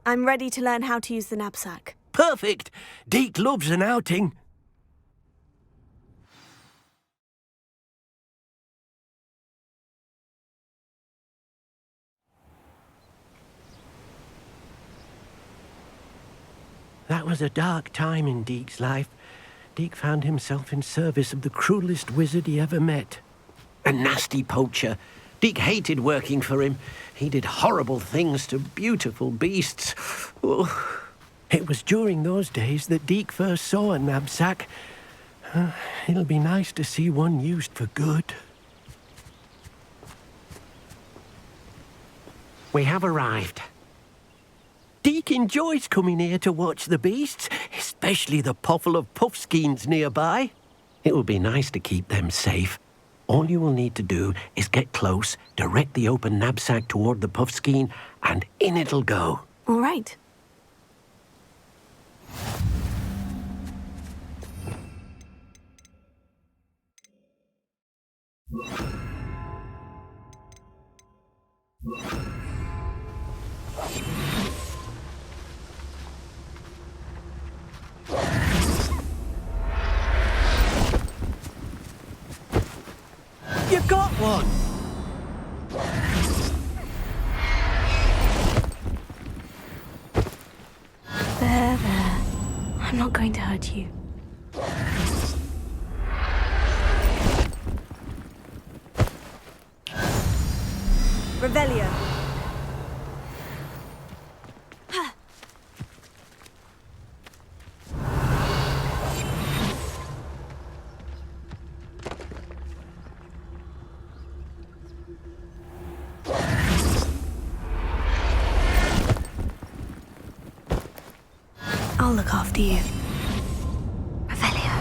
I'm ready to learn how to use the knapsack. Perfect! Deke loves an outing. That was a dark time in Deke's life. Deke found himself in service of the cruelest wizard he ever met. A nasty poacher. Deke hated working for him. He did horrible things to beautiful beasts. Oh. It was during those days that Deke first saw a knapsack. It'll be nice to see one used for good. We have arrived. Deke enjoys coming here to watch the beasts, especially the potful of puffskeins nearby. It will be nice to keep them safe. All you will need to do is get close, direct the open knapsack toward the puffskein, and in it'll go. All right. You've got one! There. I'm not going to hurt you. Revelio. I'll look after you. Revelio.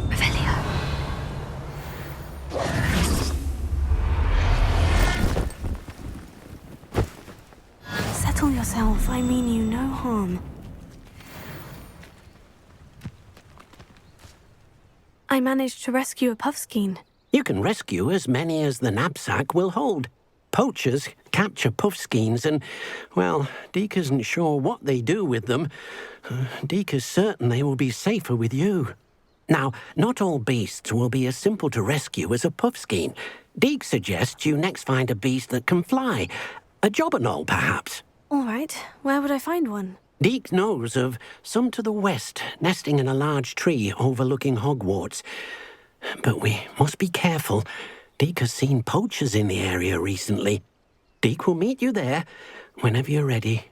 Revelio. Settle yourself. I mean you no harm. I managed to rescue a puffskein. You can rescue as many as the knapsack will hold. Poachers capture puffskeins and, well, Deke isn't sure what they do with them. Deke is certain they will be safer with you. Now, not all beasts will be as simple to rescue as a puffskein. Deke suggests you next find a beast that can fly. A jobberknoll, perhaps. All right. Where would I find one? Deke knows of some to the west, nesting in a large tree overlooking Hogwarts. But we must be careful. Deke has seen poachers in the area recently. Deke will meet you there whenever you're ready.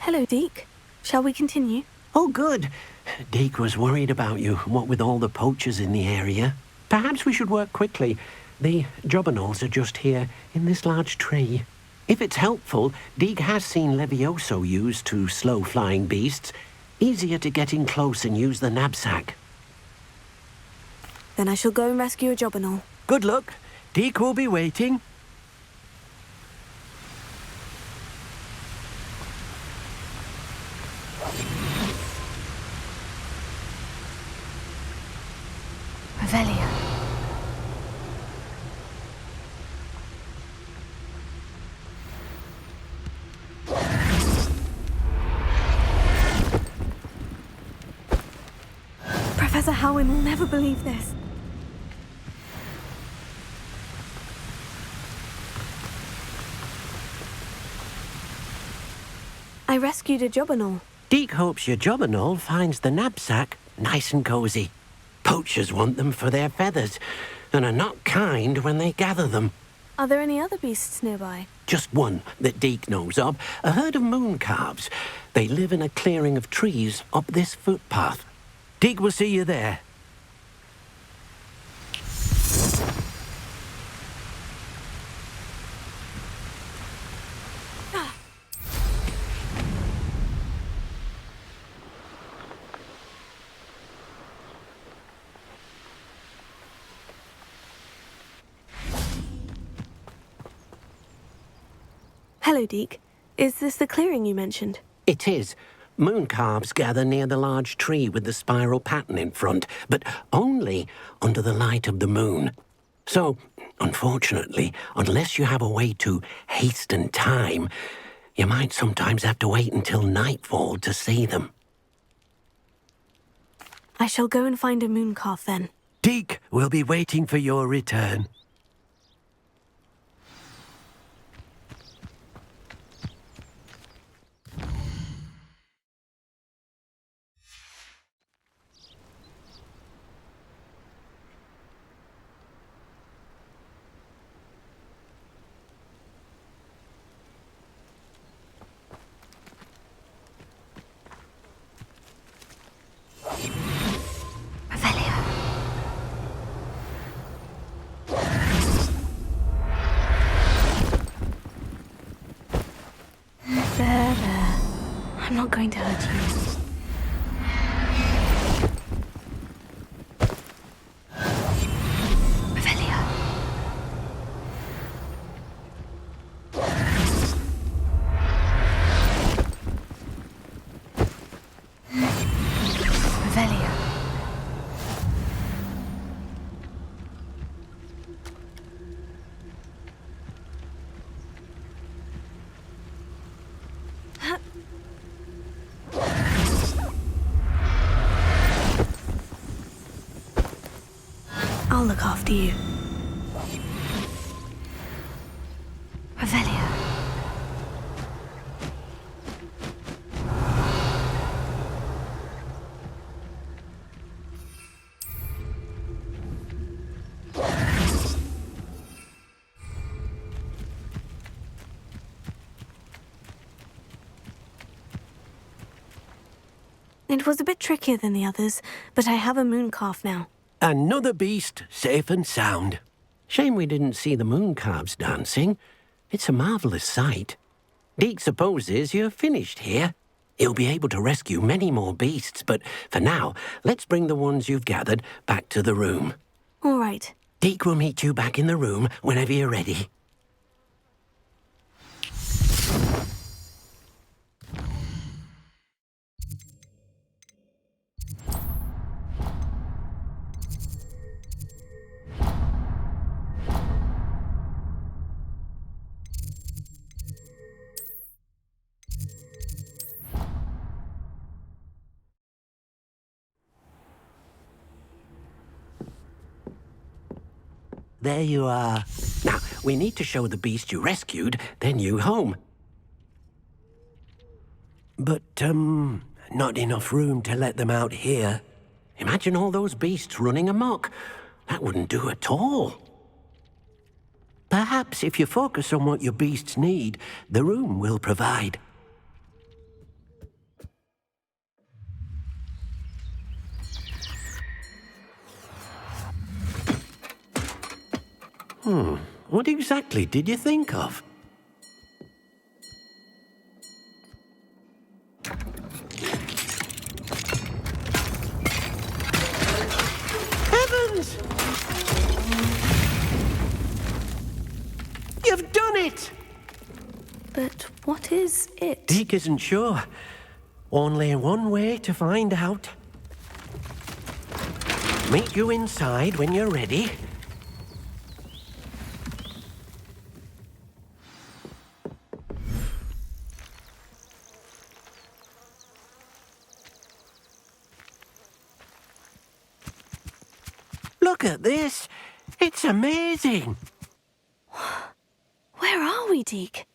Hello, Deke. Shall we continue? Oh, good. Deke was worried about you, what with all the poachers in the area. Perhaps we should work quickly. The jobberknolls are just here, in this large tree. If it's helpful, Deke has seen Levioso used to slow flying beasts. Easier to get in close and use the knapsack. Then I shall go and rescue a jobberknoll. Good luck. Deke will be waiting. Revelio. Professor Howin will never believe this. I rescued a jobberknoll. Deke hopes your jobberknoll finds the knapsack nice and cozy. Poachers want them for their feathers. and are not kind when they gather them. Are there any other beasts nearby? Just one that Deke knows of, a herd of moon calves. They live in a clearing of trees up this footpath. Deke will see you there. Hello, Deke. Is this the clearing you mentioned? It is. Moon calves gather near the large tree with the spiral pattern in front, but only under the light of the moon. So, unfortunately, unless you have a way to hasten time, you might sometimes have to wait until nightfall to see them. I shall go and find a moon calf then. Deke will be waiting for your return. There. I'm not going to hurt you. I'll look after you. Revelia. It was a bit trickier than the others, but I have a moon calf now. Another beast, safe and sound. Shame we didn't see the moon calves dancing. It's a marvellous sight. Deke supposes you're finished here. He'll be able to rescue many more beasts, but for now, let's bring the ones you've gathered back to the room. All right. Deke will meet you back in the room whenever you're ready. There you are. Now, we need to show the beast you rescued their new home. But, not enough room to let them out here. Imagine all those beasts running amok. That wouldn't do at all. Perhaps if you focus on what your beasts need, the room will provide. What exactly did you think of? Heavens! You've done it! But what is it? Deke isn't sure. Only one way to find out. Meet you inside when you're ready. Look at this. It's amazing. Where are we, Deke?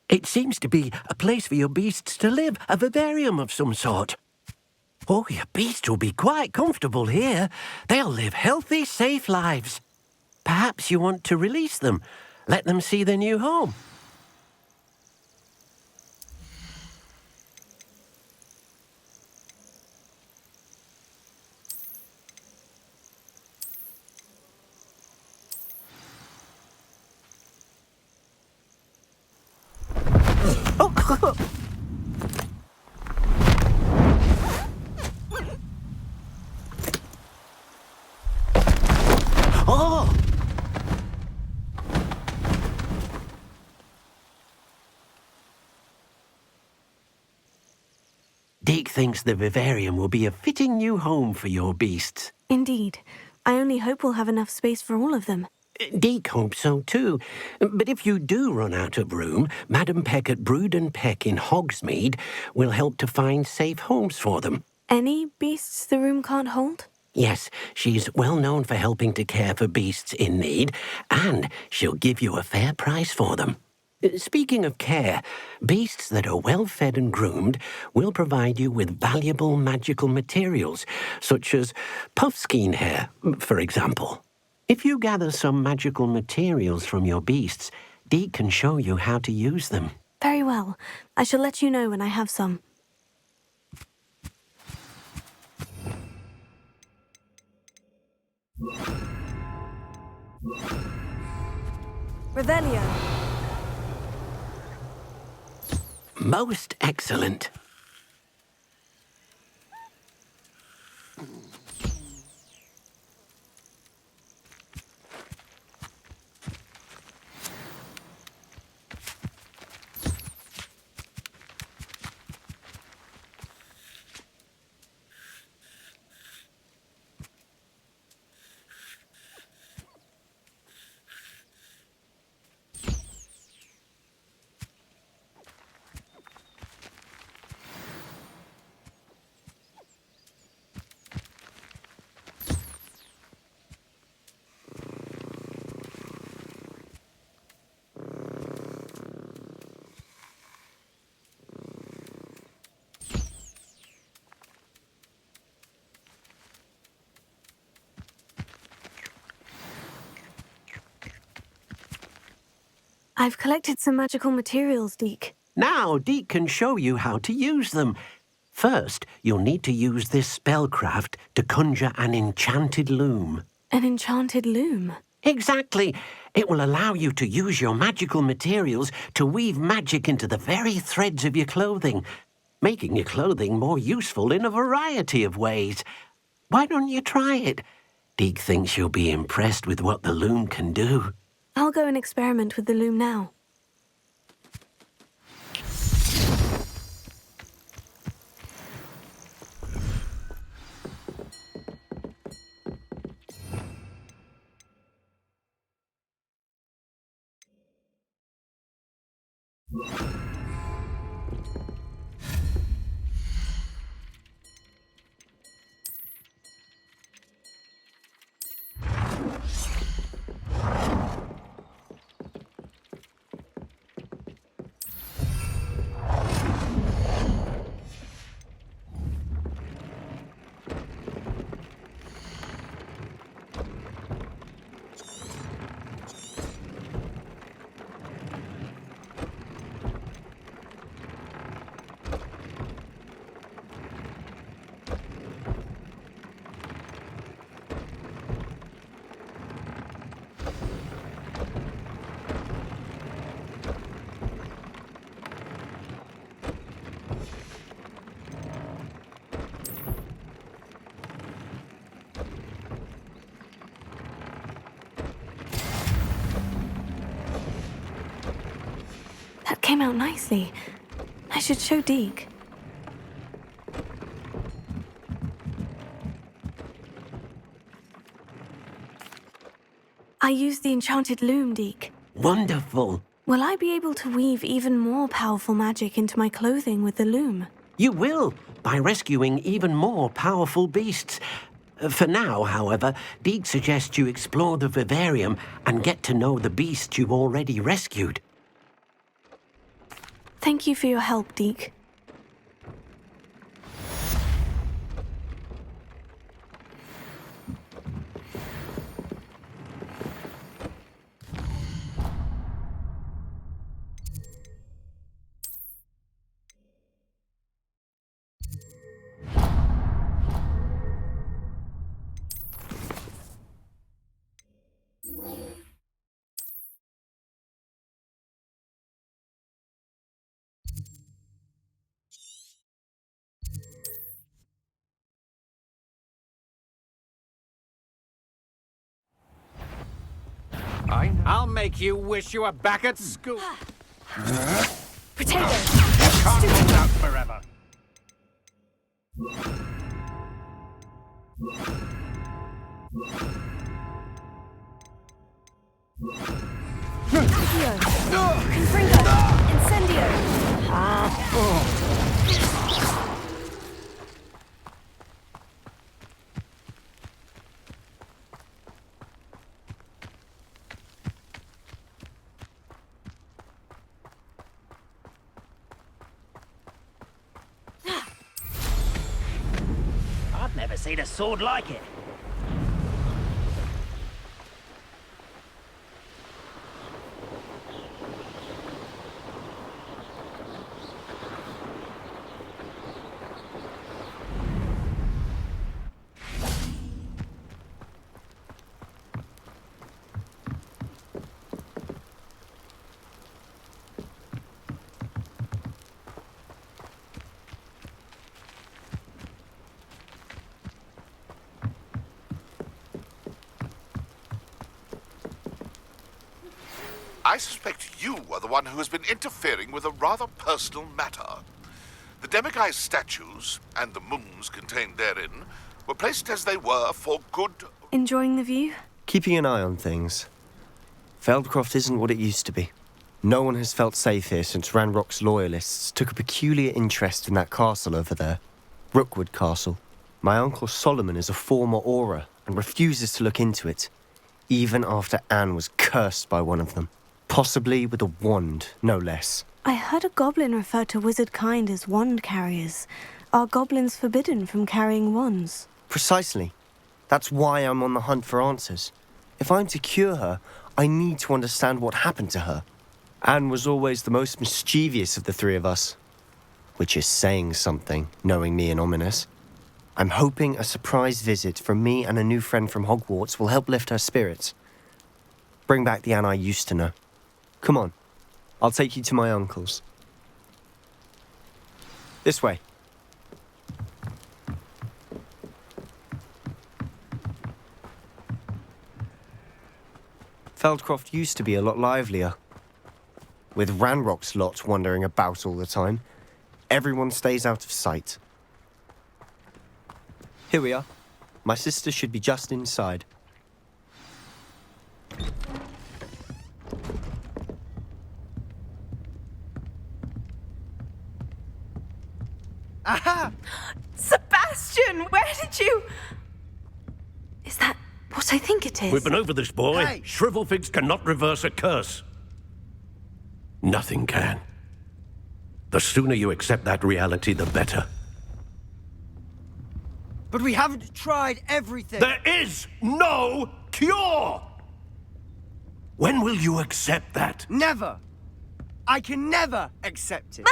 It seems to be a place for your beasts to live, a vivarium of some sort. Oh, your beasts will be quite comfortable here. They'll live healthy, safe lives. Perhaps you want to release them. Let them see their new home. Oh. Oh! Deke thinks the vivarium will be a fitting new home for your beasts. Indeed. I only hope we'll have enough space for all of them. Deke hopes so too. But if you do run out of room, Madam Peck at Brood and Peck in Hogsmeade will help to find safe homes for them. Any beasts the room can't hold? Yes, she's well known for helping to care for beasts in need, and she'll give you a fair price for them. Speaking of care, beasts that are well fed and groomed will provide you with valuable magical materials, such as puffskein hair, for example. If you gather some magical materials from your beasts, Deke can show you how to use them. Very well. I shall let you know when I have some. Revelio. Most excellent. I've collected some magical materials, Deke. Now Deke can show you how to use them. First, you'll need to use this spellcraft to conjure an enchanted loom. An enchanted loom? Exactly. It will allow you to use your magical materials to weave magic into the very threads of your clothing, making your clothing more useful in a variety of ways. Why don't you try it? Deke thinks you'll be impressed with what the loom can do. I'll go and experiment with the loom now. That came out nicely. I should show Deke. I used the enchanted loom, Deke. Wonderful. Will I be able to weave even more powerful magic into my clothing with the loom? You will, by rescuing even more powerful beasts. For now, however, Deke suggests you explore the vivarium and get to know the beasts you've already rescued. Thank you for your help, Deke. I'll make you wish you were back at school. Potato! You can't hold out forever. Confringo! Incendio! I've never seen a sword like it. I suspect you are the one who has been interfering with a rather personal matter. The demiguise statues, and the moons contained therein, were placed as they were for good... Enjoying the view? Keeping an eye on things. Feldcroft isn't what it used to be. No one has felt safe here since Ranrock's loyalists took a peculiar interest in that castle over there. Rookwood Castle. My uncle Solomon is a former Auror and refuses to look into it, even after Anne was cursed by one of them. Possibly with a wand, no less. I heard a goblin refer to wizard kind as wand carriers. Are goblins forbidden from carrying wands? Precisely. That's why I'm on the hunt for answers. If I'm to cure her, I need to understand what happened to her. Anne was always the most mischievous of the three of us. Which is saying something, knowing me and Ominous. I'm hoping a surprise visit from me and a new friend from Hogwarts will help lift her spirits. Bring back the Anne I used to know. Come on, I'll take you to my uncle's. This way. Feldcroft used to be a lot livelier. With Ranrock's lot wandering about all the time, everyone stays out of sight. Here we are. My sister should be just inside. Aha! Sebastian, where did you... Is that what I think it is? We've been over this, boy. Hey. Shrivelfigs cannot reverse a curse. Nothing can. The sooner you accept that reality, the better. But we haven't tried everything. There is no cure! When will you accept that? Never. I can never accept it.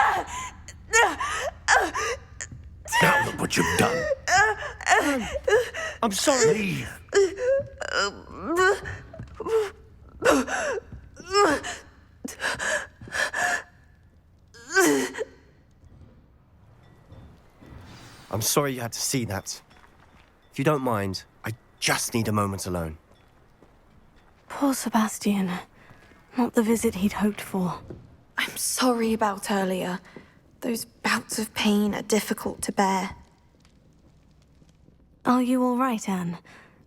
Now look what you've done. I'm sorry. Leave. I'm sorry you had to see that. If you don't mind, I just need a moment alone. Poor Sebastian. Not the visit he'd hoped for. I'm sorry about earlier. Those bouts of pain are difficult to bear. Are you all right, Anne?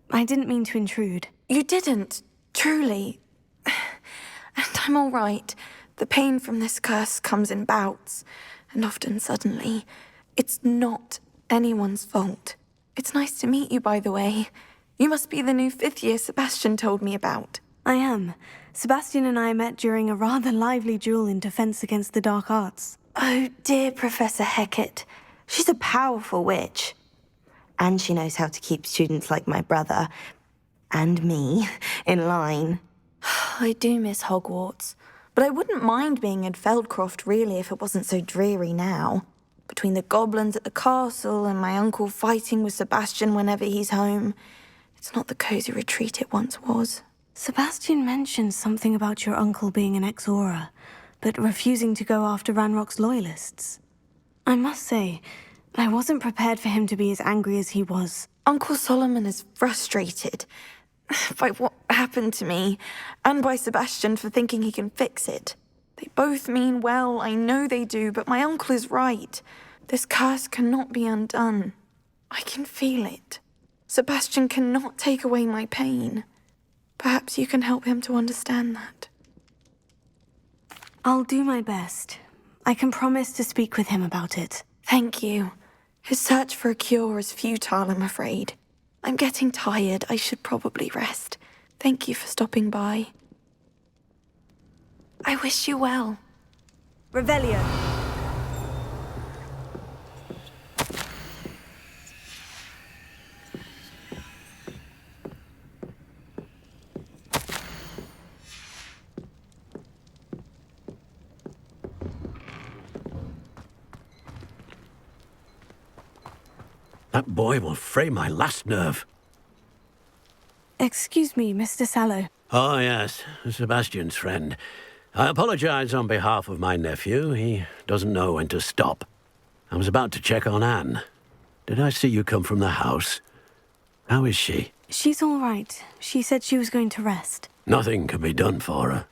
I didn't mean to intrude. You didn't, truly. And I'm all right. The pain from this curse comes in bouts, and often suddenly. It's not anyone's fault. It's nice to meet you, by the way. You must be the new 5th year Sebastian told me about. I am. Sebastian and I met during a rather lively duel in defense against the dark arts. Oh, dear Professor Hecat. She's a powerful witch. And she knows how to keep students like my brother, and me, in line. I do miss Hogwarts, but I wouldn't mind being in Feldcroft, really, if it wasn't so dreary now. Between the goblins at the castle and my uncle fighting with Sebastian whenever he's home, it's not the cosy retreat it once was. Sebastian mentioned something about your uncle being an ex-Auror, but refusing to go after Ranrock's loyalists. I must say, I wasn't prepared for him to be as angry as he was. Uncle Solomon is frustrated by what happened to me, and by Sebastian for thinking he can fix it. They both mean well, I know they do, but my uncle is right. This curse cannot be undone. I can feel it. Sebastian cannot take away my pain. Perhaps you can help him to understand that. I'll do my best. I can promise to speak with him about it. Thank you. His search for a cure is futile, I'm afraid. I'm getting tired. I should probably rest. Thank you for stopping by. I wish you well. Revelio. That boy will fray my last nerve. Excuse me, Mr. Sallow. Oh, yes, Sebastian's friend. I apologize on behalf of my nephew. He doesn't know when to stop. I was about to check on Anne. Did I see you come from the house? How is she? She's all right. She said she was going to rest. Nothing can be done for her.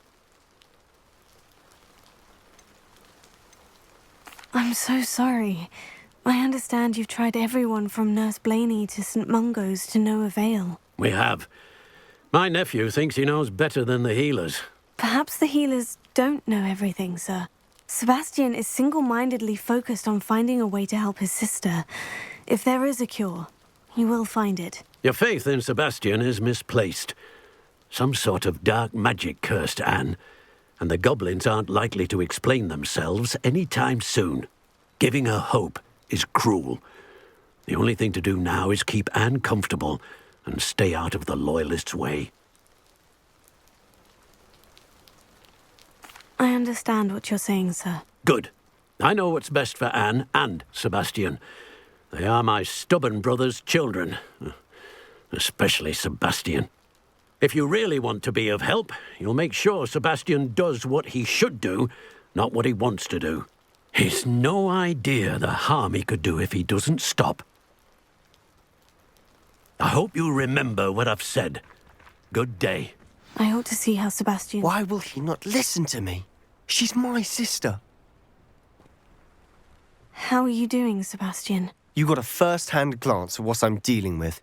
I'm so sorry. I understand you've tried everyone from Nurse Blaney to St. Mungo's to no avail. We have. My nephew thinks he knows better than the healers. Perhaps the healers don't know everything, sir. Sebastian is single-mindedly focused on finding a way to help his sister. If there is a cure, he will find it. Your faith in Sebastian is misplaced. Some sort of dark magic cursed Anne, and the goblins aren't likely to explain themselves any time soon. Giving her hope is cruel. The only thing to do now is keep Anne comfortable and stay out of the Loyalists' way. I understand what you're saying, sir. Good. I know what's best for Anne and Sebastian. They are my stubborn brother's children. Especially Sebastian. If you really want to be of help, you'll make sure Sebastian does what he should do, not what he wants to do. He's no idea the harm he could do if he doesn't stop. I hope you remember what I've said. Good day. I ought to see how Sebastian... Why will he not listen to me? She's my sister. How are you doing, Sebastian? You got a first-hand glance at what I'm dealing with.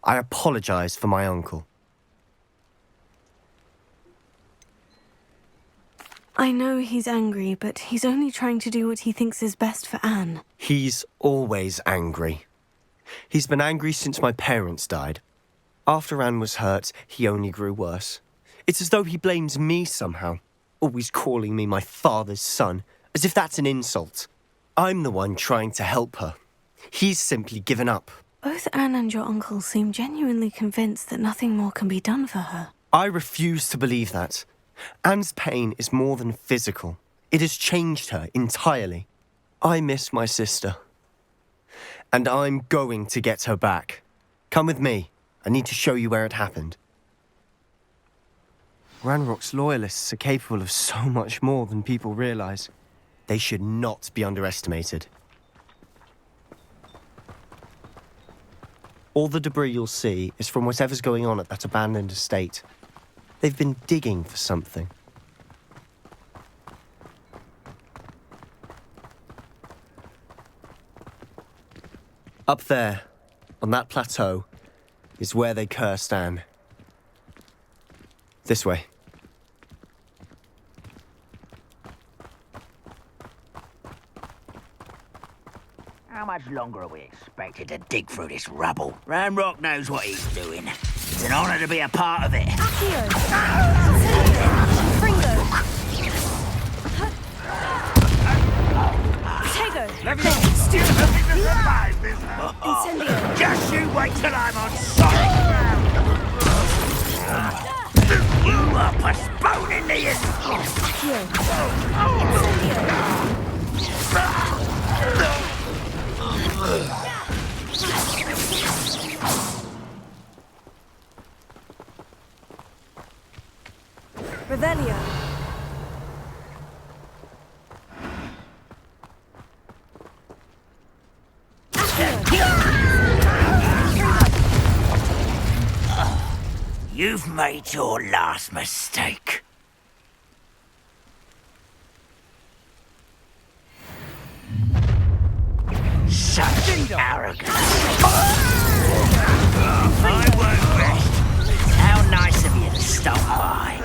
I apologize for my uncle. I know he's angry, but he's only trying to do what he thinks is best for Anne. He's always angry. He's been angry since my parents died. After Anne was hurt, he only grew worse. It's as though he blames me somehow, always calling me my father's son, as if that's an insult. I'm the one trying to help her. He's simply given up. Both Anne and your uncle seem genuinely convinced that nothing more can be done for her. I refuse to believe that. Anne's pain is more than physical. It has changed her entirely. I miss my sister. And I'm going to get her back. Come with me. I need to show you where it happened. Ranrock's Loyalists are capable of so much more than people realize. They should not be underestimated. All the debris you'll see is from whatever's going on at that abandoned estate. They've been digging for something. Up there, on that plateau, is where they cursed Anne. This way. How much longer are we expected to dig through this rubble? Ranrock knows what he's doing. It's an honor to be a part of it. Accio. Fringo. Protego. Still hoping to survive this. Incendio. Just you wait till I'm on solid ground. You are postponing the Accio. Incendio. Revelio. You've made your last mistake. Such arrogance. I won't rest. How nice of you to stop by.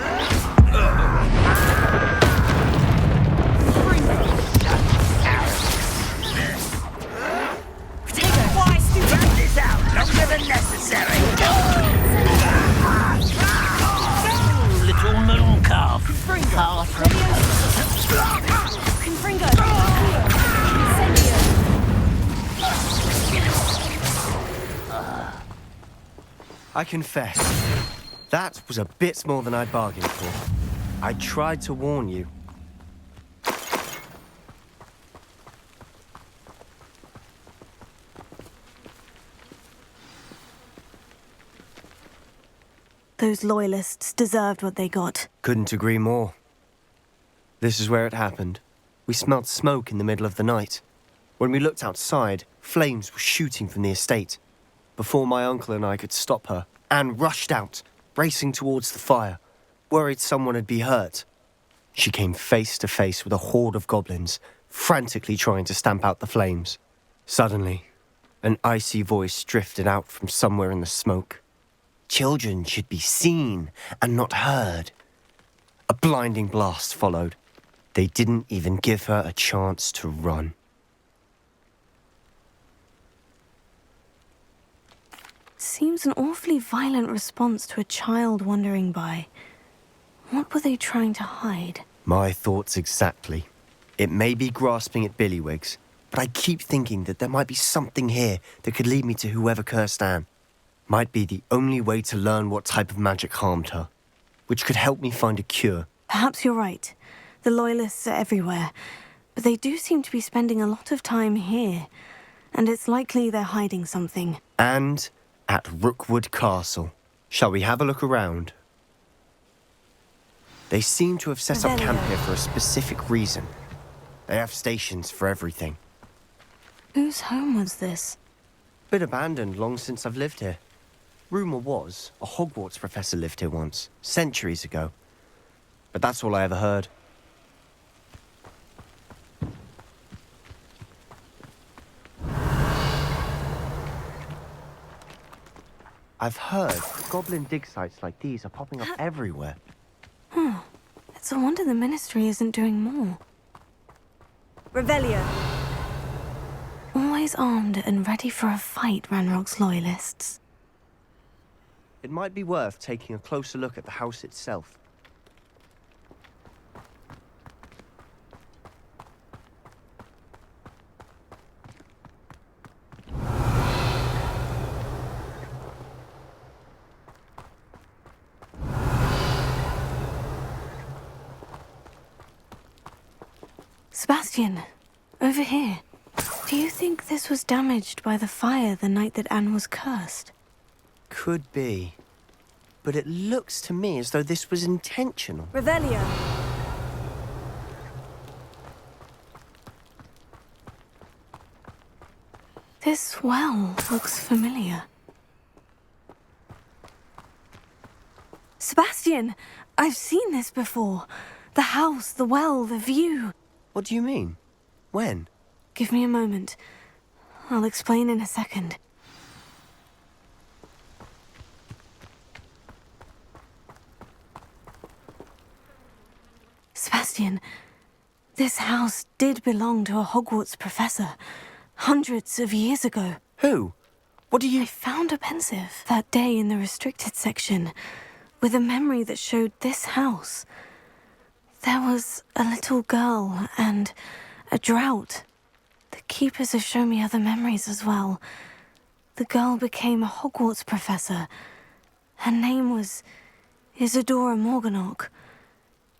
Why stupid this out longer than necessary? Little moon calf. Confringo. Incendio. I confess, that was a bit more than I'd bargained for. I tried to warn you. Those loyalists deserved what they got. Couldn't agree more. This is where it happened. We smelled smoke in the middle of the night. When we looked outside, flames were shooting from the estate. Before my uncle and I could stop her, Anne rushed out, racing towards the fire, worried someone had been hurt. She came face to face with a horde of goblins, frantically trying to stamp out the flames. Suddenly, an icy voice drifted out from somewhere in the smoke. Children should be seen and not heard. A blinding blast followed. They didn't even give her a chance to run. Seems an awfully violent response to a child wandering by. What were they trying to hide? My thoughts exactly. It may be grasping at Billywigs, but I keep thinking that there might be something here that could lead me to whoever cursed Anne. Might be the only way to learn what type of magic harmed her, which could help me find a cure. Perhaps you're right. The Loyalists are everywhere, but they do seem to be spending a lot of time here, and it's likely they're hiding something. And at Rookwood Castle. Shall we have a look around? They seem to have set up camp here for a specific reason. They have stations for everything. Whose home was this? Been abandoned long since I've lived here. Rumour was a Hogwarts professor lived here once, centuries ago. But that's all I ever heard. I've heard goblin dig sites like these are popping up everywhere. It's a wonder the Ministry isn't doing more. Revelio. Always armed and ready for a fight, Ranrock's Loyalists. It might be worth taking a closer look at the house itself. Sebastian, over here. Do you think this was damaged by the fire the night that Anne was cursed? Could be. But it looks to me as though this was intentional. Revelio. This well looks familiar. Sebastian, I've seen this before. The house, the well, the view. What do you mean? When? Give me a moment. I'll explain in a second. Sebastian, this house did belong to a Hogwarts professor, hundreds of years ago. Who? What do you... I found a pensive that day in the restricted section, with a memory that showed this house. There was a little girl and a drought. The keepers have shown me other memories as well. The girl became a Hogwarts professor. Her name was Isadora Morganach.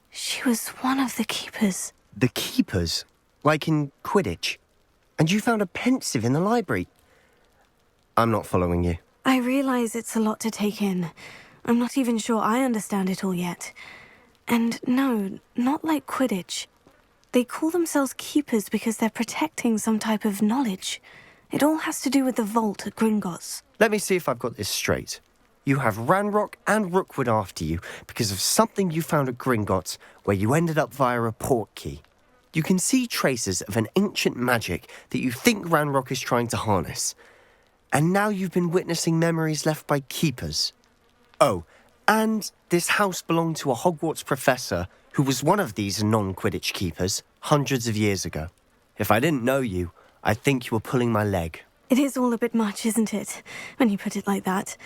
She was one of the keepers. The keepers? Like in Quidditch? And you found a pensive in the library? I'm not following you. I realize it's a lot to take in. I'm not even sure I understand it all yet. And no, not like Quidditch. They call themselves keepers because they're protecting some type of knowledge. It all has to do with the vault at Gringotts. Let me see if I've got this straight. you have Ranrock and Rookwood after you because of something you found at Gringotts where you ended up via a port key. You can see traces of an ancient magic that you think Ranrock is trying to harness. And now you've been witnessing memories left by keepers. Oh, and this house belonged to a Hogwarts professor who was one of these non-Quidditch keepers hundreds of years ago. If I didn't know you, I'd think you were pulling my leg. It is all a bit much, isn't it, when you put it like that?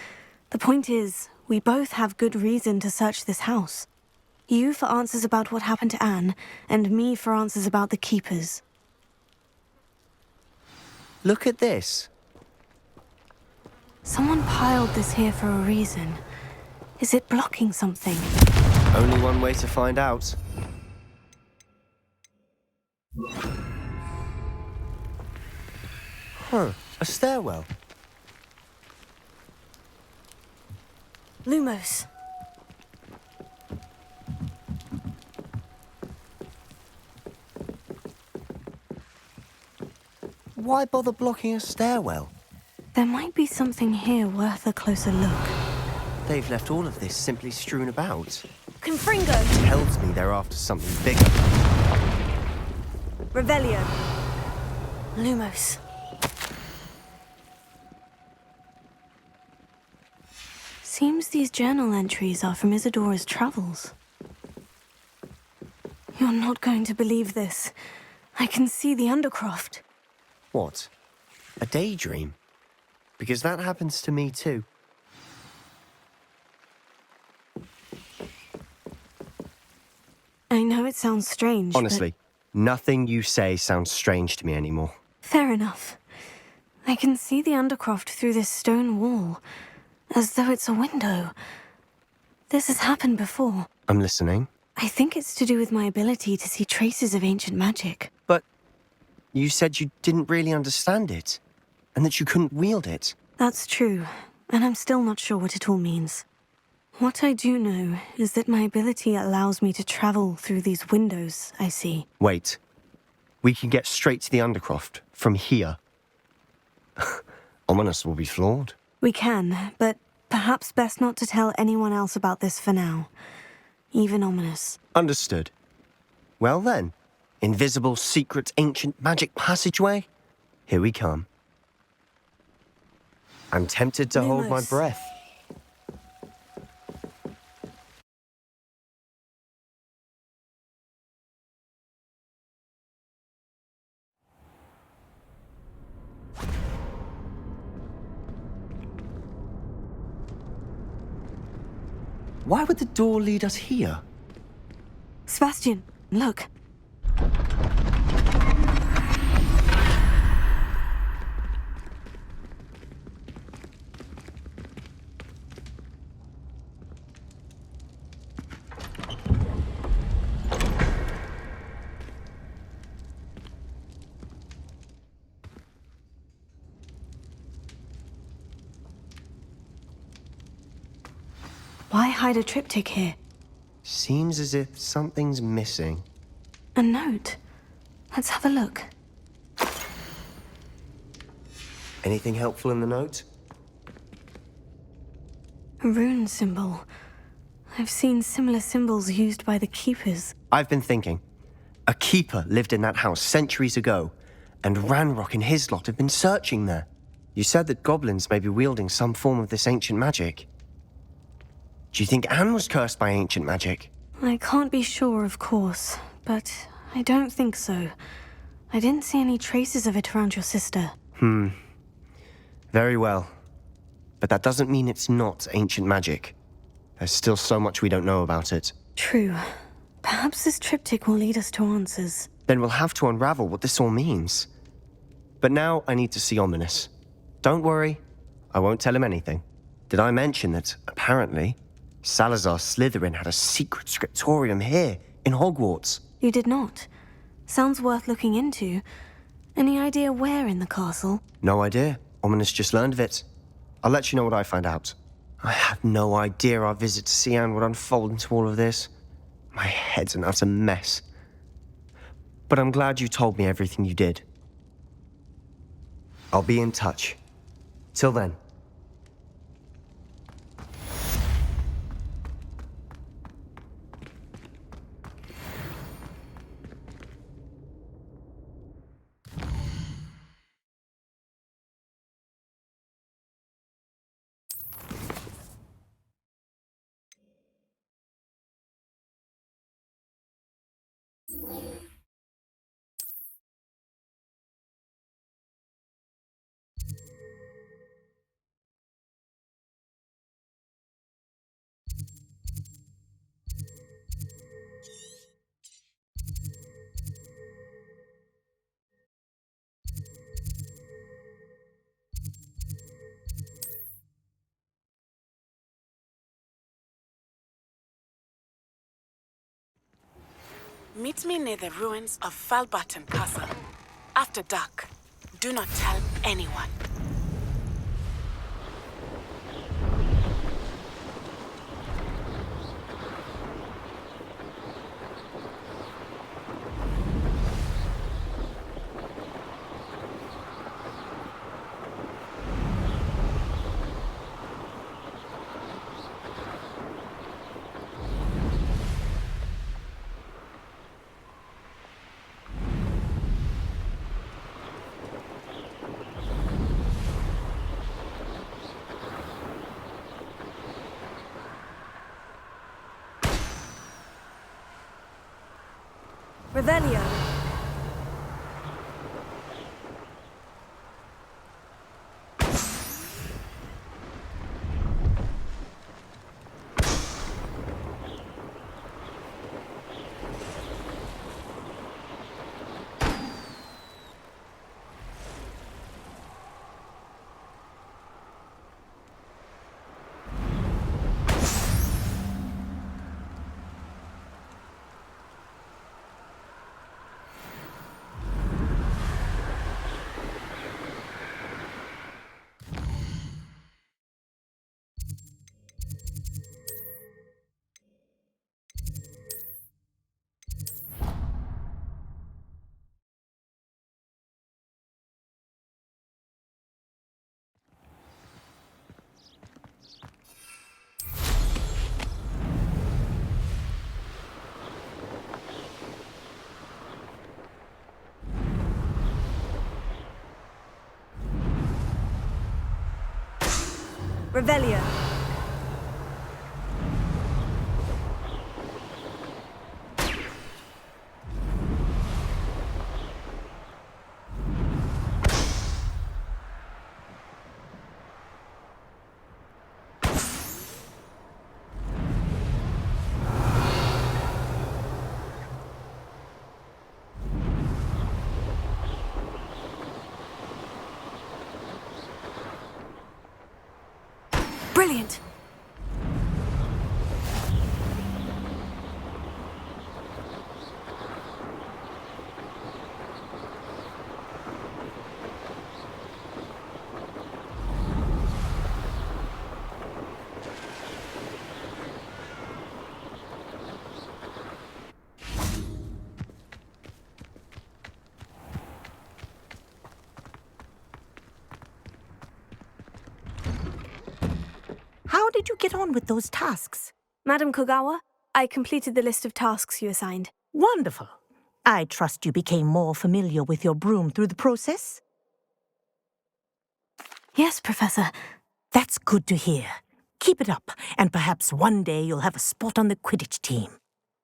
The point is, we both have good reason to search this house. You for answers about what happened to Anne, and me for answers about the keepers. Look at this. Someone piled this here for a reason. Is it blocking something? Only one way to find out. Huh, a stairwell. Lumos. Why bother blocking a stairwell? There might be something here worth a closer look. They've left all of this simply strewn about. Confringo. Tells me they're after something bigger. Revelio. Lumos. Seems these journal entries are from Isadora's travels. You're not going to believe this. I can see the Undercroft. What? A daydream? Because that happens to me too. I know it sounds strange, Honestly, nothing you say sounds strange to me anymore. Fair enough. I can see the Undercroft through this stone wall, as though it's a window. This has happened before. I'm listening. I think it's to do with my ability to see traces of ancient magic. But you said you didn't really understand it, and that you couldn't wield it. That's true, and I'm still not sure what it all means. What I do know is that my ability allows me to travel through these windows I see. Wait. We can get straight to the Undercroft from here. Ominous will be floored. We can, but perhaps best not to tell anyone else about this for now. Even Ominous. Understood. Well then, invisible, secret, ancient magic passageway? Here we come. I'm tempted to hold my breath. Why would the door lead us here? Sebastian, look. Why hide a triptych here? Seems as if something's missing. A note. Let's have a look. Anything helpful in the note? A rune symbol. I've seen similar symbols used by the keepers. I've been thinking. A keeper lived in that house centuries ago, and Ranrock and his lot have been searching there. You said that goblins may be wielding some form of this ancient magic. Do you think Anne was cursed by ancient magic? I can't be sure, of course, but I don't think so. I didn't see any traces of it around your sister. Very well. But that doesn't mean it's not ancient magic. There's still so much we don't know about it. True. Perhaps this triptych will lead us to answers. Then we'll have to unravel what this all means. But now I need to see Ominous. Don't worry, I won't tell him anything. Did I mention that, apparently, Salazar Slytherin had a secret scriptorium here, in Hogwarts? You did not. Sounds worth looking into. Any idea where in the castle? No idea. Ominous just learned of it. I'll let you know what I find out. I had no idea our visit to see Anne would unfold into all of this. My head's an utter mess. But I'm glad you told me everything you did. I'll be in touch. Till then. Meet me near the ruins of Falbaton Castle. After dark. Do not tell anyone. Revelio. Revelio. Brilliant! How did you get on with those tasks? Madam Kogawa, I completed the list of tasks you assigned. Wonderful. I trust you became more familiar with your broom through the process? Yes, Professor. That's good to hear. Keep it up, and perhaps one day you'll have a spot on the Quidditch team.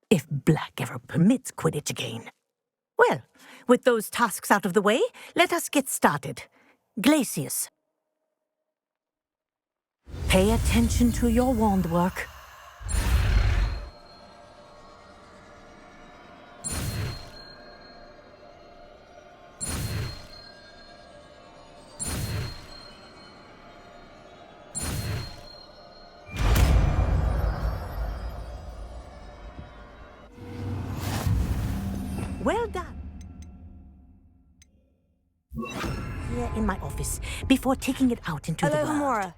If Black ever permits Quidditch again. Well, with those tasks out of the way, let us get started. Glacius. Pay attention to your wand work. Well done. Here in my office, before taking it out into the world. Homora.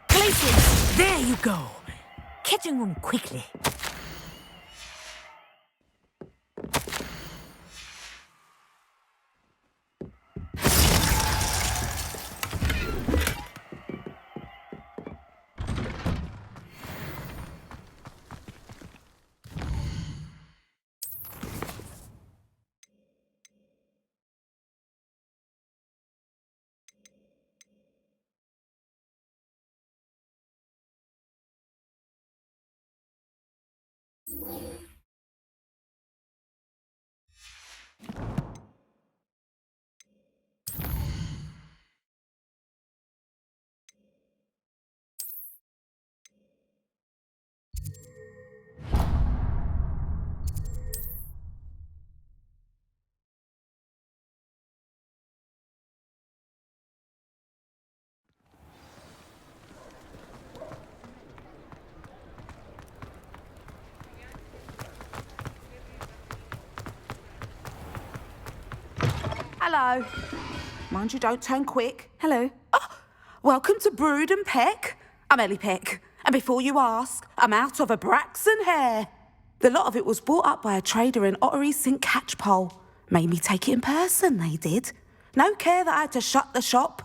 Glacius! There you go. Catching them quickly. Hello. Mind you, don't turn quick. Hello. Oh, welcome to Brood and Peck. I'm Ellie Peck. And before you ask, I'm out of a Braxton hair. The lot of it was bought up by a trader in Ottery St. Catchpole. Made me take it in person, they did. No care that I had to shut the shop.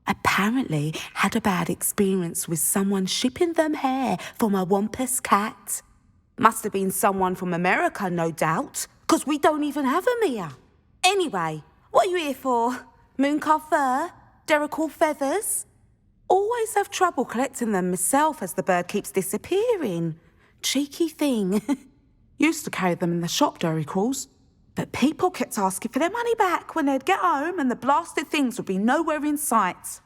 Apparently had a bad experience with someone shipping them hair for my Wampus cat. Must have been someone from America, no doubt, because we don't even have them here. Anyway, what are you here for? Mooncarved fur? Derrickle feathers? Always have trouble collecting them myself as the bird keeps disappearing. Cheeky thing. Used to carry them in the shop, Derricles. But people kept asking for their money back when they'd get home and the blasted things would be nowhere in sight.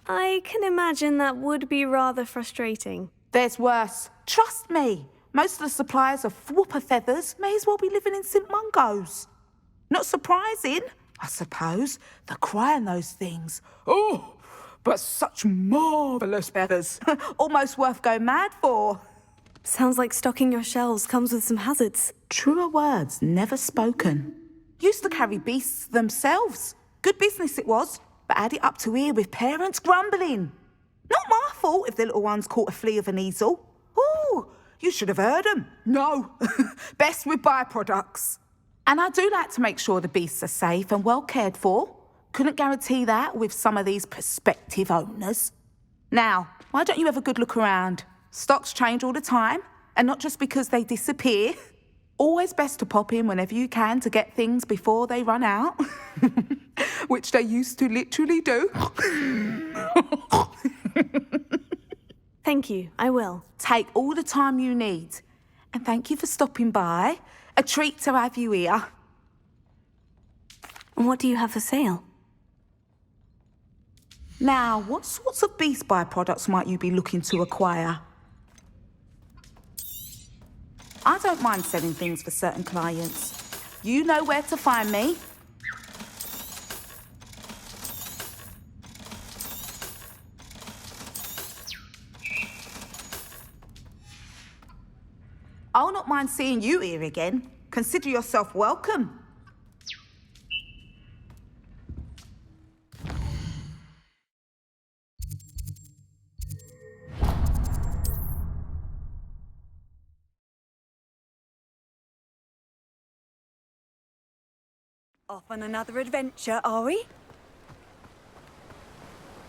I can imagine that would be rather frustrating. There's worse. Trust me. Most of the suppliers of whooper feathers may as well be living in St. Mungo's. Not surprising, I suppose, the cry in those things. Oh, but such marvellous feathers. Almost worth going mad for. Sounds like stocking your shelves comes with some hazards. Truer words never spoken. Used to carry beasts themselves. Good business it was, but had it up to here with parents grumbling. Not my fault if the little ones caught a flea of an easel. Ooh, you should have heard them. No, best with byproducts. And I do like to make sure the beasts are safe and well cared for. Couldn't guarantee that with some of these prospective owners. Now, why don't you have a good look around? Stocks change all the time, and not just because they disappear. Always best to pop in whenever you can to get things before they run out. Which they used to literally do. Thank you, I will. Take all the time you need. And thank you for stopping by. A treat to have you here. And what do you have for sale? Now, what sorts of beast byproducts might you be looking to acquire? I don't mind selling things for certain clients. You know where to find me. I'll not mind seeing you here again. Consider yourself welcome. Off on another adventure, are we?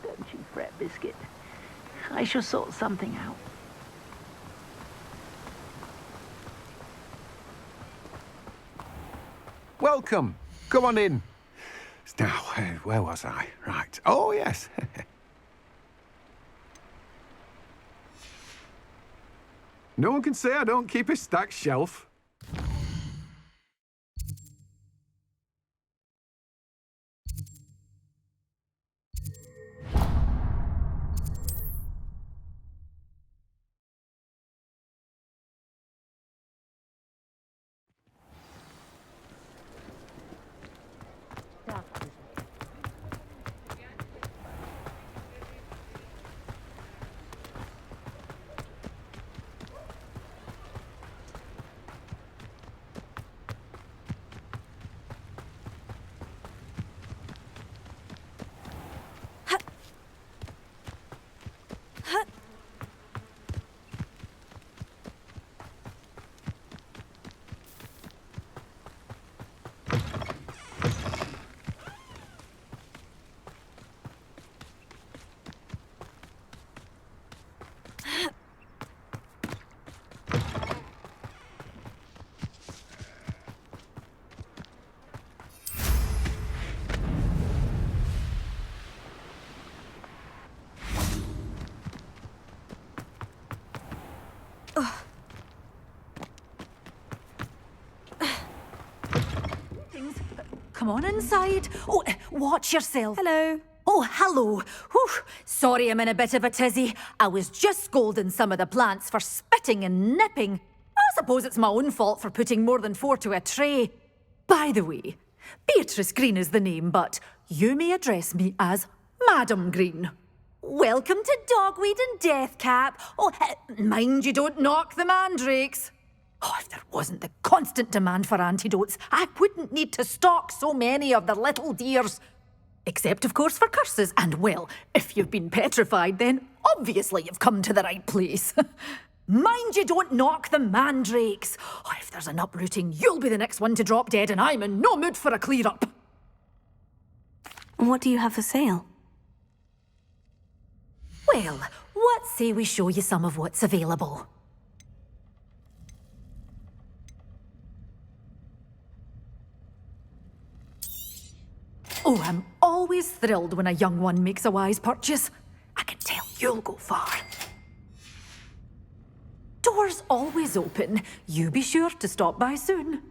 Don't you fret, Biscuit. I shall sort something out. Welcome. Come on in. Now, where was I? Right. Oh, yes. No one can say I don't keep a stacked shelf. Come on inside. Oh, watch yourself. Hello. Oh, hello. Whew. Sorry I'm in a bit of a tizzy. I was just scolding some of the plants for spitting and nipping. I suppose it's my own fault for putting more than 4 to a tray. By the way, Beatrice Green is the name, but you may address me as Madam Green. Welcome to Dogweed and Deathcap. Oh, mind you don't knock the mandrakes. Oh, if there wasn't the constant demand for antidotes, I wouldn't need to stock so many of the little dears. Except, of course, for curses. And, well, if you've been petrified, then obviously you've come to the right place. Mind you don't knock the mandrakes. Oh, if there's an uprooting, you'll be the next one to drop dead, and I'm in no mood for a clear-up. What do you have for sale? Well, what say we show you some of what's available? Oh, I'm always thrilled when a young one makes a wise purchase. I can tell you'll go far. Doors always open. You be sure to stop by soon.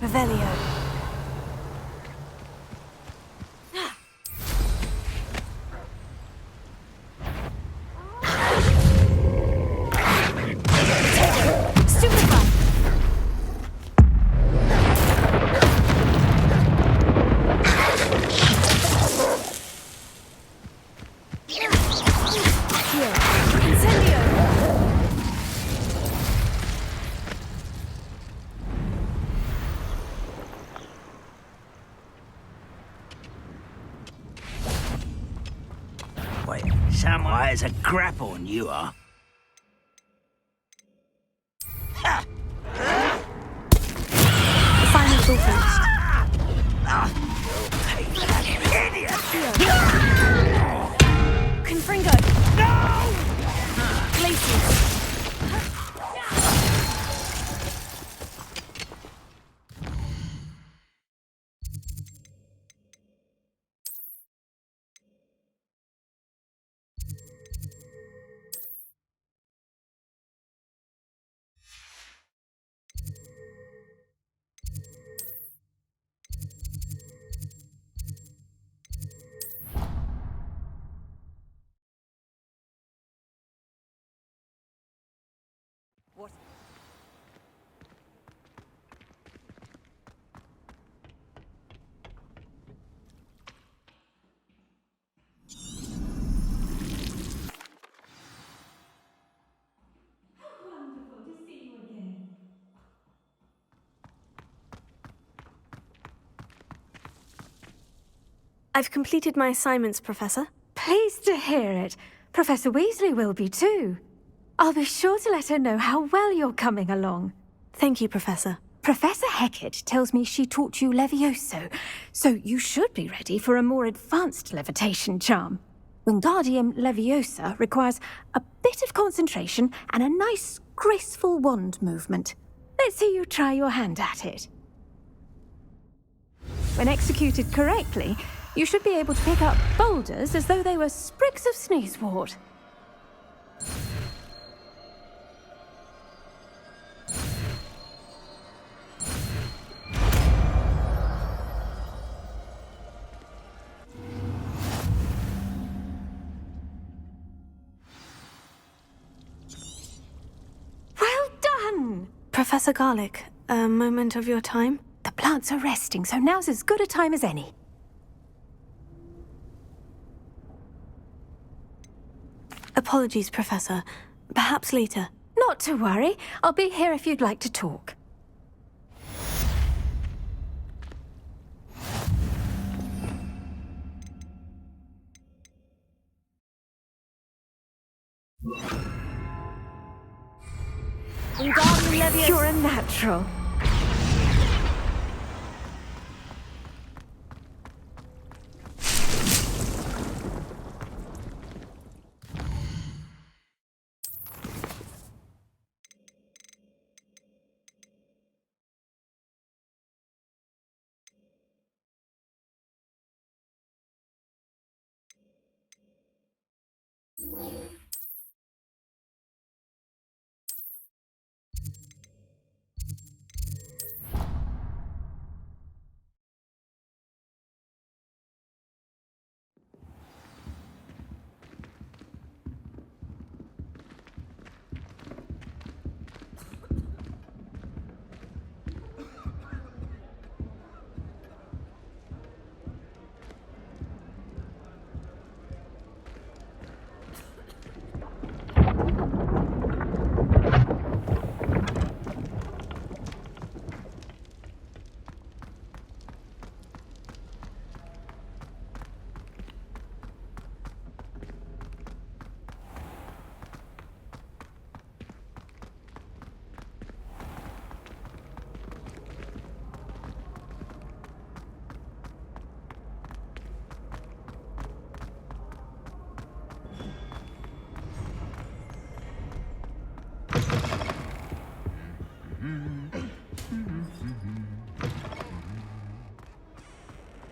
Revelio. There's a grapple on you are. Assignment's all finished. Confringo! No! Glacius! I've completed my assignments, Professor. Pleased to hear it. Professor Weasley will be too. I'll be sure to let her know how well you're coming along. Thank you, Professor. Professor Hecat tells me she taught you Levioso, so you should be ready for a more advanced levitation charm. Wingardium Leviosa requires a bit of concentration and a nice, graceful wand movement. Let's see you try your hand at it. When executed correctly, you should be able to pick up boulders as though they were sprigs of sneezewort. Well done! Professor Garlick, a moment of your time? The plants are resting, so now's as good a time as any. Apologies, Professor. Perhaps later. Not to worry. I'll be here if you'd like to talk. You're a natural.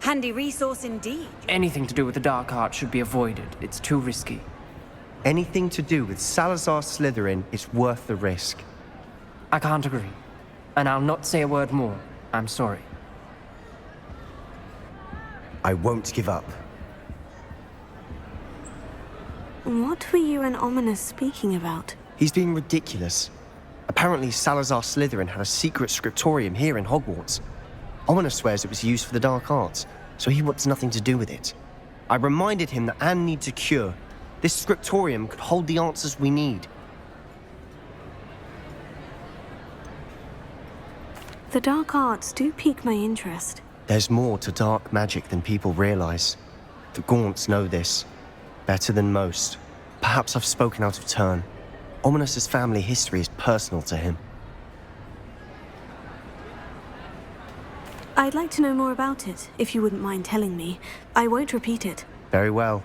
Handy resource indeed. Anything to do with the dark art should be avoided. It's too risky. Anything to do with Salazar Slytherin is worth the risk. I can't agree. And I'll not say a word more. I'm sorry. I won't give up. What were you and Ominous speaking about? He's being ridiculous. Apparently Salazar Slytherin had a secret scriptorium here in Hogwarts. Ominous swears it was used for the dark arts, so he wants nothing to do with it. I reminded him that Anne needs a cure. This scriptorium could hold the answers we need. The dark arts do pique my interest. There's more to dark magic than people realize. The Gaunts know this. Better than most. Perhaps I've spoken out of turn. Ominous's family history is personal to him. I'd like to know more about it, if you wouldn't mind telling me. I won't repeat it. Very well.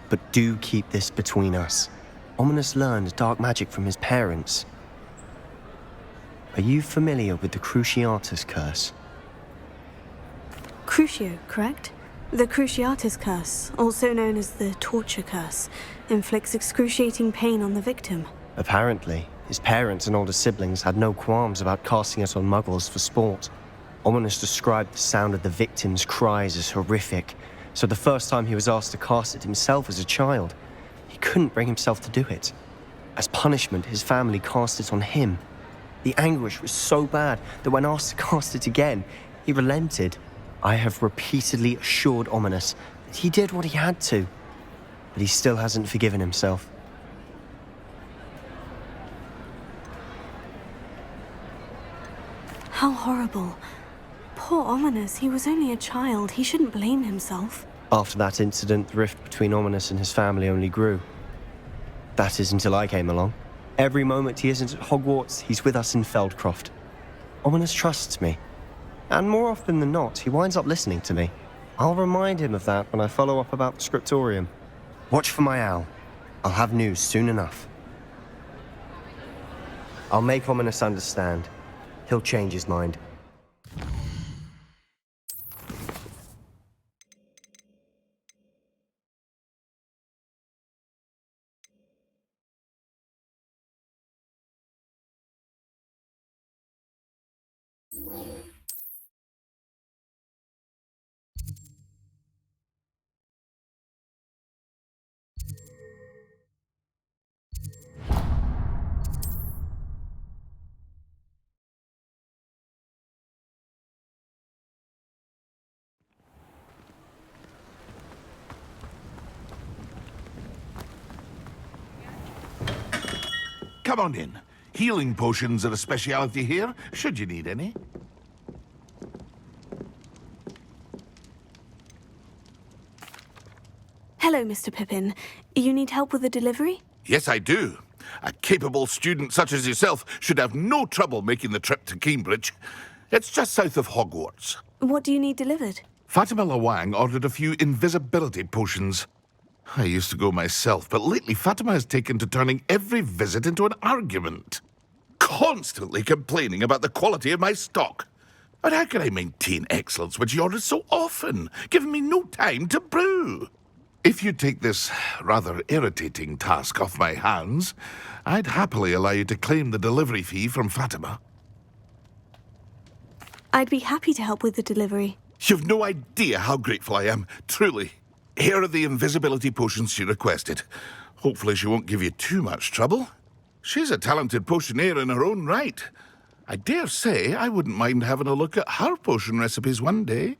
But do keep this between us. Ominous learned dark magic from his parents. Are you familiar with the Cruciatus Curse? Crucio, correct? The Cruciatus Curse, also known as the Torture Curse, inflicts excruciating pain on the victim. Apparently, his parents and older siblings had no qualms about casting it on muggles for sport. Ominous described the sound of the victim's cries as horrific, so the first time he was asked to cast it himself as a child, he couldn't bring himself to do it. As punishment, his family cast it on him. The anguish was so bad that when asked to cast it again, he relented. I have repeatedly assured Ominous that he did what he had to, but he still hasn't forgiven himself. How horrible. Poor Ominous, he was only a child. He shouldn't blame himself. After that incident, the rift between Ominous and his family only grew. That is until I came along. Every moment he isn't at Hogwarts, he's with us in Feldcroft. Ominous trusts me. And more often than not, he winds up listening to me. I'll remind him of that when I follow up about the scriptorium. Watch for my owl. I'll have news soon enough. I'll make Ominous understand. He'll change his mind. Come on in. Healing potions are a speciality here, should you need any. Hello, Mr. Pippin. You need help with a delivery? Yes, I do. A capable student such as yourself should have no trouble making the trip to Cambridge. It's just south of Hogwarts. What do you need delivered? Fatima Lawang ordered a few invisibility potions. I used to go myself, but lately Fatima has taken to turning every visit into an argument. Constantly complaining about the quality of my stock. But how can I maintain excellence when she orders so often, giving me no time to brew? If you take this rather irritating task off my hands, I'd happily allow you to claim the delivery fee from Fatima. I'd be happy to help with the delivery. You've no idea how grateful I am, truly. Here are the invisibility potions she requested. Hopefully she won't give you too much trouble. She's a talented potioneer in her own right. I dare say I wouldn't mind having a look at her potion recipes one day.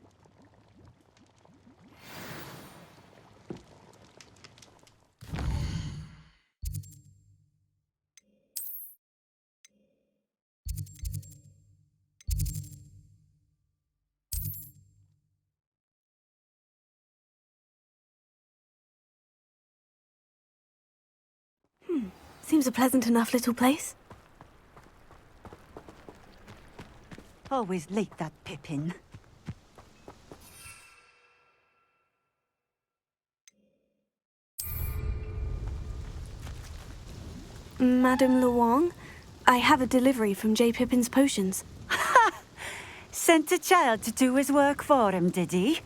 Seems a pleasant enough little place. Always like that Pippin. Madame Luong, I have a delivery from J. Pippin's Potions. Sent a child to do his work for him, did he?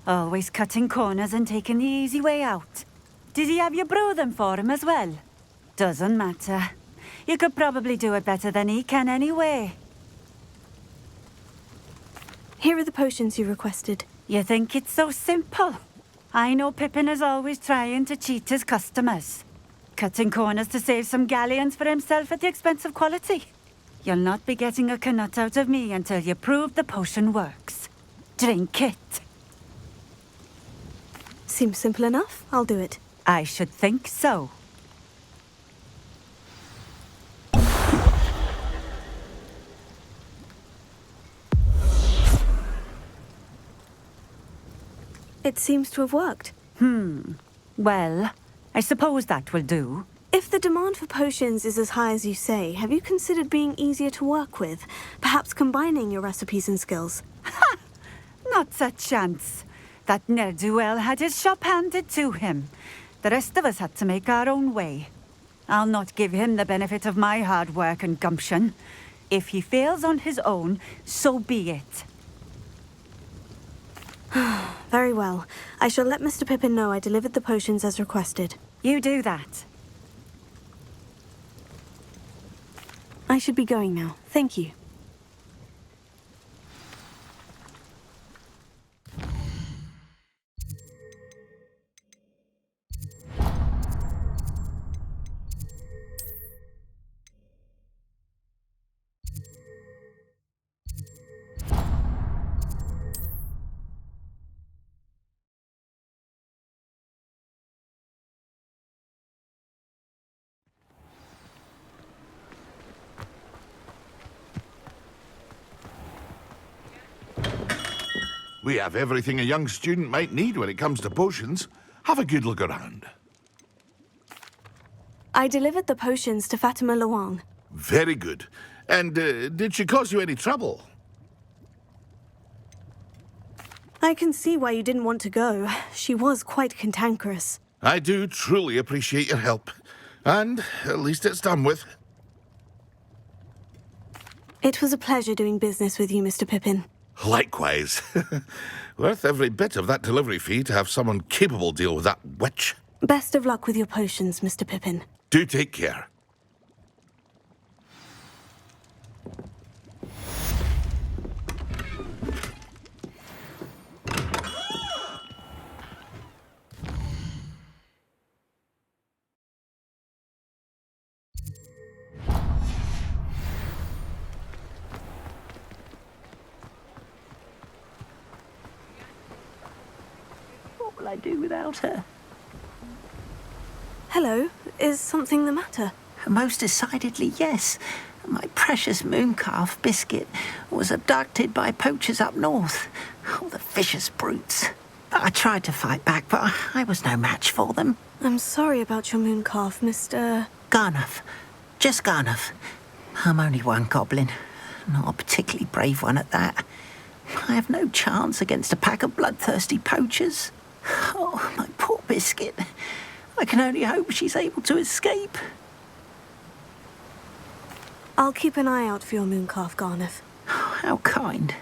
Always cutting corners and taking the easy way out. Did he have you brew them for him as well? Doesn't matter. You could probably do it better than he can anyway. Here are the potions you requested. You think it's so simple? I know Pippin is always trying to cheat his customers. Cutting corners to save some galleons for himself at the expense of quality. You'll not be getting a canut out of me until you prove the potion works. Drink it. Seems simple enough. I'll do it. I should think so. It seems to have worked. Well, I suppose that will do. If the demand for potions is as high as you say, have you considered being easier to work with? Perhaps combining your recipes and skills? Ha! Not a chance. That ne'er-do-well had his shop handed to him. The rest of us had to make our own way. I'll not give him the benefit of my hard work and gumption. If he fails on his own, so be it. Very well. I shall let Mr. Pippin know I delivered the potions as requested. You do that. I should be going now. Thank you. We have everything a young student might need when it comes to potions. Have a good look around. I delivered the potions to Fatima Luong. Very good. And did she cause you any trouble? I can see why you didn't want to go. She was quite cantankerous. I do truly appreciate your help. And at least it's done with. It was a pleasure doing business with you, Mr. Pippin. Likewise. Worth every bit of that delivery fee to have someone capable deal with that witch. Best of luck with your potions, Mr. Pippin. Do take care. What will I do without her? Hello. Is something the matter? Most decidedly, yes. My precious mooncalf, Biscuit, was abducted by poachers up north. Oh, the vicious brutes. I tried to fight back, but I was no match for them. I'm sorry about your mooncalf, Mr... Garnuff. Just Garnuff. I'm only one goblin. Not a particularly brave one at that. I have no chance against a pack of bloodthirsty poachers. Oh, my poor Biscuit. I can only hope she's able to escape. I'll keep an eye out for your mooncalf, Garnuff. How kind.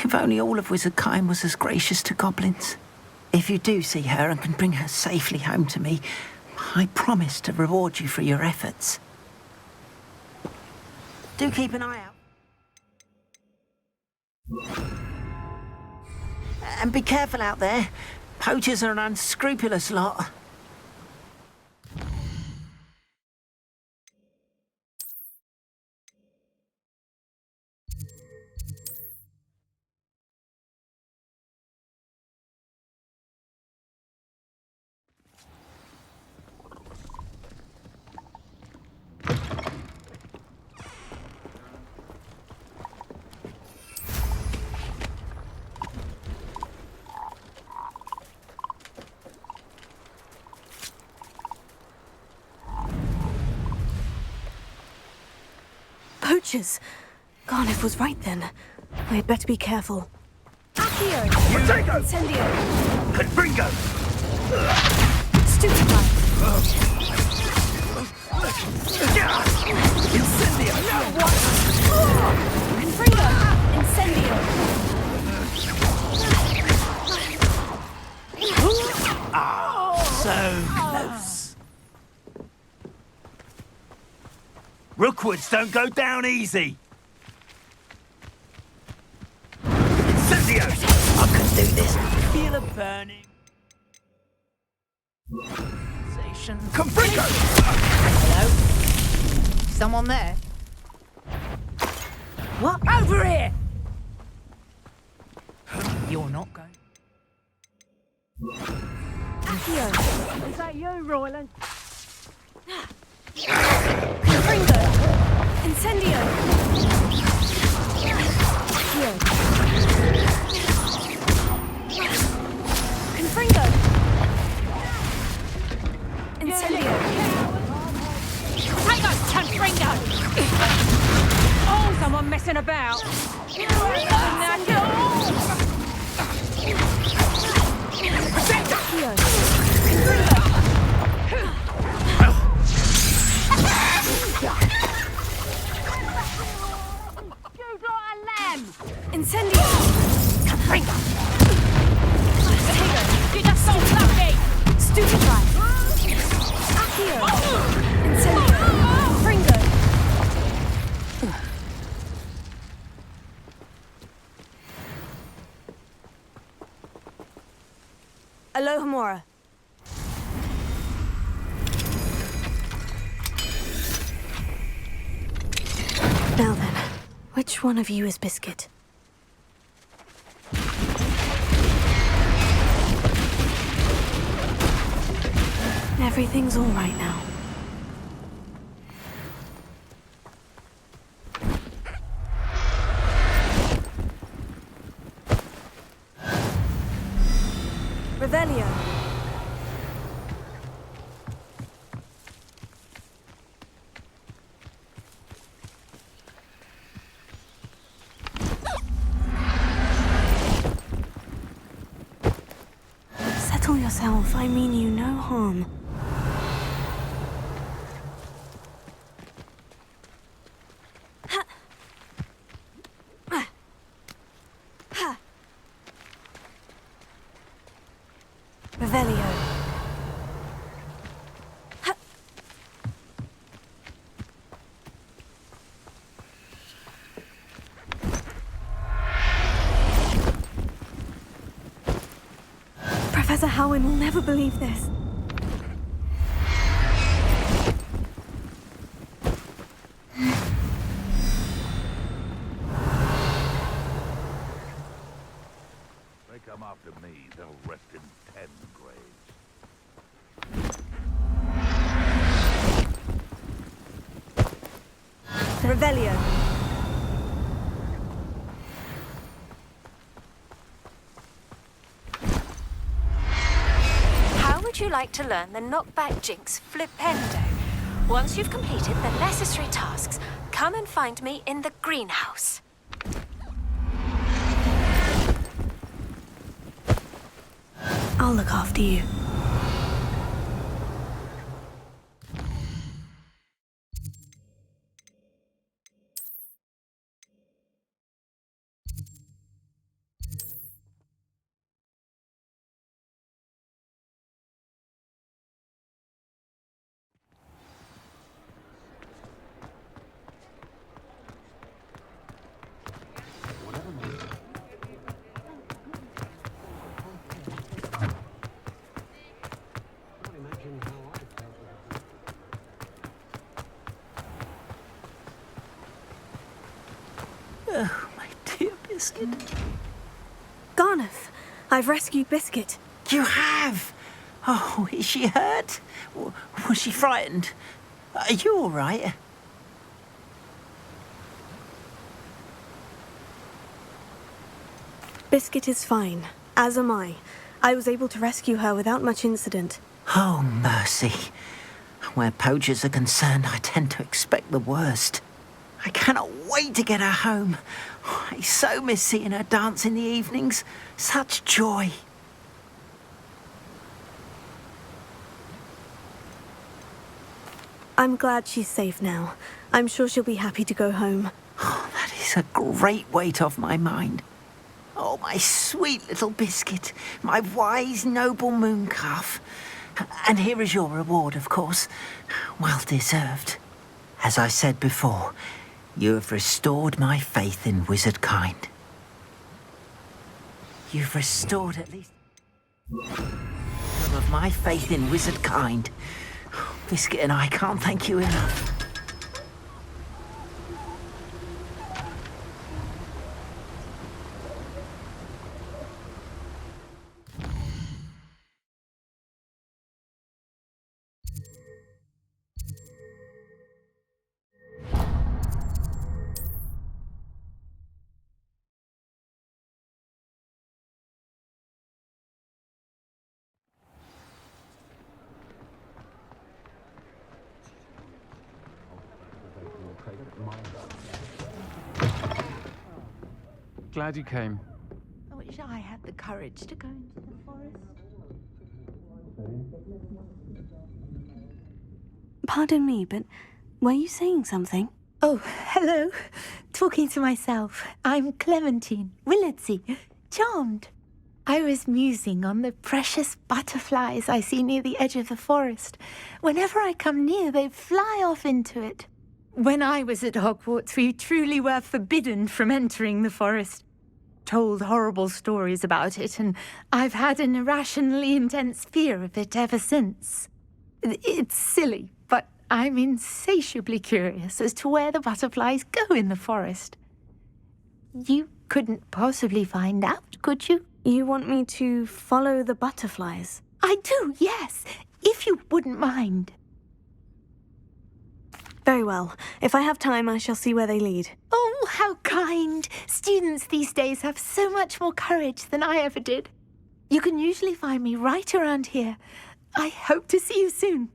If only all of Wizardkind was as gracious to goblins. If you do see her and can bring her safely home to me, I promise to reward you for your efforts. Do keep an eye out. And be careful out there. Poachers are an unscrupulous lot. Poachers! Garlick was right then. We'd better be careful. Accio! Potato! Incendio! Confringo! Stupefy! Incendio! Confringo! Incendio! So close. Rookwoods don't go down easy. Incendios! I can do this. Feel a burning. Confringo! Hello? Someone there? What? Over here! You're not going. Accio! Is that you, Royland? Confringo! Incendio! Accio! Confringo! Incendio! Take us, Confringo! Oh, someone messing about! Accio! Incendio! Confringo! You just so lucky! Stupefy! Accio! Incendio! Fringo! Alohomora. Now then, which one of you is Biscuit? Everything's all right now. Revelio. Settle yourself. I mean you no harm. Revelio. Professor Howin will never believe this. They come after me, they'll rest in 10 graves. Revelio. How would you like to learn the knockback jinx flipendo? Once you've completed the necessary tasks, come and find me in the greenhouse. I'll look after you. Biscuit? Garnath, I've rescued Biscuit. You have? Oh, is she hurt? Was she frightened? Are you all right? Biscuit is fine, as am I. I was able to rescue her without much incident. Oh, mercy. Where poachers are concerned, I tend to expect the worst. I cannot wait to get her home. I so miss seeing her dance in the evenings. Such joy. I'm glad she's safe now. I'm sure she'll be happy to go home. Oh, that is a great weight off my mind. Oh, my sweet little Biscuit, my wise, noble moon calf. And here is your reward, of course. Well deserved. As I said before, you have restored my faith in wizard kind. You've restored at least some of my faith in wizard kind. Biscuit and I can't thank you enough. Glad you came. I wish I had the courage to go into the forest. Pardon me, but were you saying something? Oh, hello. Talking to myself. I'm Clementine, Willardsey, charmed. I was musing on the precious butterflies I see near the edge of the forest. Whenever I come near, they fly off into it. When I was at Hogwarts, we truly were forbidden from entering the forest. Told horrible stories about it, and I've had an irrationally intense fear of it ever since. It's silly, but I'm insatiably curious as to where the butterflies go in the forest. You couldn't possibly find out, could you? You want me to follow the butterflies? I do, yes, if you wouldn't mind. Very well. If I have time, I shall see where they lead. Oh, how kind! Students these days have so much more courage than I ever did. You can usually find me right around here. I hope to see you soon.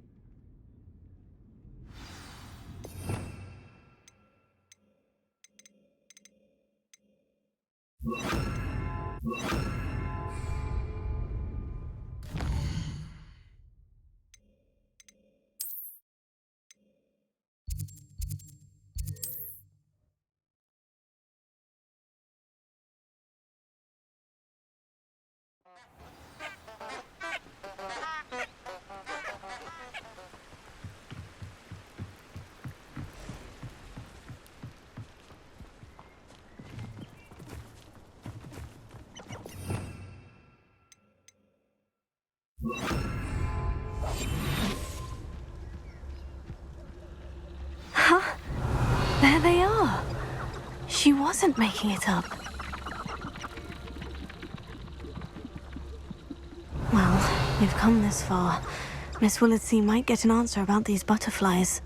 Huh? There they are. She wasn't making it up. Well, we've come this far. Miss Willardsey might get an answer about these butterflies.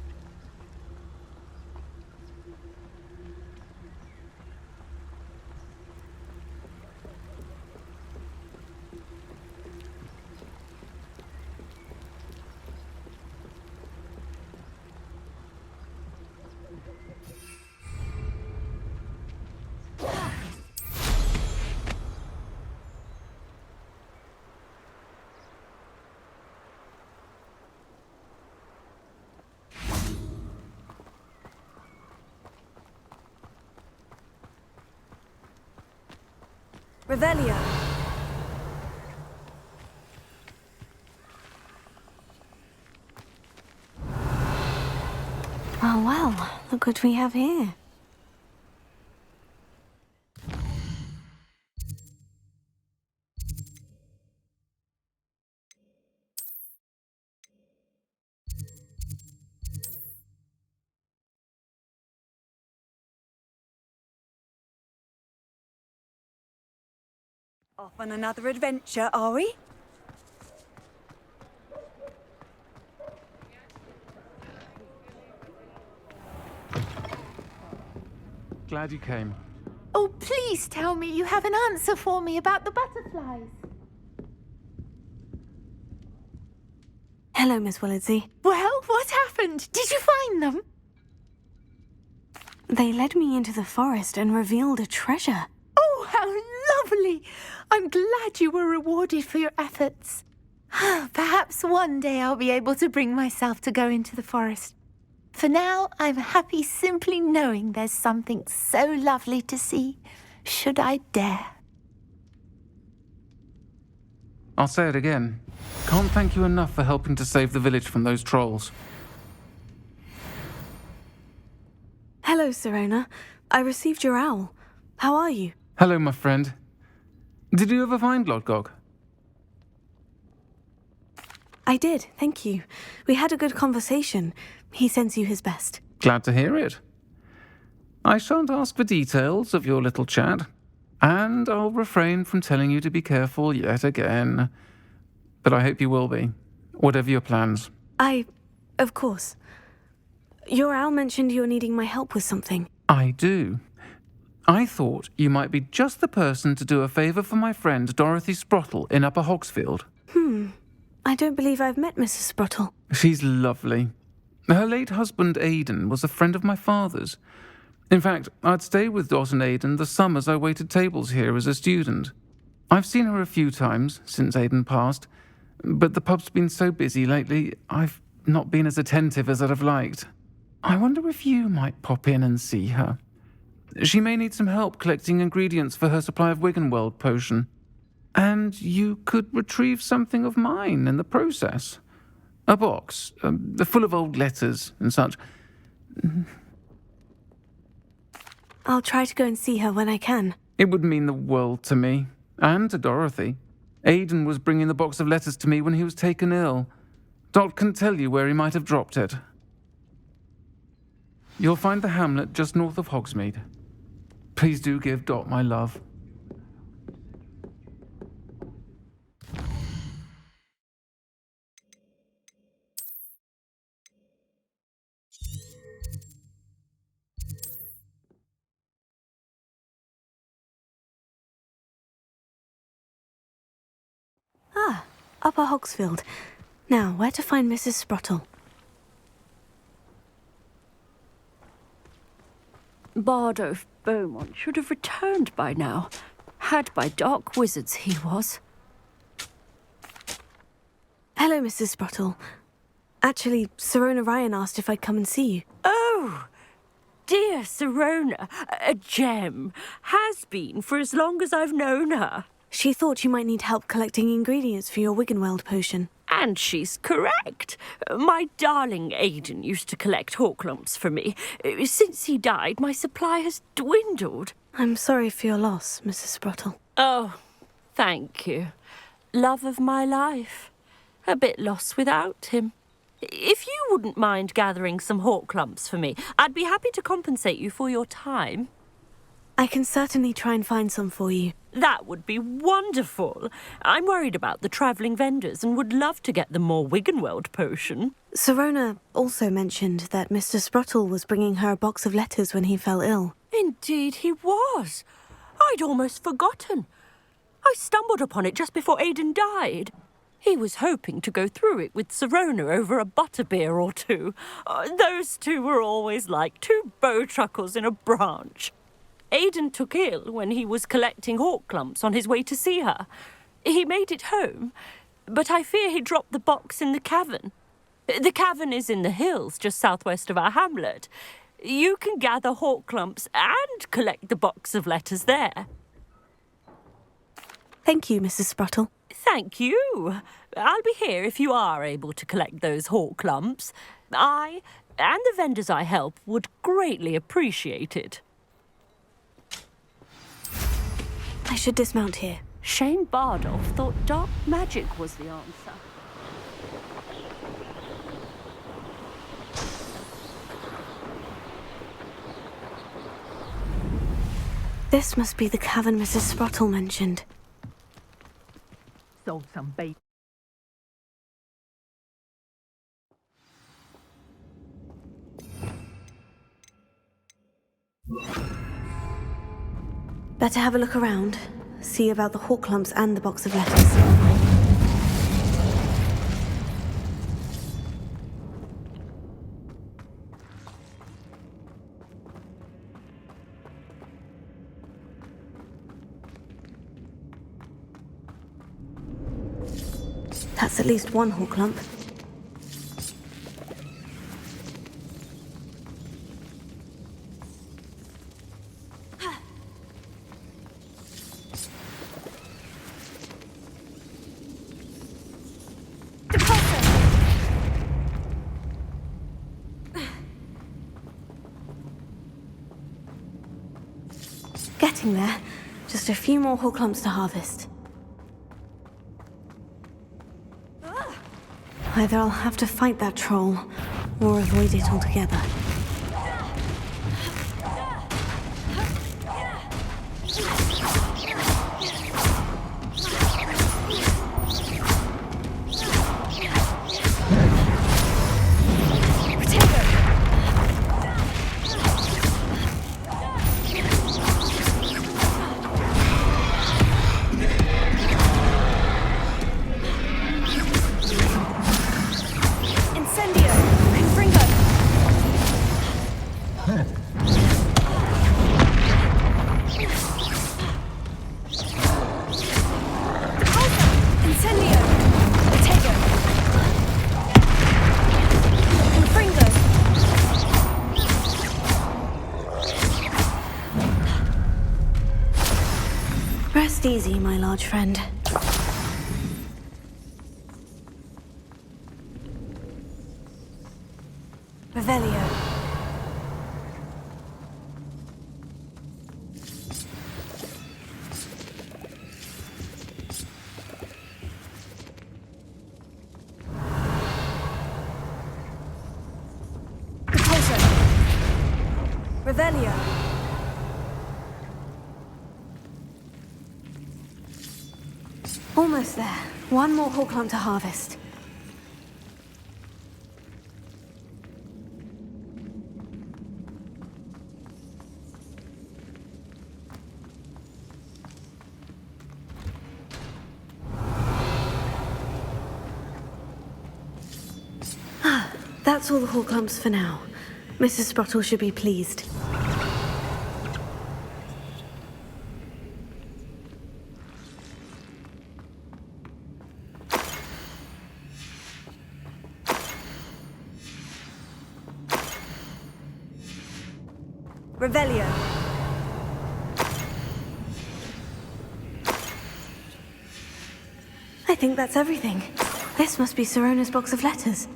Revelio. Well, look what we have here. Off on another adventure, are we? Glad you came. Oh, please tell me you have an answer for me about the butterflies. Hello, Miss Willardsey. Well, what happened? Did you find them? They led me into the forest and revealed a treasure. Oh, how lovely! I'm glad you were rewarded for your efforts. Perhaps one day I'll be able to bring myself to go into the forest. For now, I'm happy simply knowing there's something so lovely to see, should I dare. I'll say it again. Can't thank you enough for helping to save the village from those trolls. Hello, Sirona. I received your owl. How are you? Hello, my friend. Did you ever find Lodgok? I did, thank you. We had a good conversation. He sends you his best. Glad to hear it. I shan't ask for details of your little chat, and I'll refrain from telling you to be careful yet again. But I hope you will be, whatever your plans. Of course. Your owl mentioned you're needing my help with something. I do. I thought you might be just the person to do a favour for my friend Dorothy Sprottle in Upper Hogsfield. I don't believe I've met Mrs. Sprottle. She's lovely. Her late husband Aidan was a friend of my father's. In fact, I'd stay with Dot and Aidan the summers I waited tables here as a student. I've seen her a few times since Aidan passed, but the pub's been so busy lately, I've not been as attentive as I'd have liked. I wonder if you might pop in and see her. She may need some help collecting ingredients for her supply of Wiggenweld potion. And you could retrieve something of mine in the process. A box, full of old letters and such. I'll try to go and see her when I can. It would mean the world to me, and to Dorothy. Aidan was bringing the box of letters to me when he was taken ill. Dot can tell you where he might have dropped it. You'll find the hamlet just north of Hogsmeade. Please do give Dot my love. Upper Hogsfield. Now, where to find Mrs. Sprottle? Bardolph Beaumont should have returned by now. Had by dark wizards he was. Hello, Mrs. Sprottle. Actually, Sirona Ryan asked if I'd come and see you. Oh, dear Sirona, a gem. Has been for as long as I've known her. She thought you might need help collecting ingredients for your Wiggenweld potion. And she's correct. My darling Aidan used to collect hawk lumps for me. Since he died, my supply has dwindled. I'm sorry for your loss, Mrs. Sprottle. Oh, thank you. Love of my life. A bit lost without him. If you wouldn't mind gathering some hawk lumps for me, I'd be happy to compensate you for your time. I can certainly try and find some for you. That would be wonderful. I'm worried about the travelling vendors and would love to get them more Wiggenweld potion. Sirona also mentioned that Mr. Sprottle was bringing her a box of letters when he fell ill. Indeed he was. I'd almost forgotten. I stumbled upon it just before Aidan died. He was hoping to go through it with Sirona over a butterbeer or two. Those two were always like two bowtruckles in a branch. Aidan took ill when he was collecting hawk clumps on his way to see her. He made it home, but I fear he dropped the box in the cavern. The cavern is in the hills just southwest of our hamlet. You can gather hawk clumps and collect the box of letters there. Thank you, Mrs. Sprottle. Thank you. I'll be here if you are able to collect those hawk clumps. I and the vendors I help would greatly appreciate it. I should dismount here. Shane Bardolph thought dark magic was the answer. This must be the cavern Mrs. Sprottle mentioned. sold some bait. Better have a look around. See about the hawk lumps and the box of letters. That's at least one hawk lump. Getting there. Just a few more hawk lumps to harvest. Either I'll have to fight that troll, or avoid it altogether. Rest easy, my large friend. Revelio. Revelio. Almost there. One more hawk lump to harvest. That's all the hawk lumps for now. Mrs. Sprottle should be pleased. Revelio. I think that's everything. This must be Sirona's box of letters.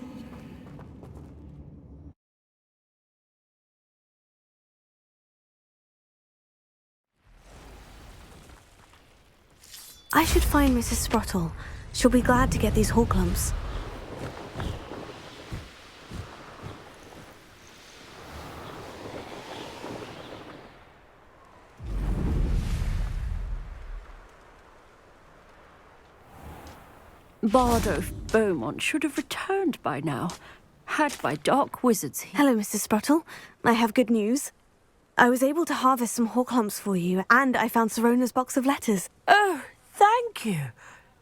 I should find Mrs. Sprottle. She'll be glad to get these hawk lumps. Bardo Beaumont should have returned by now, had my dark wizards here. Hello, Mrs. Sprottle. I have good news. I was able to harvest some hawk lumps for you, and I found Sirona's box of letters. Oh, thank you.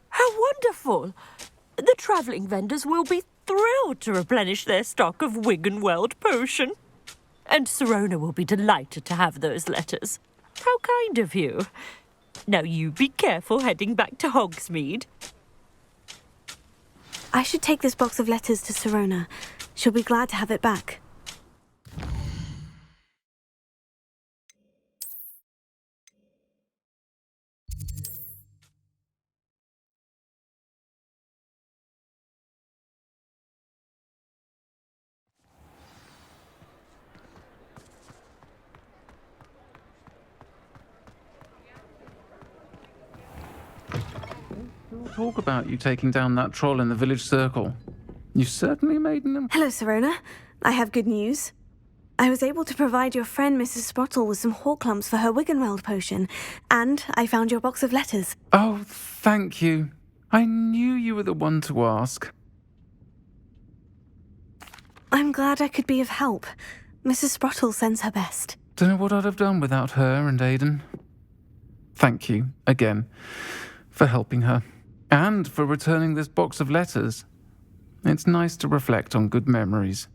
How wonderful. The travelling vendors will be thrilled to replenish their stock of Wiggenweld potion. And Sirona will be delighted to have those letters. How kind of you. Now you be careful heading back to Hogsmeade. I should take this box of letters to Sirona. She'll be glad to have it back. Talk about you taking down that troll in the village circle. You certainly made an... Hello, Sirona. I have good news. I was able to provide your friend Mrs. Sprottle with some hawk lumps for her Wiggenweld potion, and I found your box of letters. Oh, thank you. I knew you were the one to ask. I'm glad I could be of help. Mrs. Sprottle sends her best. Don't know what I'd have done without her and Aidan. Thank you, again, for helping her. And for returning this box of letters. It's nice to reflect on good memories.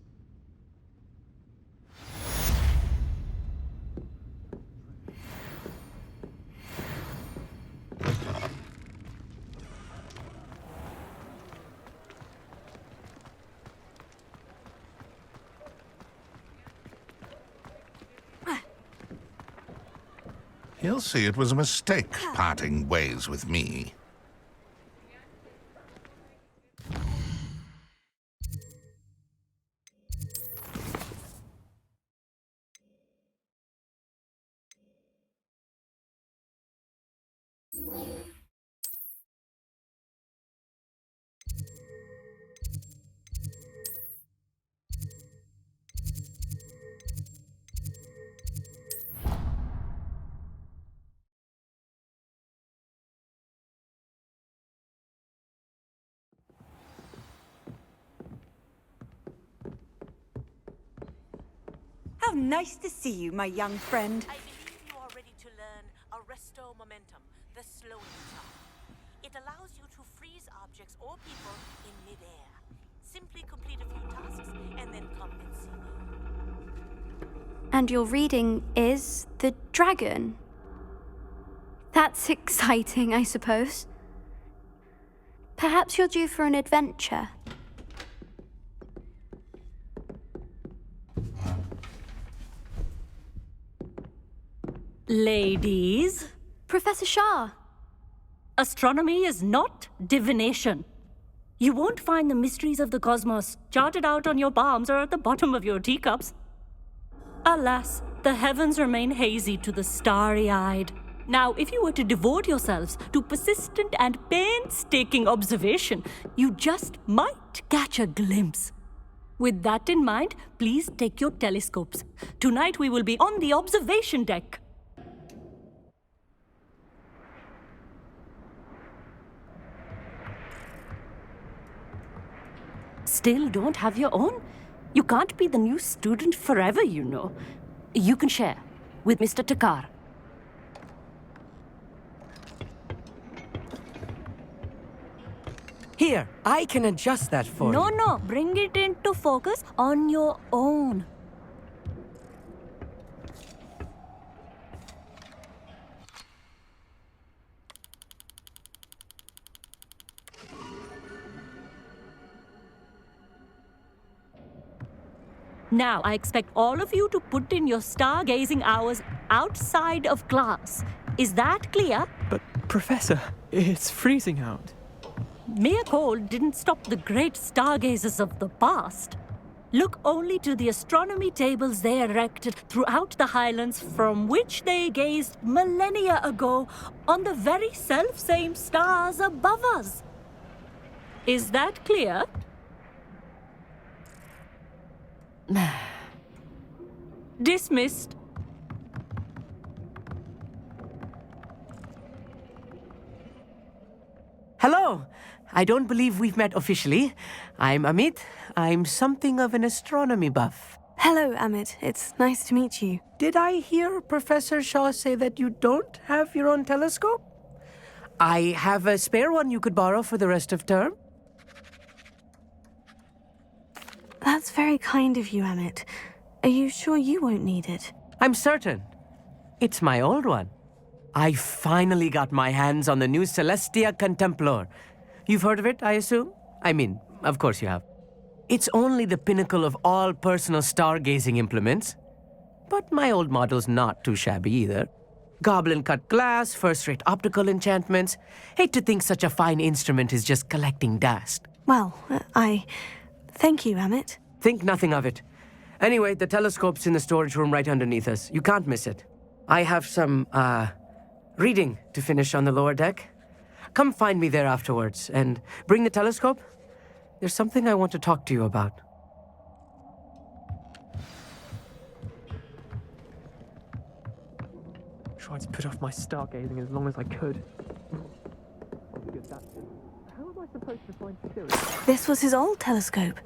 He'll see it was a mistake parting ways with me. How nice to see you, my young friend. I believe you are ready to learn Arresto Momentum, the slowing charm. It allows you to freeze objects or people in midair. Simply complete a few tasks and then come and see me. And your reading is the dragon. That's exciting, I suppose. Perhaps you're due for an adventure. Ladies. Professor Shah. Astronomy is not divination. You won't find the mysteries of the cosmos charted out on your palms or at the bottom of your teacups. Alas, the heavens remain hazy to the starry-eyed. Now, if you were to devote yourselves to persistent and painstaking observation, you just might catch a glimpse. With that in mind, please take your telescopes. Tonight we will be on the observation deck. Still don't have your own? You can't be the new student forever, you know. You can share with Mr. Takar. Here, I can adjust that for you. No, bring it into focus on your own. Now, I expect all of you to put in your stargazing hours outside of class. Is that clear? But, Professor, it's freezing out. Mere cold didn't stop the great stargazers of the past. Look only to the astronomy tables they erected throughout the Highlands from which they gazed millennia ago on the very self-same stars above us. Is that clear? Dismissed. Hello. I don't believe we've met officially. I'm Amit. I'm something of an astronomy buff. Hello, Amit. It's nice to meet you. Did I hear Professor Shaw say that you don't have your own telescope? I have a spare one you could borrow for the rest of term. That's very kind of you, Amit. Are you sure you won't need it? I'm certain. It's my old one. I finally got my hands on the new Celestia Contemplor. You've heard of it, I assume? I mean, of course you have. It's only the pinnacle of all personal stargazing implements. But my old model's not too shabby either. Goblin-cut glass, first-rate optical enchantments. Hate to think such a fine instrument is just collecting dust. Well, thank you, Amit. Think nothing of it. Anyway, the telescope's in the storage room right underneath us. You can't miss it. I have some, reading to finish on the lower deck. Come find me there afterwards, and bring the telescope. There's something I want to talk to you about. Tried to put off my stargazing as long as I could. This was his old telescope.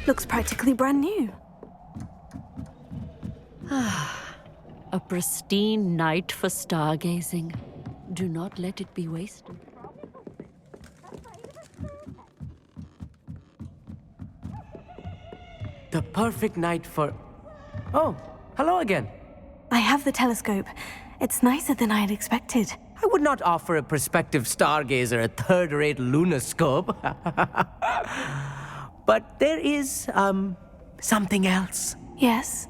Looks practically brand new. A pristine night for stargazing. Do not let it be wasted. The perfect night for... Oh, hello again. I have the telescope. It's nicer than I had expected. I would not offer a prospective stargazer a third-rate lunoscope. But there is, something else. Yes?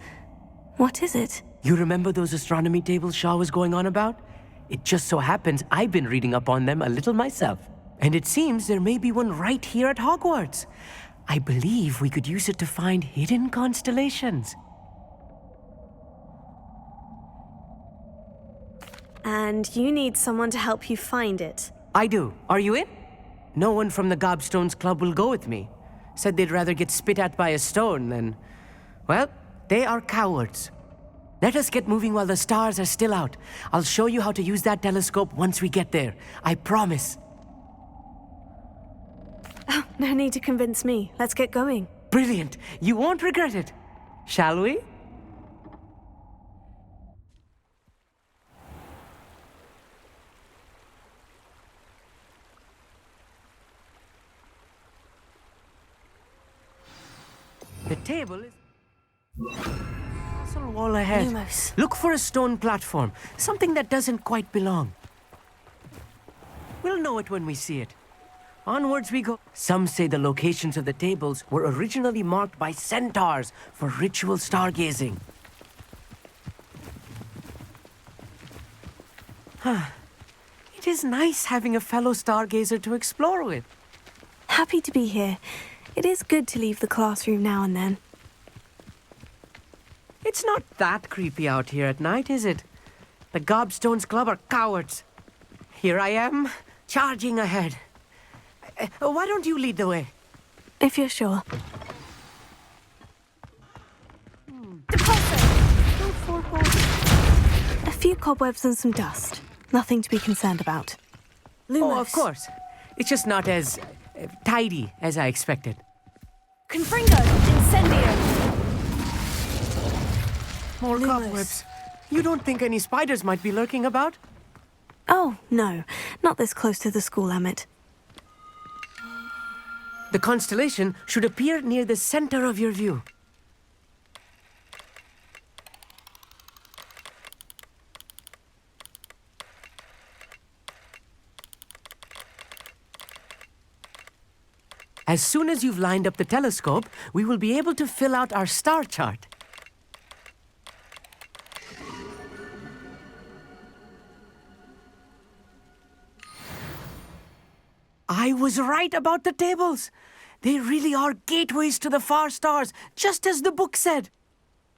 What is it? You remember those astronomy tables Shaw was going on about? It just so happens I've been reading up on them a little myself. And it seems there may be one right here at Hogwarts. I believe we could use it to find hidden constellations. And you need someone to help you find it. I do. Are you in? No one from the Gobstones Club will go with me. Said they'd rather get spit at by a stone than... Well, they are cowards. Let us get moving while the stars are still out. I'll show you how to use that telescope once we get there. I promise. Oh, no need to convince me. Let's get going. Brilliant. You won't regret it. Shall we? The table is... Castle wall ahead. Lumos. Look for a stone platform. Something that doesn't quite belong. We'll know it when we see it. Onwards we go. Some say the locations of the tables were originally marked by centaurs for ritual stargazing. It is nice having a fellow stargazer to explore with. Happy to be here. It is good to leave the classroom now and then. It's not that creepy out here at night, is it? The Gobstones Club are cowards. Here I am, charging ahead. Why don't you lead the way? If you're sure. A few cobwebs and some dust. Nothing to be concerned about. Lumos. Oh, of course. It's just not as tidy as I expected. Confringo! Incendio! More cobwebs. You don't think any spiders might be lurking about? Oh, no. Not this close to the school, Emmett. The constellation should appear near the center of your view. As soon as you've lined up the telescope, we will be able to fill out our star chart. I was right about the tables. They really are gateways to the far stars, just as the book said.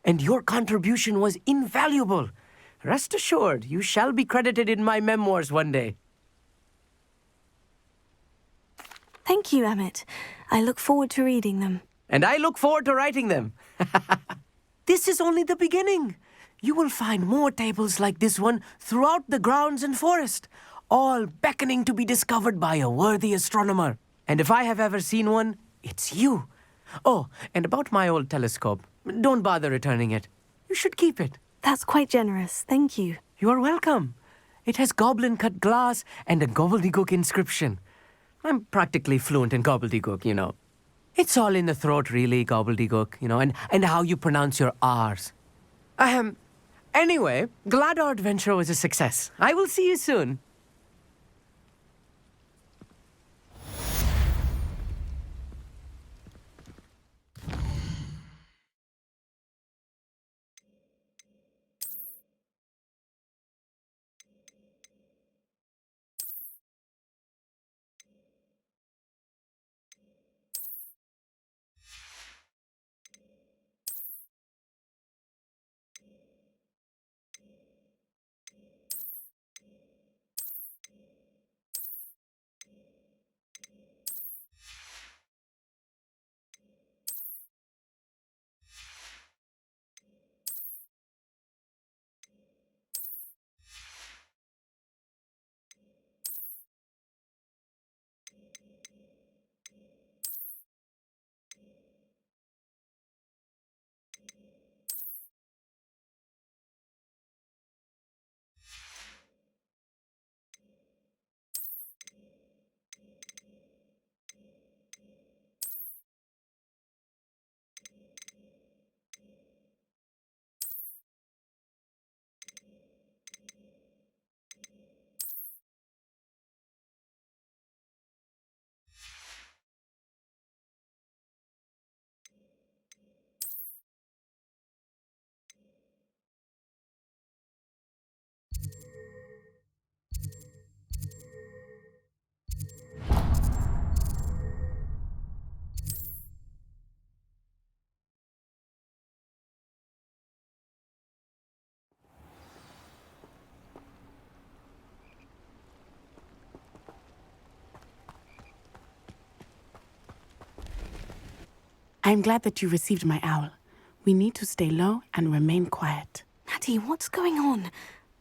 And your contribution was invaluable. Rest assured, you shall be credited in my memoirs one day. Thank you, Emmett. I look forward to reading them. And I look forward to writing them. This is only the beginning. You will find more tables like this one throughout the grounds and forest, all beckoning to be discovered by a worthy astronomer. And if I have ever seen one, it's you. Oh, and about my old telescope, don't bother returning it. You should keep it. That's quite generous. Thank you. You are welcome. It has goblin-cut glass and a gobbledegook inscription. I'm practically fluent in gobbledegook, you know. It's all in the throat, really, gobbledegook, you know, and how you pronounce your R's. Anyway, glad our adventure was a success. I will see you soon. I'm glad that you received my owl. We need to stay low and remain quiet. Natty, what's going on?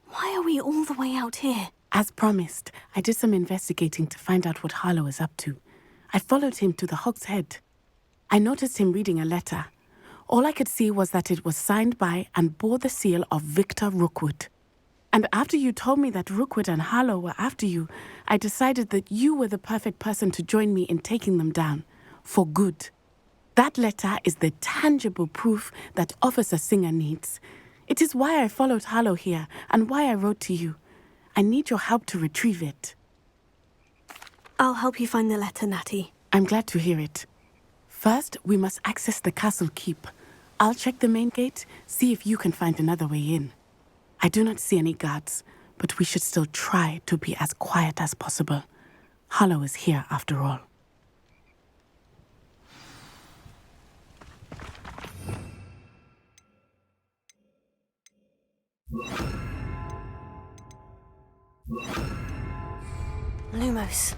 Why are we all the way out here? As promised, I did some investigating to find out what Harlow is up to. I followed him to the Hog's Head. I noticed him reading a letter. All I could see was that it was signed by and bore the seal of Victor Rookwood. And after you told me that Rookwood and Harlow were after you, I decided that you were the perfect person to join me in taking them down. For good. That letter is the tangible proof that Officer Singer needs. It is why I followed Harlow here and why I wrote to you. I need your help to retrieve it. I'll help you find the letter, Natty. I'm glad to hear it. First, we must access the castle keep. I'll check the main gate, see if you can find another way in. I do not see any guards, but we should still try to be as quiet as possible. Harlow is here after all. Lumos.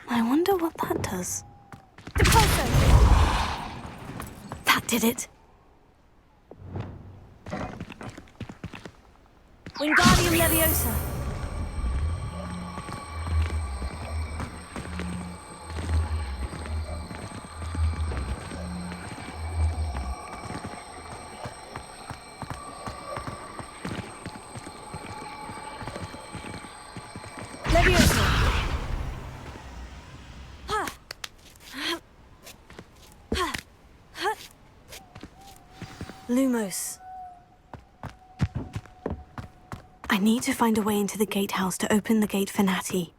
I wonder what that does. That did it. Wingardium Leviosa. Leviosa. Lumos. I need to find a way into the gatehouse to open the gate for Natty.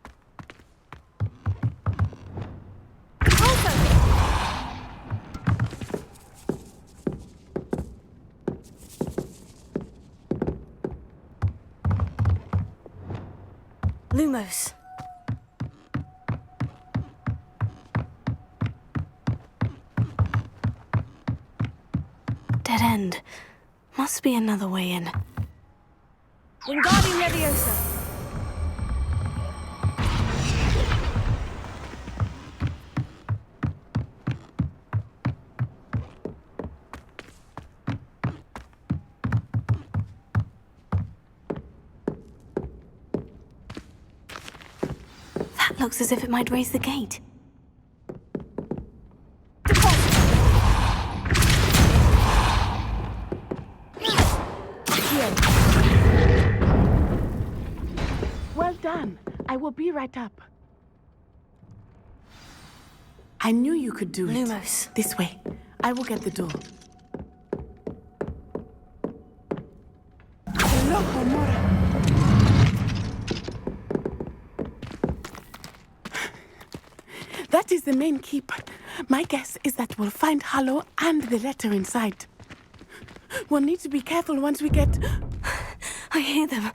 Lumos. Dead end. Must be another way in. Wingardium Leviosa. That looks as if it might raise the gate. Well done. I will be right up. I knew you could do it. Lumos. This way. I will get the door. That is the main keep. My guess is that we'll find Harlow and the letter inside. We'll need to be careful once we get... I hear them.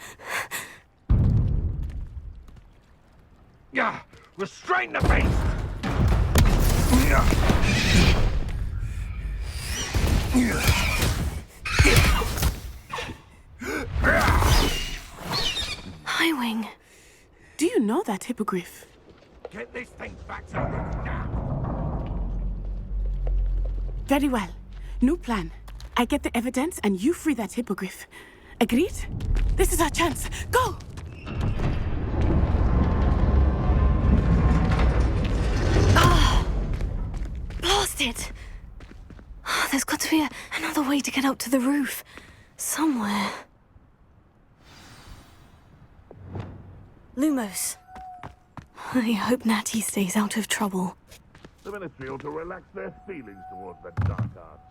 Yeah, restrain the beast! Highwing. Do you know that hippogriff? Get this thing back to Rook now! Very well. New plan. I get the evidence and you free that hippogriff. Agreed? This is our chance. Go! Blasted! There's got to be another way to get up to the roof. Somewhere. Lumos. I hope Natty stays out of trouble. The Ministry ought to relax their feelings towards the dark arts.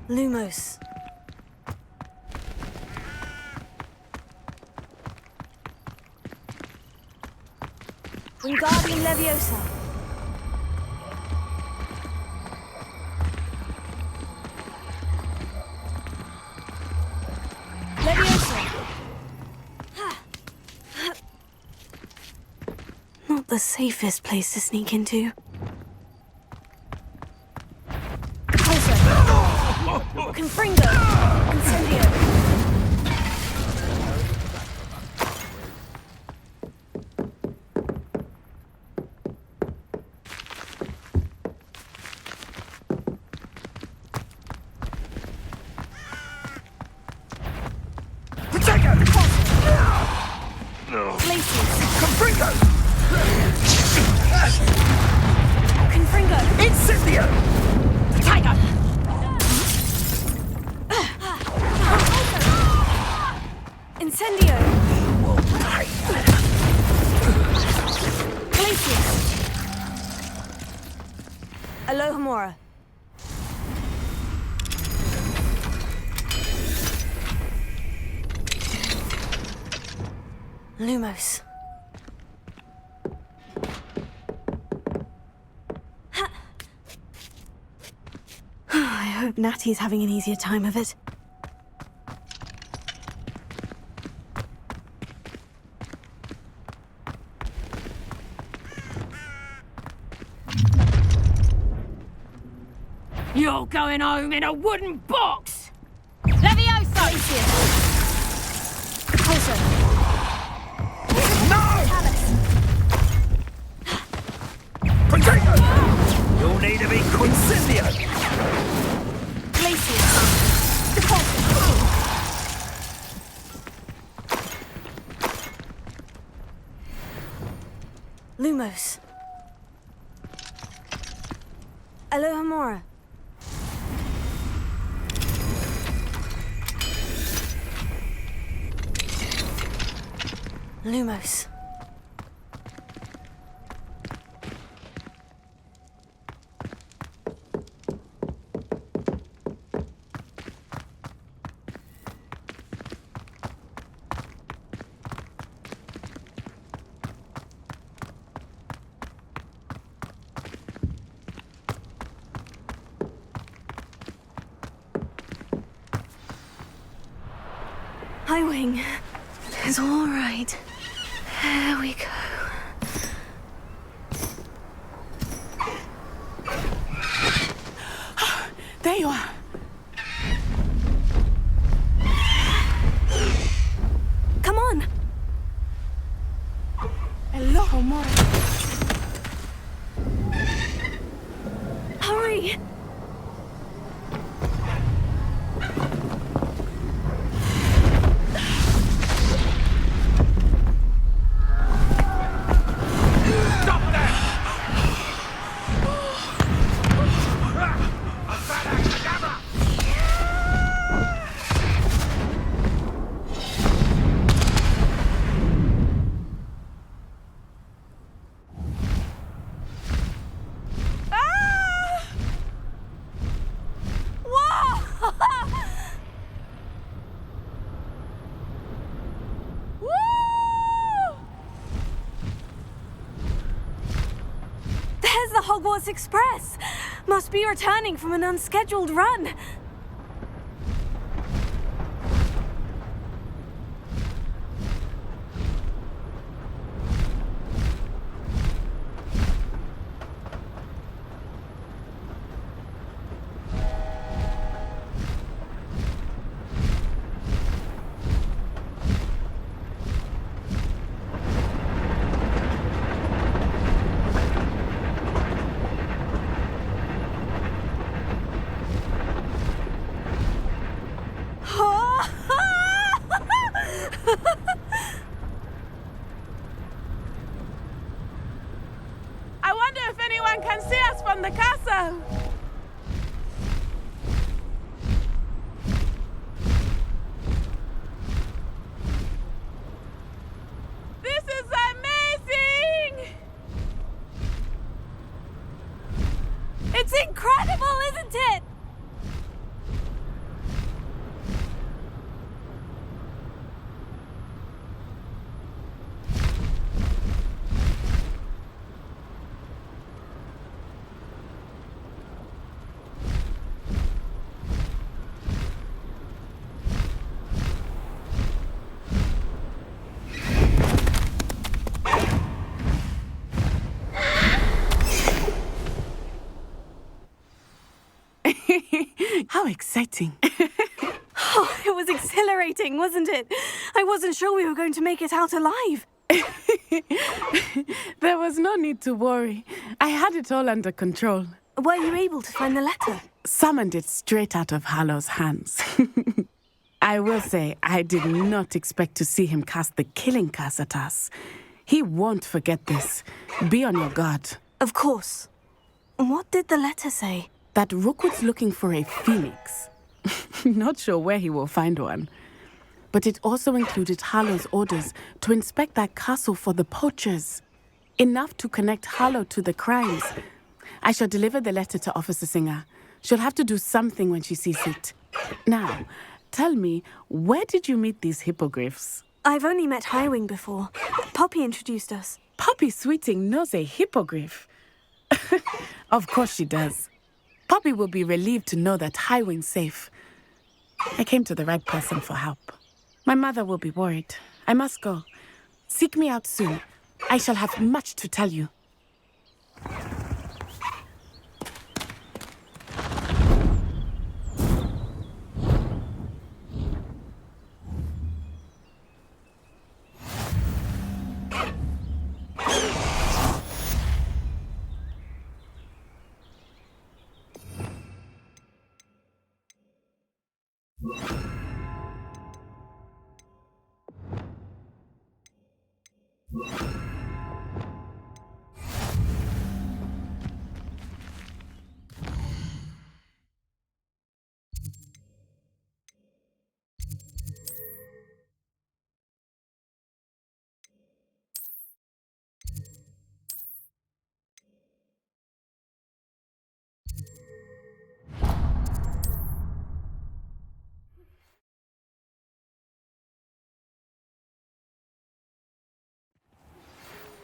Lumos. Wingardium Leviosa. safest place to sneak into. Confringo! Incendio! Confringo! Confringo! Incendio! Tiger! Incendio! Glacius! Alohomora! Lumos. I hope Natty's having an easier time of it. You're going home in a wooden box! Levioso! Closer! Potato! You'll need to be quick. Incendio! Glacius! Deposit! Lumos. Alohomora. Lumos. Hi, Wing. It's all right. There we go. There you are. Come on. Alohomora. Hurry. Hogwarts Express! Must be returning from an unscheduled run. I wonder if anyone can see us from the castle. This is amazing! It's incredible, isn't it? How exciting. Oh, it was exhilarating, wasn't it? I wasn't sure we were going to make it out alive. There was no need to worry. I had it all under control. Were you able to find the letter? Summoned it straight out of Hallow's hands. I will say, I did not expect to see him cast the killing curse at us. He won't forget this. Be on your guard. Of course. What did the letter say? That Rookwood's looking for a phoenix. Not sure where he will find one. But it also included Hallow's orders to inspect that castle for the poachers. Enough to connect Hallow to the crimes. I shall deliver the letter to Officer Singer. She'll have to do something when she sees it. Now, tell me, where did you meet these hippogriffs? I've only met Howin before. Poppy introduced us. Poppy Sweeting knows a hippogriff. Of course she does. Poppy will be relieved to know that Howin's safe. I came to the right person for help. My mother will be worried. I must go. Seek me out soon. I shall have much to tell you.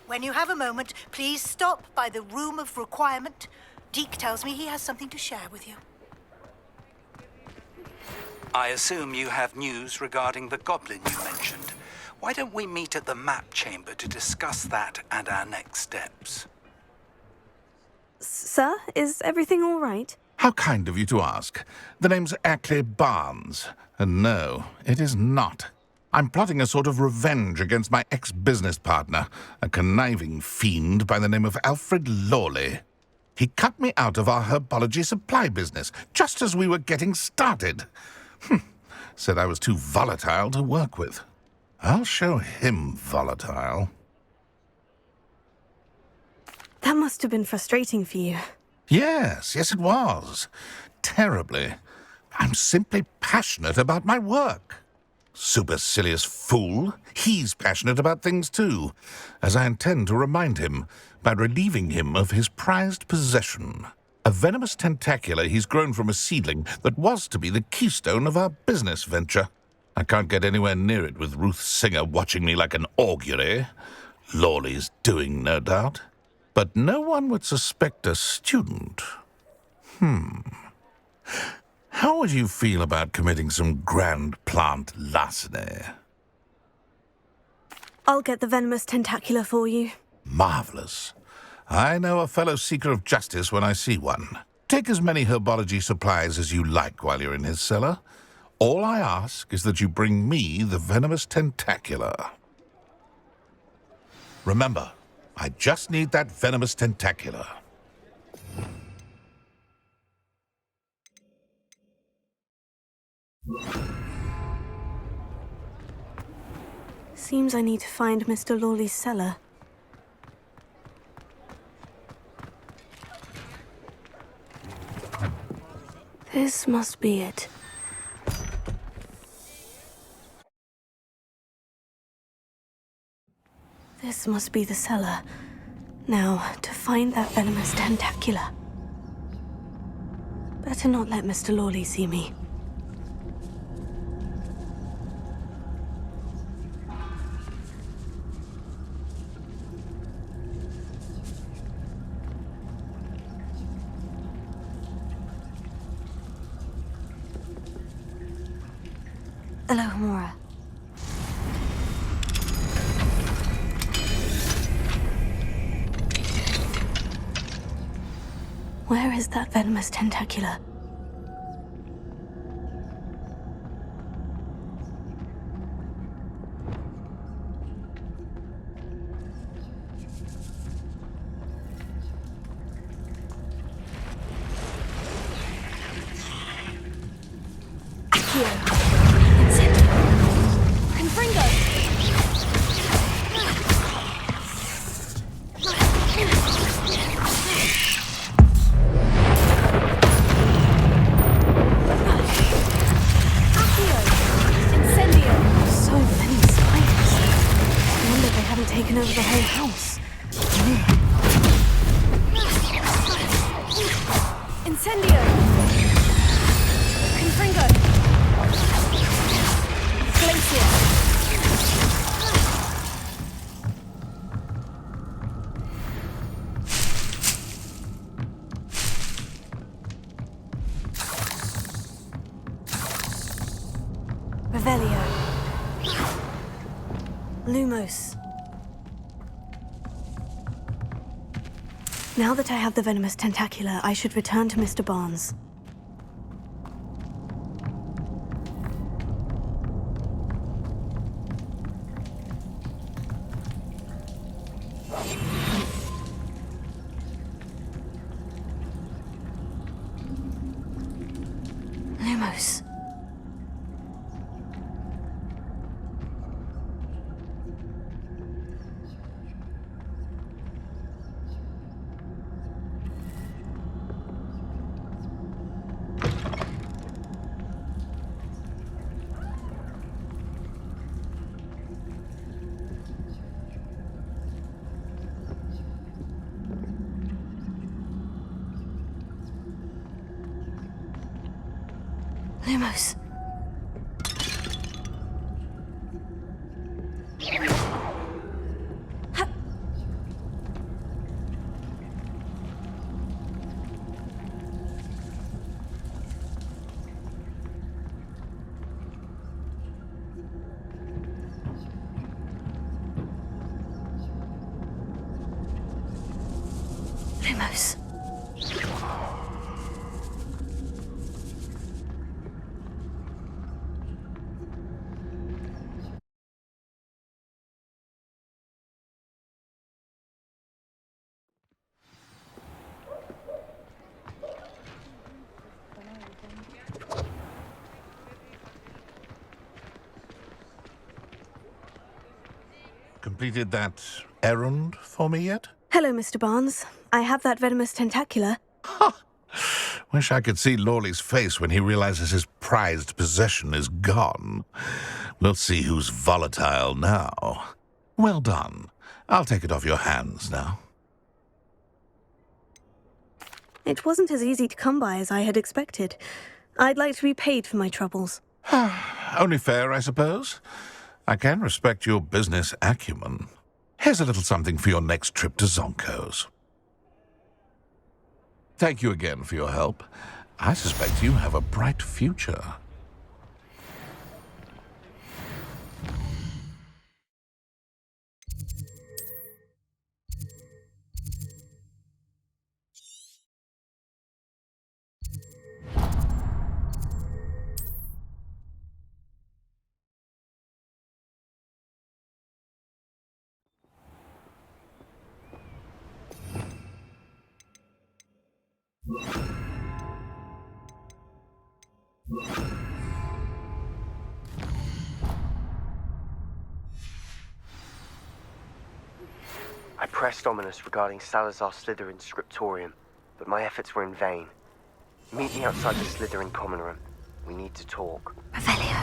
When you have a moment, please stop by the Room of Requirement. Deke tells me he has something to share with you. I assume you have news regarding the goblin you mentioned. Why don't we meet at the map chamber to discuss that and our next steps? Sir, is everything all right? How kind of you to ask. The name's Ackley Barnes. And no, it is not. I'm plotting a sort of revenge against my ex-business partner, a conniving fiend by the name of Alfred Lawley. He cut me out of our herbology supply business, just as we were getting started. Said I was too volatile to work with. I'll show him volatile. That must have been frustrating for you. Yes, it was. Terribly. I'm simply passionate about my work. Supercilious fool. He's passionate about things too, as I intend to remind him by relieving him of his prized possession. A venomous tentacular he's grown from a seedling that was to be the keystone of our business venture. I can't get anywhere near it with Ruth Singer watching me like an augury. Lawley's doing, no doubt. But no one would suspect a student. How would you feel about committing some grand plant larceny? I'll get the venomous tentacular for you. Marvelous. I know a fellow seeker of justice when I see one. Take as many herbology supplies as you like while you're in his cellar. All I ask is that you bring me the venomous tentacular. Remember, I just need that venomous tentacular. Seems I need to find Mr. Lawley's cellar. This must be it. This must be the cellar. Now, to find that venomous tentacular. Better not let Mr. Lawley see me. Alohomora. Where is that venomous tentacular? Accio. Incendio. Confringo. Taken over the whole house. Incendio! Confringo! Glacier! Revelio. Lumos. Now that I have the Venomous Tentacula, I should return to Mr. Barnes. Lumos. Lumos. Lumos. Completed that errand for me yet? Hello, Mr. Barnes. I have that Venomous Tentacula. Wish I could see Lawley's face when he realizes his prized possession is gone. We'll see who's volatile now. Well done. I'll take it off your hands now. It wasn't as easy to come by as I had expected. I'd like to be paid for my troubles. Only fair, I suppose. I can respect your business acumen. Here's a little something for your next trip to Zonko's. Thank you again for your help. I suspect you have a bright future. I pressed Ominous regarding Salazar Slytherin's scriptorium, but my efforts were in vain. Meet me outside the Slytherin common room. We need to talk. Revelio.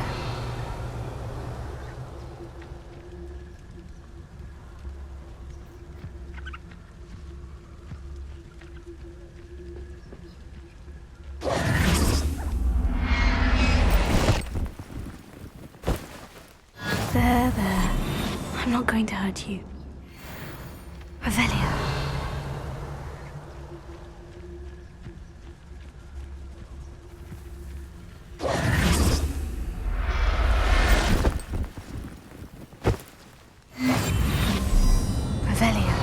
There. I'm not going to hurt you. Revelio. Revelio.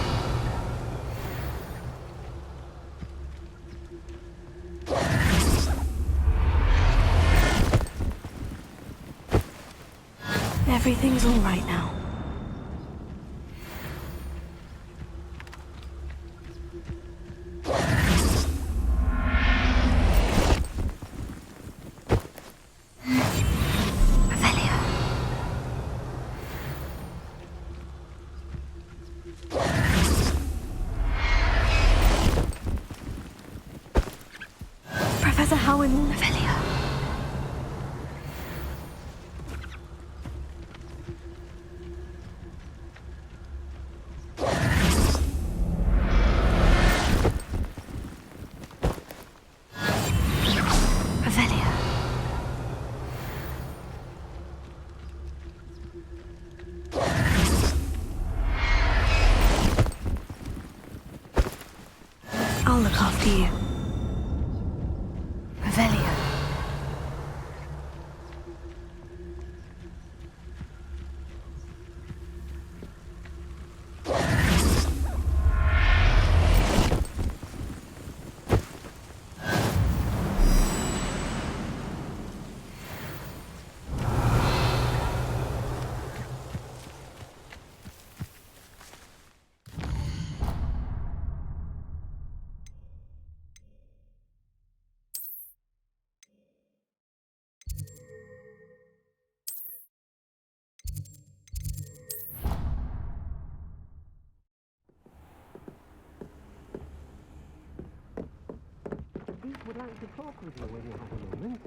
Everything's all right now. There's a Howin. Revelia. I'll look after you. Revelia. Would like to talk with you when you have a moment.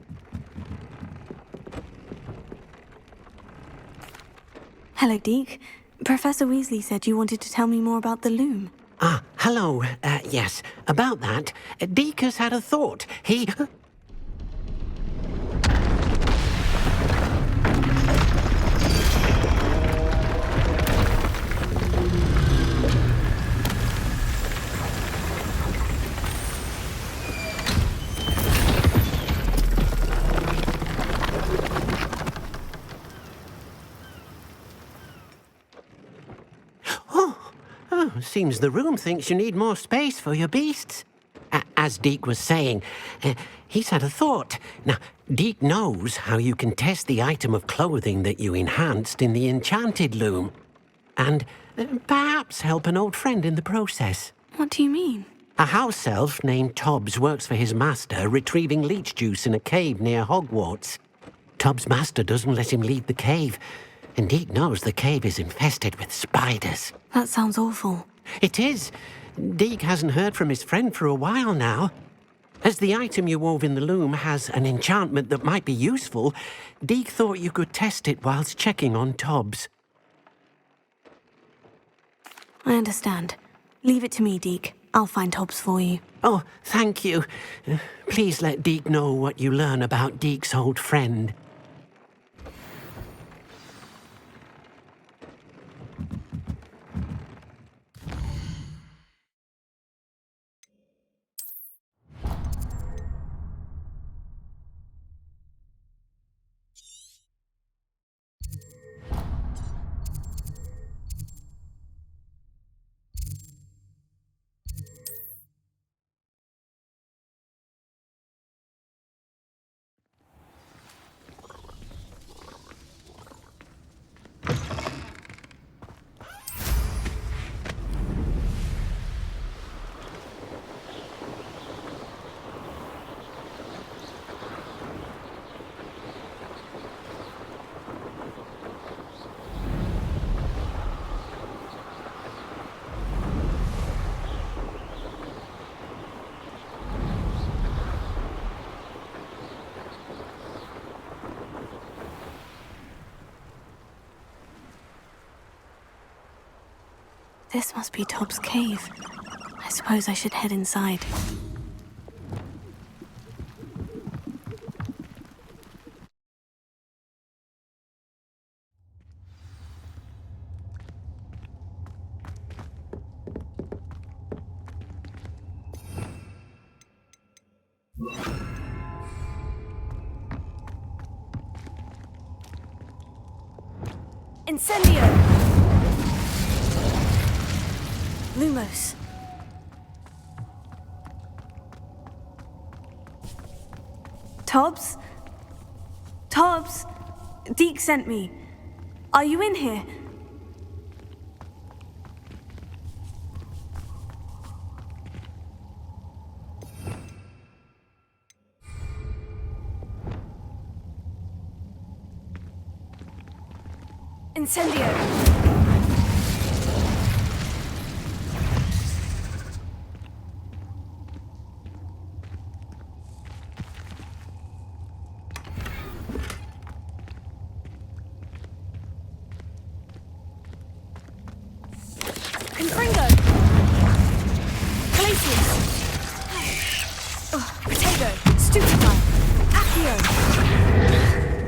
Hello, Deke. Professor Weasley said you wanted to tell me more about the Loom. Ah, hello. Yes, about that. Deke has had a thought. He... Seems the room thinks you need more space for your beasts. As Deke was saying, he's had a thought. Now, Deke knows how you can test the item of clothing that you enhanced in the enchanted loom. And perhaps help an old friend in the process. What do you mean? A house elf named Tobbs works for his master, retrieving leech juice in a cave near Hogwarts. Tobbs' master doesn't let him leave the cave, and Deke knows the cave is infested with spiders. That sounds awful. It is. Deke hasn't heard from his friend for a while now. As the item you wove in the loom has an enchantment that might be useful, Deke thought you could test it whilst checking on Tobbs. I understand. Leave it to me, Deke. I'll find Tobbs for you. Oh, thank you. Please let Deke know what you learn about Deke's old friend. This must be Tobbs' cave. I suppose I should head inside. Incendio! Lumos. Tobbs? Tobbs? Deke sent me. Are you in here? Incendio! Potato. Stupefy. Accio.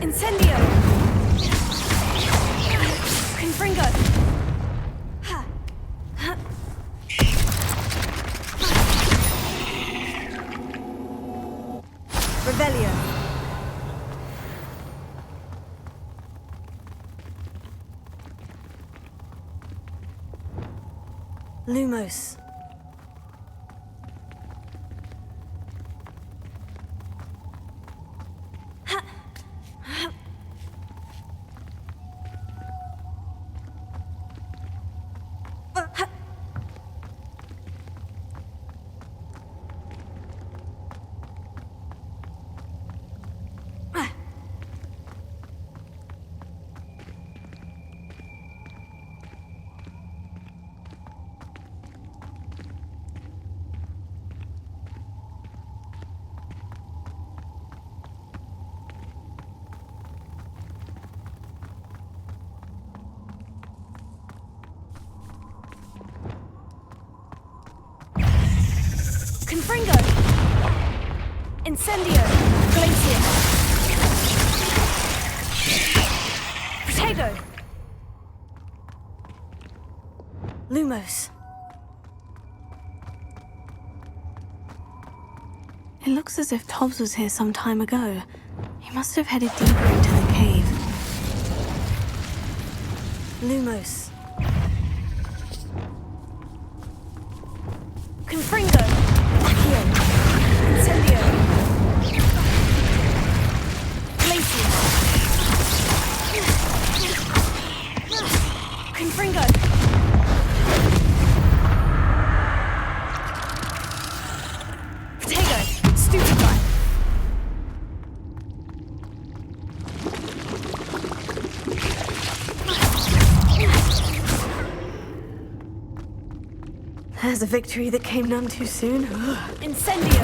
Incendio. Confringo. Revelio. Lumos. Confringo! Incendio! Glacier! Protego! Lumos. It looks as if Tobbs was here some time ago. He must have headed deeper into the cave. Lumos. Confringo! Accio! Incendio! Glacier! Confringo! Potato! Stupefy! There's a victory that came none too soon. Incendio!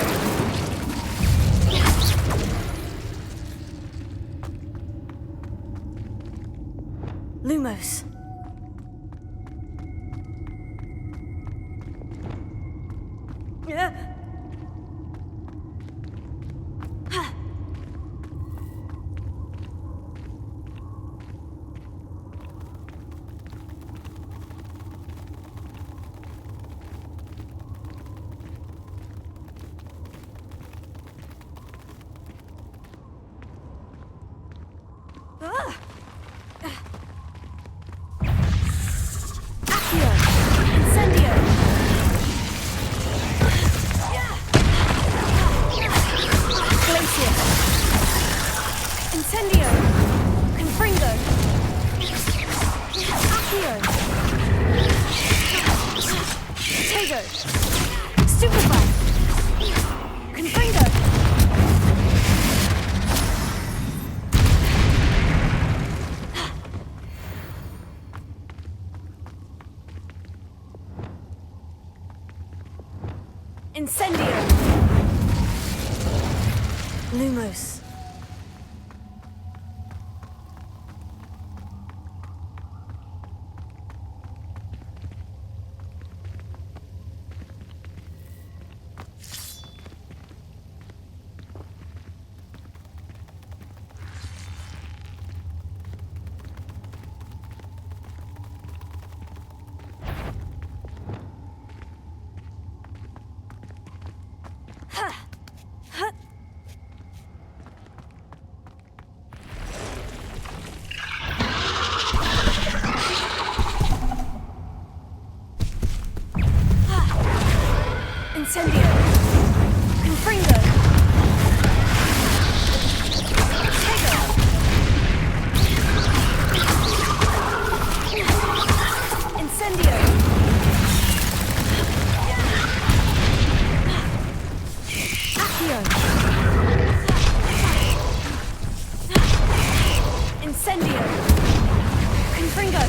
Lumos. Incendio! Lumos. Incendio! Confringo! Tego! Incendio! Accio! Incendio! Confringo!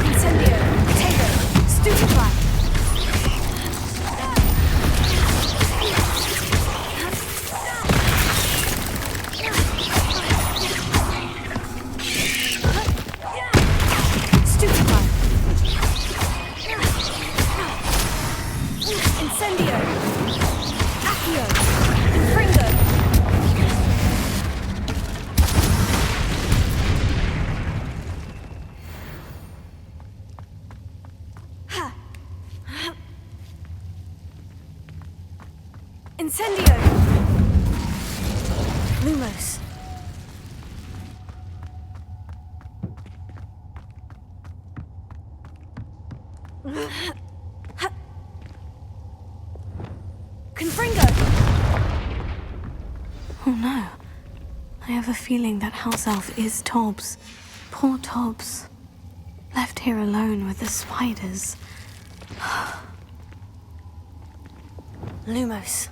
Incendio! Potato! Stupefy! Incendio! Lumos. Confringo! Oh no. I have a feeling that House Elf is Tobbs. Poor Tobbs. Left here alone with the spiders. Lumos.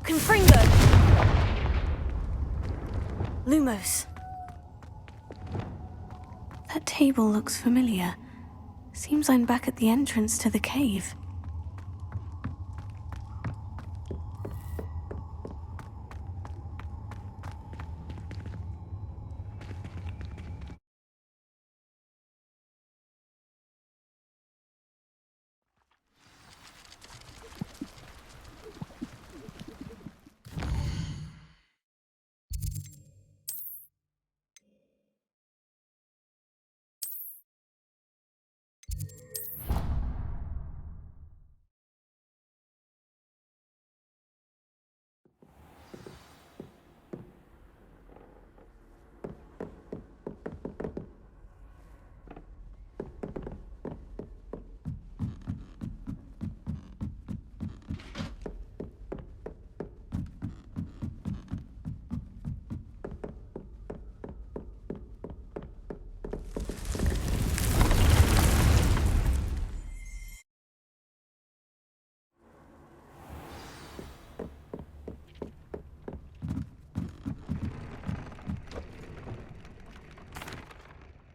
Confringo! Lumos. That table looks familiar. Seems I'm back at the entrance to the cave.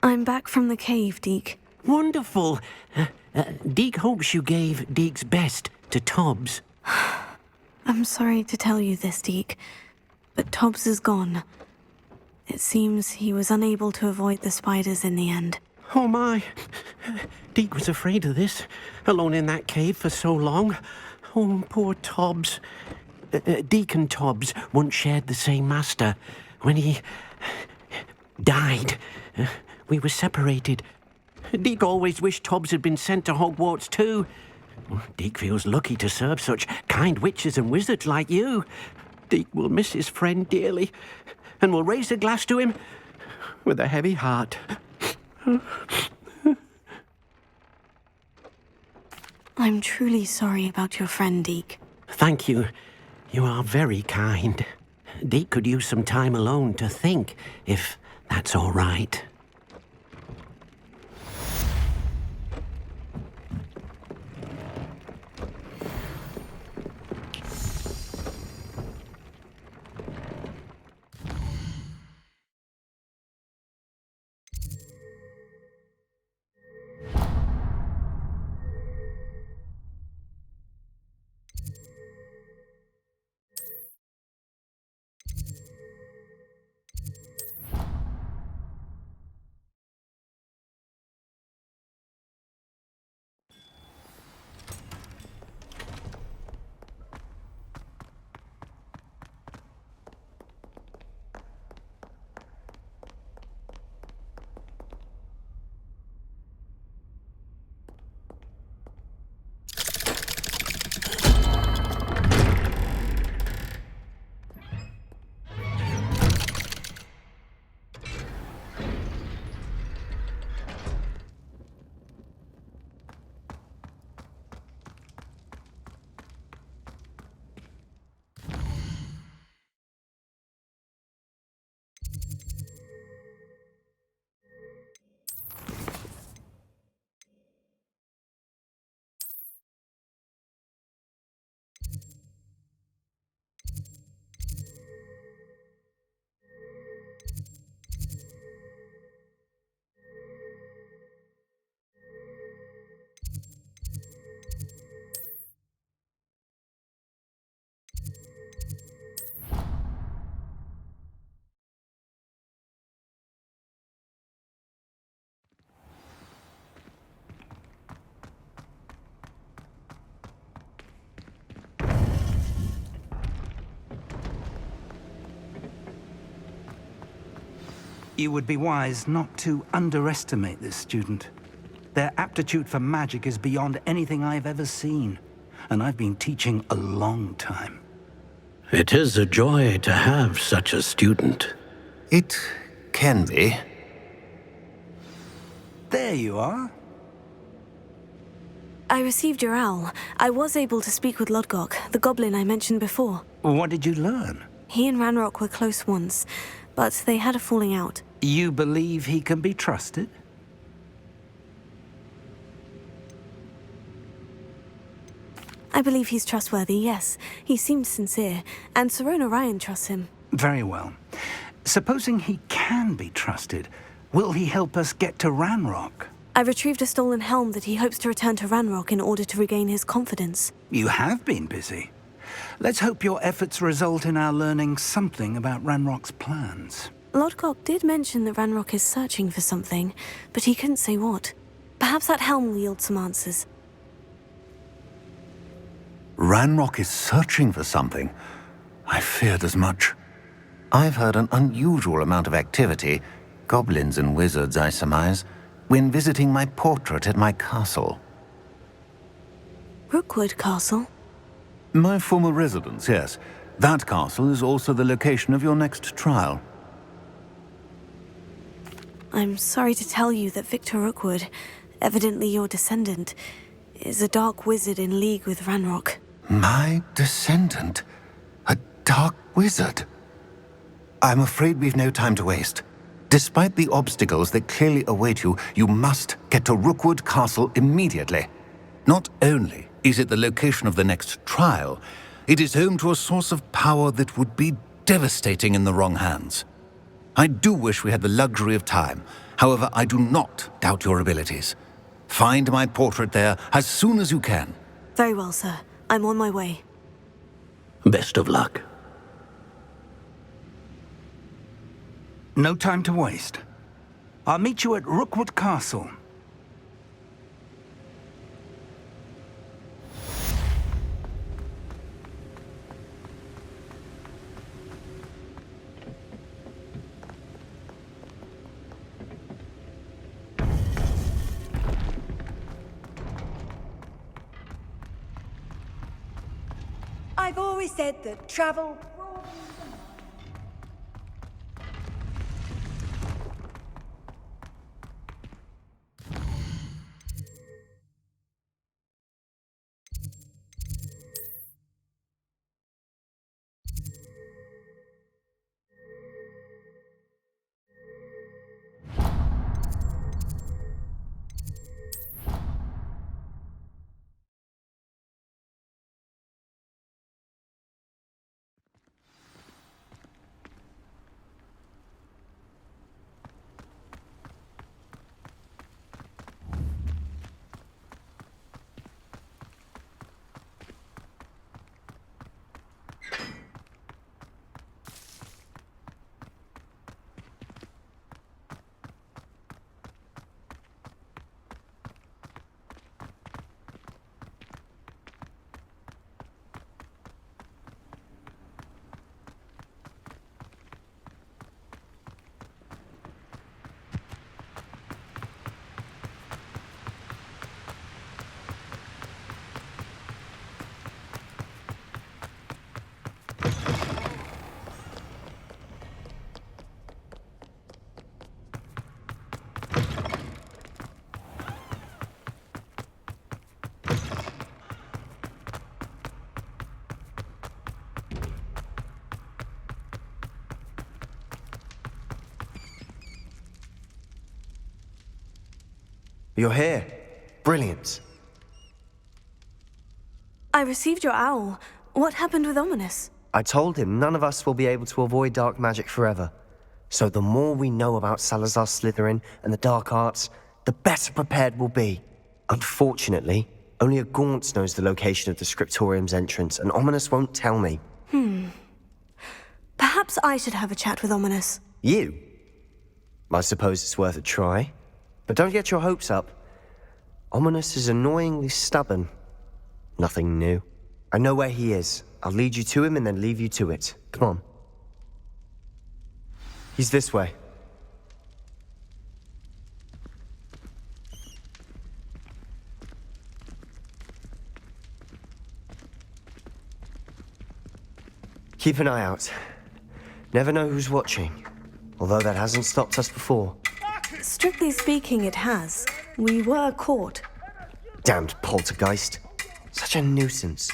I'm back from the cave, Deke. Wonderful. Deke hopes you gave Deke's best to Tobbs. I'm sorry to tell you this, Deke, but Tobbs is gone. It seems he was unable to avoid the spiders in the end. Oh my. Deke was afraid of this, alone in that cave for so long. Oh, poor Tobbs. Deke and Tobbs once shared the same master. When he died, we were separated. Deke always wished Tobbs had been sent to Hogwarts too. Deke feels lucky to serve such kind witches and wizards like you. Deke will miss his friend dearly, and will raise a glass to him with a heavy heart. I'm truly sorry about your friend, Deke. Thank you. You are very kind. Deke could use some time alone to think, if that's all right. You would be wise not to underestimate this student. Their aptitude for magic is beyond anything I've ever seen, and I've been teaching a long time. It is a joy to have such a student. It can be. There you are. I received your owl. I was able to speak with Lodgok, the goblin I mentioned before. What did you learn? He and Ranrock were close once, but they had a falling out. You believe he can be trusted? I believe he's trustworthy, yes. He seems sincere, and Sirona Ryan trusts him. Very well. Supposing he can be trusted, will he help us get to Ranrock? I retrieved a stolen helm that he hopes to return to Ranrock in order to regain his confidence. You have been busy. Let's hope your efforts result in our learning something about Ranrock's plans. Lodgok did mention that Ranrock is searching for something, but he couldn't say what. Perhaps that helm will yield some answers. Ranrock is searching for something. I feared as much. I've heard an unusual amount of activity, goblins and wizards, I surmise, when visiting my portrait at my castle. Rookwood Castle? My former residence, yes. That castle is also the location of your next trial. I'm sorry to tell you that Victor Rookwood, evidently your descendant, is a dark wizard in league with Ranrock. My descendant? A dark wizard? I'm afraid we've no time to waste. Despite the obstacles that clearly await you, you must get to Rookwood Castle immediately. Not only is it the location of the next trial, it is home to a source of power that would be devastating in the wrong hands. I do wish we had the luxury of time. However, I do not doubt your abilities. Find my portrait there as soon as you can. Very well, sir. I'm on my way. Best of luck. No time to waste. I'll meet you at Rookwood Castle. I've always said that travel... You're here. Brilliant. I received your owl. What happened with Ominous? I told him none of us will be able to avoid dark magic forever. So the more we know about Salazar Slytherin and the dark arts, the better prepared we'll be. Unfortunately, only a Gaunt knows the location of the Scriptorium's entrance, and Ominous won't tell me. Perhaps I should have a chat with Ominous. You? I suppose it's worth a try. But don't get your hopes up. Ominous is annoyingly stubborn. Nothing new. I know where he is. I'll lead you to him and then leave you to it. Come on. He's this way. Keep an eye out. Never know who's watching. Although that hasn't stopped us before. Strictly speaking, it has. We were caught. Damned poltergeist. Such a nuisance.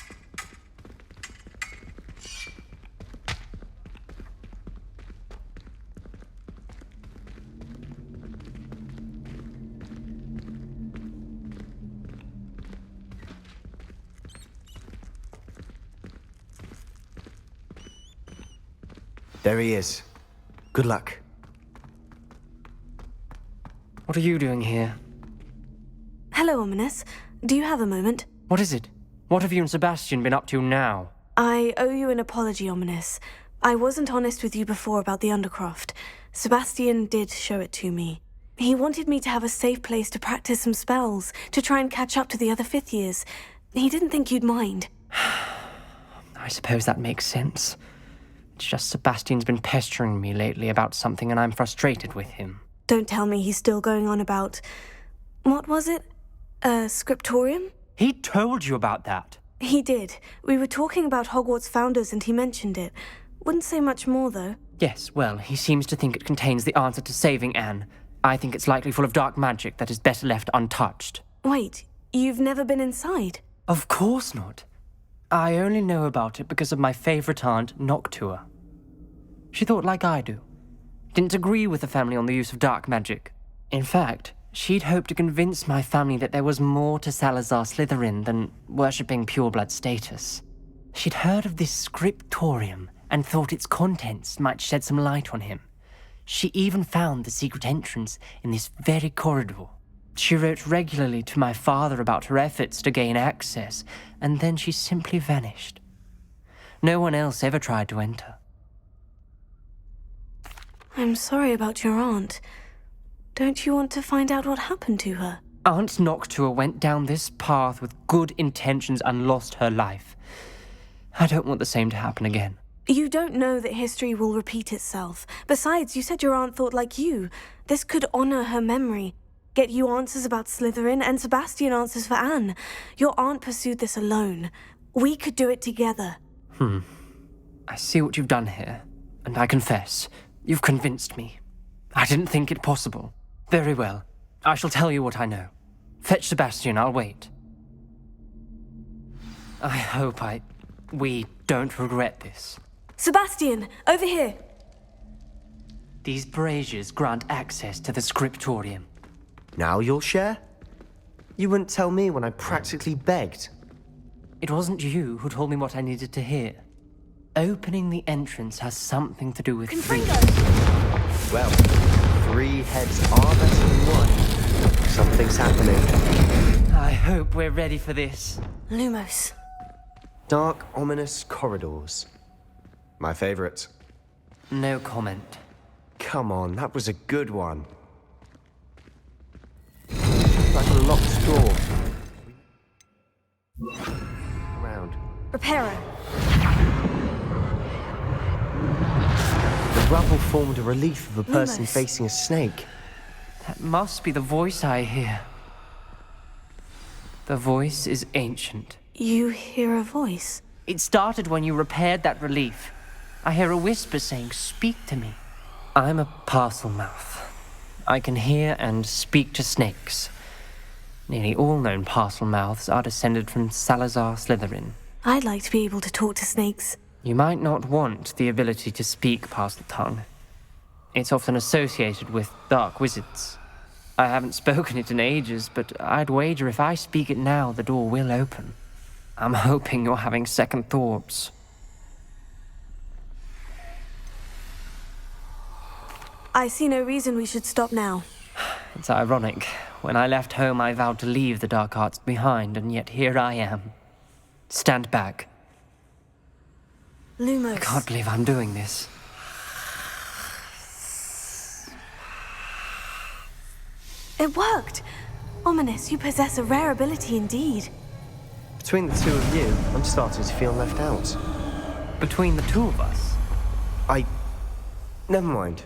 There he is. Good luck. What are you doing here? Hello, Ominous. Do you have a moment? What is it? What have you and Sebastian been up to now? I owe you an apology, Ominous. I wasn't honest with you before about the Undercroft. Sebastian did show it to me. He wanted me to have a safe place to practice some spells, to try and catch up to the other fifth years. He didn't think you'd mind. I suppose that makes sense. It's just Sebastian's been pestering me lately about something and I'm frustrated with him. Don't tell me he's still going on about... What was it? A scriptorium? He told you about that? He did. We were talking about Hogwarts founders and he mentioned it. Wouldn't say much more, though. Yes, well, he seems to think it contains the answer to saving Anne. I think it's likely full of dark magic that is better left untouched. Wait, you've never been inside? Of course not. I only know about it because of my favourite aunt, Noctua. She thought like I do. Didn't agree with the family on the use of dark magic. In fact, she'd hoped to convince my family that there was more to Salazar Slytherin than worshipping pureblood status. She'd heard of this scriptorium and thought its contents might shed some light on him. She even found the secret entrance in this very corridor. She wrote regularly to my father about her efforts to gain access, and then she simply vanished. No one else ever tried to enter. I'm sorry about your aunt. Don't you want to find out what happened to her? Aunt Noctua went down this path with good intentions and lost her life. I don't want the same to happen again. You don't know that history will repeat itself. Besides, you said your aunt thought like you. This could honor her memory. Get you answers about Slytherin and Sebastian answers for Anne. Your aunt pursued this alone. We could do it together. I see what you've done here, and I confess, you've convinced me. I didn't think it possible. Very well. I shall tell you what I know. Fetch Sebastian, I'll wait. I hope we don't regret this. Sebastian, over here! These braziers grant access to the scriptorium. Now you'll share? You wouldn't tell me when I practically begged. It wasn't you who told me what I needed to hear. Opening the entrance has something to do with Well, 3 heads are better than 1. Something's happening. I hope we're ready for this. Lumos. Dark, ominous corridors. My favorite. No comment. Come on, that was a good one. Like a locked door. Round. Reparo. The rubble formed a relief of a person Lumos. facing a snake. That must be the voice I hear. The voice is ancient. You hear a voice? It started when you repaired that relief. I hear a whisper saying, "Speak to me." I'm a parcel mouth. I can hear and speak to snakes. Nearly all known parcel mouths are descended from Salazar Slytherin. I'd like to be able to talk to snakes. You might not want the ability to speak parcel tongue. It's often associated with dark wizards. I haven't spoken it in ages, but I'd wager if I speak it now, the door will open. I'm hoping you're having second thoughts. I see no reason we should stop now. It's ironic. When I left home, I vowed to leave the dark arts behind, and yet here I am. Stand back. Lumos. I can't believe I'm doing this. It worked! Ominous, you possess a rare ability indeed. Between the two of you, I'm starting to feel left out. Between the two of us? Never mind.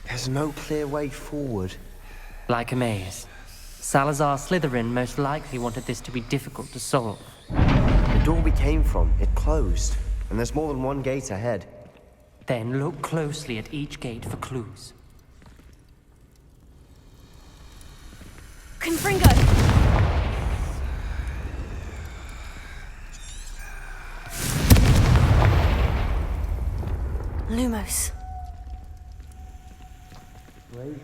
There's no clear way forward. Like a maze. Salazar Slytherin most likely wanted this to be difficult to solve. The door we came from, it closed. And there's more than one gate ahead. Then look closely at each gate for clues. Confringo! Lumos. Crazy.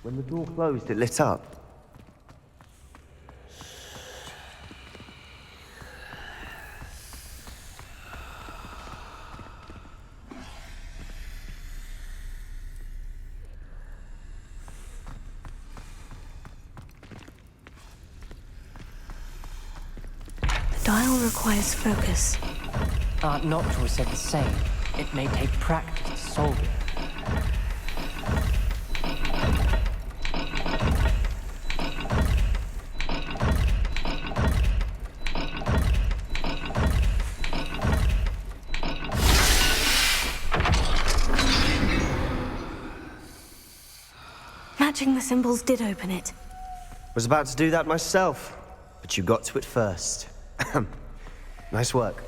When the door closed, it lit up. The dial requires focus. Aunt Noctua said the same. It may take practice to solve it. Matching the symbols did open it. Was about to do that myself, but you got to it first. Nice work.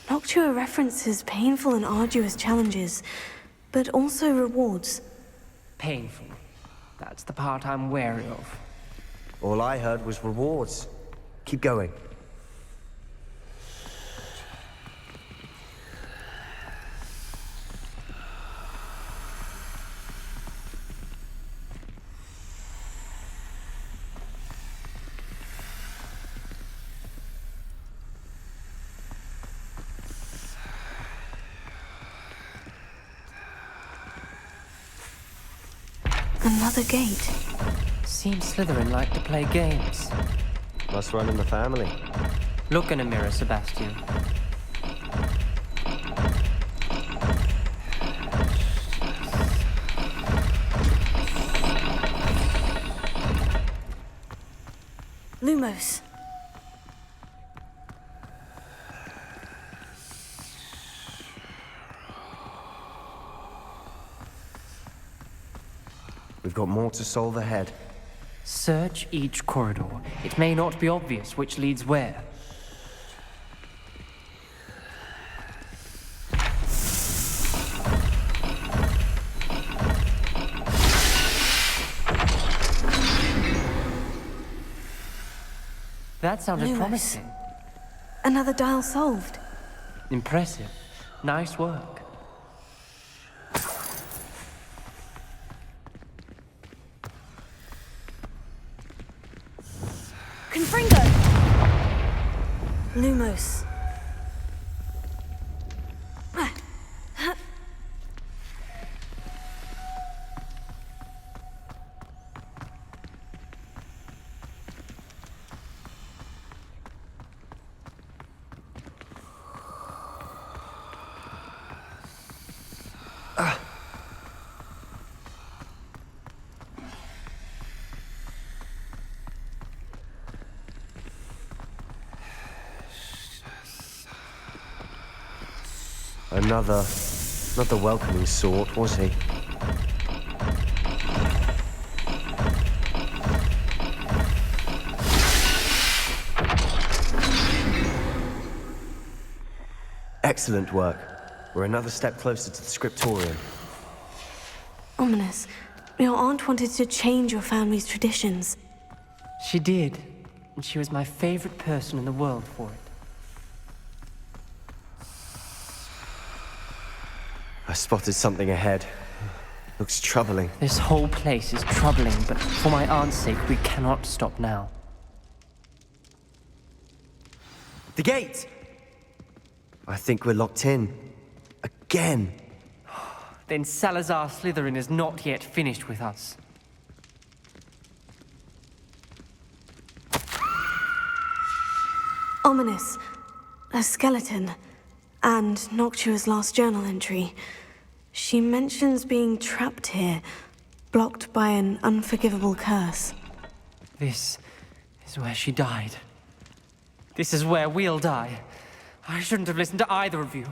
Noctua references painful and arduous challenges, but also rewards. Painful. That's the part I'm wary of. All I heard was rewards. Keep going. Another gate. Seems Slytherin like to play games. Must run in the family. Look in a mirror, Sebastian. Lumos. We've got more to solve ahead. Search each corridor. It may not be obvious which leads where. That sounded Lumos. promising. Another dial solved. Impressive. Nice work. Confringo! Lumos. Not the welcoming sort, was he? Excellent work. We're another step closer to the scriptorium. Ominous. Your aunt wanted to change your family's traditions. She did. And she was my favorite person in the world for it. I spotted something ahead. Looks troubling. This whole place is troubling, but for my aunt's sake, we cannot stop now. The gate! I think we're locked in. Again. Then Salazar Slytherin is not yet finished with us. Ominous. A skeleton. And Noctua's last journal entry. She mentions being trapped here, blocked by an unforgivable curse. This is where she died. This is where we'll die. I shouldn't have listened to either of you.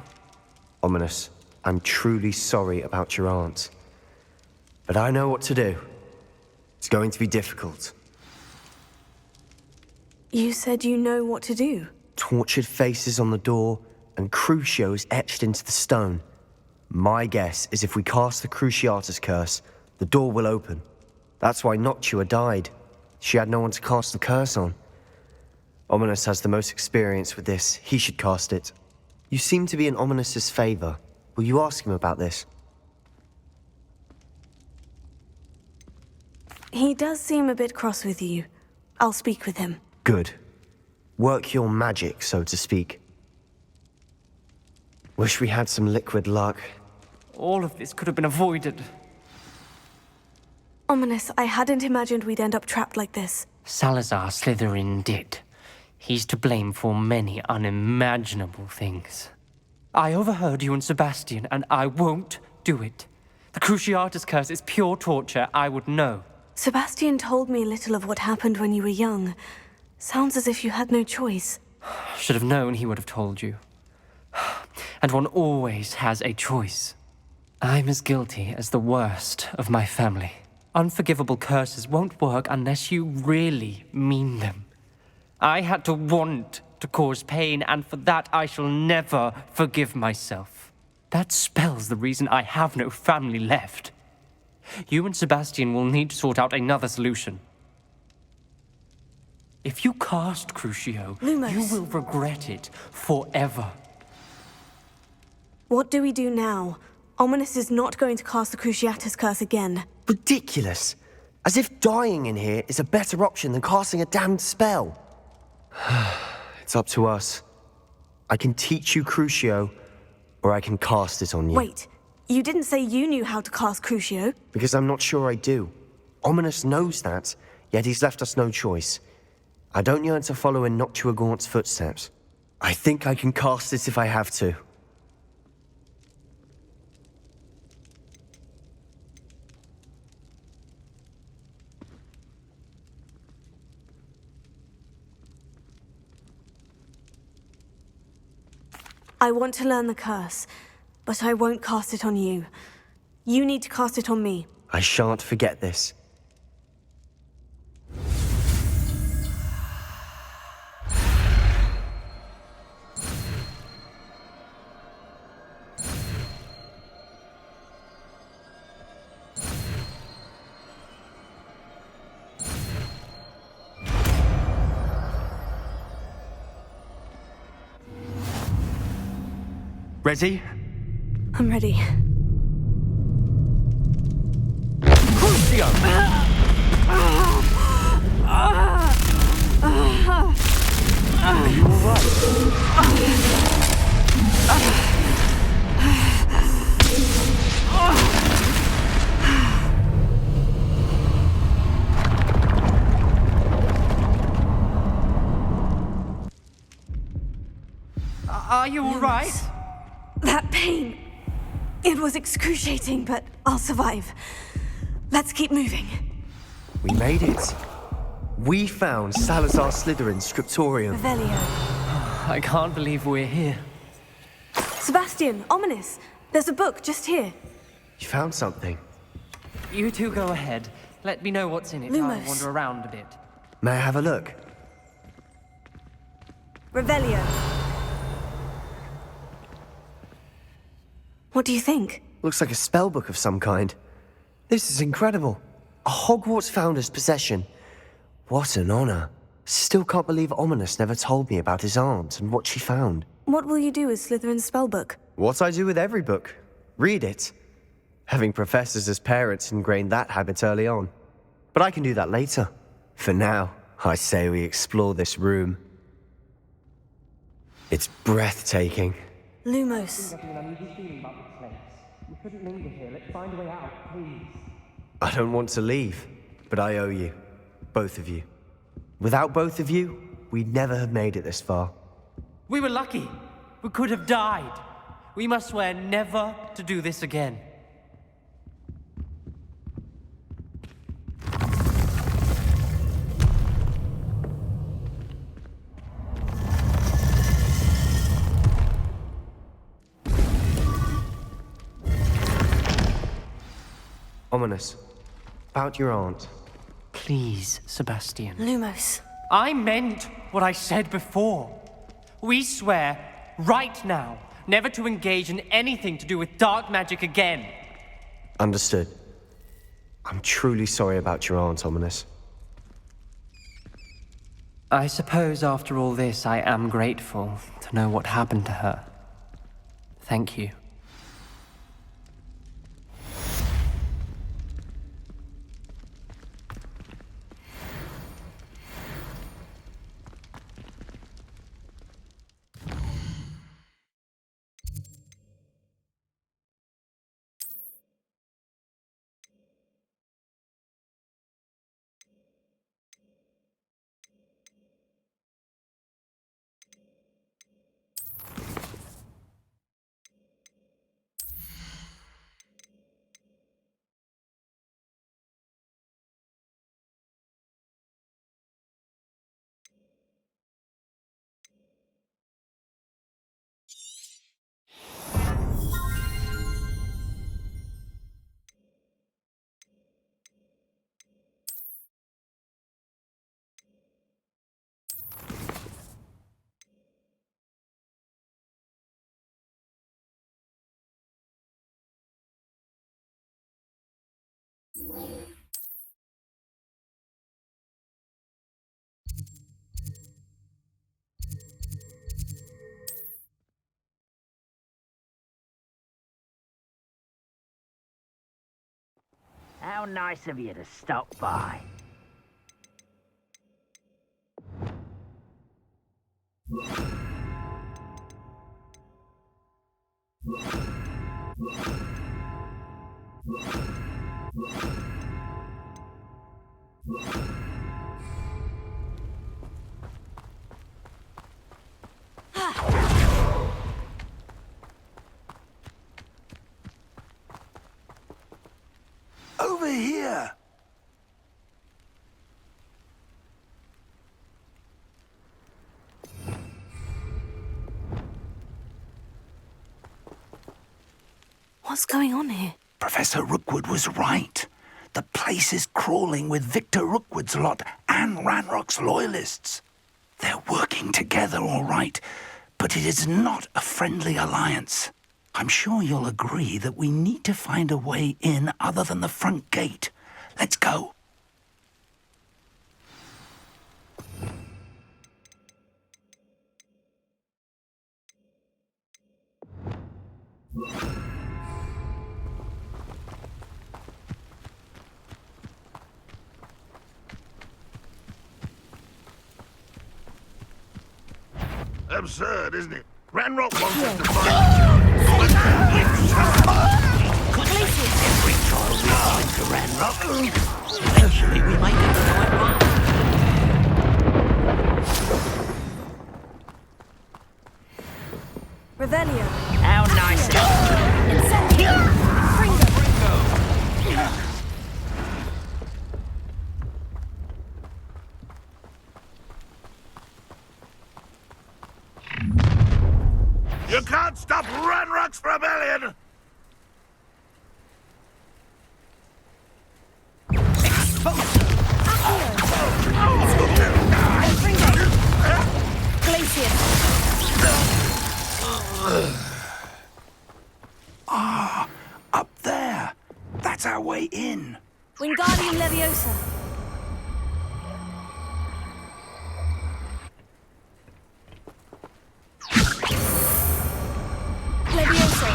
Ominous. I'm truly sorry about your aunt. But I know what to do. It's going to be difficult. You said you know what to do. Tortured faces on the door and Crucios etched into the stone. My guess is if we cast the Cruciatus curse, the door will open. That's why Noctua died. She had no one to cast the curse on. Ominous has the most experience with this. He should cast it. You seem to be in Ominous's favor. Will you ask him about this? He does seem a bit cross with you. I'll speak with him. Good. Work your magic, so to speak. Wish we had some liquid luck. All of this could have been avoided. Ominous, I hadn't imagined we'd end up trapped like this. Salazar Slytherin did. He's to blame for many unimaginable things. I overheard you and Sebastian, and I won't do it. The Cruciatus curse is pure torture. I would know. Sebastian told me little of what happened when you were young. Sounds as if you had no choice. Should have known he would have told you. And one always has a choice. I'm as guilty as the worst of my family. Unforgivable curses won't work unless you really mean them. I had to want to cause pain, and for that I shall never forgive myself. That spells the reason I have no family left. You and Sebastian will need to sort out another solution. If you cast Crucio, Lumos. you will regret it forever. What do we do now? Ominous is not going to cast the Cruciatus curse again. Ridiculous. As if dying in here is a better option than casting a damned spell. It's up to us. I can teach you Crucio, or I can cast it on you. Wait, you didn't say you knew how to cast Crucio? Because I'm not sure I do. Ominous knows that, yet he's left us no choice. I don't yearn to follow in Noctua Gaunt's footsteps. I think I can cast it if I have to. I want to learn the curse, but I won't cast it on you. You need to cast it on me. I shan't forget this. Ready? I'm ready. Crucio! Are you Are you all right? That pain. It was excruciating, but I'll survive. Let's keep moving. We made it. We found Salazar Slytherin's scriptorium. Revelio. I can't believe we're here. Sebastian, Ominous. There's a book just here. You found something. You two go ahead. Let me know what's in it. Lumos. I'll wander around a bit. May I have a look? Revelio. What do you think? Looks like a spellbook of some kind. This is incredible. A Hogwarts founder's possession. What an honor. Still can't believe Ominous never told me about his aunt and what she found. What will you do with Slytherin's spellbook? What I do with every book. Read it. Having professors as parents ingrained that habit early on. But I can do that later. For now, I say we explore this room. It's breathtaking. Lumos. We couldn't linger here. Let's find a way out, please. I don't want to leave, but I owe you. Both of you. Without both of you, we'd never have made it this far. We were lucky. We could have died. We must swear never to do this again. Ominous. About your aunt. Please, Sebastian. Lumos. I meant what I said before. We swear, right now, never to engage in anything to do with dark magic again. Understood. I'm truly sorry about your aunt, Ominous. I suppose after all this, I am grateful to know what happened to her. Thank you. How nice of you to stop by. Over here! What's going on here? Professor Rookwood was right. The place is crawling with Victor Rookwood's lot and Ranrock's loyalists. They're working together, all right, but it is not a friendly alliance. I'm sure you'll agree that we need to find a way in other than the front gate. Let's go. Absurd, isn't it? Ranrock wants us to find... Every trial we find to Ranrock. Eventually we might get the right one. Revelio. How nice of you. Incendio. Fringo. You can't stop Ranrock's rebellion! Ah, up there. That's our way in. Wingardium Leviosa. Leviosa.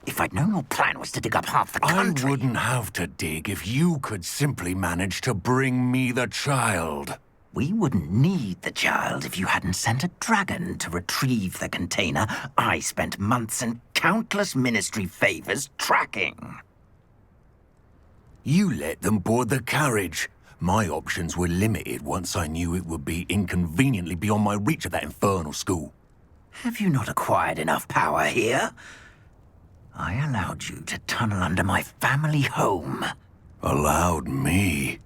If I'd known your plan was to dig up half the country... I wouldn't have to dig if you could simply manage to bring me the child. We wouldn't need the child if you hadn't sent a dragon to retrieve the container I spent months and countless ministry favors tracking. You let them board the carriage. My options were limited once I knew it would be inconveniently beyond my reach at that infernal school. Have you not acquired enough power here? I allowed you to tunnel under my family home. Allowed me?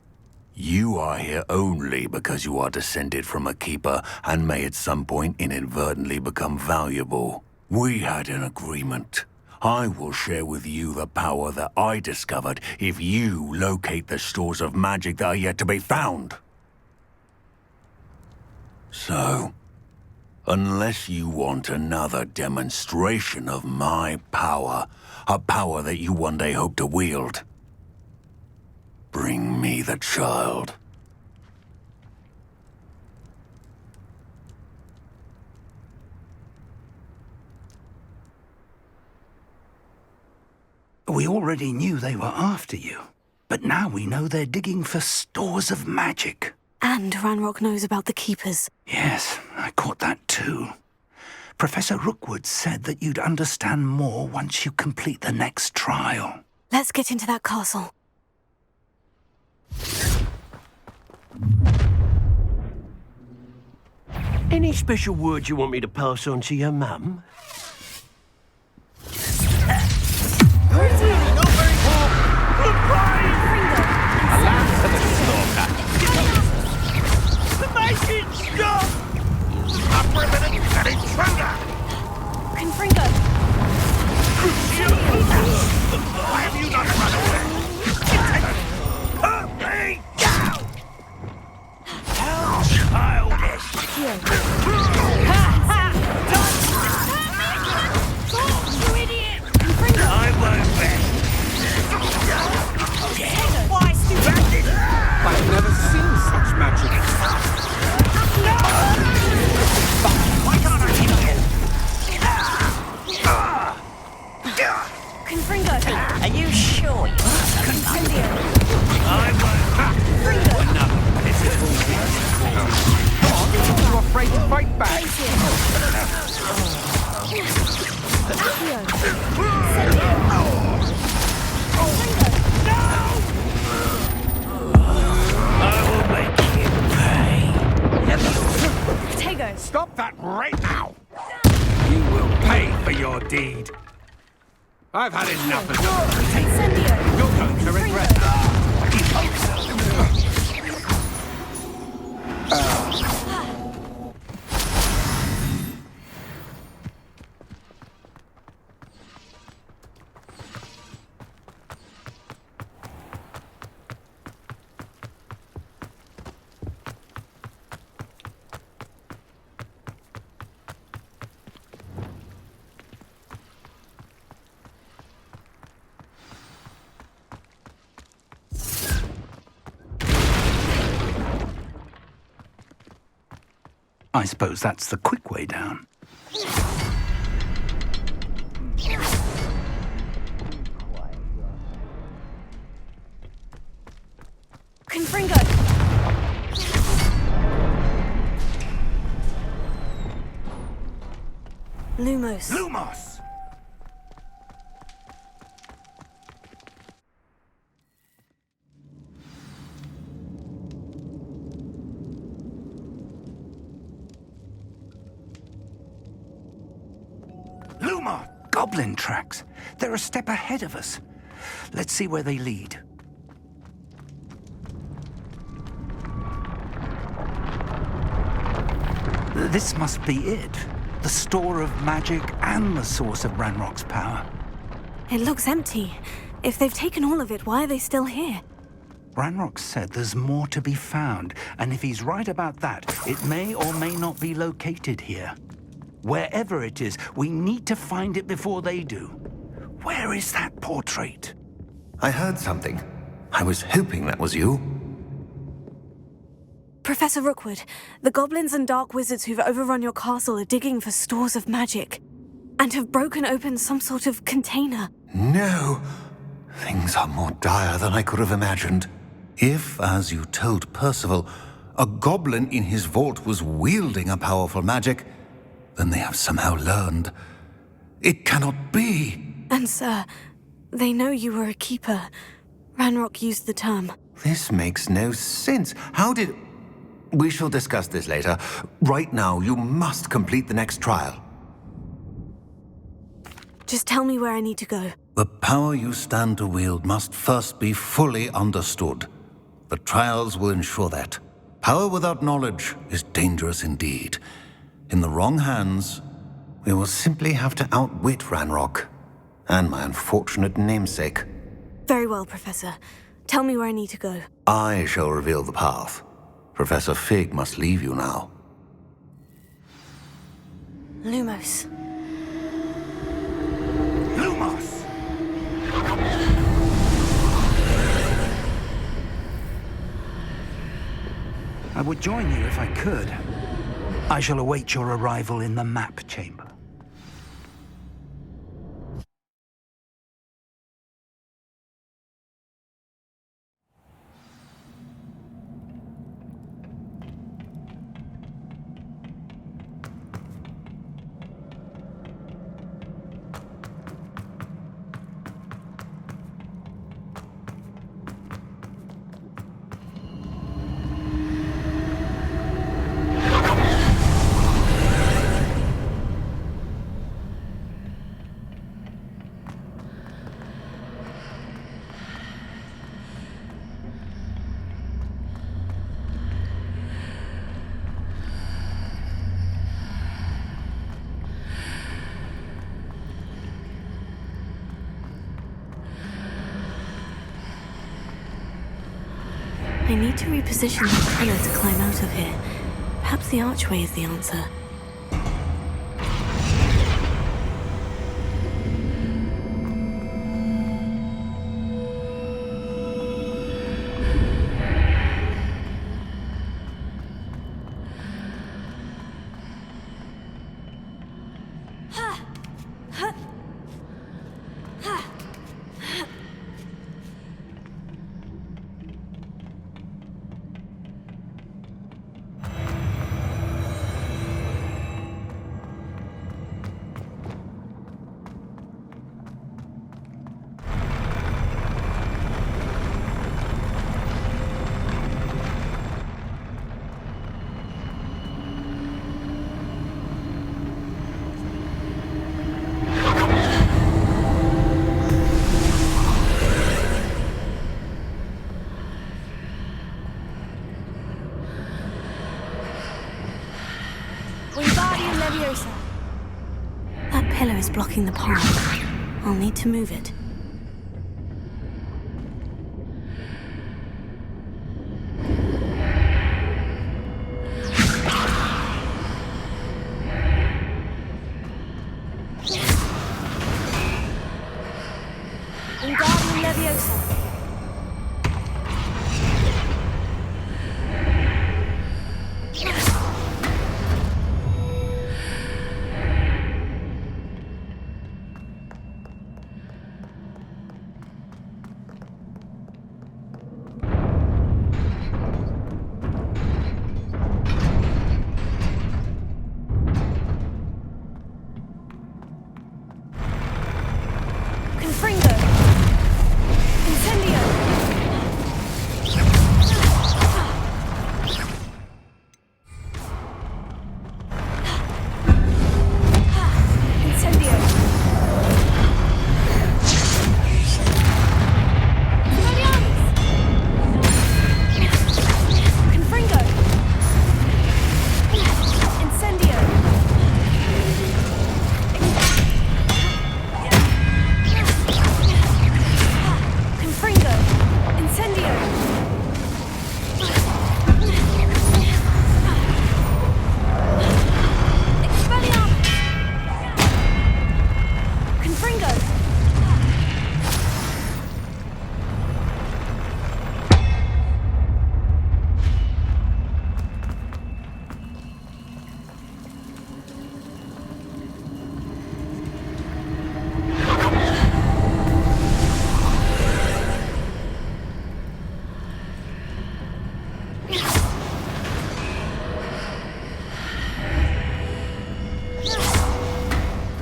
You are here only because you are descended from a keeper and may at some point inadvertently become valuable. We had an agreement. I will share with you the power that I discovered if you locate the stores of magic that are yet to be found. So, unless you want another demonstration of my power, a power that you one day hope to wield, bring me the child. We already knew they were after you, but now we know they're digging for stores of magic. And Ranrock knows about the Keepers. Yes, I caught that too. Professor Rookwood said that you'd understand more once you complete the next trial. Let's get into that castle. Any special words you want me to pass on to your mum? Stop! Up for a minute, an intruder! Confringo! Why have you not run away? Put me down! How childish! You idiot! I won't rest! Why, stupid? I've never seen such magic. Why can't I hit you? Confringo! Are you sure you Incendio! I won't. Confringo! Another pitiful bitch. Come on, you're afraid to fight back. Accio! Incendio! Confringo! I will make you pay. Tego! Stop that right now! You will pay for your deed. I've had enough of it. Incendio! You're going to regret that. I suppose that's the quick way down. Confringo! Lumos. Lumos! Goblin tracks. They're a step ahead of us. Let's see where they lead. This must be it. The store of magic and the source of Ranrock's power. It looks empty. If they've taken all of it, why are they still here? Ranrock said there's more to be found, and if he's right about that, it may or may not be located here. Wherever it is, we need to find it before they do. Where is that portrait? I heard something. I was hoping that was you. Professor Rookwood, the goblins and dark wizards who've overrun your castle are digging for stores of magic and have broken open some sort of container. No. Things are more dire than I could have imagined. If, as you told Percival, a goblin in his vault was wielding a powerful magic, then they have somehow learned. It cannot be. And sir, they know you were a keeper. Ranrock used the term. This makes no sense. How did... We shall discuss this later. Right now, you must complete the next trial. Just tell me where I need to go. The power you stand to wield must first be fully understood. The trials will ensure that. Power without knowledge is dangerous indeed. In the wrong hands, we will simply have to outwit Ranrock and my unfortunate namesake. Very well, Professor. Tell me where I need to go. I shall reveal the path. Professor Fig must leave you now. Lumos. Lumos! I would join you if I could. I shall await your arrival in the map chamber. I need to reposition that pillar to climb out of here. Perhaps the archway is the answer. That pillar is blocking the path. I'll need to move it.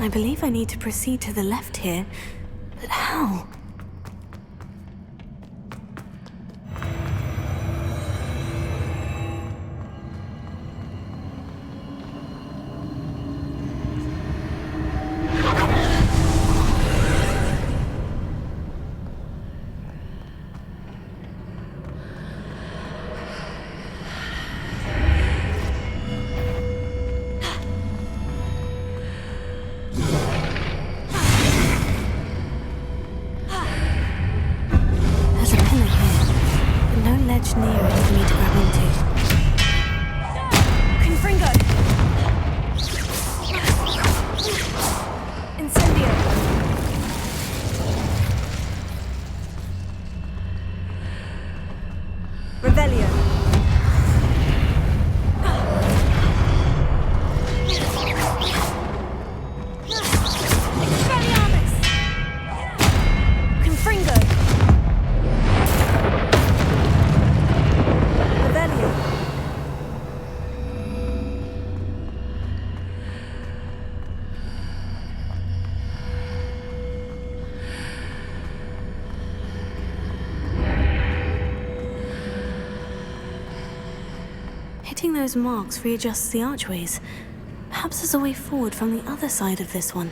I believe I need to proceed to the left here, but how? something for me to grab onto. Confringo! Incendio! Revelio! Expelliarmus! Confringo! Revelio! Hitting those marks readjusts the archways. Perhaps there's a way forward from the other side of this one.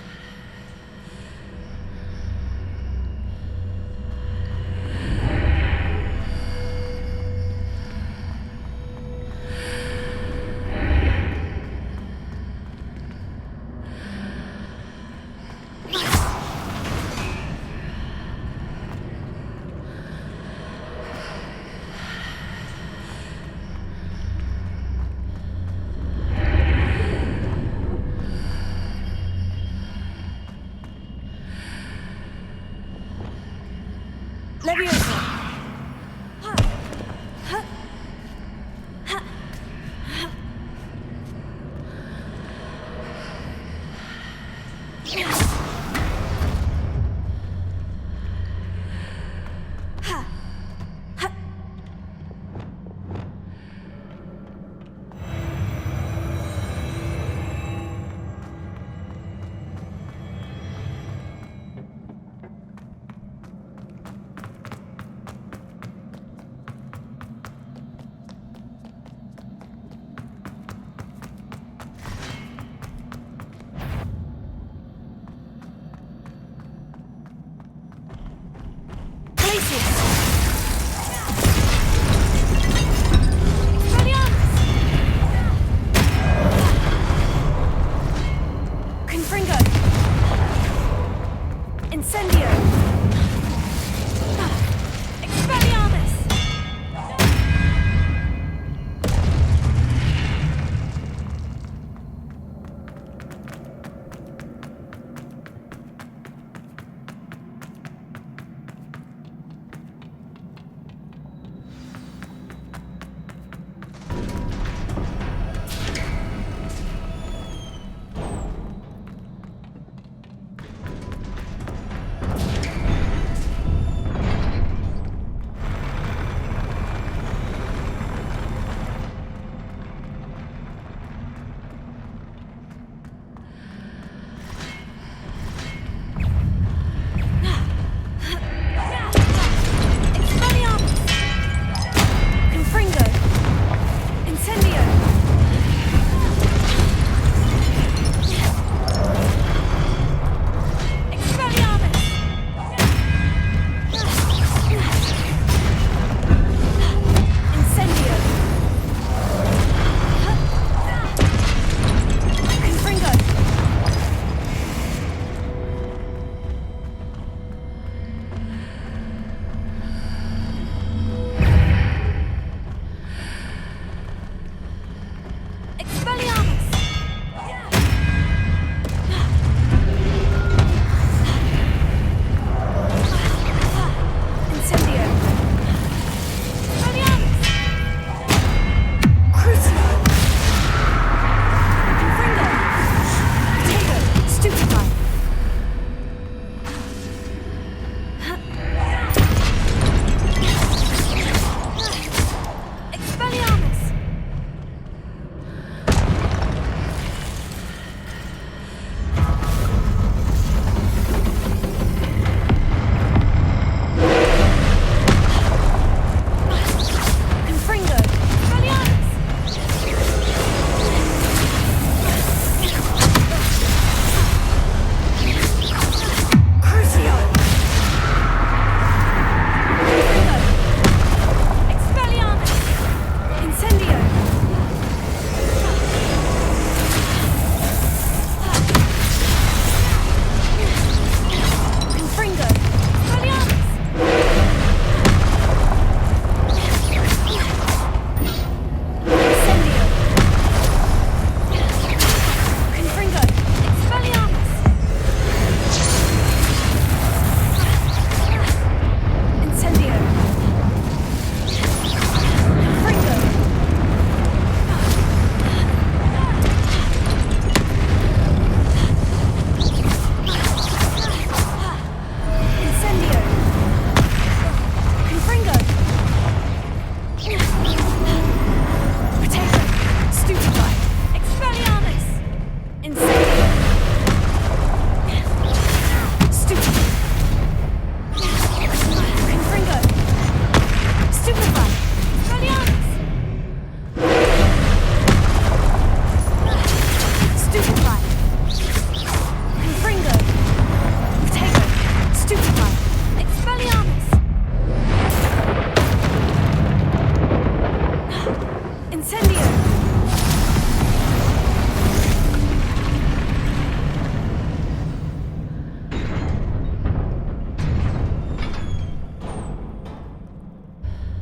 Incendio!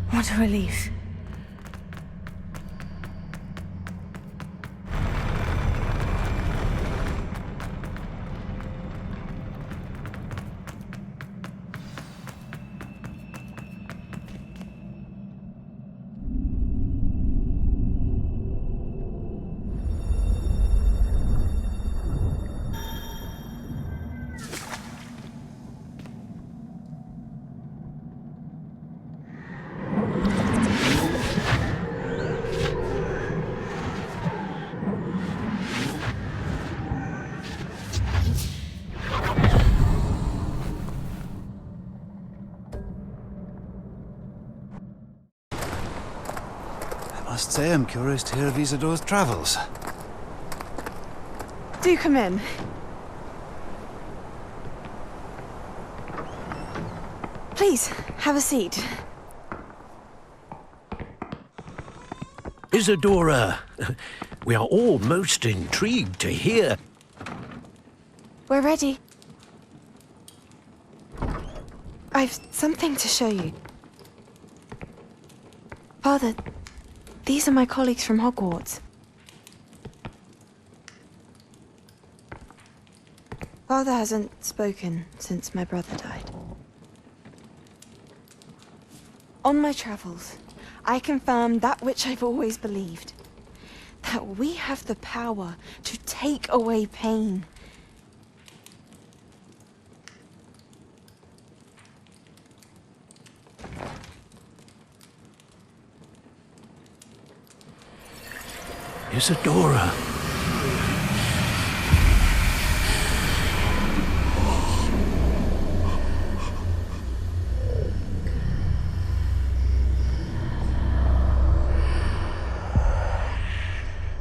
What a relief. I must say I'm curious to hear of Isadore's travels. Do come in. Please, have a seat. Isadora, we are all most intrigued to hear. We're ready. I've something to show you. Father, these are my colleagues from Hogwarts. Father hasn't spoken since my brother died. On my travels, I confirmed that which I've always believed. That we have the power to take away pain. Isadora.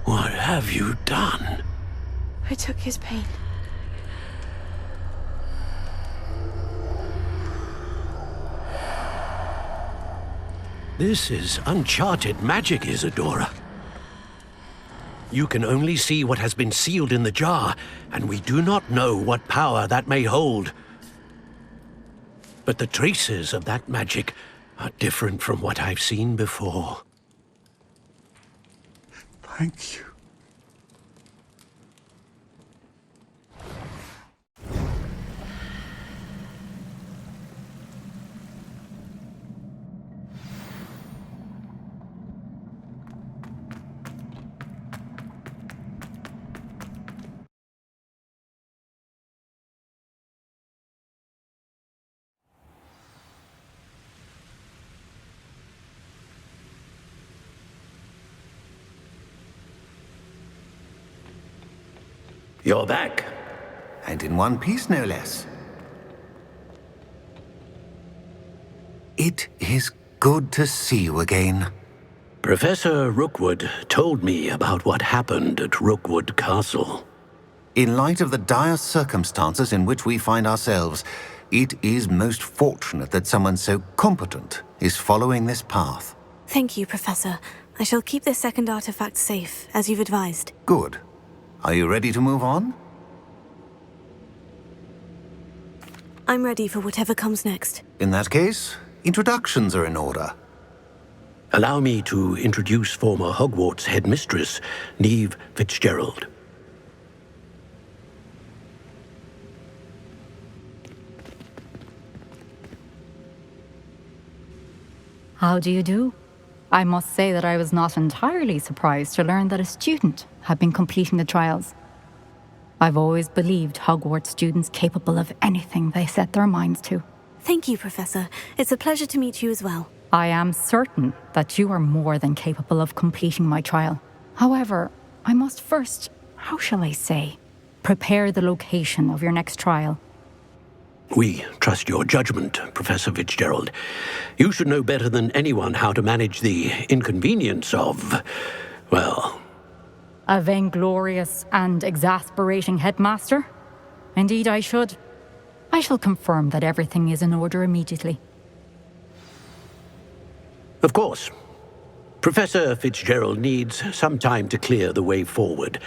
What have you done? I took his pain. This is uncharted magic, Isadora. You can only see what has been sealed in the jar, and we do not know what power that may hold. But the traces of that magic are different from what I've seen before. Thank you. You're back. And in one piece, no less. It is good to see you again. Professor Rookwood told me about what happened at Rookwood Castle. In light of the dire circumstances in which we find ourselves, it is most fortunate that someone so competent is following this path. Thank you, Professor. I shall keep this second artifact safe, as you've advised. Good. Are you ready to move on? I'm ready for whatever comes next. In that case, introductions are in order. Allow me to introduce former Hogwarts Headmistress, Niamh Fitzgerald. How do you do? I must say that I was not entirely surprised to learn that a student had been completing the trials. I've always believed Hogwarts students capable of anything they set their minds to. Thank you, Professor. It's a pleasure to meet you as well. I am certain that you are more than capable of completing my trial. However, I must first, how shall I say, prepare the location of your next trial. We trust your judgment, Professor Fitzgerald. You should know better than anyone how to manage the inconvenience of, well... A vainglorious and exasperating headmaster? Indeed I should. I shall confirm that everything is in order immediately. Of course. Professor Fitzgerald needs some time to clear the way forward.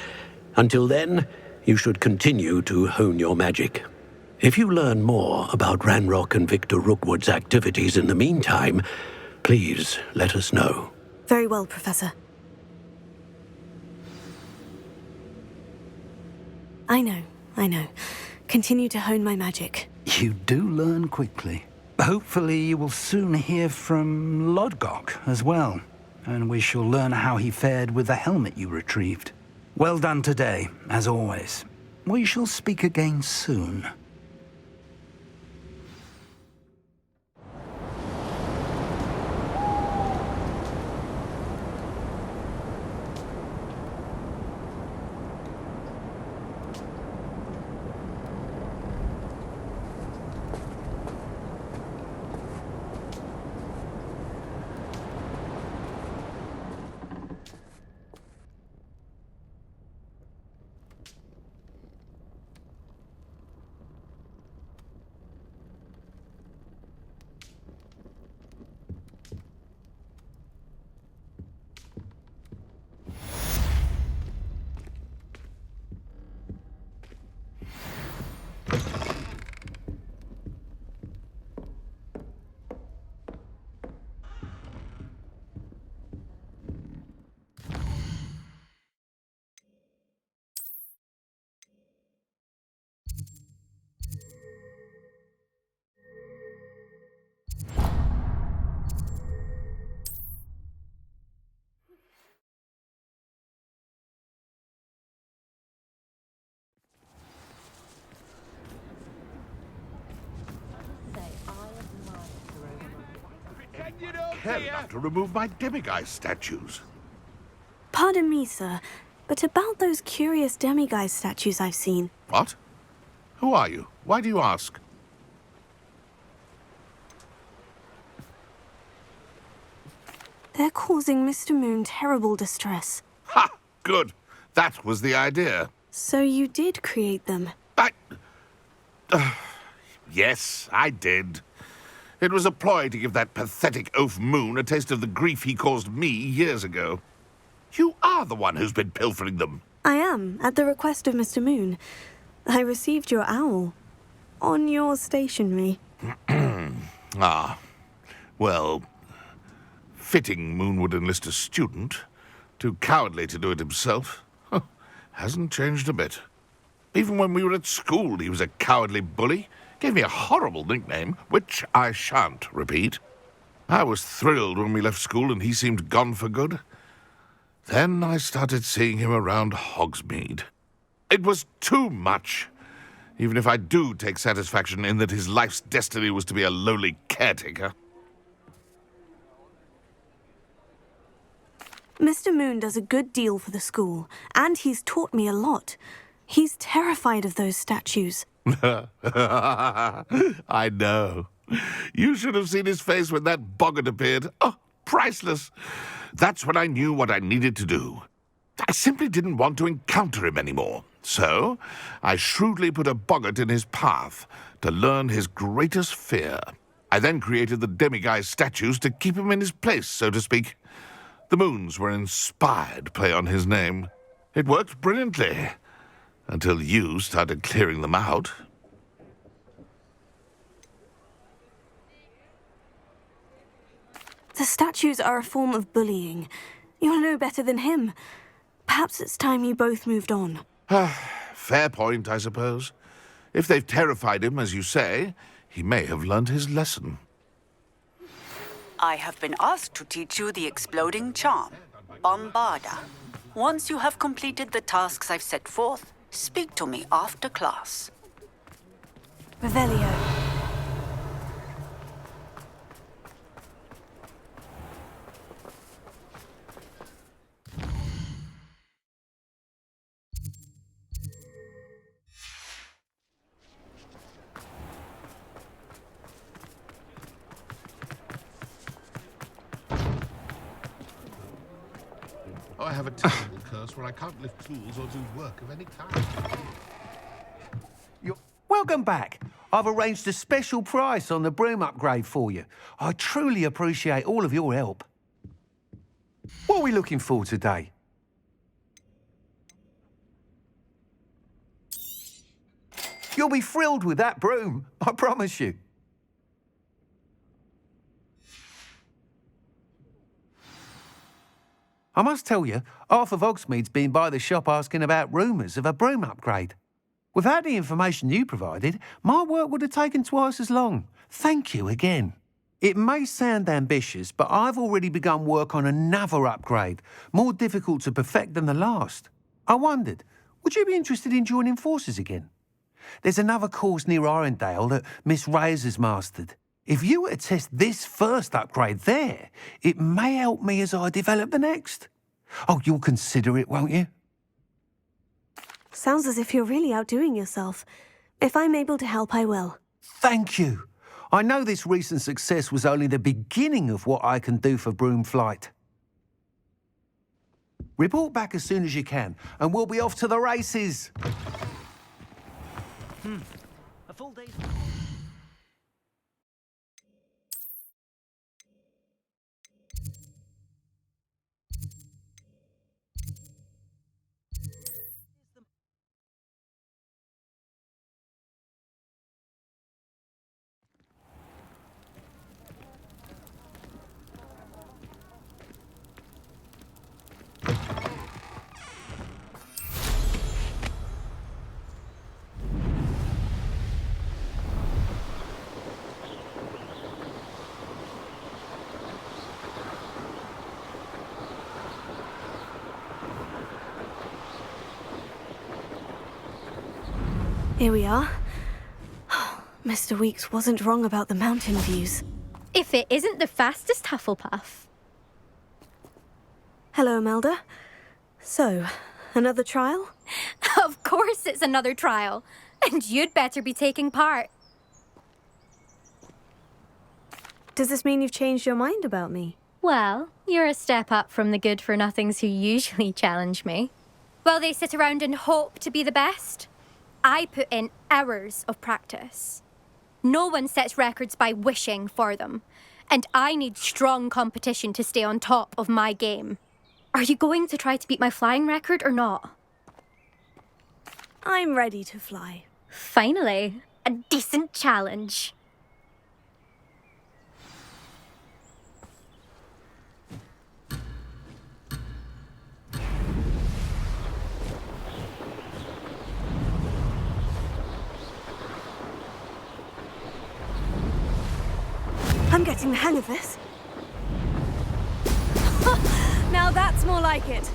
Until then, you should continue to hone your magic. If you learn more about Ranrock and Victor Rookwood's activities in the meantime, please let us know. Very well, Professor. I know. Continue to hone my magic. You do learn quickly. Hopefully you will soon hear from Lodgok as well, and we shall learn how he fared with the helmet you retrieved. Well done today, as always. We shall speak again soon. Care enough to remove my demiguise statues. Pardon me, sir, but about those curious demiguise statues I've seen. What? Who are you? Why do you ask? They're causing Mr. Moon terrible distress. Ha! Good. That was the idea. So you did create them? Yes, I did. It was a ploy to give that pathetic oaf Moon a taste of the grief he caused me years ago. You are the one who's been pilfering them. I am, at the request of Mr. Moon. I received your owl. On your stationery. Ah. Well, fitting Moon would enlist a student. Too cowardly to do it himself. Hasn't changed a bit. Even when we were at school, he was a cowardly bully. Gave me a horrible nickname, which I shan't repeat. I was thrilled when we left school and he seemed gone for good. Then I started seeing him around Hogsmeade. It was too much, even if I do take satisfaction in that his life's destiny was to be a lowly caretaker. Mr. Moon does a good deal for the school, and he's taught me a lot. He's terrified of those statues. I know. You should have seen his face when that boggart appeared. Oh, priceless. That's when I knew what I needed to do. I simply didn't want to encounter him anymore. So, I shrewdly put a boggart in his path to learn his greatest fear. I then created the demiguise statues to keep him in his place, so to speak. The Moons were an inspired play on his name. It worked brilliantly. Until you started clearing them out. The statues are a form of bullying. You'll know better than him. Perhaps it's time you both moved on. Fair point, I suppose. If they've terrified him, as you say, he may have learned his lesson. I have been asked to teach you the exploding charm, Bombarda. Once you have completed the tasks I've set forth, speak to me after class. Revelio. Oh, I have a terrible curse where I can't lift tools or do work of any kind. Welcome back. I've arranged a special price on the broom upgrade for you. I truly appreciate all of your help. What are we looking for today? You'll be thrilled with that broom, I promise you. I must tell you, half of Hogsmeade's been by the shop asking about rumours of a broom upgrade. Without the information you provided, my work would have taken twice as long. Thank you again. It may sound ambitious, but I've already begun work on another upgrade, more difficult to perfect than the last. I wondered, would you be interested in joining forces again? There's another course near Arendelle that Miss Reyes has mastered. If you were to test this first upgrade there, it may help me as I develop the next. Oh, you'll consider it, won't you? Sounds as if you're really outdoing yourself. If I'm able to help, I will. Thank you. I know this recent success was only the beginning of what I can do for Broomflight. Report back as soon as you can, and we'll be off to the races. A full day's... Here we are. Mr. Weekes wasn't wrong about the mountain views. If it isn't the fastest Hufflepuff. Hello, Imelda. So, another trial? Of course it's another trial. And you'd better be taking part. Does this mean you've changed your mind about me? Well, you're a step up from the good-for-nothings who usually challenge me. While they sit around and hope to be the best, I put in hours of practice. No one sets records by wishing for them, and I need strong competition to stay on top of my game. Are you going to try to beat my flying record or not? I'm ready to fly. Finally, a decent challenge. I'm getting the hang of this. Now that's more like it.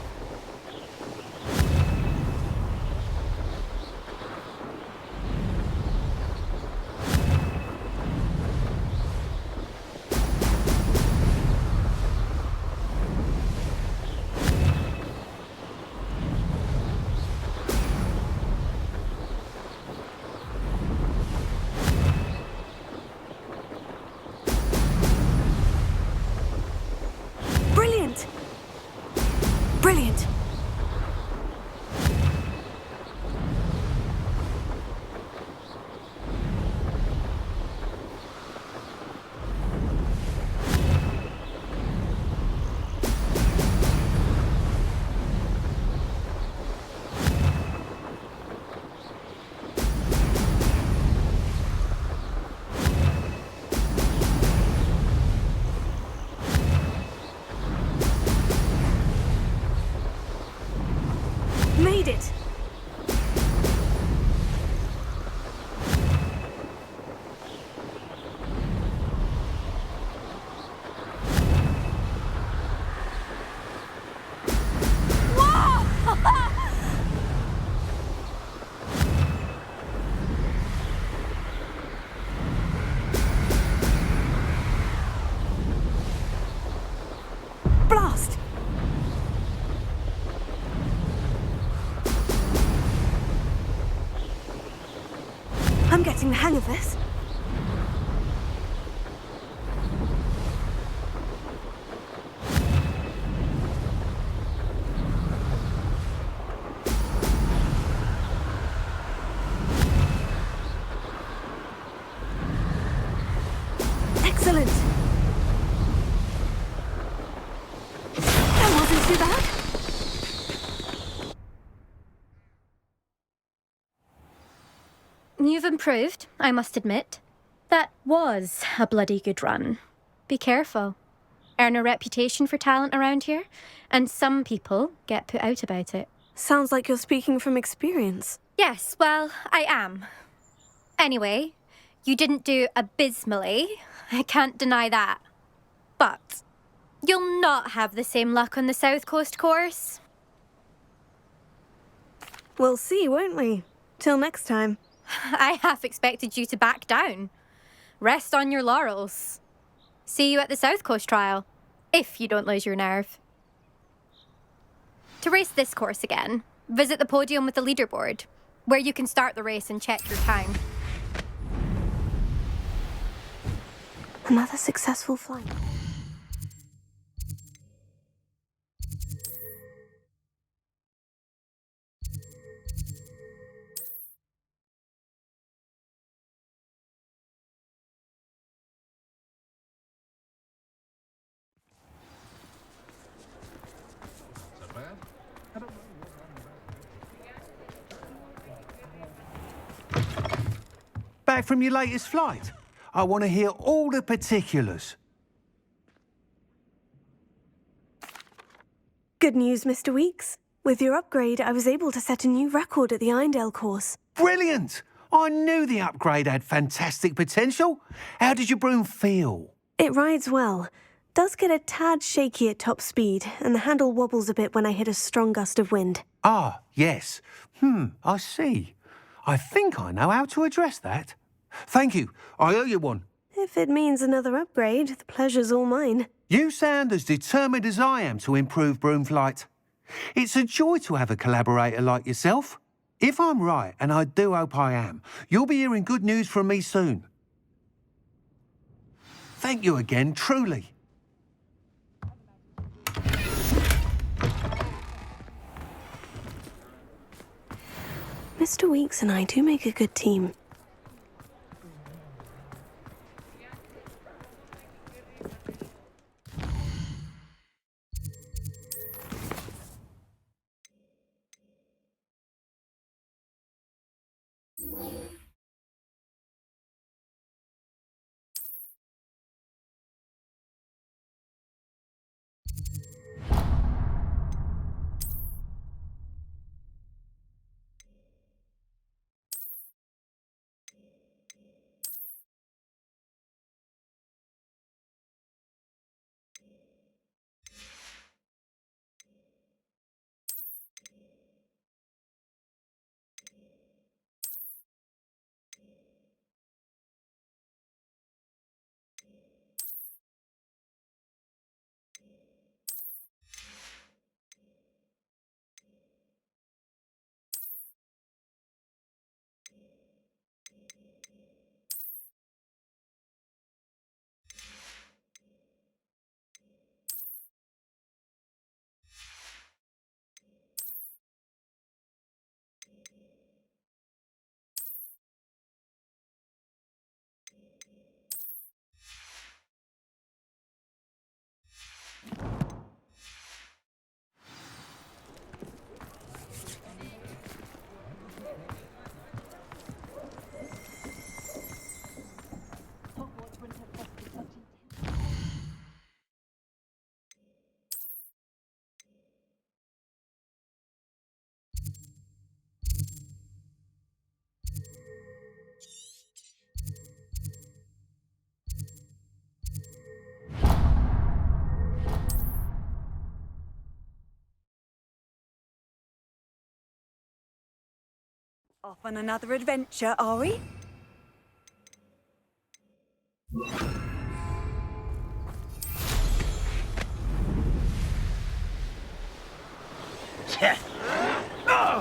Brilliant! Made it! Blast! I'm getting the hang of this. Excellent. That wasn't too bad? You've improved, I must admit. That was a bloody good run. Be careful. Earn a reputation for talent around here, and some people get put out about it. Sounds like you're speaking from experience. Yes, well, I am. Anyway, you didn't do abysmally. I can't deny that. But you'll not have the same luck on the South Coast course. We'll see, won't we? Till next time. I half expected you to back down. Rest on your laurels. See you at the South Coast trial, if you don't lose your nerve. To race this course again, visit the podium with the leaderboard, where you can start the race and check your time. Another successful flight. Back from your latest flight? I want to hear all the particulars. Good news, Mr. Weekes. With your upgrade, I was able to set a new record at the Irondale course. Brilliant! I knew the upgrade had fantastic potential. How did your broom feel? It rides well. Does get a tad shaky at top speed, and the handle wobbles a bit when I hit a strong gust of wind. Ah, yes. I see. I think I know how to address that. Thank you. I owe you one. If it means another upgrade, the pleasure's all mine. You sound as determined as I am to improve broom flight. It's a joy to have a collaborator like yourself. If I'm right, and I do hope I am, you'll be hearing good news from me soon. Thank you again, truly. Mr. Weekes and I do make a good team. Off on another adventure, are we?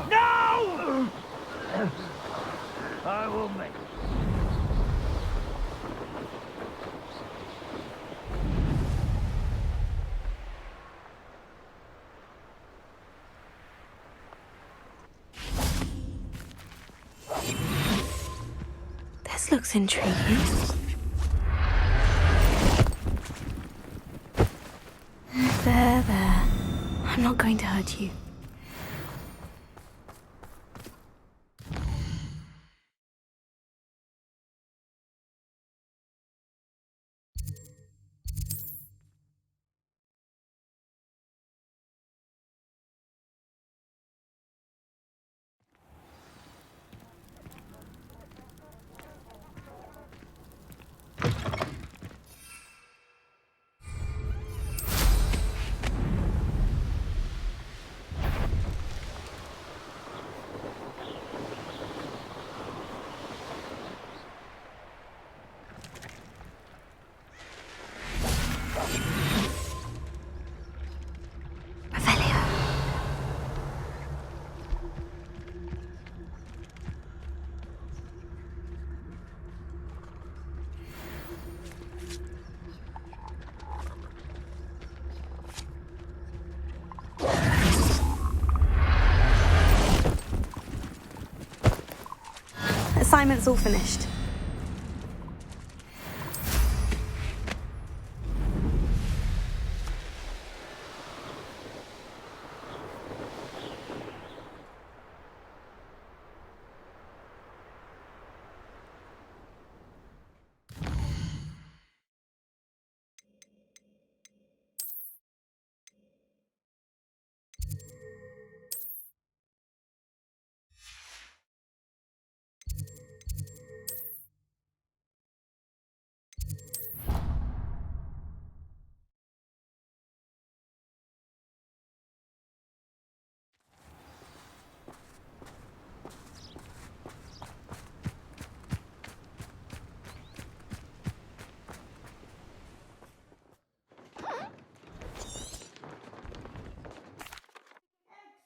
No! I will make it. This looks intriguing. There. I'm not going to hurt you. Assignment's all finished.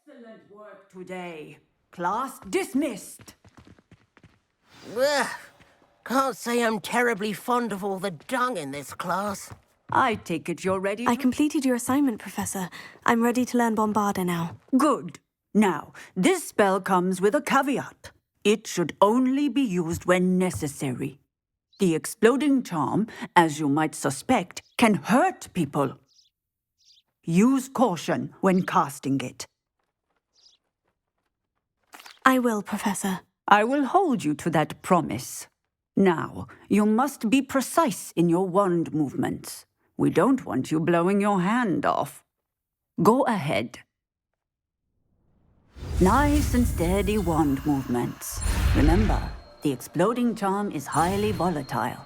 Excellent work today. Class dismissed. Ugh. Can't say I'm terribly fond of all the dung in this class. I take it you're ready. I completed your assignment, Professor. I'm ready to learn Bombarda now. Good. Now, this spell comes with a caveat. It should only be used when necessary. The exploding charm, as you might suspect, can hurt people. Use caution when casting it. I will, Professor. I will hold you to that promise. Now, you must be precise in your wand movements. We don't want you blowing your hand off. Go ahead. Nice and steady wand movements. Remember, the exploding charm is highly volatile.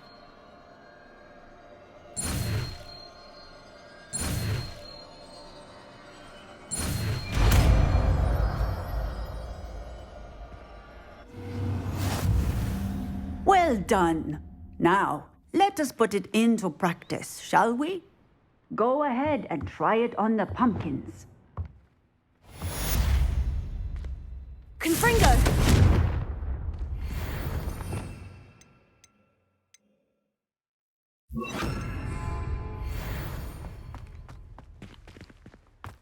Well done. Now, let us put it into practice, shall we? Go ahead and try it on the pumpkins. Confringo!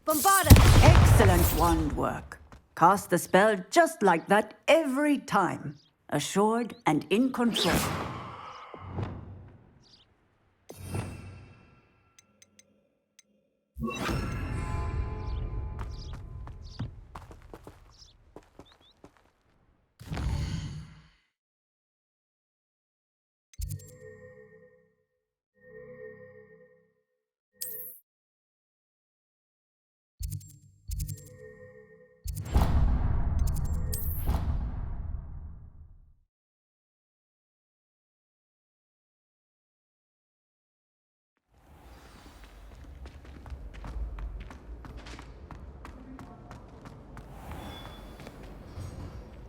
Bombarda! Excellent wand work. Cast the spell just like that every time. Assured and in control.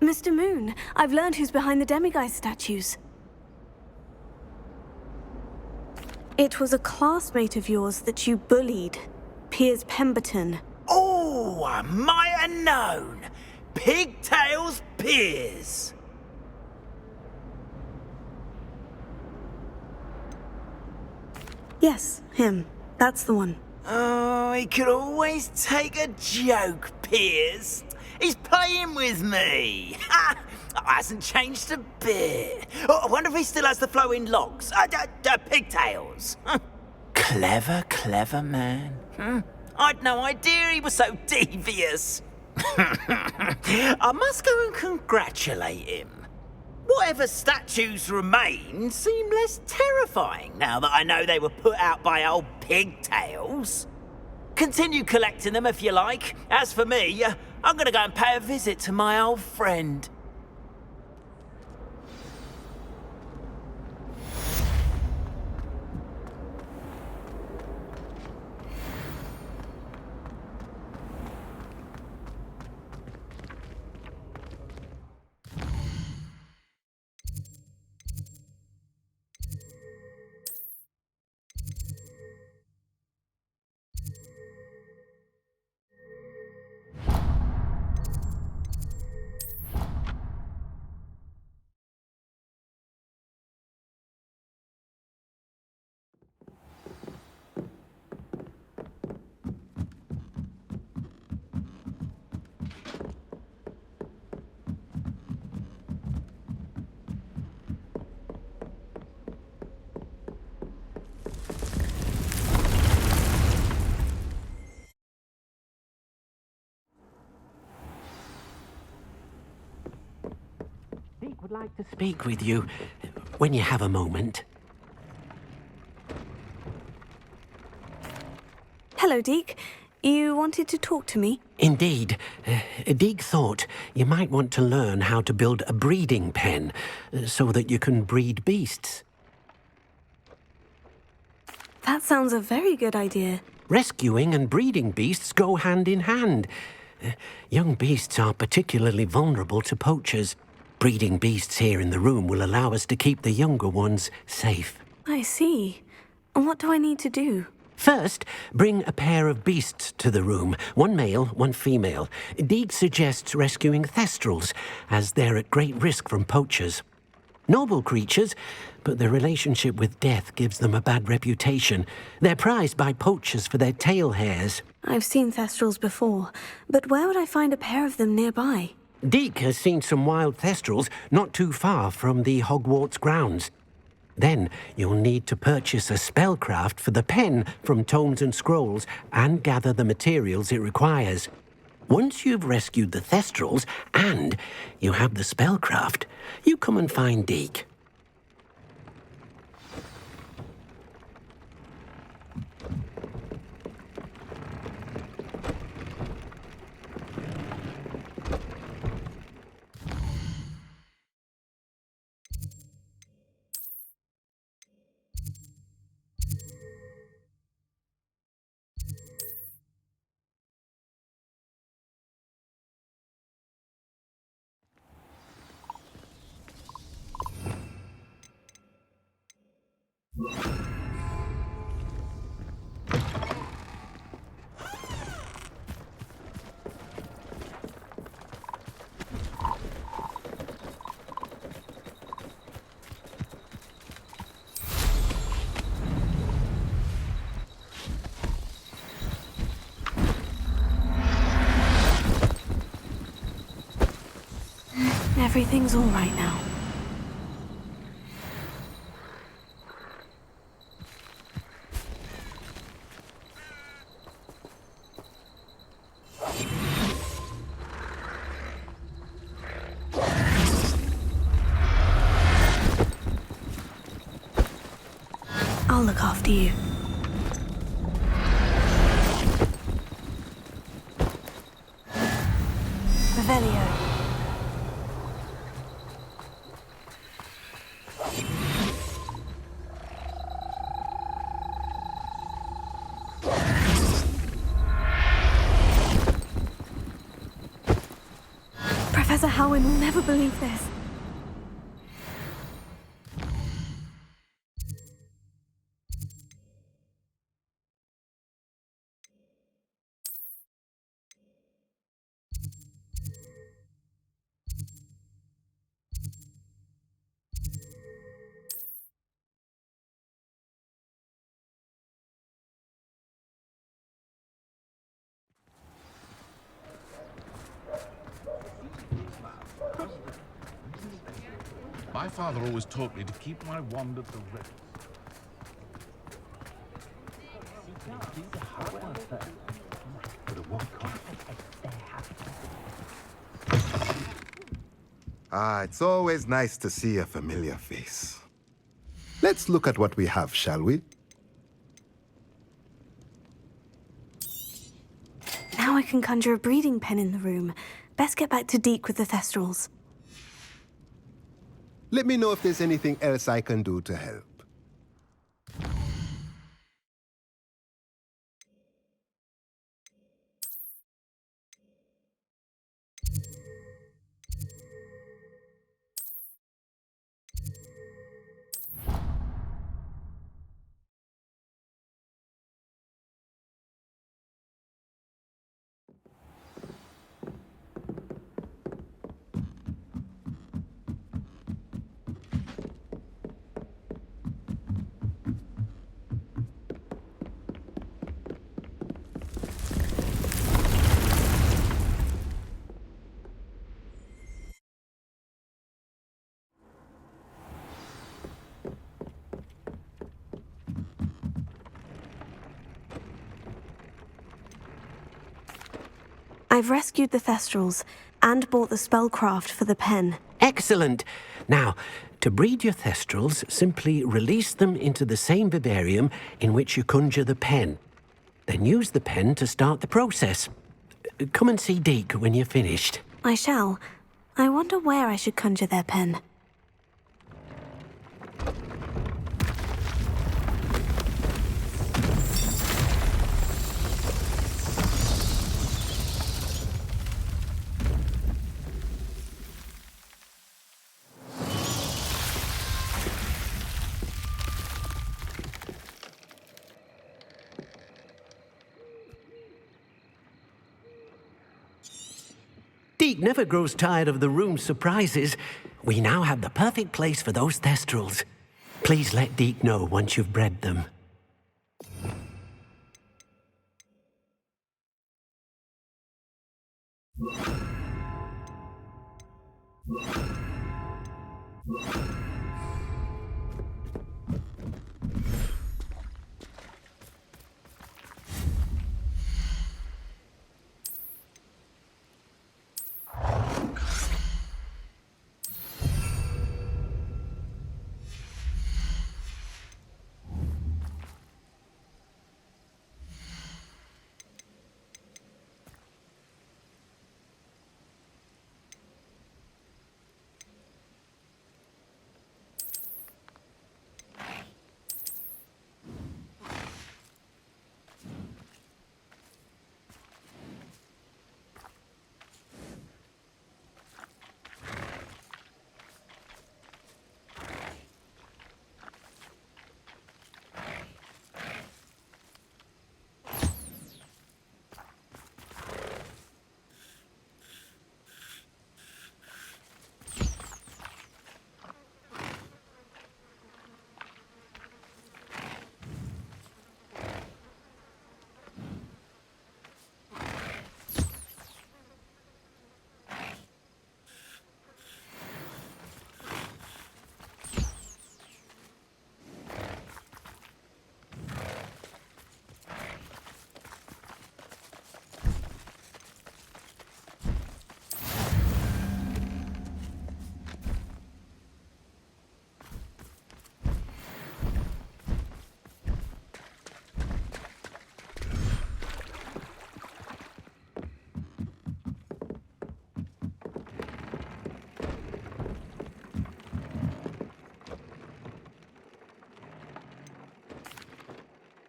Mr. Moon, I've learned who's behind the demiguise statues. It was a classmate of yours that you bullied, Piers Pemberton. Oh, I might have known. Pigtails Piers. Yes, him. That's the one. Oh, he could always take a joke, Piers. He's playing with me. Ha! Hasn't changed a bit. Oh, I wonder if he still has the flowing locks. Pigtails. Clever, clever man. I'd no idea he was so devious. I must go and congratulate him. Whatever statues remain seem less terrifying now that I know they were put out by old pigtails. Continue collecting them if you like. As for me, I'm gonna go and pay a visit to my old friend. Deek would like to speak with you when you have a moment. Hello, Deek. You wanted to talk to me? Indeed. Deek thought you might want to learn how to build a breeding pen so that you can breed beasts. That sounds a very good idea. Rescuing and breeding beasts go hand in hand. Young beasts are particularly vulnerable to poachers. Breeding beasts here in the room will allow us to keep the younger ones safe. I see. And what do I need to do? First, bring a pair of beasts to the room. One male, one female. Deek suggests rescuing thestrals, as they're at great risk from poachers. Noble creatures, but their relationship with death gives them a bad reputation. They're prized by poachers for their tail hairs. I've seen thestrals before, but where would I find a pair of them nearby? Deek has seen some wild thestrals not too far from the Hogwarts grounds. Then you'll need to purchase a spellcraft for the pen from Tomes and Scrolls and gather the materials it requires. Once you've rescued the thestrals and you have the spellcraft, you come and find Deek. Everything's all right now. I'll look after you. Revelio. Professor Howin will never believe this. My father always taught me to keep my wand at the ready. Ah, it's always nice to see a familiar face. Let's look at what we have, shall we? Now I can conjure a breeding pen in the room. Best get back to Deke with the Thestrals. Let me know if there's anything else I can do to help. I've rescued the Thestrals and bought the spellcraft for the pen. Excellent. Now, to breed your Thestrals, simply release them into the same vivarium in which you conjure the pen. Then use the pen to start the process. Come and see Deke when you're finished. I shall. I wonder where I should conjure their pen. Deke never grows tired of the room's surprises. We now have the perfect place for those Thestrals. Please let Deke know once you've bred them.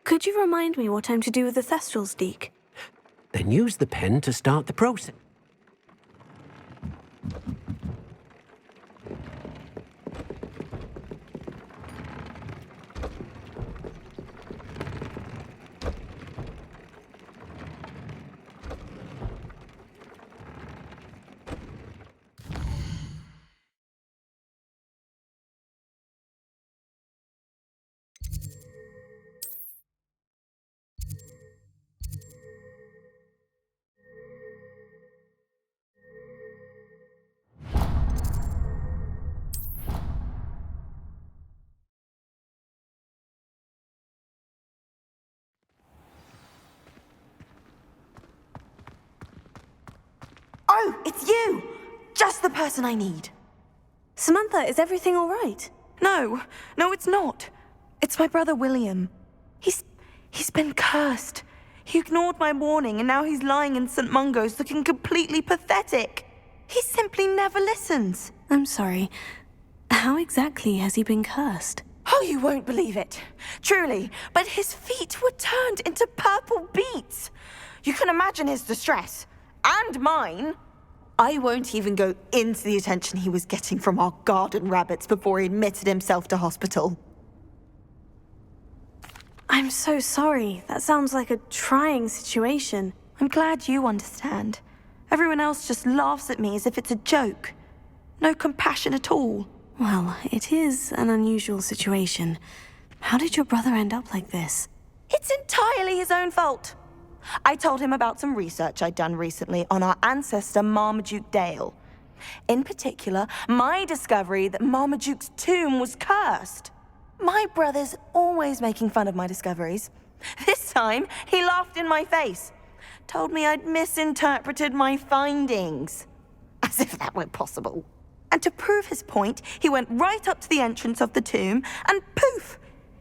Could you remind me what I'm to do with the Thestrals, Deke? Then use the pen to start the process. Oh, it's you! Just the person I need. Samantha, is everything all right? No, it's not. It's my brother William. He's been cursed. He ignored my warning and now he's lying in St. Mungo's looking completely pathetic. He simply never listens. I'm sorry. How exactly has he been cursed? Oh, you won't believe it. Truly, but his feet were turned into purple beets. You can imagine his distress. And mine. I won't even go into the attention he was getting from our garden rabbits before he admitted himself to hospital. I'm so sorry. That sounds like a trying situation. I'm glad you understand. Everyone else just laughs at me as if it's a joke. No compassion at all. Well, it is an unusual situation. How did your brother end up like this? It's entirely his own fault. I told him about some research I'd done recently on our ancestor Marmaduke Dale. In particular, my discovery that Marmaduke's tomb was cursed. My brother's always making fun of my discoveries. This time, he laughed in my face. Told me I'd misinterpreted my findings. As if that were possible. And to prove his point, he went right up to the entrance of the tomb and poof!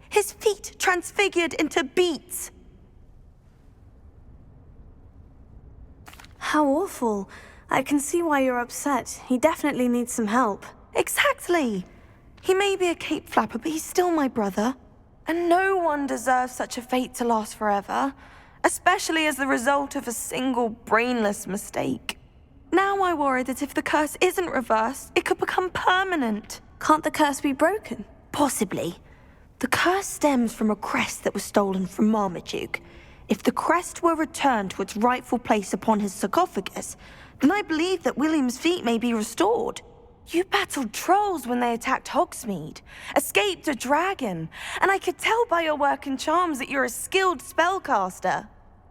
His feet transfigured into beets. How awful. I can see why you're upset. He definitely needs some help. Exactly. He may be a cape flapper, but he's still my brother. And no one deserves such a fate to last forever, especially as the result of a single brainless mistake. Now I worry that if the curse isn't reversed, it could become permanent. Can't the curse be broken? Possibly. The curse stems from a crest that was stolen from Marmaduke. If the crest were returned to its rightful place upon his sarcophagus, then I believe that William's feet may be restored. You battled trolls when they attacked Hogsmeade, escaped a dragon, and I could tell by your work and charms that you're a skilled spellcaster.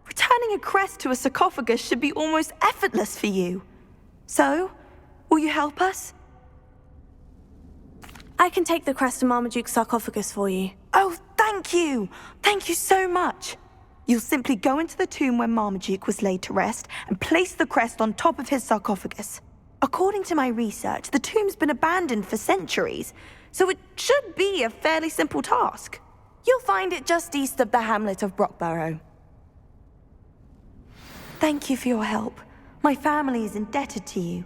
Returning a crest to a sarcophagus should be almost effortless for you. So, will you help us? I can take the crest to Marmaduke's sarcophagus for you. Oh, thank you! Thank you so much! You'll simply go into the tomb where Marmaduke was laid to rest and place the crest on top of his sarcophagus. According to my research, the tomb's been abandoned for centuries, so it should be a fairly simple task. You'll find it just east of the hamlet of Brockborough. Thank you for your help. My family is indebted to you.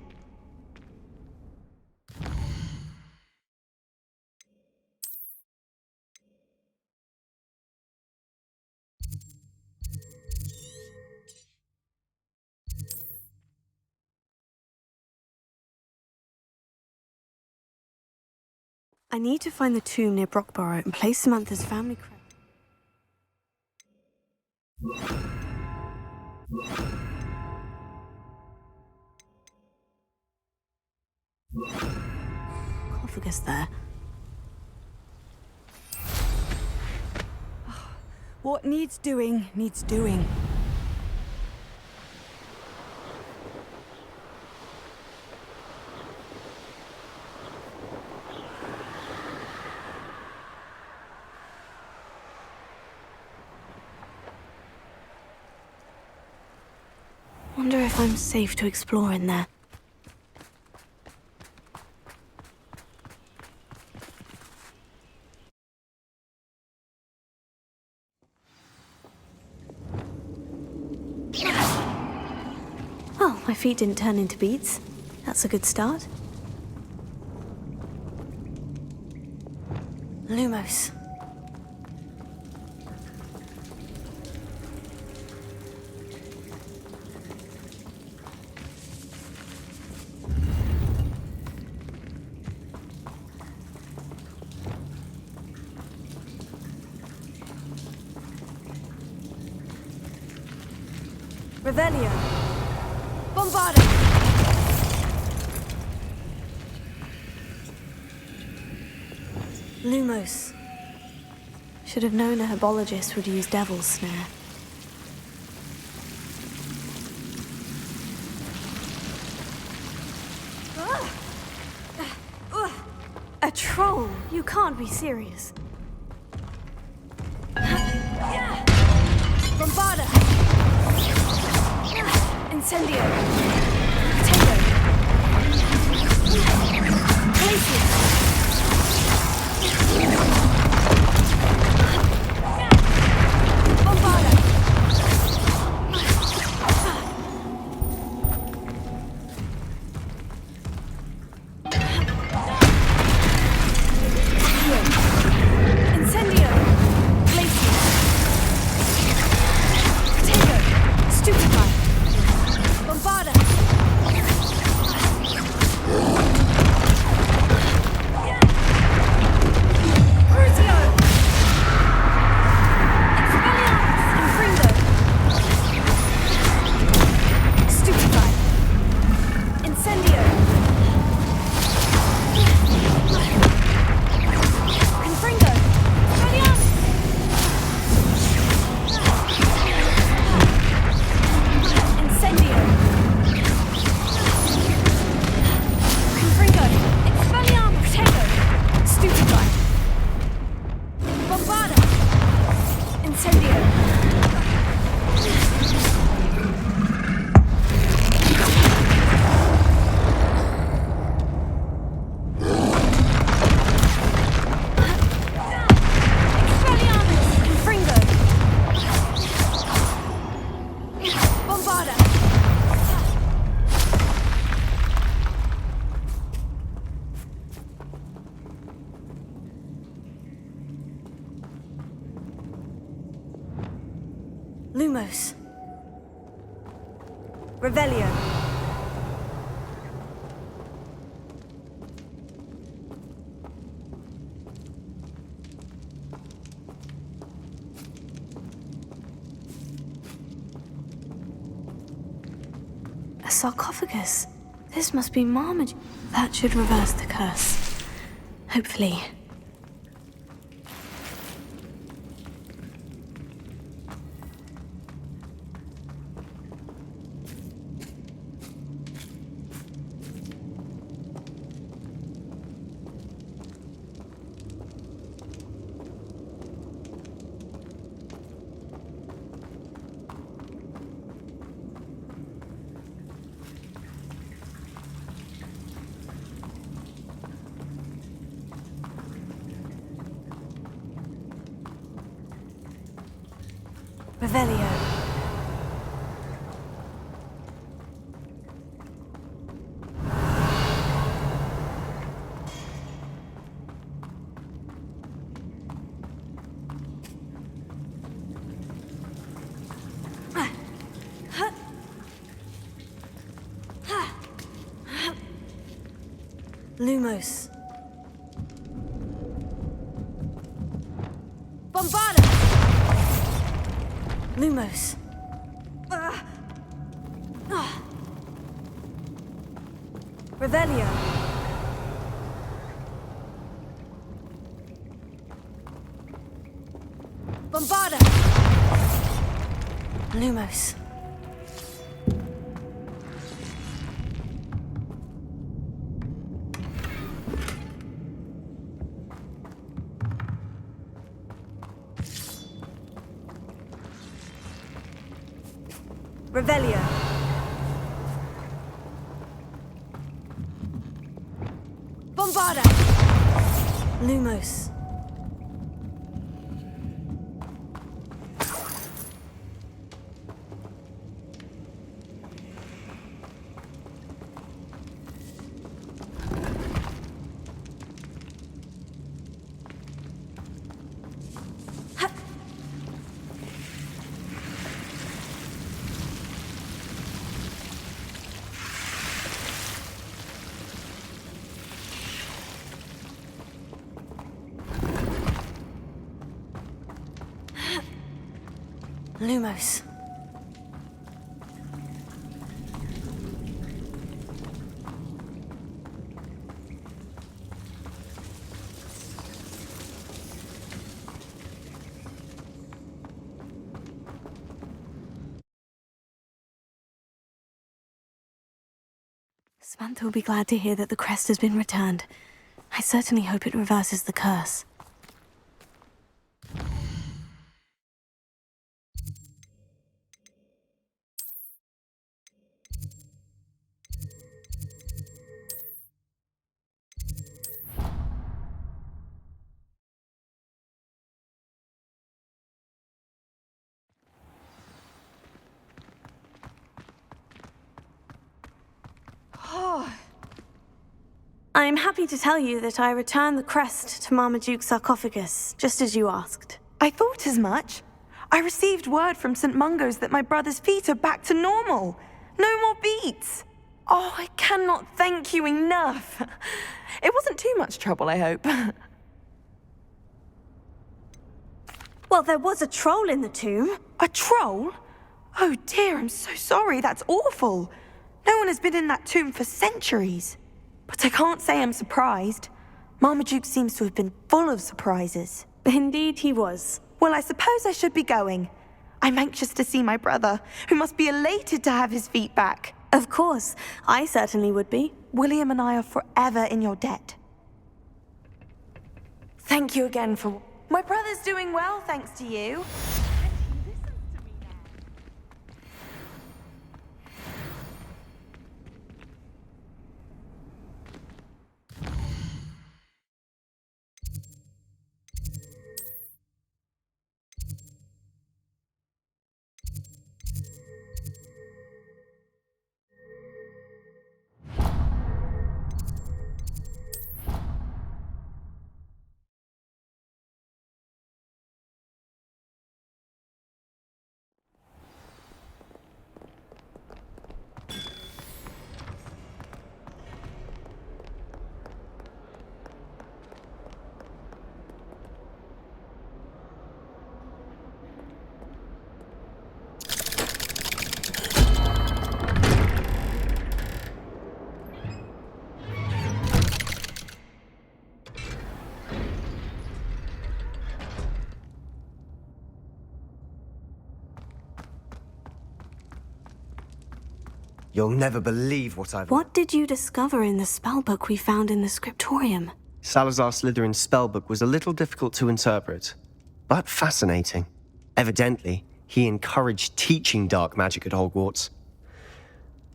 I need to find the tomb near Brockborough and place Samantha's family crest. Sarcophagus there. What needs doing, needs doing. Wonder if I'm safe to explore in there. Well, my feet didn't turn into beets. That's a good start. Lumos. Revelio. Bombarda. Lumos. Should have known a herbologist would use Devil's Snare. A troll? You can't be serious. Bombarda. Incendio. Potato. Lumos. Revelio. A sarcophagus. This must be Marmaduke. That should reverse the curse. Hopefully. Revelio. Lumos. Bombarda! Lumos. Revelio. Bombarda! Lumos. Revelio. Bombarda! Lumos. Lumos. Samantha will be glad to hear that the crest has been returned. I certainly hope it reverses the curse. I'm happy to tell you that I returned the crest to Marmaduke's sarcophagus, just as you asked. I thought as much. I received word from St. Mungo's that my brother's feet are back to normal. No more beats. Oh, I cannot thank you enough. It wasn't too much trouble, I hope. Well, there was a troll in the tomb. A troll? Oh dear, I'm so sorry. That's awful. No one has been in that tomb for centuries. But I can't say I'm surprised. Marmaduke seems to have been full of surprises. Indeed he was. Well, I suppose I should be going. I'm anxious to see my brother, who must be elated to have his feet back. Of course, I certainly would be. William and I are forever in your debt. Thank you again for... My brother's doing well, thanks to you. You'll never believe what I've... What did you discover in the spellbook we found in the scriptorium? Salazar Slytherin's spellbook was a little difficult to interpret, but fascinating. Evidently, he encouraged teaching dark magic at Hogwarts.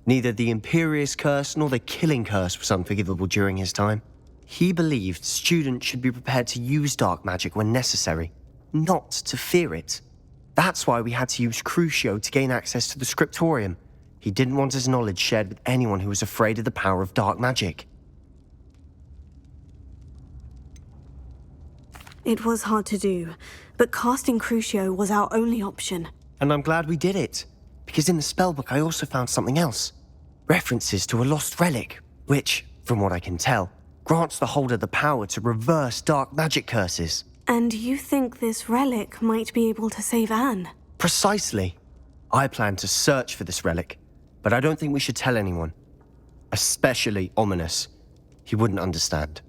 Neither the Imperious Curse nor the Killing Curse was unforgivable during his time. He believed students should be prepared to use dark magic when necessary, not to fear it. That's why we had to use Crucio to gain access to the scriptorium. He didn't want his knowledge shared with anyone who was afraid of the power of dark magic. It was hard to do, but casting Crucio was our only option. And I'm glad we did it, because in the spellbook I also found something else. References to a lost relic, which, from what I can tell, grants the holder the power to reverse dark magic curses. And you think this relic might be able to save Anne? Precisely. I plan to search for this relic, but I don't think we should tell anyone. Especially Ominous. He wouldn't understand.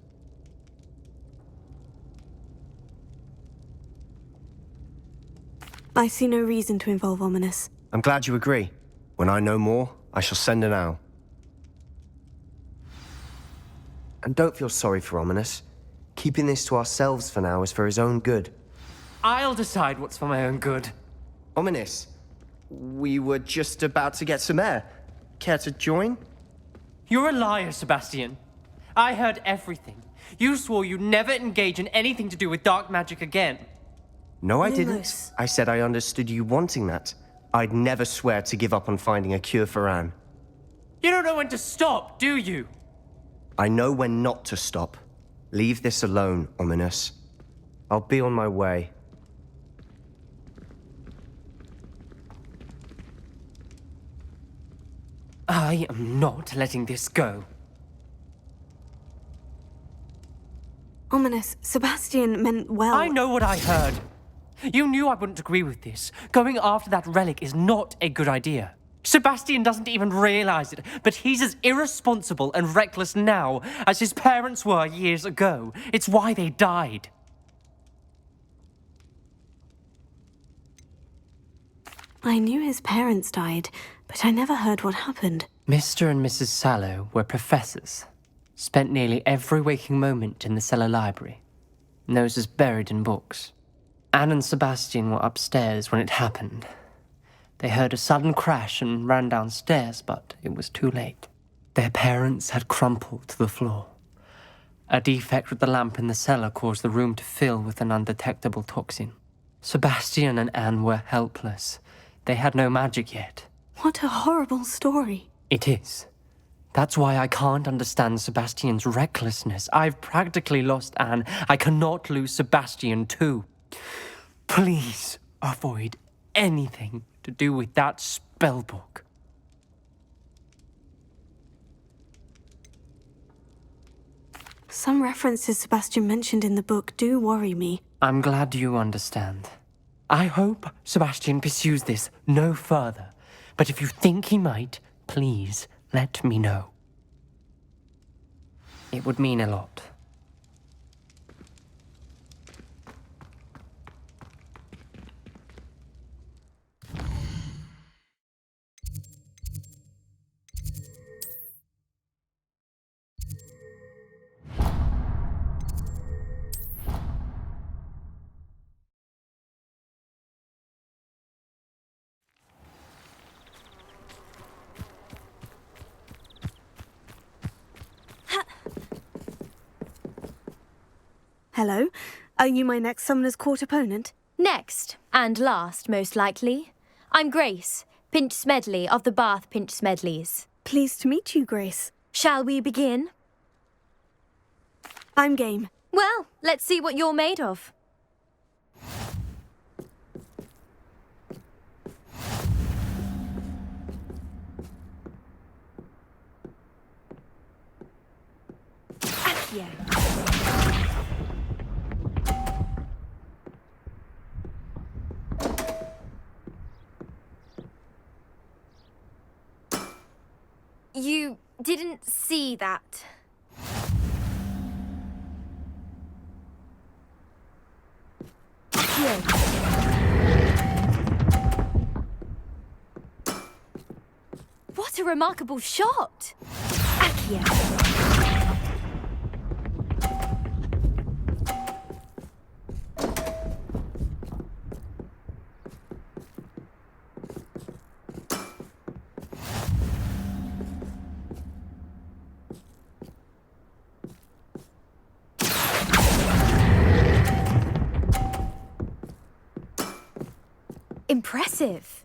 I see no reason to involve Ominous. I'm glad you agree. When I know more, I shall send an owl. And don't feel sorry for Ominous. Keeping this to ourselves for now is for his own good. I'll decide what's for my own good. Ominous, we were just about to get some air. Care to join? You're a liar, Sebastian. I heard everything. You swore you'd never engage in anything to do with dark magic again. No, I didn't. I said I understood you wanting that. I'd never swear to give up on finding a cure for Anne. You don't know when to stop, do you? I know when not to stop. Leave this alone, Ominous. I'll be on my way. I am not letting this go. Ominous, Sebastian meant well. I know what I heard. You knew I wouldn't agree with this. Going after that relic is not a good idea. Sebastian doesn't even realize it, but he's as irresponsible and reckless now as his parents were years ago. It's why they died. I knew his parents died, but I never heard what happened. Mr. and Mrs. Sallow were professors. Spent nearly every waking moment in the cellar library. Noses buried in books. Anne and Sebastian were upstairs when it happened. They heard a sudden crash and ran downstairs, but it was too late. Their parents had crumpled to the floor. A defect with the lamp in the cellar caused the room to fill with an undetectable toxin. Sebastian and Anne were helpless. They had no magic yet. What a horrible story. It is. That's why I can't understand Sebastian's recklessness. I've practically lost Anne. I cannot lose Sebastian too. Please avoid anything to do with that spellbook. Some references Sebastian mentioned in the book do worry me. I'm glad you understand. I hope Sebastian pursues this no further. But if you think he might, please let me know. It would mean a lot. Hello? Are you my next Summoner's Court opponent? Next, and last, most likely. I'm Grace, Pinch Smedley of the Bath Pinch Smedleys. Pleased to meet you, Grace. Shall we begin? I'm game. Well, let's see what you're made of. Accio. You didn't see that. What a remarkable shot! Accio. Impressive.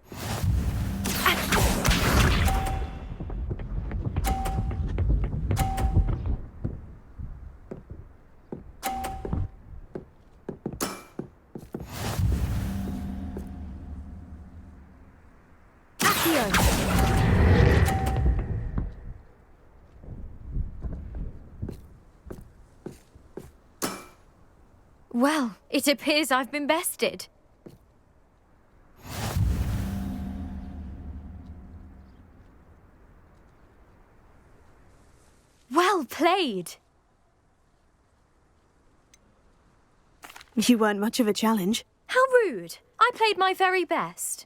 Well, it appears I've been bested. Well played! You weren't much of a challenge. How rude! I played my very best.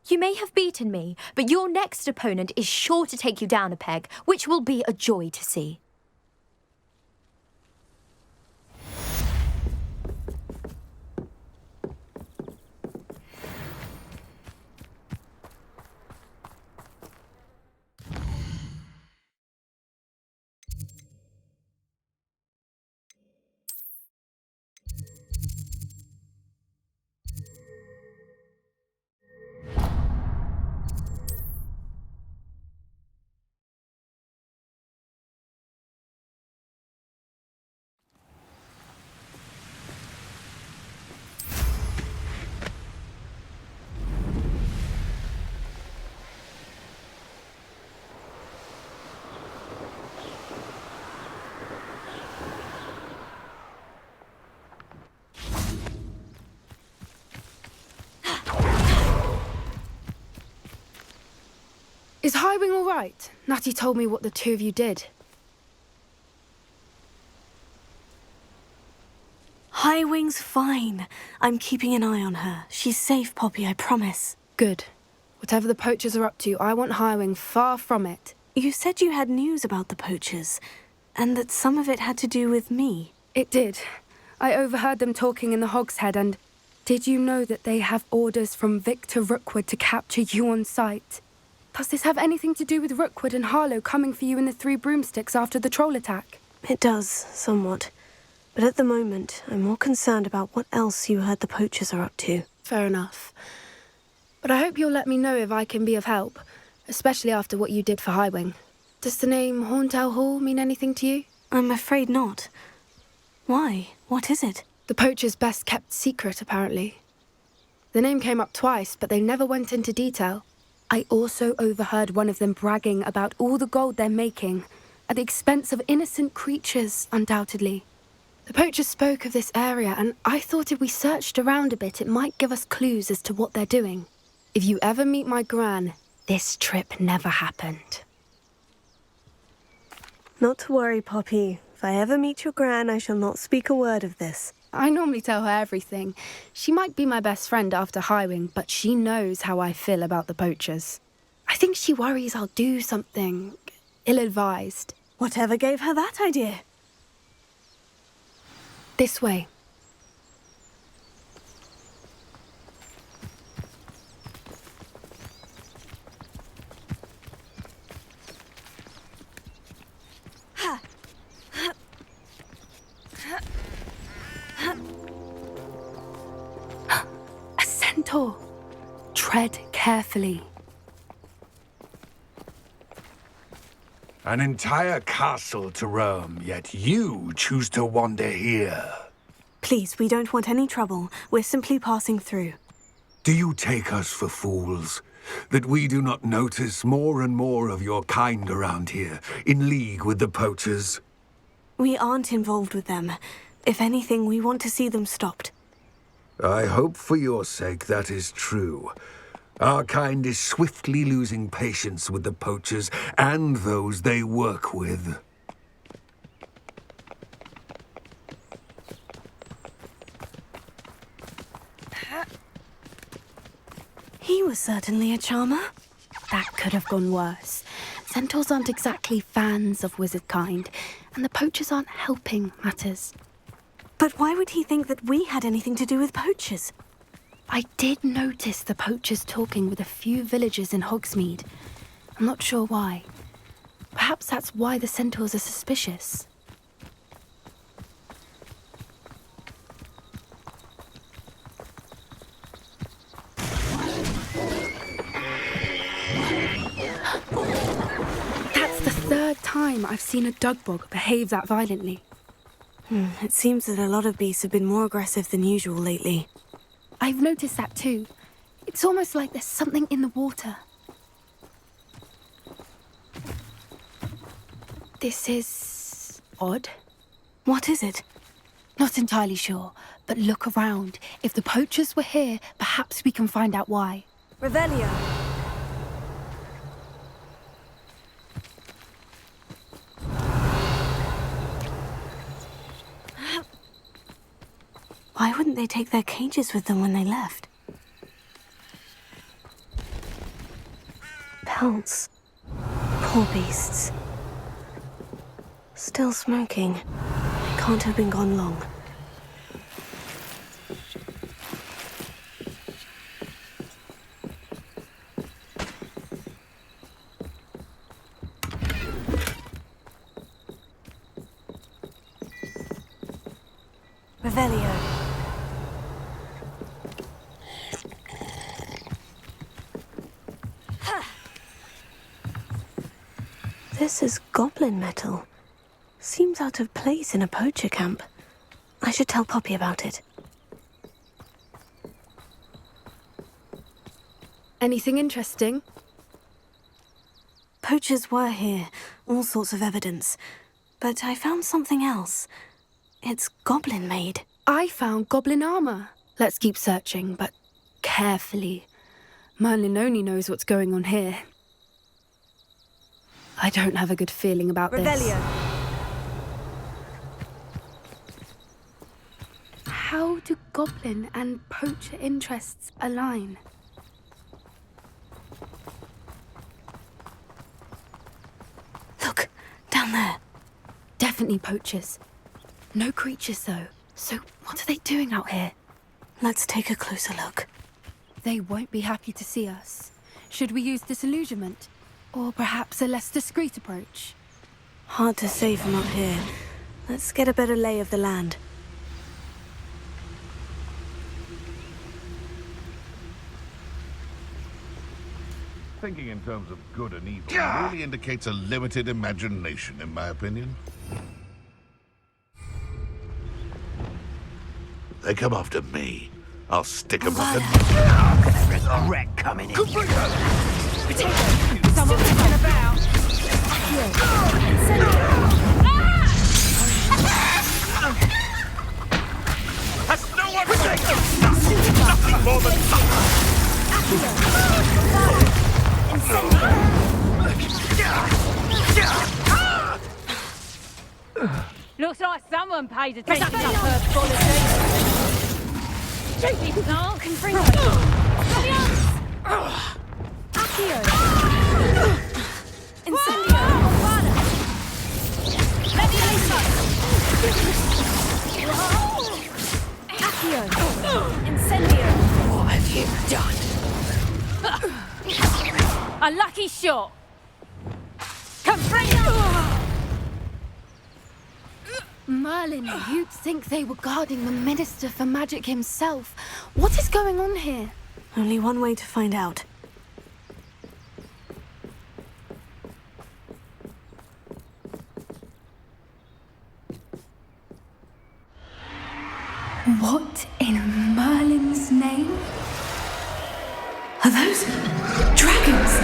You may have beaten me, but your next opponent is sure to take you down a peg, which will be a joy to see. Is Howin all right? Natty told me what the two of you did. Highwing's fine. I'm keeping an eye on her. She's safe, Poppy, I promise. Good. Whatever the poachers are up to, I want Howin far from it. You said you had news about the poachers, and that some of it had to do with me. It did. I overheard them talking in the Hogshead, and did you know that they have orders from Victor Rookwood to capture you on sight? Does this have anything to do with Rookwood and Harlow coming for you in the Three Broomsticks after the troll attack? It does, somewhat. But at the moment, I'm more concerned about what else you heard the poachers are up to. Fair enough. But I hope you'll let me know if I can be of help, especially after what you did for Highwing. Does the name Hauntel Hall mean anything to you? I'm afraid not. Why? What is it? The Poachers' best kept secret, apparently. The name came up twice, but they never went into detail. I also overheard one of them bragging about all the gold they're making, at the expense of innocent creatures, undoubtedly. The Poachers spoke of this area, and I thought if we searched around a bit, it might give us clues as to what they're doing. If you ever meet my gran, this trip never happened. Not to worry, Poppy. If I ever meet your gran, I shall not speak a word of this. I normally tell her everything. She might be my best friend after Howin, but she knows how I feel about the Poachers. I think she worries I'll do something ill-advised. Whatever gave her that idea? This way. A centaur. Tread carefully. An entire castle to roam, yet you choose to wander here. Please, we don't want any trouble. We're simply passing through. Do you take us for fools? That we do not notice more and more of your kind around here, in league with the Poachers? We aren't involved with them. If anything, we want to see them stopped. I hope for your sake that is true. Our kind is swiftly losing patience with the Poachers and those they work with. He was certainly a charmer. That could have gone worse. Centaurs aren't exactly fans of wizard kind, and the Poachers aren't helping matters. But why would he think that we had anything to do with Poachers? I did notice the Poachers talking with a few villagers in Hogsmeade. I'm not sure why. Perhaps that's why the Centaurs are suspicious. That's the third time I've seen a Dugbog behave that violently. It seems that a lot of beasts have been more aggressive than usual lately. I've noticed that too. It's almost like there's something in the water. This is odd. What is it? Not entirely sure, but look around. If the Poachers were here, perhaps we can find out why. Revelio. Why wouldn't they take their cages with them when they left? Pelts. Poor beasts. Still smoking. They can't have been gone long. Revelio. This is goblin metal. Seems out of place in a poacher camp. I should tell Poppy about it. Anything interesting? Poachers were here, all sorts of evidence. But I found something else. It's goblin made. I found goblin armor. Let's keep searching, but carefully. Merlin only knows what's going on here. I don't have a good feeling about Revelio. this. How do goblin and poacher interests align? Look, down there. Definitely poachers. No creatures, though. So what are they doing out here? Let's take a closer look. They won't be happy to see us. Should we use disillusionment? Or perhaps a less discreet approach? Hard to say from up here. Let's get a better lay of the land. thinking in terms of good and evil really indicates a limited imagination, in my opinion. They come after me. I'll stick them like a... I'm gonna regret coming in. Someone's talking about. Has no one taken nothing more than Looks like someone paid attention up her quality. Two people can bring her. Accio. Incendio. Leviosa. Accio. Incendio. What have you done? A lucky shot. Confringo. Merlin, you'd think they were guarding the Minister for Magic himself. What is going on here? Only one way to find out. What in Merlin's name? Are those dragons?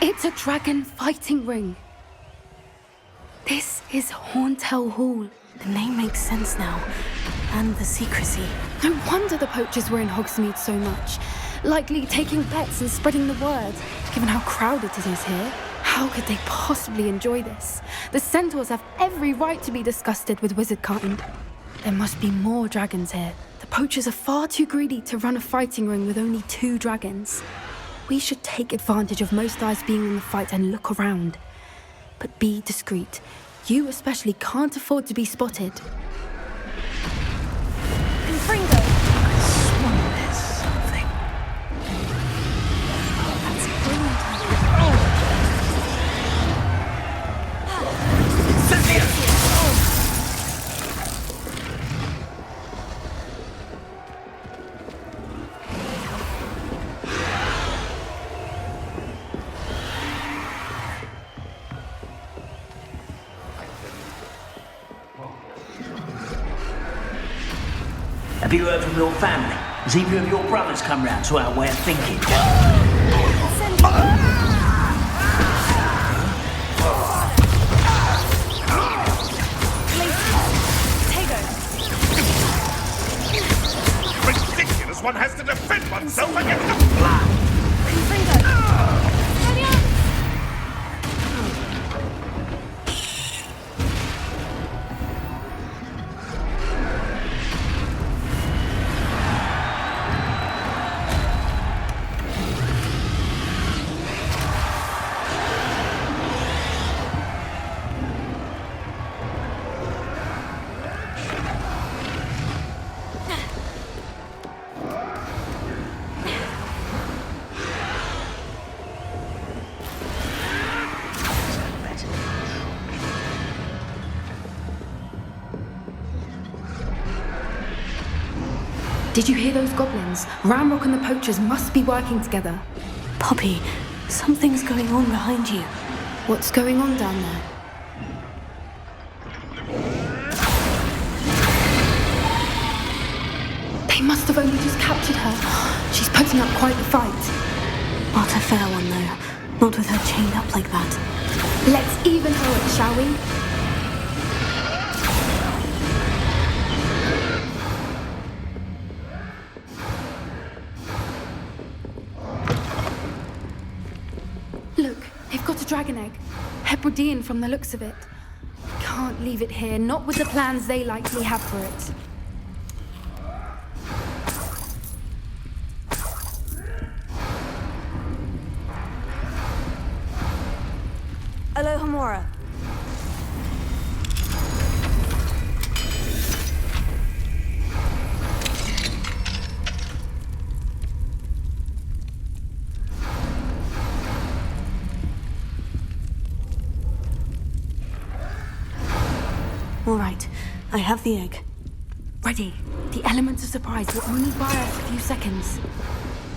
It's a dragon fighting ring. This is Hauntel Hall. The name makes sense now. And the secrecy. No wonder the poachers were in Hogsmeade so much. Likely taking bets and spreading the word. Given how crowded it is here, how could they possibly enjoy this? The centaurs have every right to be disgusted with wizard kind. There must be more dragons here. The poachers are far too greedy to run a fighting ring with only 2 dragons. We should take advantage of most eyes being on the fight and look around. But be discreet. You especially can't afford to be spotted. Confringo. There's something. That's brilliant. Have you heard from your family? Has either of your brothers come round to our way of thinking? Ridiculous! One has to defend oneself against the blood! Did you hear those goblins? Ramrock and the poachers must be working together. Poppy, something's going on behind you. What's going on down there? They must have only just captured her. She's putting up quite the fight. Not a fair one, though. Not with her chained up like that. Let's even her it, shall we? Look, they've got a dragon egg. Hebridean from the looks of it. Can't leave it here, not with the plans they likely have for it. Alohomora. All right, I have the egg. Ready. The elements of surprise will only buy us a few seconds.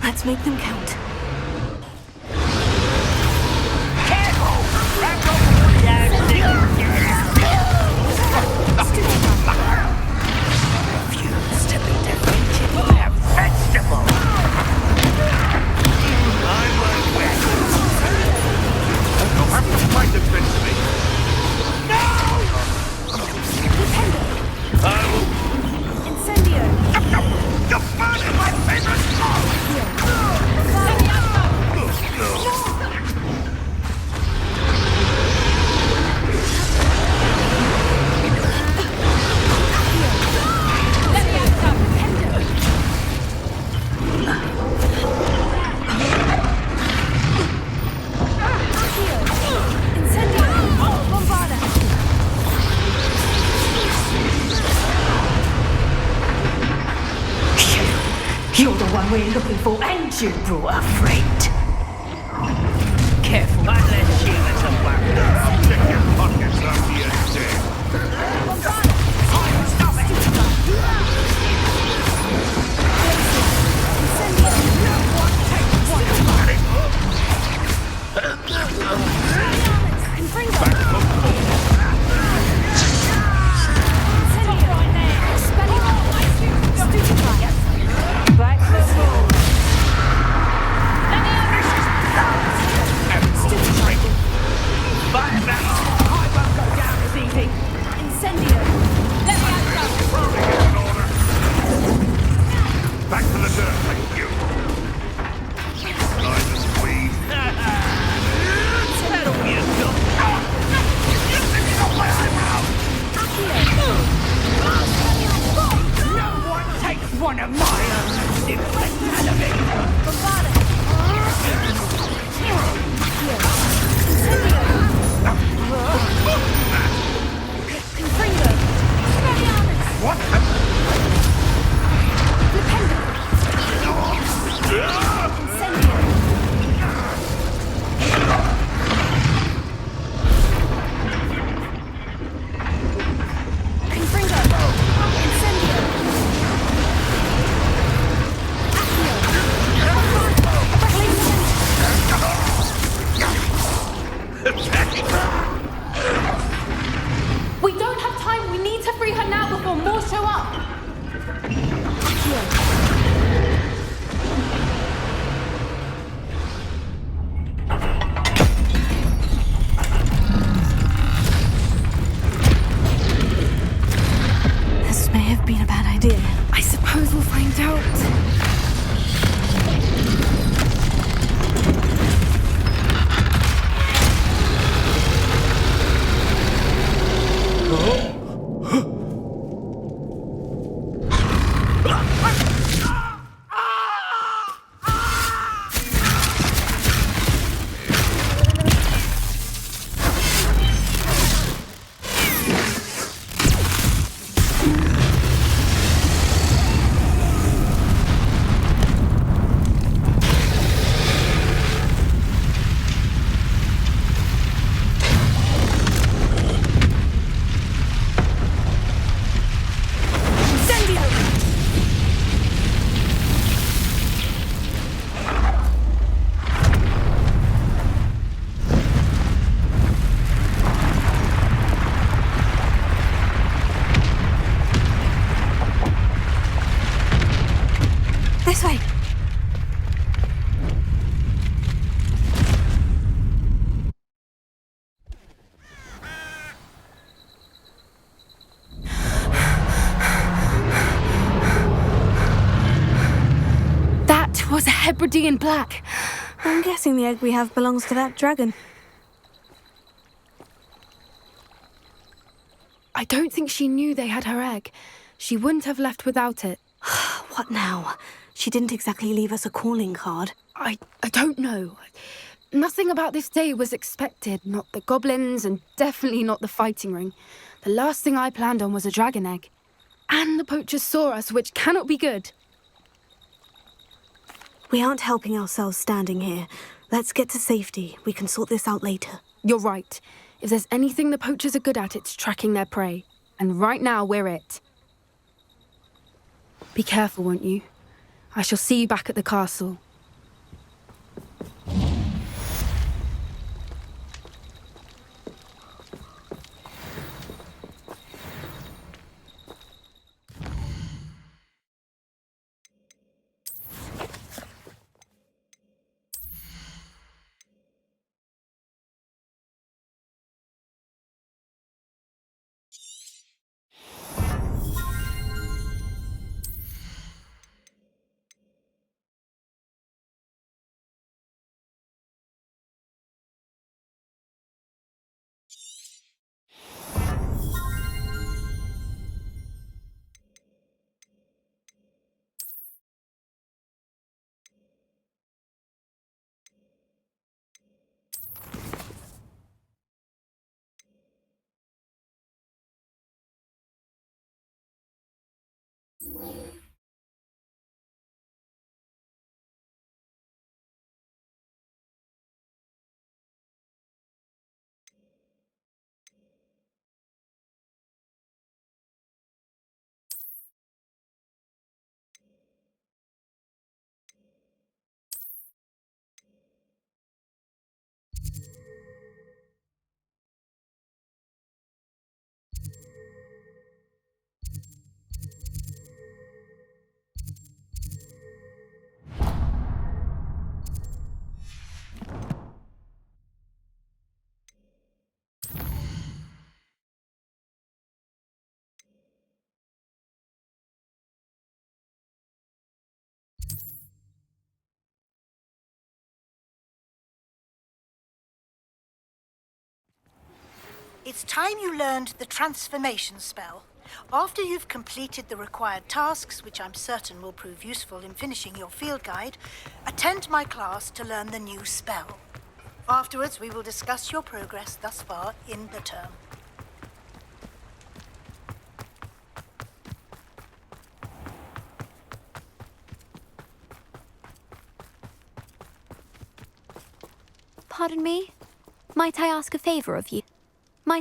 Let's make them count. Refuse to be defeated by a vegetable. I won't win. You'll have to fight eventually. I will. Incendio. You're burning my favorite song. You're the one we're looking for, and you brought a friend. Careful. Unless you little wagon. I'll check your pockets after you're dead. Stop it! Back to the dirt, thank you. Nice and sweet. That'll be a good. No one takes one of my own stupid enemies. What? We don't have time. We need to free her now before more show up. This may have been a bad idea. I suppose we'll find out. This way. That was a Hebridean black. I'm guessing the egg we have belongs to that dragon. I don't think she knew they had her egg. She wouldn't have left without it. What now? She didn't exactly leave us a calling card. I don't know. Nothing about this day was expected. Not the goblins, and definitely not the fighting ring. The last thing I planned on was a dragon egg. And the poachers saw us, which cannot be good. We aren't helping ourselves standing here. Let's get to safety. We can sort this out later. You're right. If there's anything the poachers are good at, it's tracking their prey. and right now we're it. Be careful, won't you? I shall see you back at the castle. It's time you learned the transformation spell. After you've completed the required tasks, which I'm certain will prove useful in finishing your field guide, attend my class to learn the new spell. Afterwards, we will discuss your progress thus far in the term. Pardon me? Might I ask a favor of you?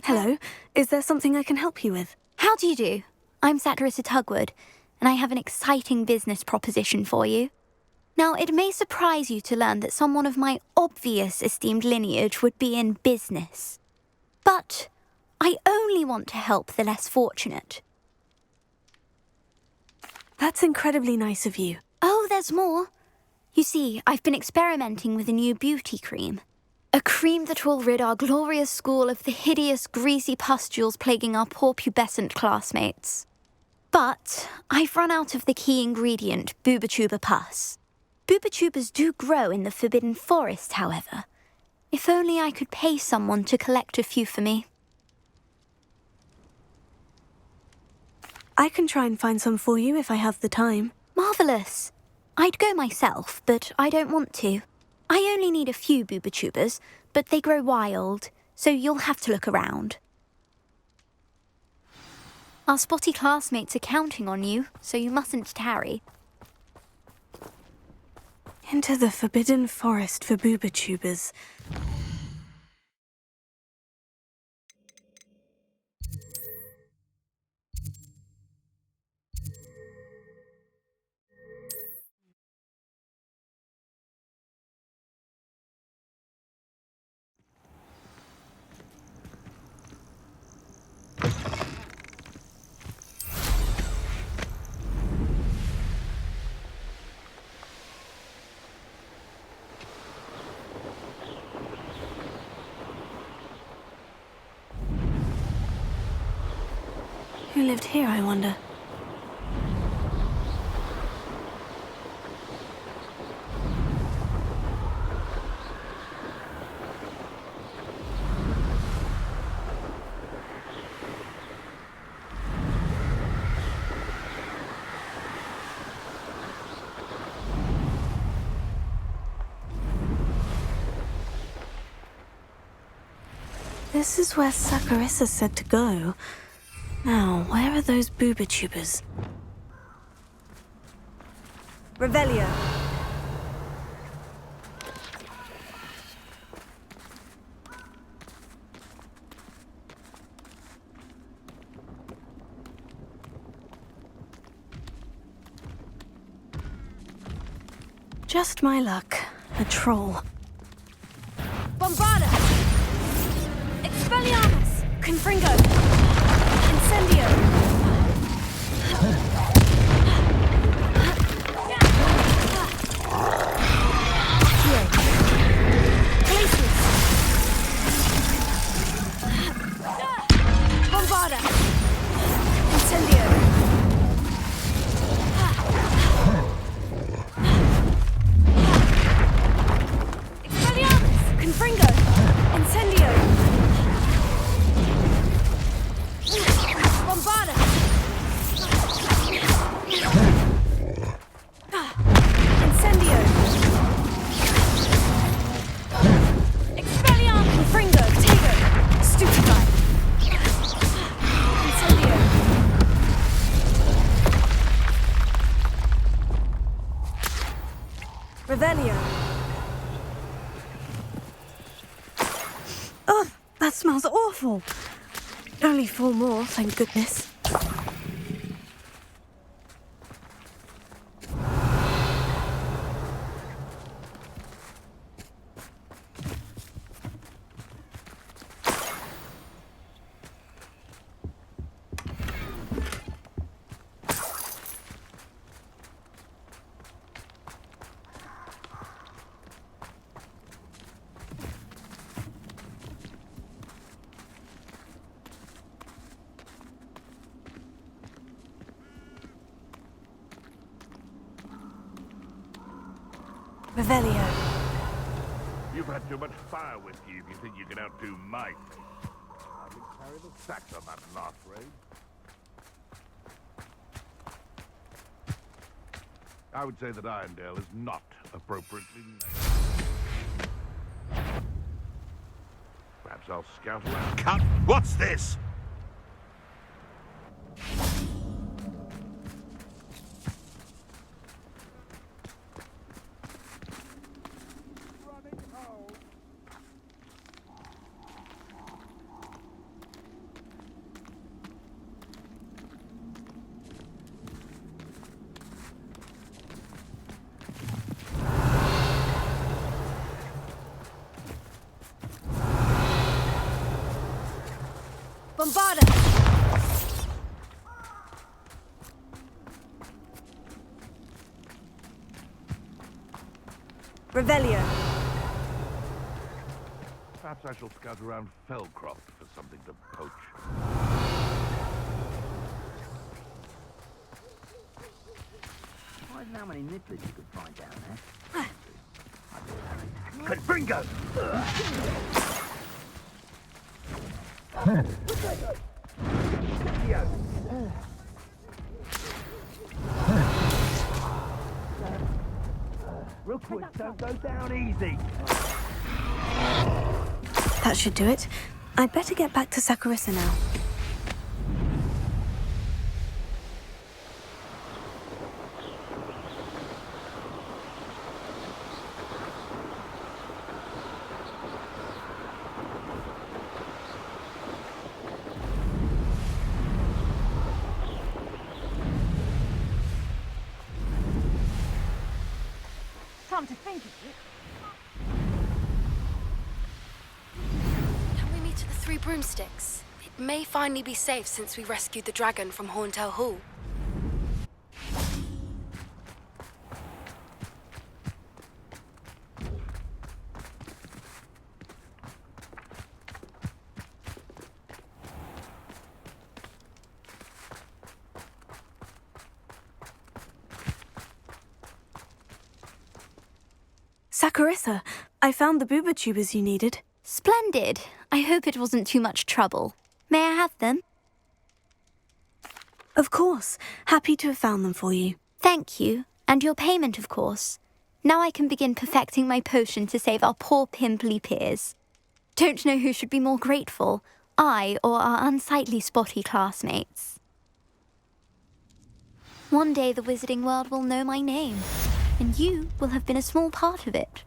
Hello, is there something I can help you with? How do you do? I'm Satirissa Tugwood, and I have an exciting business proposition for you. Now, it may surprise you to learn that someone of my obvious esteemed lineage would be in business. But I only want to help the less fortunate. That's incredibly nice of you. Oh, there's more. You see, I've been experimenting with a new beauty cream. A cream that will rid our glorious school of the hideous, greasy pustules plaguing our poor pubescent classmates. But I've run out of the key ingredient, boobotuber pus. Boobotubers do grow in the Forbidden Forest, however. If only I could pay someone to collect a few for me. I can try and find some for you if I have the time. Marvellous. I'd go myself, but I don't want to. I only need a few boobotubers, but they grow wild, so you'll have to look around. Our spotty classmates are counting on you, so you mustn't tarry. Into the Forbidden Forest for boobotubers. Who lived here, I wonder? This is where Satirissa said to go. Now, where are those boobotubers? Revelio. Just my luck. A troll. Bombarda! Expelliarmus! Confringo! Incendio! Glacius! Bombarda! Incendio! Expelliarmus! Confringo! Incendio! Bombarda! Incendio! Expelliarmus! Confringo! Tego! Stupefy! Incendio! Revelio! Oh, that smells awful. Only 4 more, thank goodness. Revelio. You've had too much fire with you if you think you can outdo my face. I can carry the sacks on that last raid. I would say that Irondale is not appropriately named. Perhaps I'll scout around. Cut! What's this? Bombarda! Revelio. Perhaps I shall scout around Fellcroft for something to poach. Imagine how many nipplers you could find down there. Confringo! Rookwood, don't go down easy. That should do it. I'd better get back to Saccharissa now. Time to think of it. Can we meet at the Three Broomsticks? It may finally be safe since we rescued the dragon from Horntail Hall. Saccharissa, I found the booba tubers you needed. Splendid. I hope it wasn't too much trouble. May I have them? Of course. Happy to have found them for you. Thank you. And your payment, of course. Now I can begin perfecting my potion to save our poor pimply peers. Don't know who should be more grateful, I or our unsightly spotty classmates. One day the wizarding world will know my name, and you will have been a small part of it.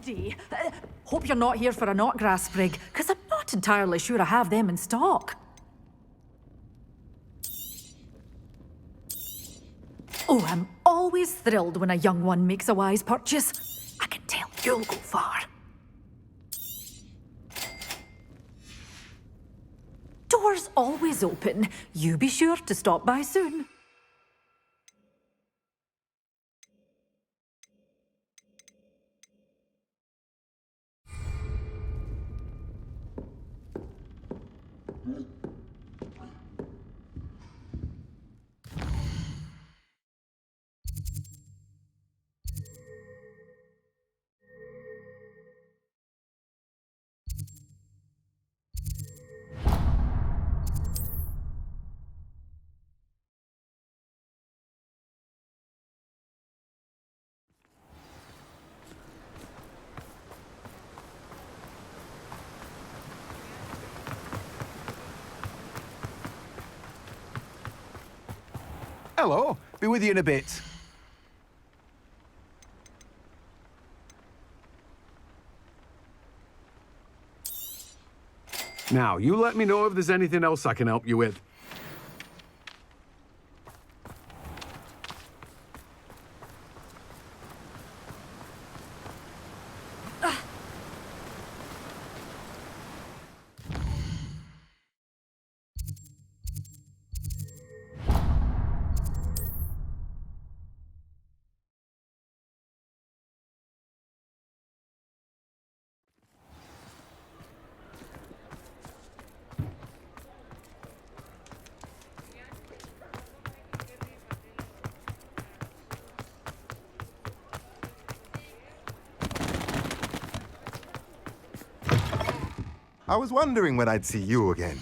lady. Hope you're not here for a knotgrass sprig, because I'm not entirely sure I have them in stock. Oh, I'm always thrilled when a young one makes a wise purchase. I can tell you'll go far. Doors always open. You be sure to stop by soon. Hello. Be with you in a bit. Now, you let me know if there's anything else I can help you with. I was wondering when I'd see you again.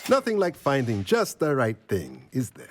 Nothing like finding just the right thing, is there?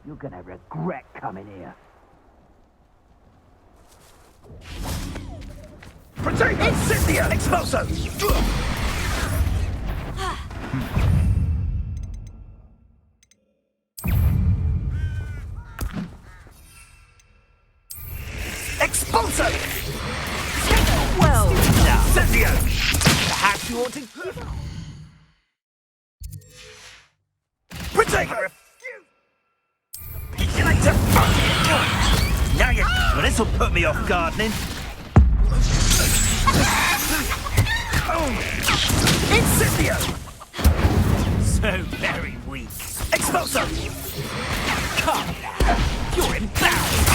You're gonna regret coming here. Protect Incendio! Expulso! Expulso! Well done! Incendio! Perhaps you ought to give up. take a Vigilator! Now you... Well, this'll put me off gardening. Incendio! So very weak. Expulso! Come now! You're embarrassed!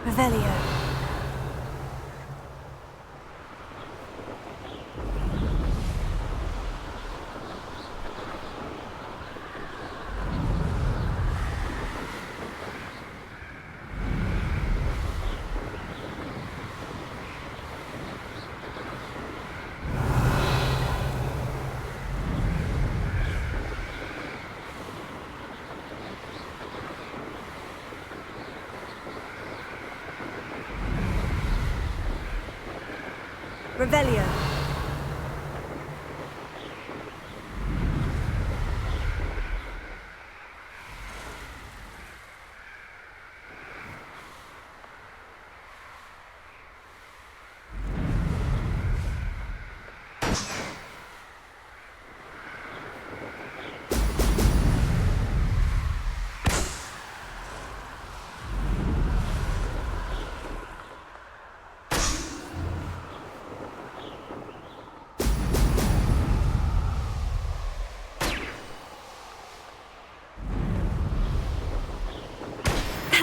Revelio. Revelio.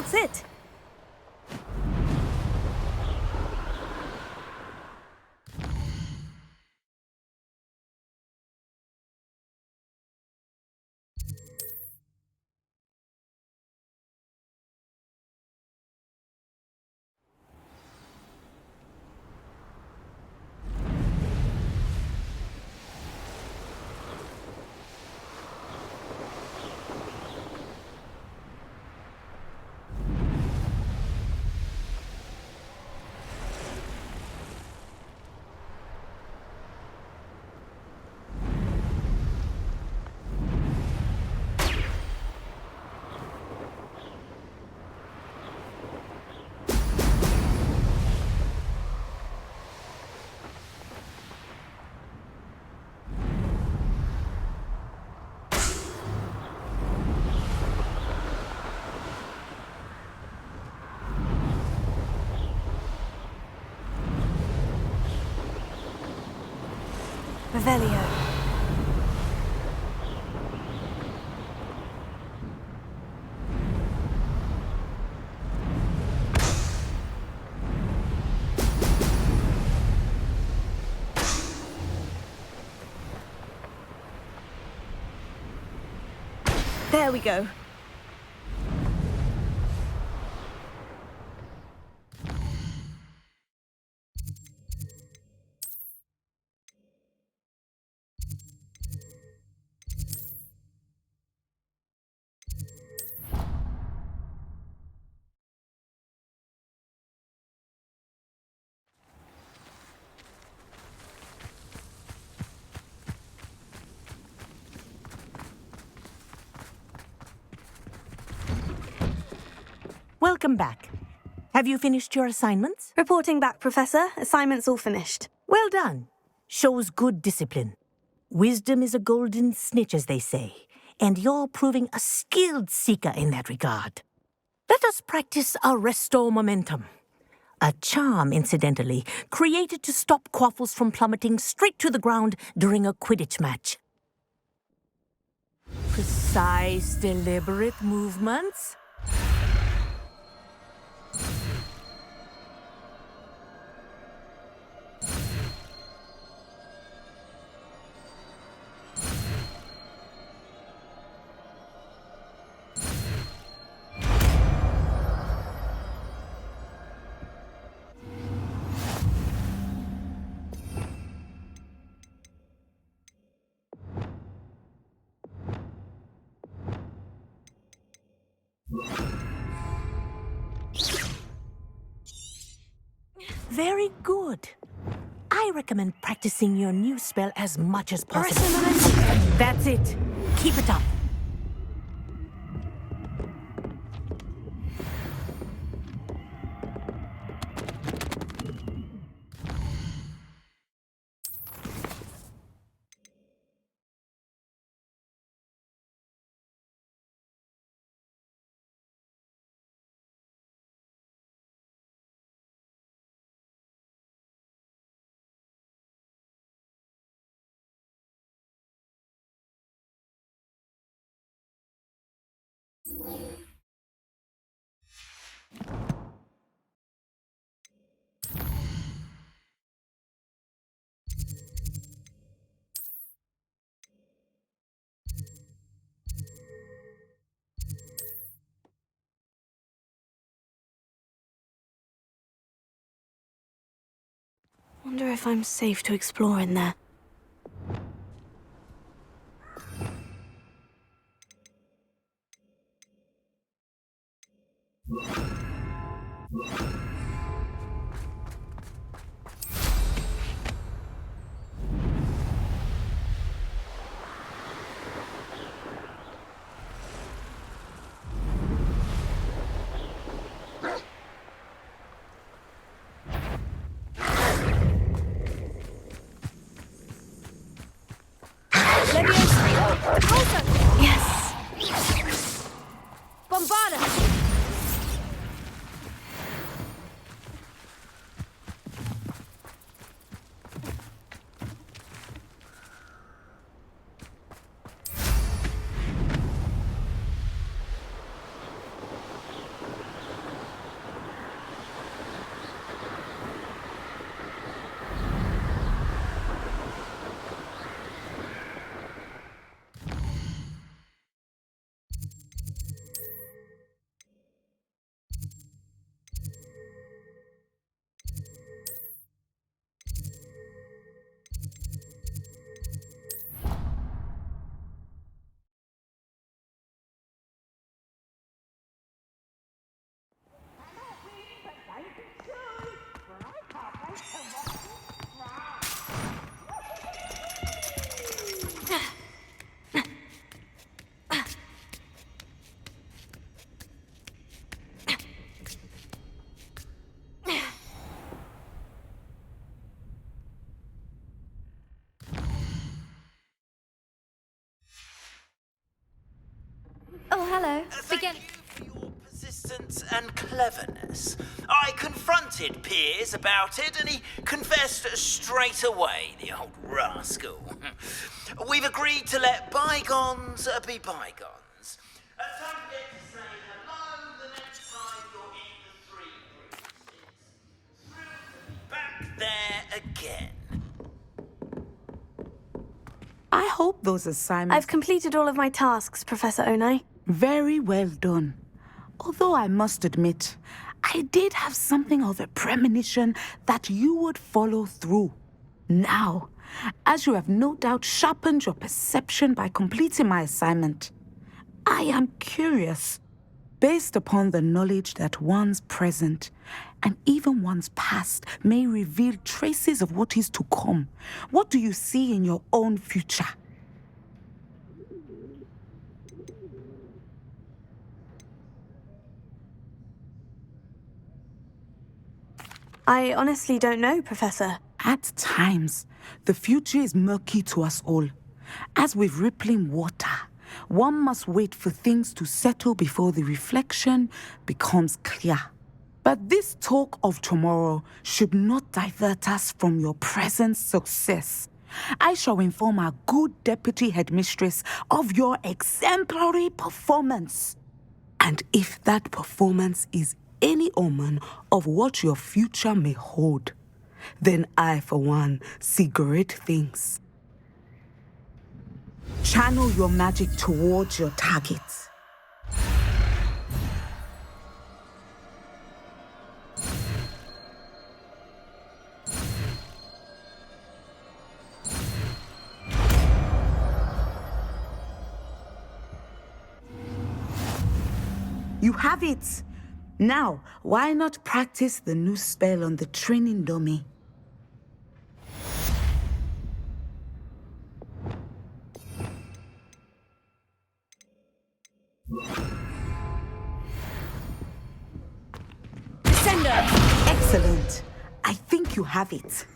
That's it. Revelio. There we go. Welcome back. Have you finished your assignments? Reporting back, Professor. Assignment's all finished. Well done. Shows good discipline. Wisdom is a golden snitch, as they say, and you're proving a skilled seeker in that regard. Let us practice our Restore Momentum. A charm, incidentally, created to stop quaffles from plummeting straight to the ground during a Quidditch match. Precise, deliberate movements. Very good. I recommend practicing your new spell as much as possible. That's it. Keep it up. Wonder if I'm safe to explore in there. Yes. Bombarda! Oh, hello. Thank you for your persistence and cleverness. I confronted Piers about it, and he confessed straight away, the old rascal. We've agreed to let bygones be bygones. Don't forget to say hello the next time you're in the Three Precincts. Thrilled to be back there again. I hope those assignments... I've completed all of my tasks, Professor Onai. Very well done. Although I must admit, I did have something of a premonition that you would follow through. Now, as you have no doubt sharpened your perception by completing my assignment, I am curious, based upon the knowledge that one's present and even one's past may reveal traces of what is to come. What do you see in your own future? I honestly don't know, Professor. At times, the future is murky to us all. As with rippling water, one must wait for things to settle before the reflection becomes clear. But this talk of tomorrow should not divert us from your present success. I shall inform our good Deputy Headmistress of your exemplary performance. And if that performance is any omen of what your future may hold, then I, for one, see great things. Channel your magic towards your targets. You have it! Now, why not practice the new spell on the training dummy? Descender! Excellent. I think you have it.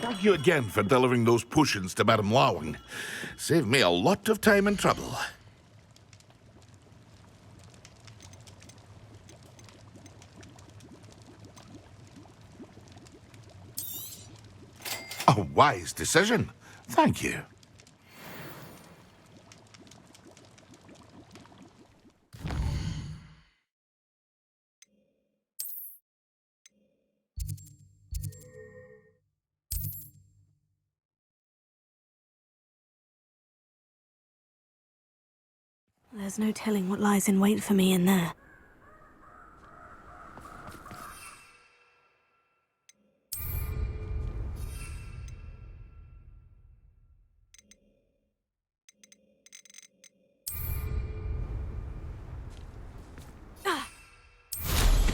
Thank you again for delivering those potions to Madame Lawing. Saved me a lot of time and trouble. A wise decision. Thank you. There's no telling what lies in wait for me in there.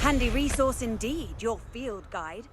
Handy resource indeed, your field guide.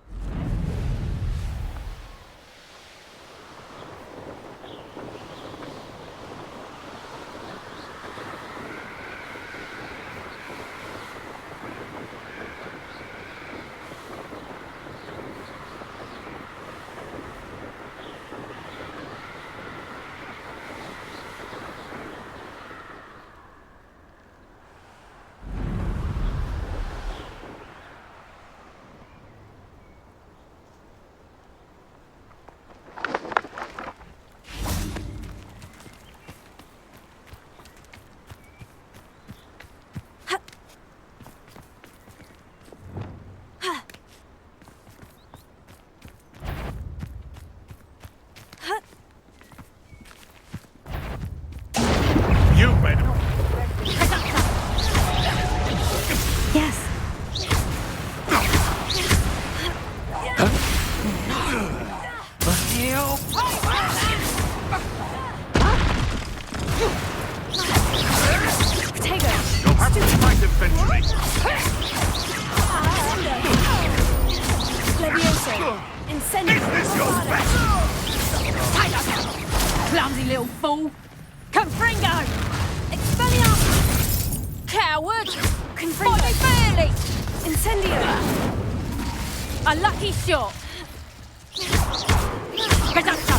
Levioso. Incendio. Clumsy little fool. Confringo. Expelliarmus. Coward. Confringo. Barely. Incendio. A lucky shot. Reducto.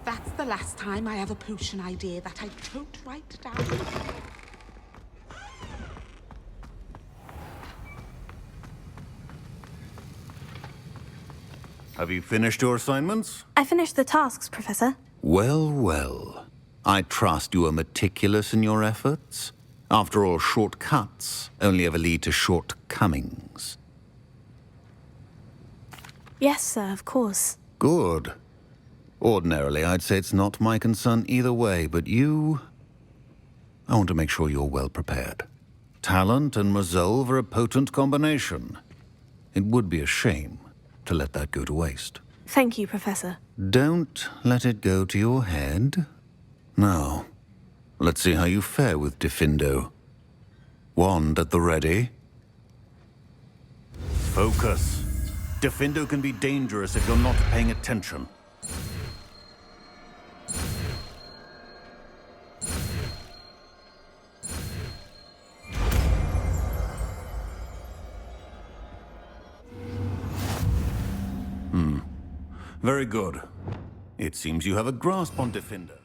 That's the last time I have a potion idea that I don't write down. Have you finished your assignments? I finished the tasks, Professor. Well, well. I trust you are meticulous in your efforts. After all, shortcuts only ever lead to shortcomings. Yes, sir, of course. Good. Ordinarily, I'd say it's not my concern either way, but you... I want to make sure you're well prepared. Talent and resolve are a potent combination. It would be a shame to let that go to waste. Thank you, Professor. Don't let it go to your head. Now, let's see how you fare with Diffindo. Wand at the ready. Focus. Diffindo can be dangerous if you're not paying attention. Very good. It seems you have a grasp on Diffindo.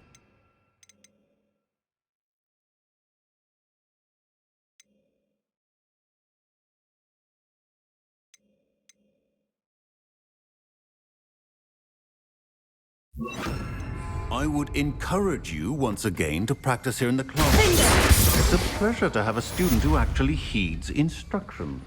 I would encourage you once again to practice here in the class. It's a pleasure to have a student who actually heeds instruction.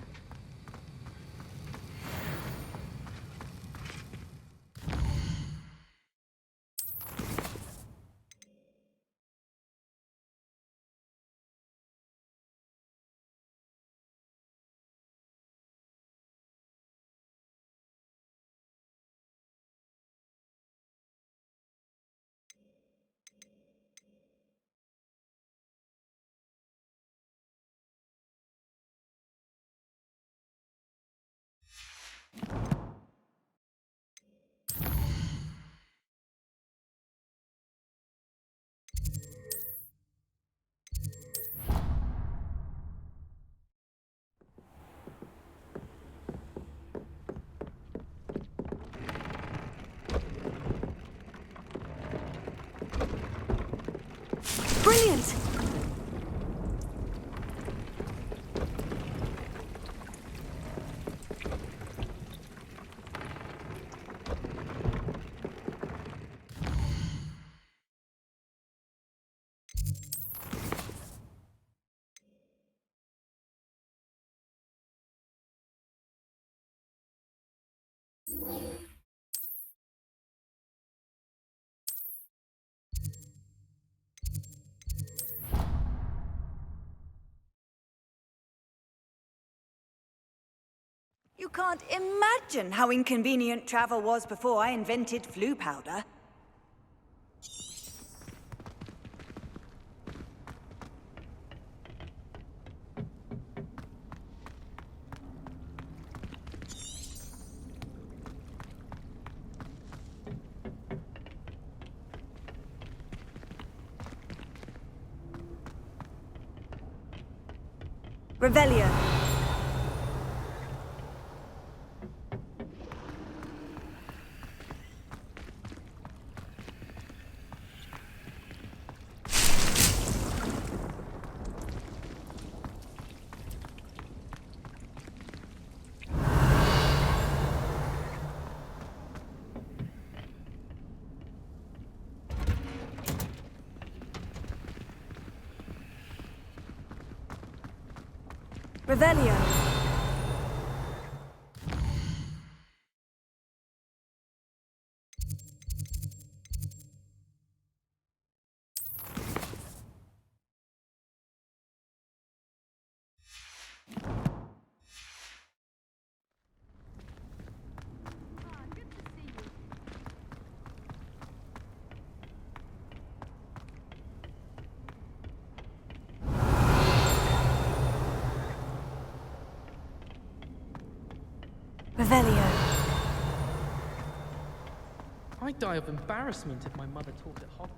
Brilliant! You can't imagine how inconvenient travel was before I invented flu powder. Revelio. Revelio. Revelio. I'd die of embarrassment if my mother taught at Hogwarts.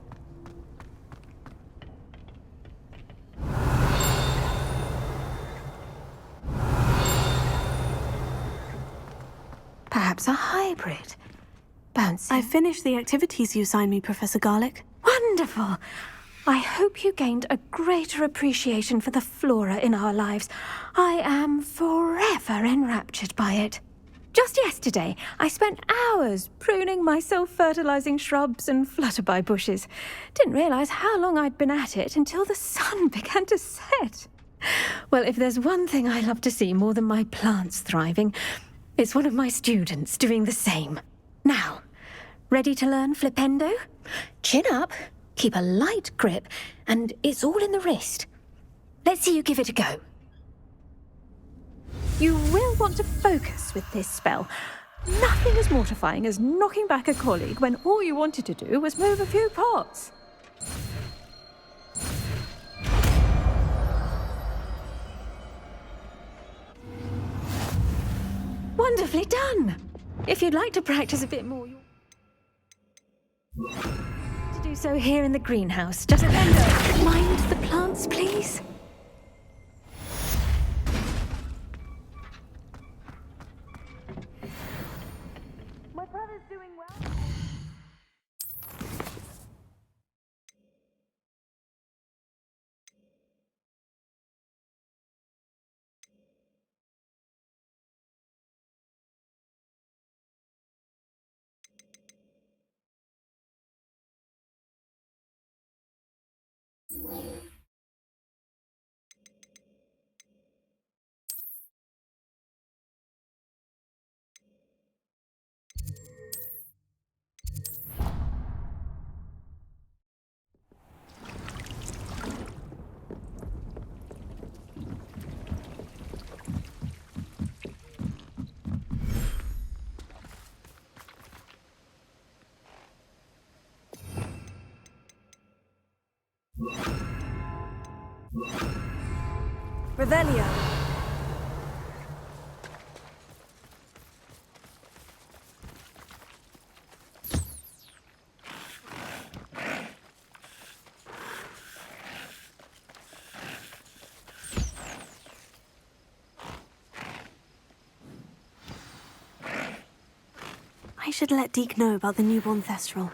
Perhaps a hybrid. Bouncy. I finished the activities you assigned me, Professor Garlick. Wonderful! I hope you gained a greater appreciation for the flora in our lives. I am forever enraptured by it. Just yesterday, I spent hours pruning my self-fertilizing shrubs and flutterby bushes. Didn't realize how long I'd been at it until the sun began to set. Well, if there's one thing I love to see more than my plants thriving, it's one of my students doing the same. Now, ready to learn flipendo? Chin up, keep a light grip, and it's all in the wrist. Let's see you give it a go. You will want to focus with this spell. Nothing as mortifying as knocking back a colleague when all you wanted to do was move a few pots. Wonderfully done! If you'd like to practice a bit more, you'll to do so here in the greenhouse. Just mind the plants, please. My brother's doing well. Revelio. I should let Deke know about the newborn Thestral.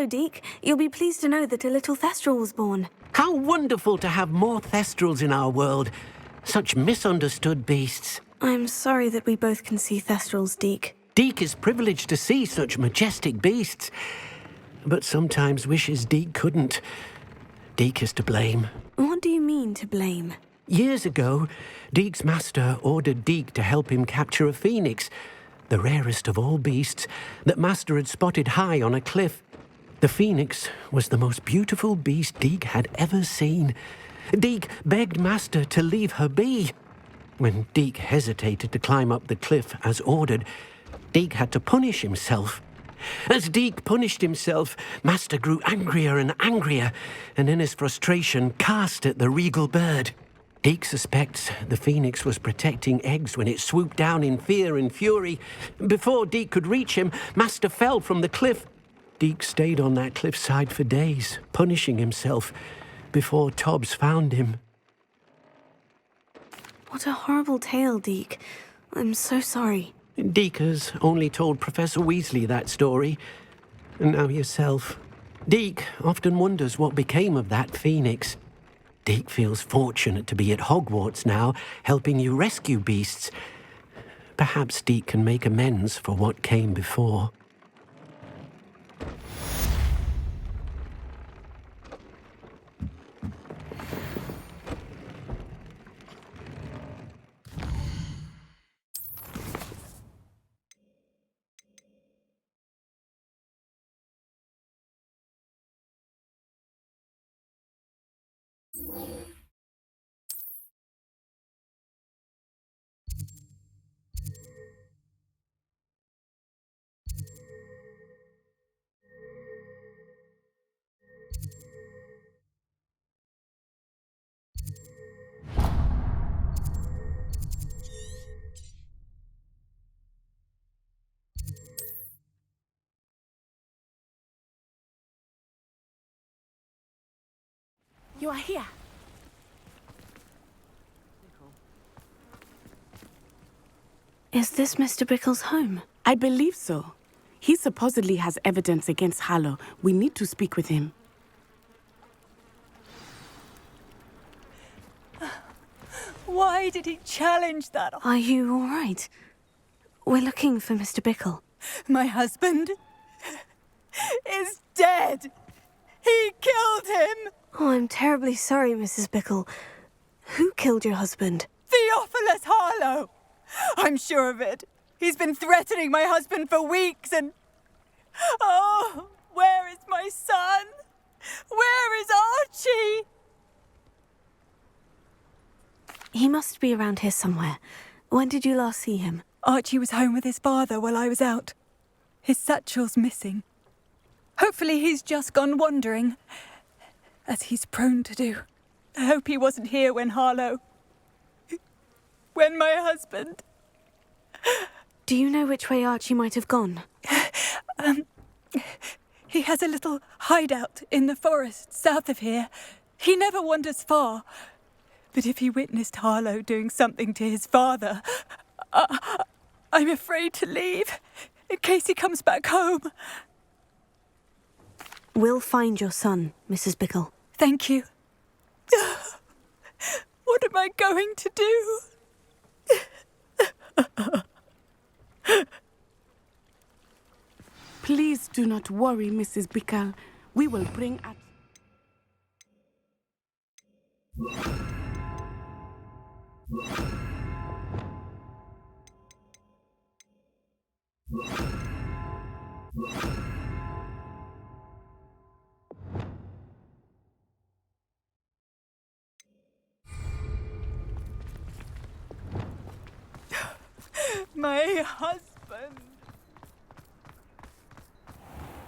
Hello, Deke. You'll be pleased to know that a little Thestral was born. How wonderful to have more Thestrals in our world. Such misunderstood beasts. I'm sorry that we both can see Thestrals, Deke. Deke is privileged to see such majestic beasts, but sometimes wishes Deke couldn't. Deke is to blame. What do you mean, to blame? Years ago, Deke's master ordered Deke to help him capture a phoenix, the rarest of all beasts, that master had spotted high on a cliff. The phoenix was the most beautiful beast Deke had ever seen. Deke begged master to leave her be. When Deke hesitated to climb up the cliff as ordered, Deke had to punish himself. As Deke punished himself, master grew angrier and angrier, and in his frustration cast at the regal bird. Deke suspects the phoenix was protecting eggs when it swooped down in fear and fury. Before Deke could reach him, master fell from the cliff. Deke stayed on that cliffside for days, punishing himself, before Tobbs found him. What a horrible tale, Deke. I'm so sorry. Deke has only told Professor Weasley that story, and now yourself. Deke often wonders what became of that phoenix. Deke feels fortunate to be at Hogwarts now, helping you rescue beasts. Perhaps Deke can make amends for what came before. You are here. Is this Mr. Bickle's home? I believe so. He supposedly has evidence against Harlow. We need to speak with him. Why did he challenge that? Are you all right? We're looking for Mr. Bickle. My husband is dead. He killed him. Oh, I'm terribly sorry, Mrs. Bickle. Who killed your husband? Theophilus Harlow. I'm sure of it. He's been threatening my husband for weeks and... Oh, where is my son? Where is Archie? He must be around here somewhere. When did you last see him? Archie was home with his father while I was out. His satchel's missing. Hopefully he's just gone wandering, as he's prone to do. I hope he wasn't here when Harlow... when my husband... Do you know which way Archie might have gone? He has a little hideout in the forest south of here. He never wanders far. But if he witnessed Harlow doing something to his father, I'm afraid to leave, in case he comes back home. We'll find your son, Mrs. Bickle. Thank you. What am I going to do? Please do not worry, Mrs. Bickle. We will bring at... My husband.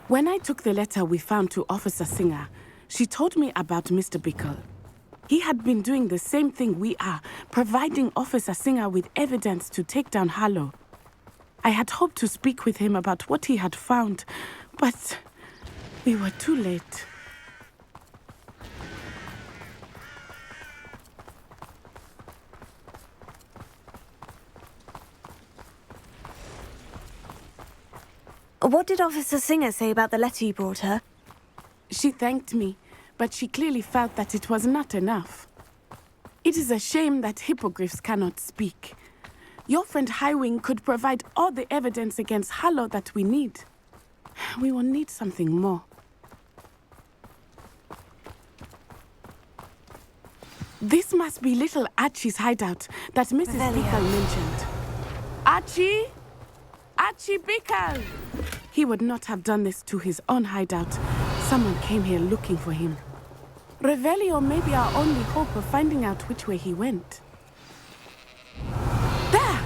When I took the letter we found to Officer Singer, she told me about Mr. Bickle. He had been doing the same thing we are, providing Officer Singer with evidence to take down Harlow. I had hoped to speak with him about what he had found, but we were too late. What did Officer Singer say about the letter you brought her? She thanked me, but she clearly felt that it was not enough. It is a shame that hippogriffs cannot speak. Your friend Howin could provide all the evidence against Harlow that we need. We will need something more. This must be little Archie's hideout that Mrs. Pickle mentioned. Archie? Archie Pickle! He would not have done this to his own hideout. Someone came here looking for him. Revelio may be our only hope of finding out which way he went. There!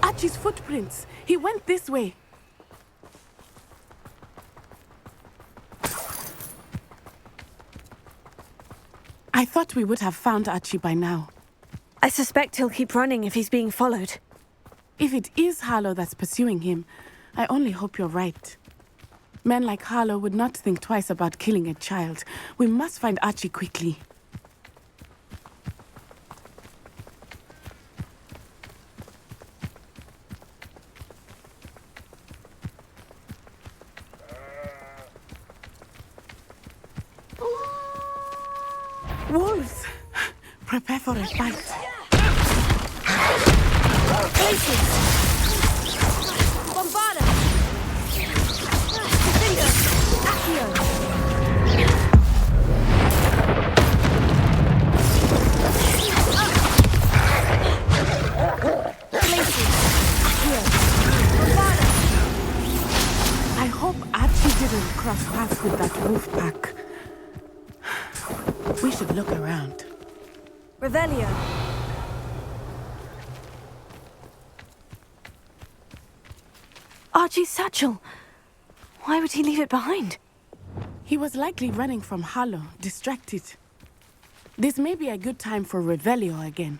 Archie's footprints. He went this way. I thought we would have found Archie by now. I suspect he'll keep running if he's being followed. If it is Harlow that's pursuing him, I only hope you're right. Men like Harlow would not think twice about killing a child. We must find Archie quickly. Wolves! Prepare for a fight. Places! Bombarda! Defender! Accio! Places! Accio! Bombarda! I hope Archie didn't cross paths with that wolf pack. We should look around. Revelio. Archie's satchel. Why would he leave it behind? He was likely running from Harlow, distracted. This may be a good time for Revelio again.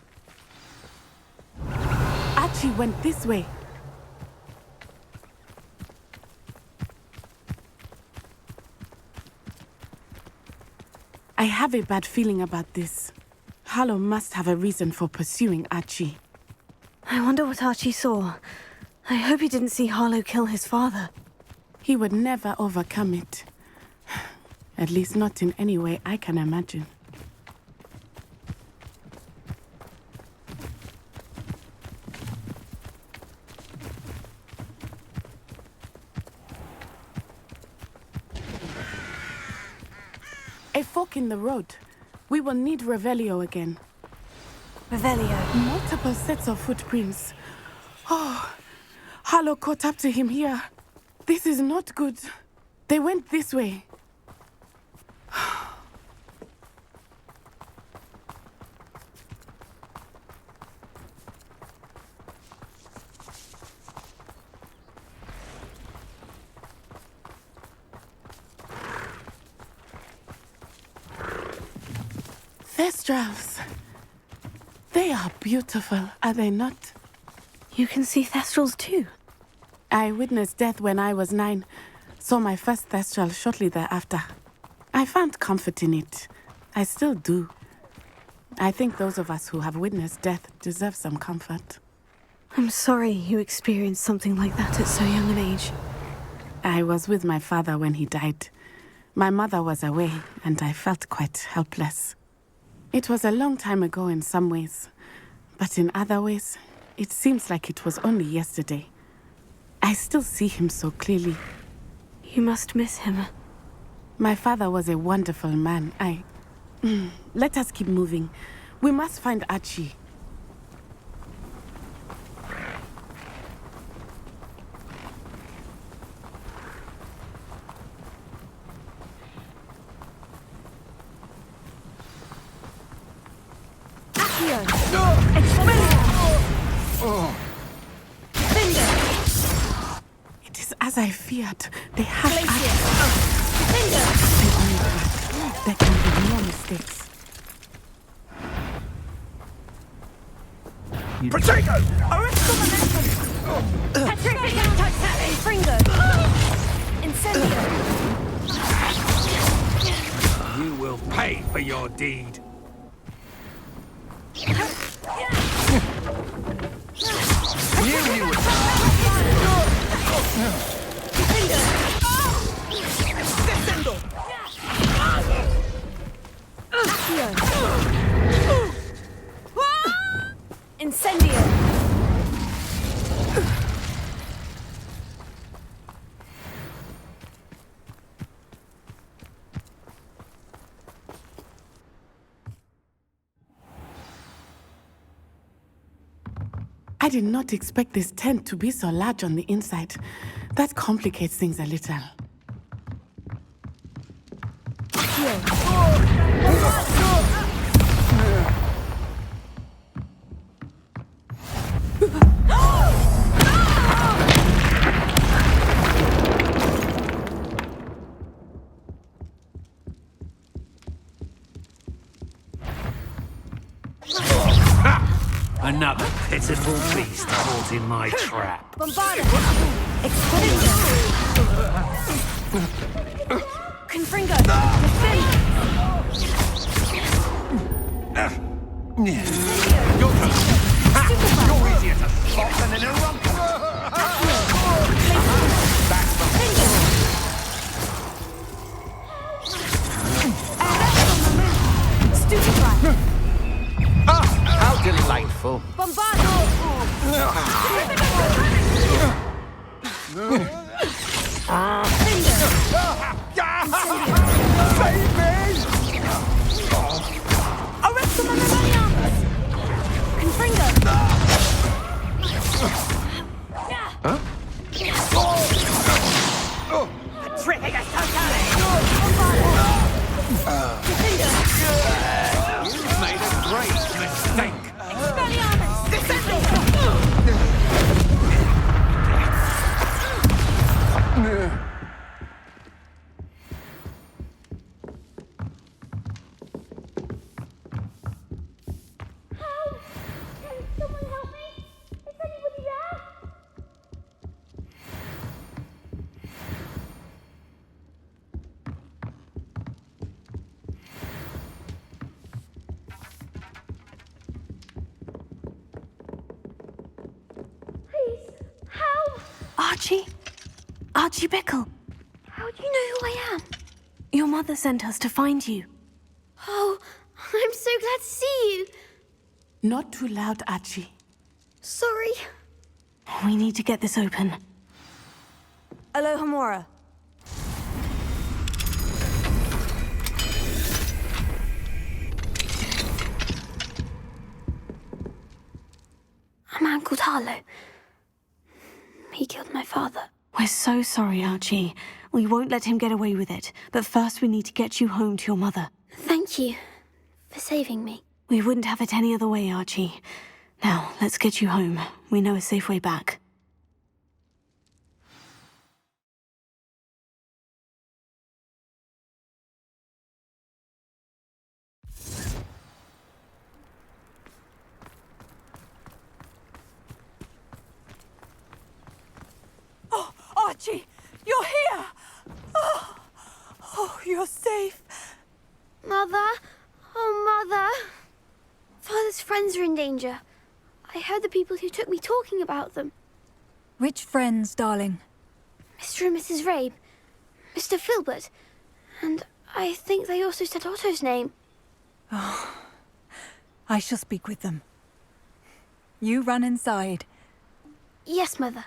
Archie went this way. I have a bad feeling about this. Harlow must have a reason for pursuing Archie. I wonder what Archie saw. I hope he didn't see Harlow kill his father. He would never overcome it. At least not in any way I can imagine. A fork in the road. We will need Revelio again. Revelio. Multiple sets of footprints. Oh, Harlow caught up to him here. This is not good. They went this way. Thestrals. They are beautiful, are they not? You can see Thestrals too. I witnessed death when I was 9. Saw my first Thestral shortly thereafter. I found comfort in it. I still do. I think those of us who have witnessed death deserve some comfort. I'm sorry you experienced something like that at so young an age. I was with my father when he died. My mother was away, and I felt quite helpless. It was a long time ago in some ways, but in other ways, it seems like it was only yesterday. I still see him so clearly. You must miss him. My father was a wonderful man. Let us keep moving. We must find Archie. It is as I feared. They have There can be no mistakes. Protego! Arresto momentum! Petrific! Fringo! Incendio! You will pay for your deed. Incendio! I did not expect this tent to be so large on the inside. That complicates things a little. Another pitiful beast caught in my trap. Bombarda! Confringo! You're easier to spot than an eruption. How delightful. Bombardo! Save me! Arresto Mamelians! Confringo! Huh? Trigger totally! You've made a great mistake. Expelliarmus! Descendo! Archie Pickle. How do you know who I am? Your mother sent us to find you. Oh, I'm so glad to see you. Not too loud, Archie. Sorry. We need to get this open. Alohomora. A man called Harlow. He killed my father. We're so sorry, Archie. We won't let him get away with it. But first we need to get you home to your mother. Thank you for saving me. We wouldn't have it any other way, Archie. Now, let's get you home. We know a safe way back. Oh, Archie! You're here! Oh, you're safe. Mother? Oh, Mother. Father's friends are in danger. I heard the people who took me talking about them. Which friends, darling? Mr. and Mrs. Rabe, Mr. Filbert, and I think they also said Otto's name. Oh, I shall speak with them. You run inside. Yes, Mother.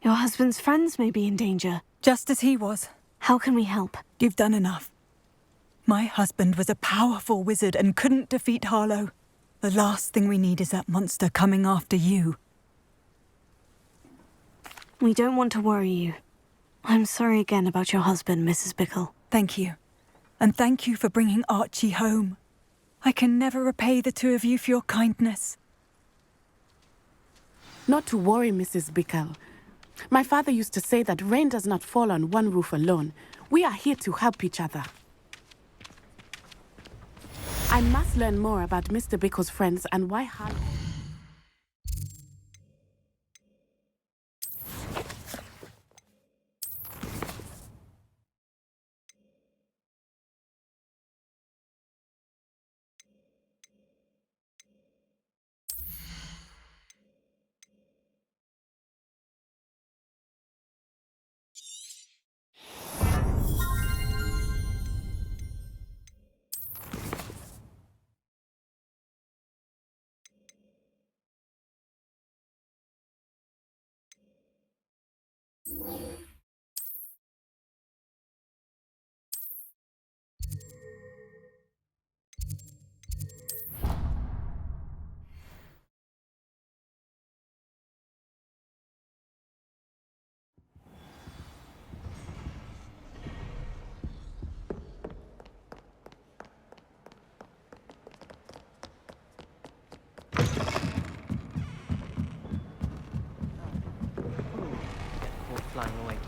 Your husband's friends may be in danger. Just as he was. How can we help? You've done enough. My husband was a powerful wizard and couldn't defeat Harlow. The last thing we need is that monster coming after you. We don't want to worry you. I'm sorry again about your husband, Mrs. Pickle. Thank you. And thank you for bringing Archie home. I can never repay the two of you for your kindness. Not to worry, Mrs. Bickle. My father used to say that rain does not fall on one roof alone. We are here to help each other. I must learn more about Mr. Bickle's friends and why Harlow... Flying away.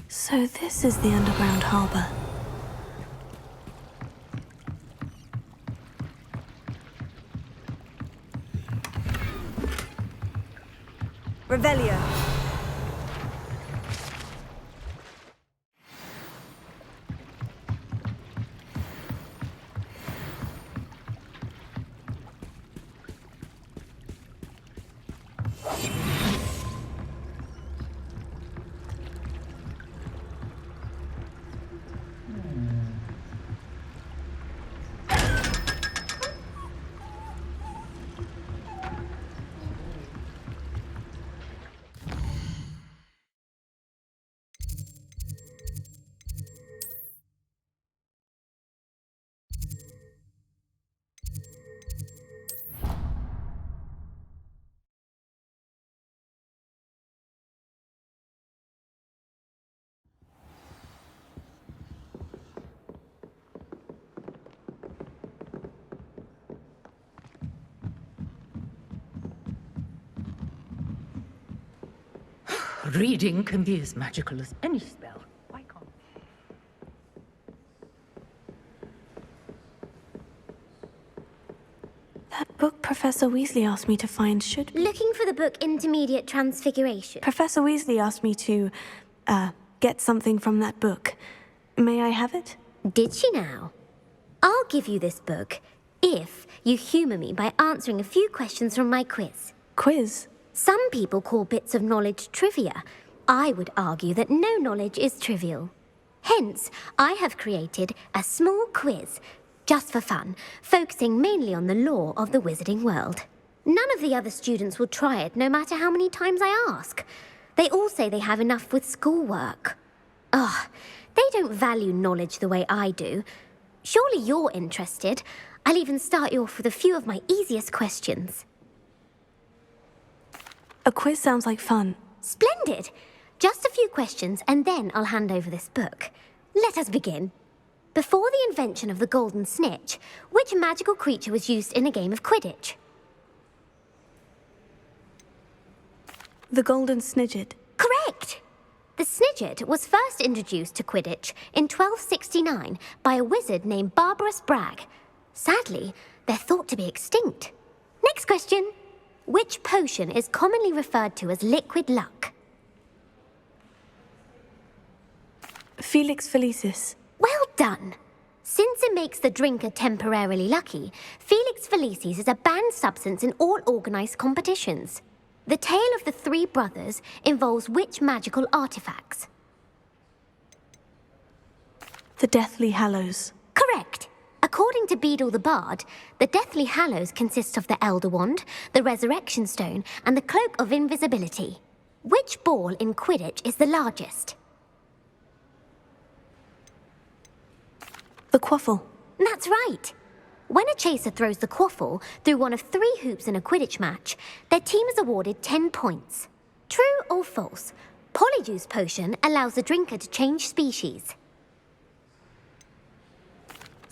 So this is the underground harbour. Revelio. Reading can be as magical as any spell. Why can't That book Professor Weasley asked me to find should be... Looking for the book Intermediate Transfiguration. Professor Weasley asked me to, get something from that book. May I have it? Did she now? I'll give you this book if you humour me by answering a few questions from my quiz. Quiz? Some people call bits of knowledge trivia. I would argue that no knowledge is trivial. Hence, I have created a small quiz, just for fun, focusing mainly on the lore of the wizarding world. None of the other students will try it, no matter how many times I ask. They all say they have enough with schoolwork. Ugh, they don't value knowledge the way I do. Surely you're interested. I'll even start you off with a few of my easiest questions. A quiz sounds like fun. Splendid! Just a few questions, and then I'll hand over this book. Let us begin. Before the invention of the golden snitch, which magical creature was used in a game of Quidditch? The golden snidget. Correct! The snidget was first introduced to Quidditch in 1269 by a wizard named Barbarous Bragg. Sadly, they're thought to be extinct. Next question. Which potion is commonly referred to as liquid luck? Felix Felicis. Well done. Since it makes the drinker temporarily lucky, Felix Felicis is a banned substance in all organised competitions. The tale of the three brothers involves which magical artifacts? The Deathly Hallows. Correct. According to Beedle the Bard, the Deathly Hallows consists of the Elder Wand, the Resurrection Stone, and the Cloak of Invisibility. Which ball in Quidditch is the largest? The quaffle. That's right. When a chaser throws the quaffle through one of 3 hoops in a Quidditch match, their team is awarded 10 points. True or false? Polyjuice potion allows the drinker to change species.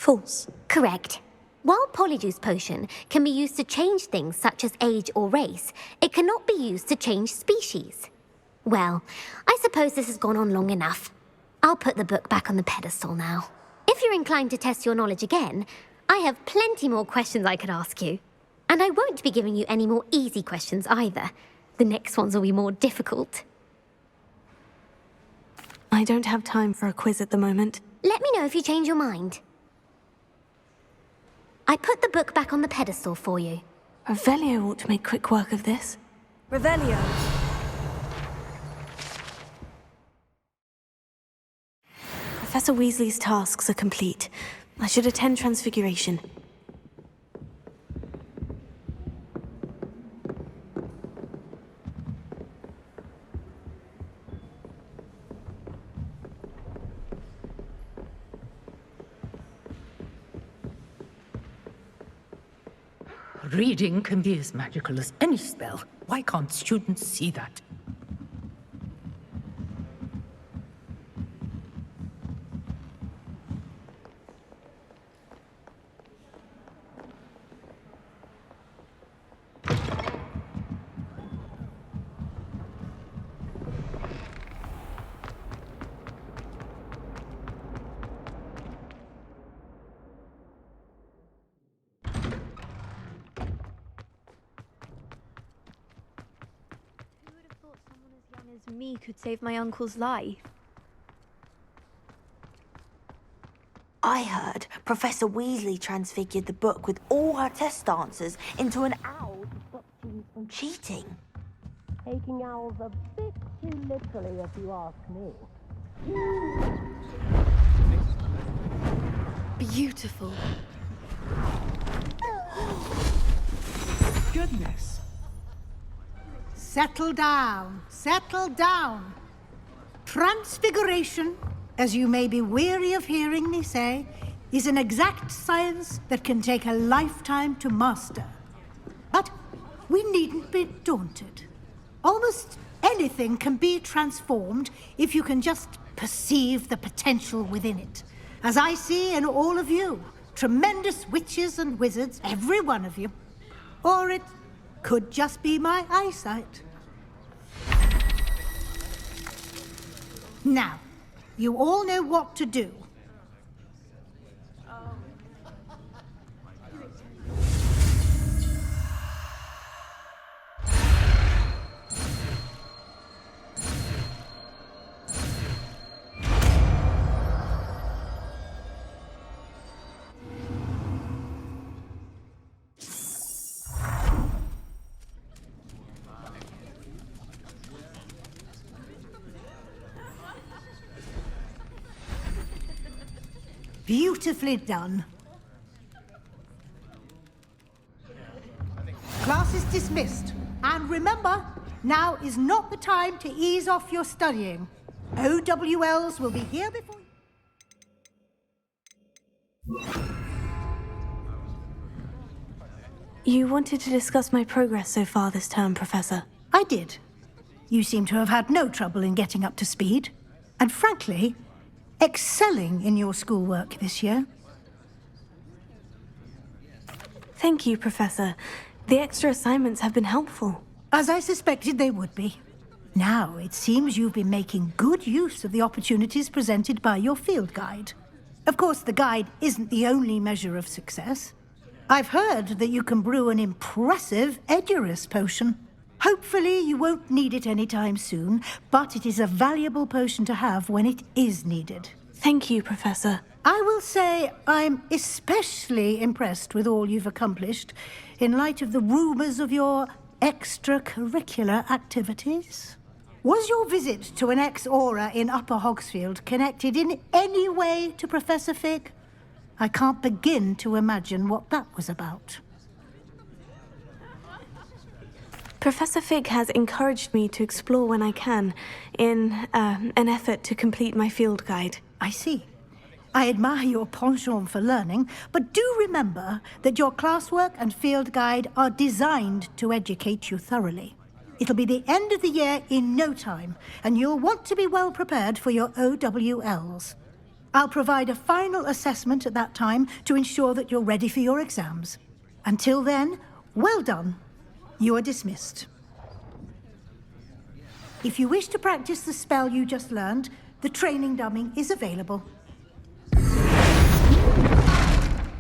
False. Correct. While Polyjuice Potion can be used to change things such as age or race, it cannot be used to change species. Well, I suppose this has gone on long enough. I'll put the book back on the pedestal now. If you're inclined to test your knowledge again, I have plenty more questions I could ask you. And I won't be giving you any more easy questions either. The next ones will be more difficult. I don't have time for a quiz at the moment. Let me know if you change your mind. I put the book back on the pedestal for you. Revelio ought to make quick work of this. Revelio. Professor Weasley's tasks are complete. I should attend Transfiguration. Reading can be as magical as any spell. Why can't students see that? As me could save my uncle's life. I heard Professor Weasley transfigured the book with all her test answers into an owl to stop students from cheating. Taking owls a bit too literally, if you ask me. Beautiful. Goodness. Settle down, settle down. Transfiguration, as you may be weary of hearing me say, is an exact science that can take a lifetime to master. But we needn't be daunted. Almost anything can be transformed if you can just perceive the potential within it. As I see in all of you, tremendous witches and wizards, every one of you. Or it could just be my eyesight. Now, you all know what to do. Beautifully done. Class is dismissed. And remember, now is not the time to ease off your studying. OWLs will be here before you. You wanted to discuss my progress so far this term, Professor. I did. You seem to have had no trouble in getting up to speed. And frankly, excelling in your schoolwork this year. Thank you, Professor. The extra assignments have been helpful. As I suspected they would be. Now, it seems you've been making good use of the opportunities presented by your field guide. Of course, the guide isn't the only measure of success. I've heard that you can brew an impressive Edurus potion. Hopefully, you won't need it anytime soon, but it is a valuable potion to have when it is needed. Thank you, Professor. I will say I'm especially impressed with all you've accomplished in light of the rumours of your extracurricular activities. Was your visit to an ex-aura in Upper Hogsfield connected in any way to Professor Fig? I can't begin to imagine what that was about. Professor Fig has encouraged me to explore when I can, in an effort to complete my field guide. I see. I admire your penchant for learning, but do remember that your classwork and field guide are designed to educate you thoroughly. It'll be the end of the year in no time, and you'll want to be well prepared for your OWLs. I'll provide a final assessment at that time to ensure that you're ready for your exams. Until then, well done. You are dismissed. If you wish to practice the spell you just learned, the training dummy is available.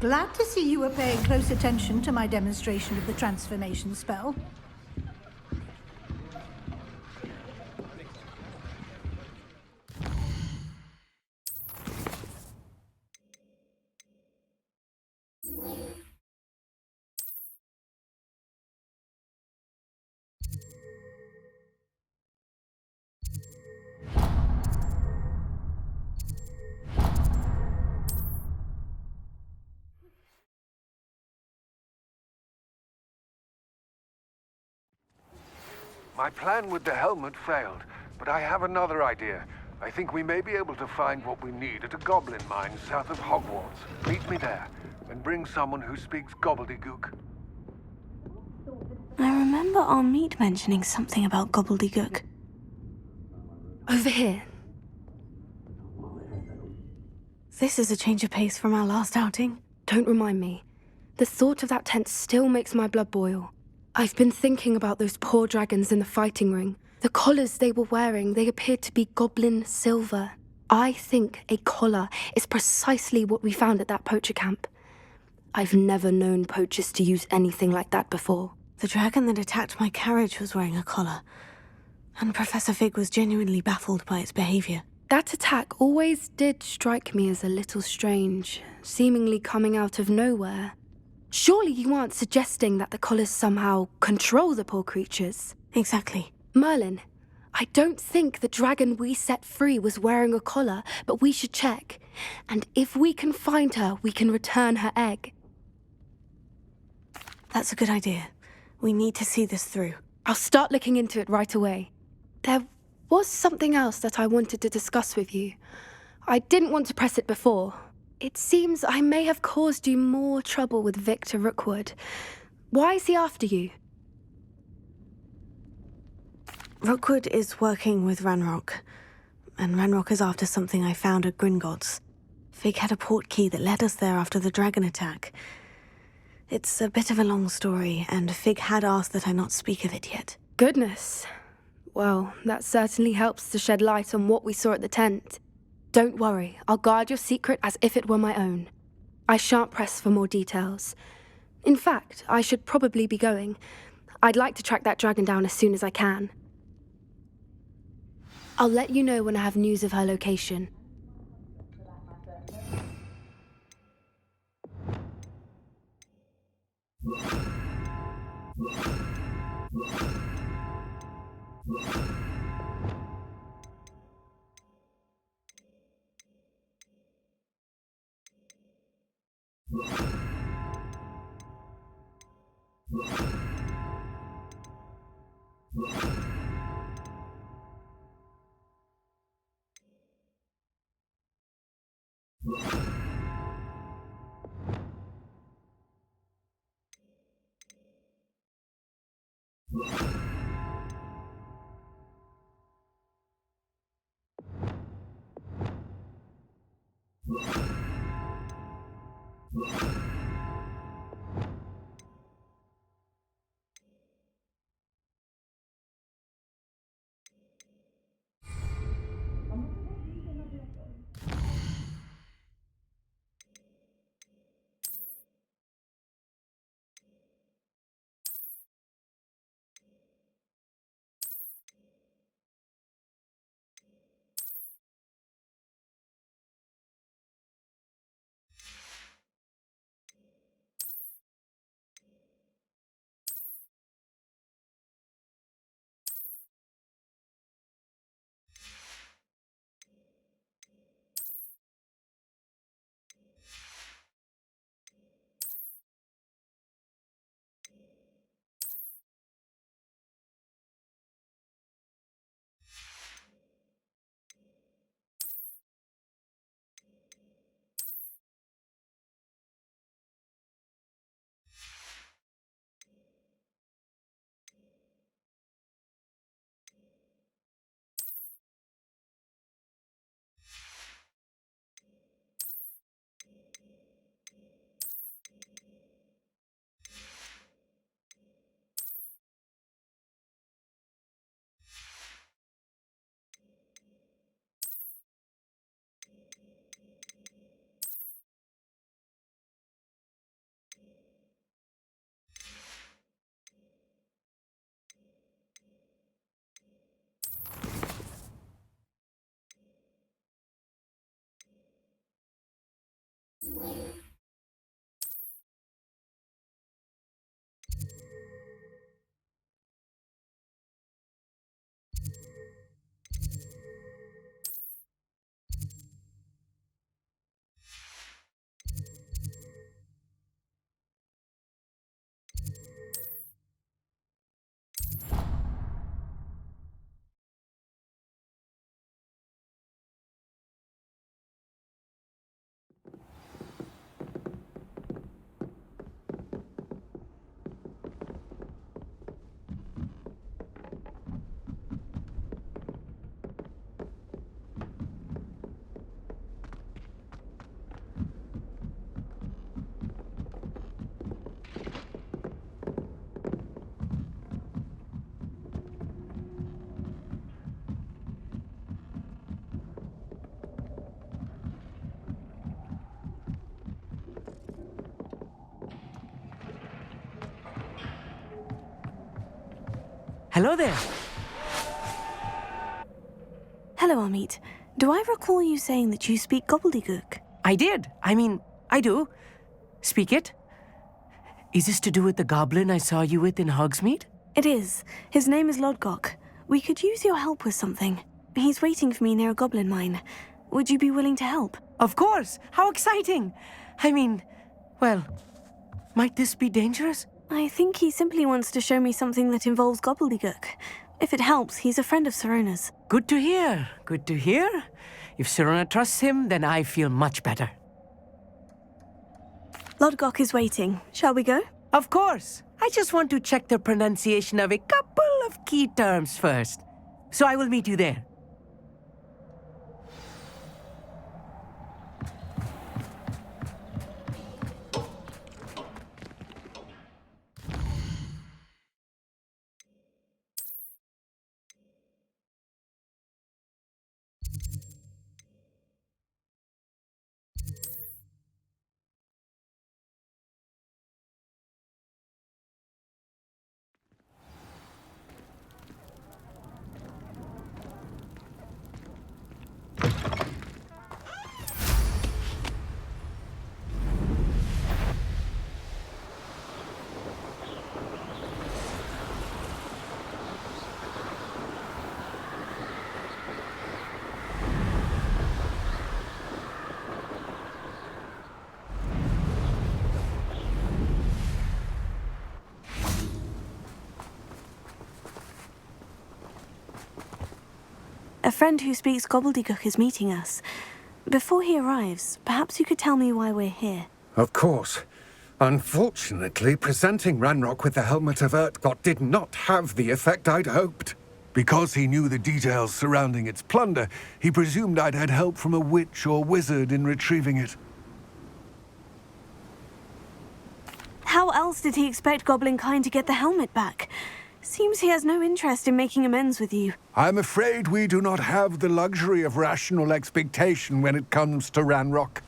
Glad to see you were paying close attention to my demonstration of the transformation spell. My plan with the helmet failed, but I have another idea. I think we may be able to find what we need at a goblin mine south of Hogwarts. Meet me there, and bring someone who speaks gobbledygook. I remember our meet mentioning something about gobbledygook. Over here. This is a change of pace from our last outing. Don't remind me. The thought of that tent still makes my blood boil. I've been thinking about those poor dragons in the fighting ring. The collars they were wearing, they appeared to be goblin silver. I think a collar is precisely what we found at that poacher camp. I've never known poachers to use anything like that before. The dragon that attacked my carriage was wearing a collar, and Professor Fig was genuinely baffled by its behavior. That attack always did strike me as a little strange, seemingly coming out of nowhere. Surely you aren't suggesting that the collars somehow control the poor creatures? Exactly. Merlin, I don't think the dragon we set free was wearing a collar, but we should check. And if we can find her, we can return her egg. That's a good idea. We need to see this through. I'll start looking into it right away. There was something else that I wanted to discuss with you. I didn't want to press it before. It seems I may have caused you more trouble with Victor Rookwood. Why is he after you? Rookwood is working with Ranrock, and Ranrock is after something I found at Gringotts. Fig had a port key that led us there after the dragon attack. It's a bit of a long story, and Fig had asked that I not speak of it yet. Goodness. Well, that certainly helps to shed light on what we saw at the tent. Don't worry, I'll guard your secret as if it were my own. I shan't press for more details. In fact, I should probably be going. I'd like to track that dragon down as soon as I can. I'll let you know when I have news of her location. Hello there. Hello, Amit. Do I recall you saying that you speak gobbledygook? I did. I do. Speak it. Is this to do with the goblin I saw you with in Hogsmeade? It is. His name is Lodgok. We could use your help with something. He's waiting for me near a goblin mine. Would you be willing to help? Of course. How exciting. Well, might this be dangerous? I think he simply wants to show me something that involves gobbledygook. If it helps, he's a friend of Sirona's. Good to hear. Good to hear. If Sirona trusts him, then I feel much better. Lodgok is waiting. Shall we go? Of course. I just want to check the pronunciation of a couple of key terms first. So I will meet you there. A friend who speaks gobbledygook is meeting us. Before he arrives, perhaps you could tell me why we're here. Of course. Unfortunately, presenting Ranrock with the Helmet of Urtkot did not have the effect I'd hoped. Because he knew the details surrounding its plunder, he presumed I'd had help from a witch or wizard in retrieving it. How else did he expect Goblinkind to get the helmet back? Seems he has no interest in making amends with you. I'm afraid we do not have the luxury of rational expectation when it comes to Ranrock.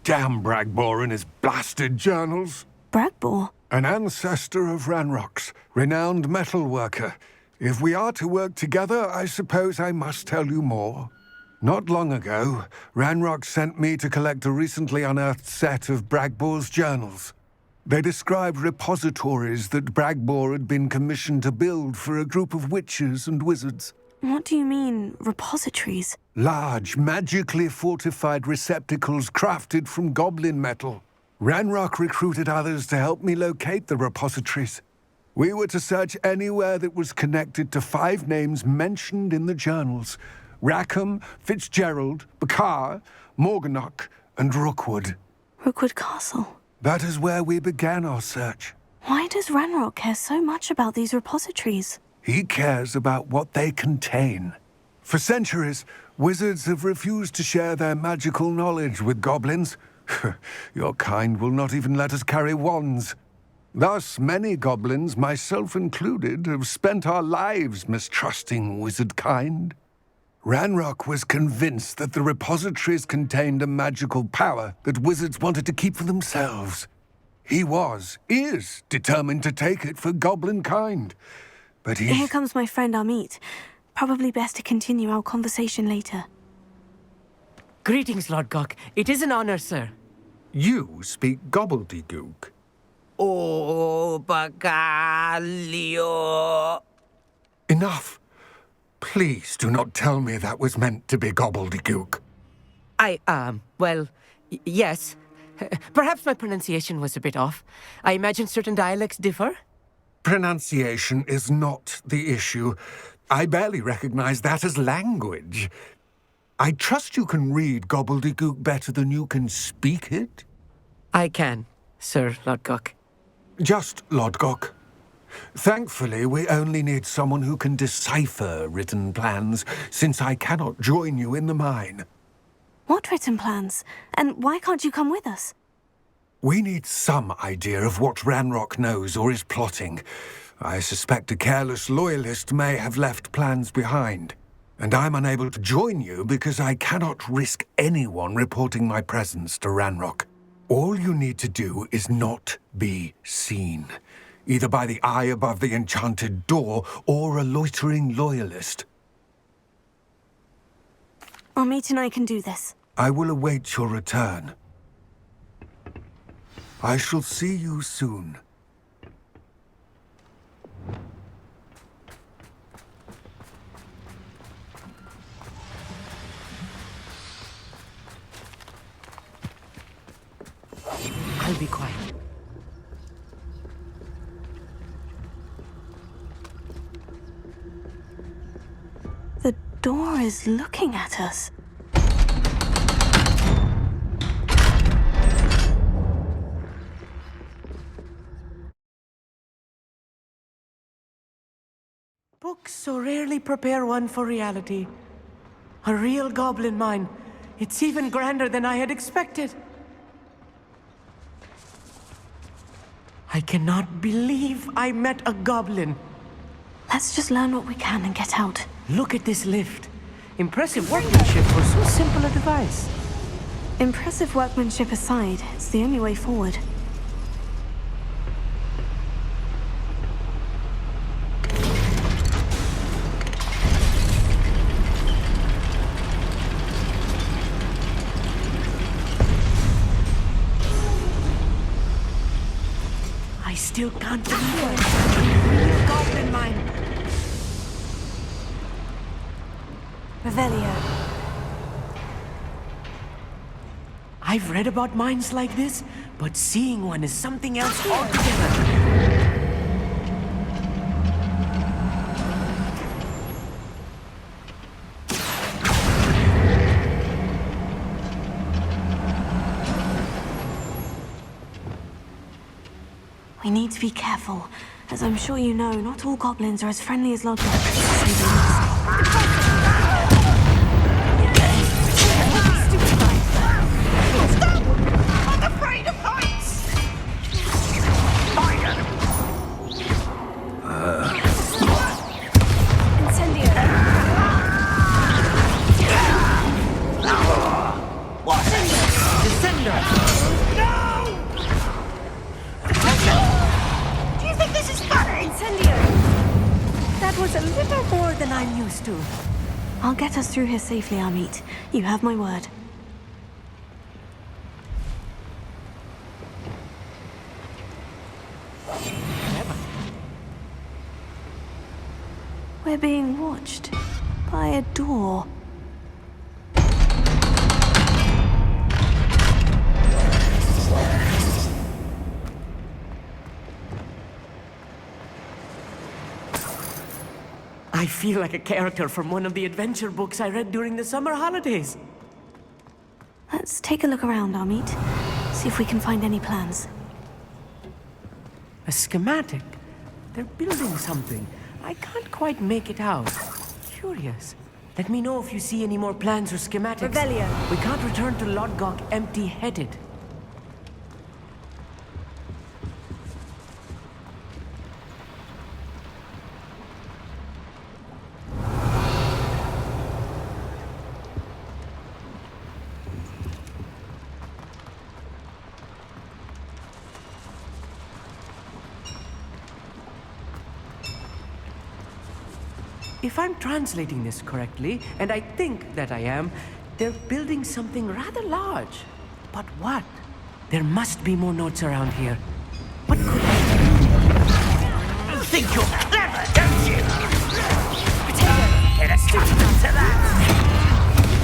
Damn Bragbor and his blasted journals. Bragbor? An ancestor of Ranrock's, renowned metal worker. If we are to work together, I suppose I must tell you more. Not long ago, Ranrock sent me to collect a recently unearthed set of Bragbor's journals. They described repositories that Bragbor had been commissioned to build for a group of witches and wizards. What do you mean, repositories? Large, magically fortified receptacles crafted from goblin metal. Ranrock recruited others to help me locate the repositories. We were to search anywhere that was connected to 5 names mentioned in the journals: Rackham, Fitzgerald, Bakar, Morganach, and Rookwood. Rookwood Castle? That is where we began our search. Why does Ranrock care so much about these repositories? He cares about what they contain. For centuries, wizards have refused to share their magical knowledge with goblins. Your kind will not even let us carry wands. Thus, many goblins, myself included, have spent our lives mistrusting wizard kind. Ranrock was convinced that the repositories contained a magical power that wizards wanted to keep for themselves. He is determined to take it for goblin kind. But Here comes my friend Amit. Probably best to continue our conversation later. Greetings, Lodgok. It is an honor, sir. You speak gobbledygook. Oh, Bagalio. Enough. Please do not tell me that was meant to be gobbledygook. Yes. Perhaps my pronunciation was a bit off. I imagine certain dialects differ. Pronunciation is not the issue. I barely recognize that as language. I trust you can read gobbledygook better than you can speak it? I can, Sir Lodgok. Just Lodgok. Thankfully, we only need someone who can decipher written plans, since I cannot join you in the mine. What written plans? And why can't you come with us? We need some idea of what Ranrock knows or is plotting. I suspect a careless loyalist may have left plans behind. And I'm unable to join you because I cannot risk anyone reporting my presence to Ranrock. All you need to do is not be seen. either by the eye above the enchanted door or a loitering loyalist. Amit and I can do this. I will await your return. I shall see you soon. I'll be quiet. The door is looking at us. Books so rarely prepare one for reality. A real goblin mine. It's even grander than I had expected. I cannot believe I met a goblin. Let's just learn what we can and get out. Look at this lift. Impressive workmanship for so simple a device. Impressive workmanship aside, it's the only way forward. I still can't believe it. Goblin mine. Revelio. I've read about mines like this, but seeing one is something else altogether. We need to be careful. As I'm sure you know, not all goblins are as friendly as Lodgok. I'll get us through here safely, Amit. You have my word. We're being watched by a door. I feel like a character from one of the adventure books I read during the summer holidays. Let's take a look around, Amit. See if we can find any plans. A schematic? They're building something. I can't quite make it out. Curious. Let me know if you see any more plans or schematics. Revelio. We can't return to Lodgok empty-headed. If I'm translating this correctly, and I think that I am, they're building something rather large. But what? There must be more notes around here. What could I do? You think you're clever, don't you? Get a student to that!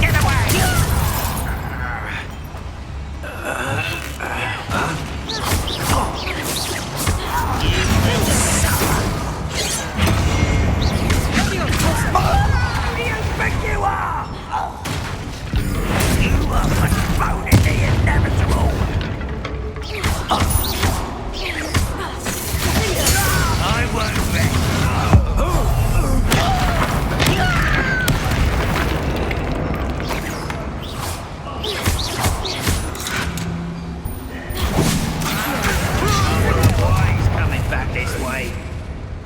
Get away!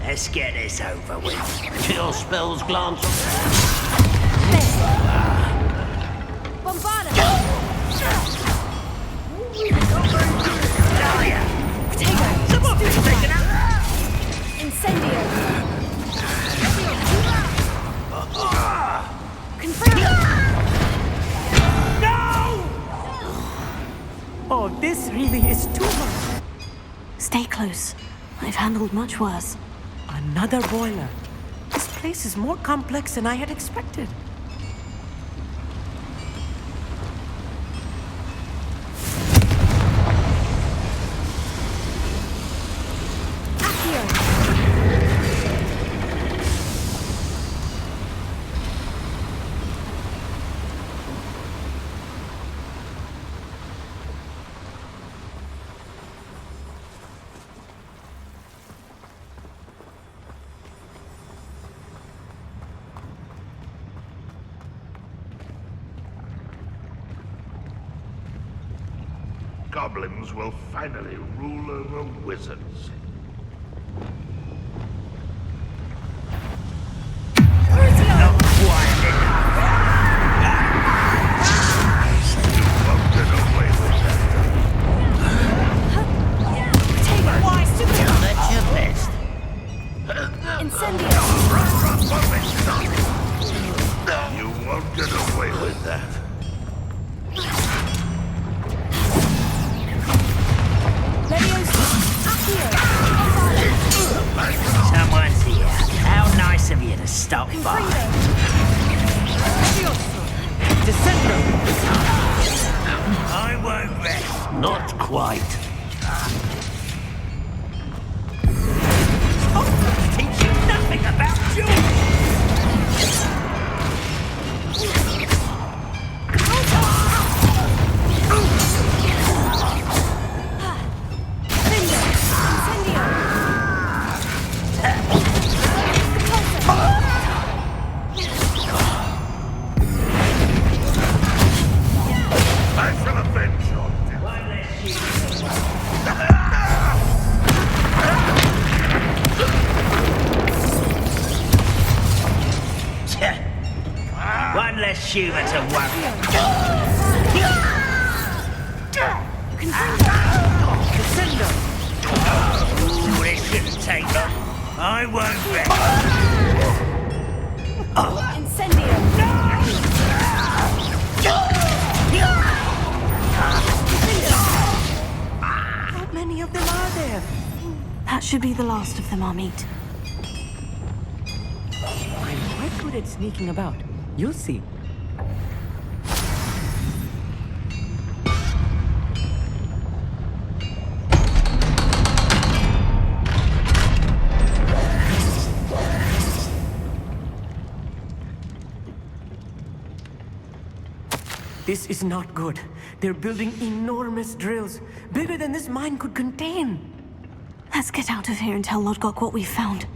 Let's get this over with. Chill spells glance. Bombarda! Somebody's taken out. Oh, this really is too much. Stay close. I've handled much worse. Another boiler. This place is more complex than I had expected. Goblins will finally rule over wizards. Not quite enough. You won't get away with that. You're at your best. You won't get away with that. Someone's here. How nice of you to stop by. I won't rest. Not quite. Teach you nothing about you. One less humour to worry. Ooh, this shouldn't take long. I won't rest. How many of them are there? That should be the last of them, Amit. I'm quite good at sneaking about. You'll see. This is not good. They're building enormous drills, bigger than this mine could contain. Let's get out of here and tell Lodgok what we've found.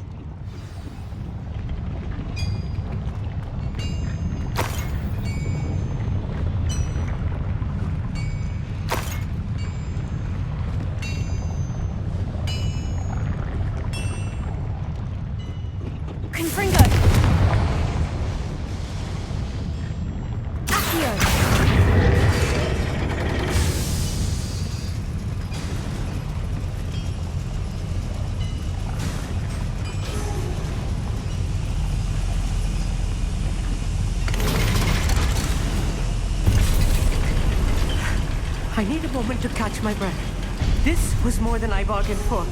I need a moment to catch my breath. This was more than I bargained for.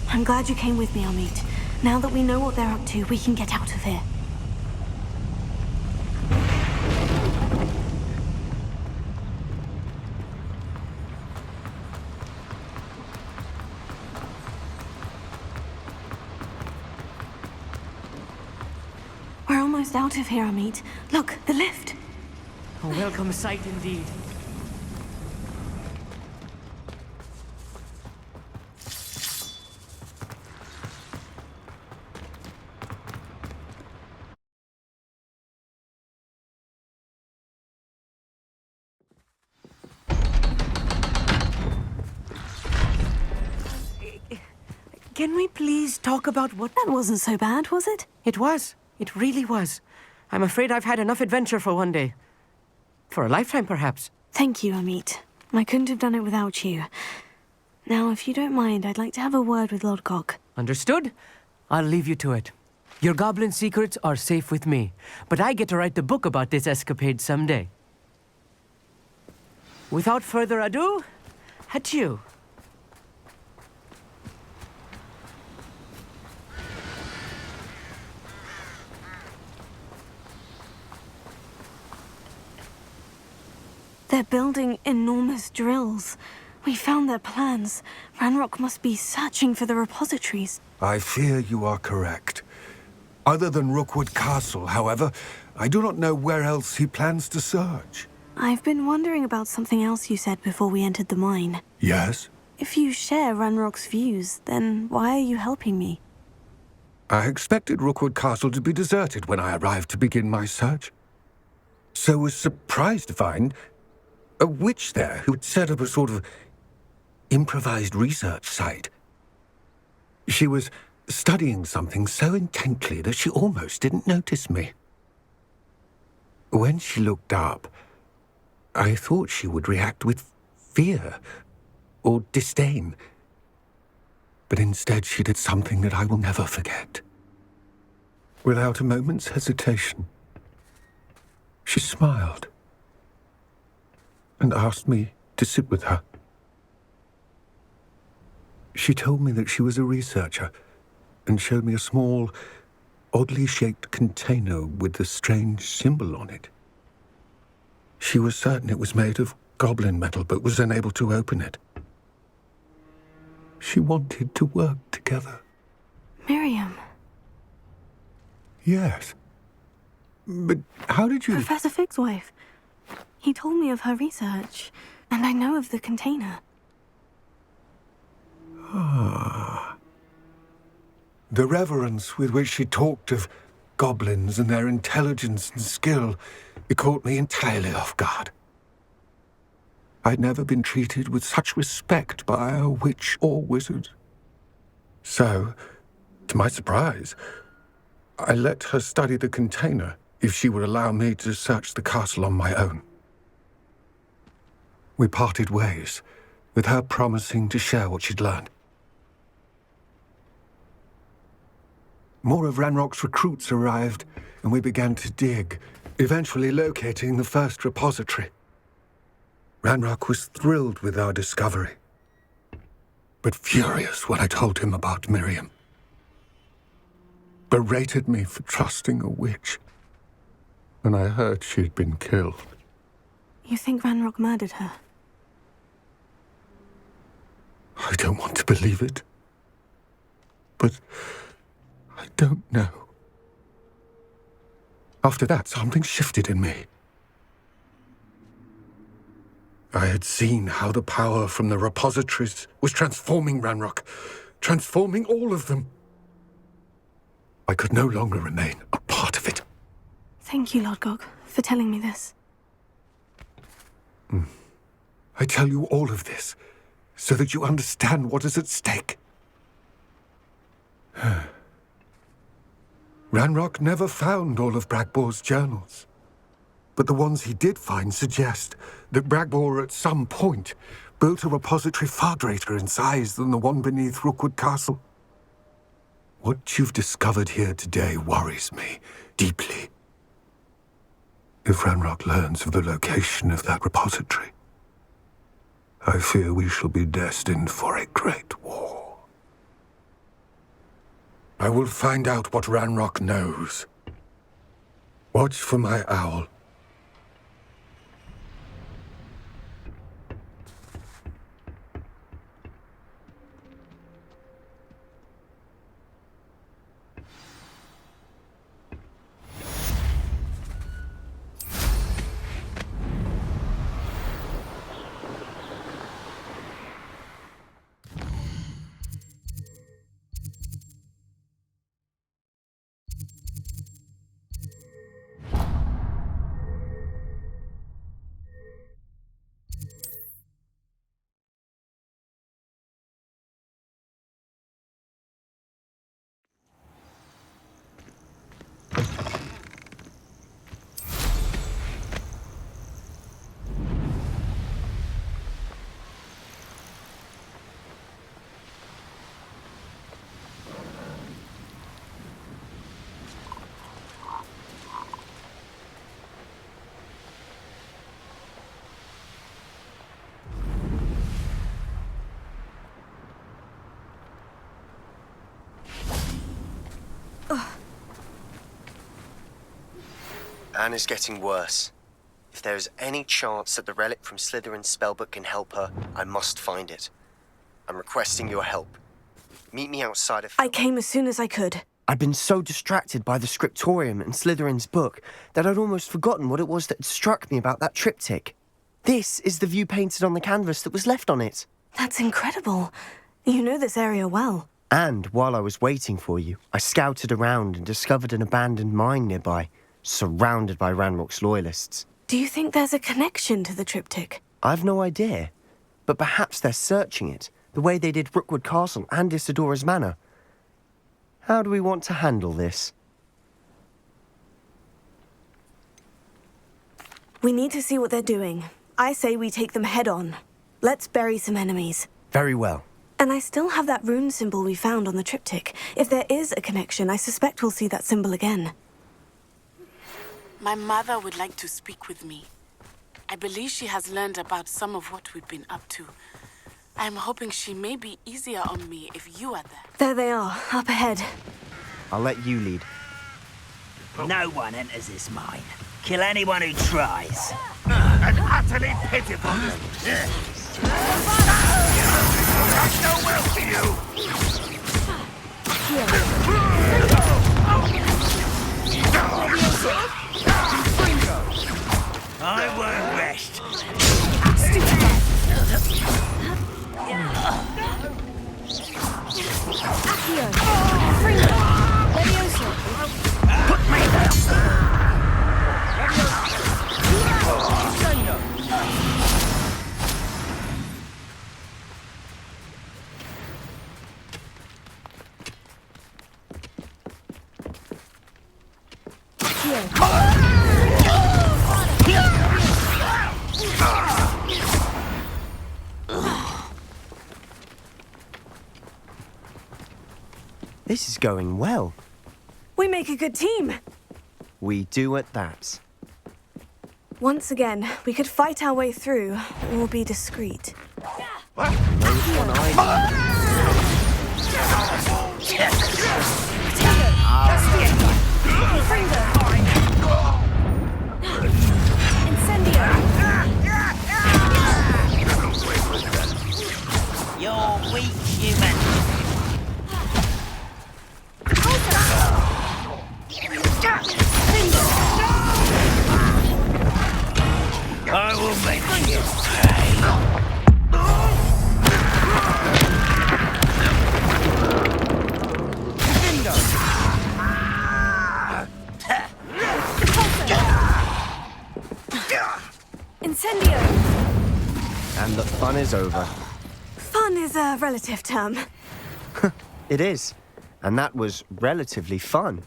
I'm glad you came with me, Amit. Now that we know what they're up to, we can get out of here. We're almost out of here, Amit. Look, the lift. A welcome sight indeed. Can we please talk about what... That wasn't so bad, was it? It was. It really was. I'm afraid I've had enough adventure for one day. For a lifetime, perhaps. Thank you, Amit. I couldn't have done it without you. Now, if you don't mind, I'd like to have a word with Lodgok. Understood. I'll leave you to it. Your goblin secrets are safe with me, but I get to write the book about this escapade someday. Without further ado, adieu. They're building enormous drills. We found their plans. Ranrock must be searching for the repositories. I fear you are correct. Other than Rookwood Castle, however, I do not know where else he plans to search. I've been wondering about something else you said before we entered the mine. Yes? If you share Ranrock's views, then why are you helping me? I expected Rookwood Castle to be deserted when I arrived to begin my search. So was surprised to find a witch there who had set up a sort of improvised research site. She was studying something so intently that she almost didn't notice me. When she looked up, I thought she would react with fear or disdain. But instead she did something that I will never forget. Without a moment's hesitation, she smiled and asked me to sit with her. She told me that she was a researcher and showed me a small, oddly shaped container with a strange symbol on it. She was certain it was made of goblin metal, but was unable to open it. She wanted to work together. Miriam. Yes. But how did you... Professor Fig's wife. He told me of her research, and I know of the container. Ah. The reverence with which she talked of goblins and their intelligence and skill, it caught me entirely off guard. I'd never been treated with such respect by a witch or wizard. So, to my surprise, I let her study the container if she would allow me to search the castle on my own. We parted ways, with her promising to share what she'd learned. More of Ranrock's recruits arrived, and we began to dig, eventually locating the first repository. Ranrock was thrilled with our discovery, but furious when I told him about Miriam. Berated me for trusting a witch, and I heard she'd been killed. You think Ranrock murdered her? I don't want to believe it, but I don't know. After that, something shifted in me. I had seen how the power from the repositories was transforming Ranrock, transforming all of them. I could no longer remain a part of it. Thank you, Lodgok, for telling me this. I tell you all of this so that you understand what is at stake. Ranrock never found all of Bragbor's journals, but the ones he did find suggest that Bragbor at some point built a repository far greater in size than the one beneath Rookwood Castle. What you've discovered here today worries me deeply. If Ranrock learns of the location of that repository, I fear we shall be destined for a great war. I will find out what Ranrock knows. Watch for my owl. Anna's getting worse. If there is any chance that the relic from Slytherin's spellbook can help her, I must find it. I'm requesting your help. Meet me outside of... I came as soon as I could. I'd been so distracted by the scriptorium and Slytherin's book that I'd almost forgotten what it was that struck me about that triptych. This is the view painted on the canvas that was left on it. That's incredible. You know this area well. And while I was waiting for you, I scouted around and discovered an abandoned mine nearby, surrounded by Ranrock's loyalists. Do you think there's a connection to the triptych? I've no idea, but perhaps they're searching it, the way they did Rookwood Castle and Isidora's Manor. How do we want to handle this? We need to see what they're doing. I say we take them head on. Let's bury some enemies. Very well. And I still have that rune symbol we found on the triptych. If there is a connection, I suspect we'll see that symbol again. My mother would like to speak with me. I believe she has learned about some of what we've been up to. I'm hoping she may be easier on me if you are there. There they are, up ahead. I'll let you lead. No one enters this mine. Kill anyone who tries. And utterly pitiful. That's no will for you. I won't rest. Put me down. This is going well. We make a good team. We do at that. Once again, we could fight our way through, or be discreet. You're weak, human. I will make you pay. Incendio! And the fun is over. Fun is a relative term. It is. And that was relatively fun.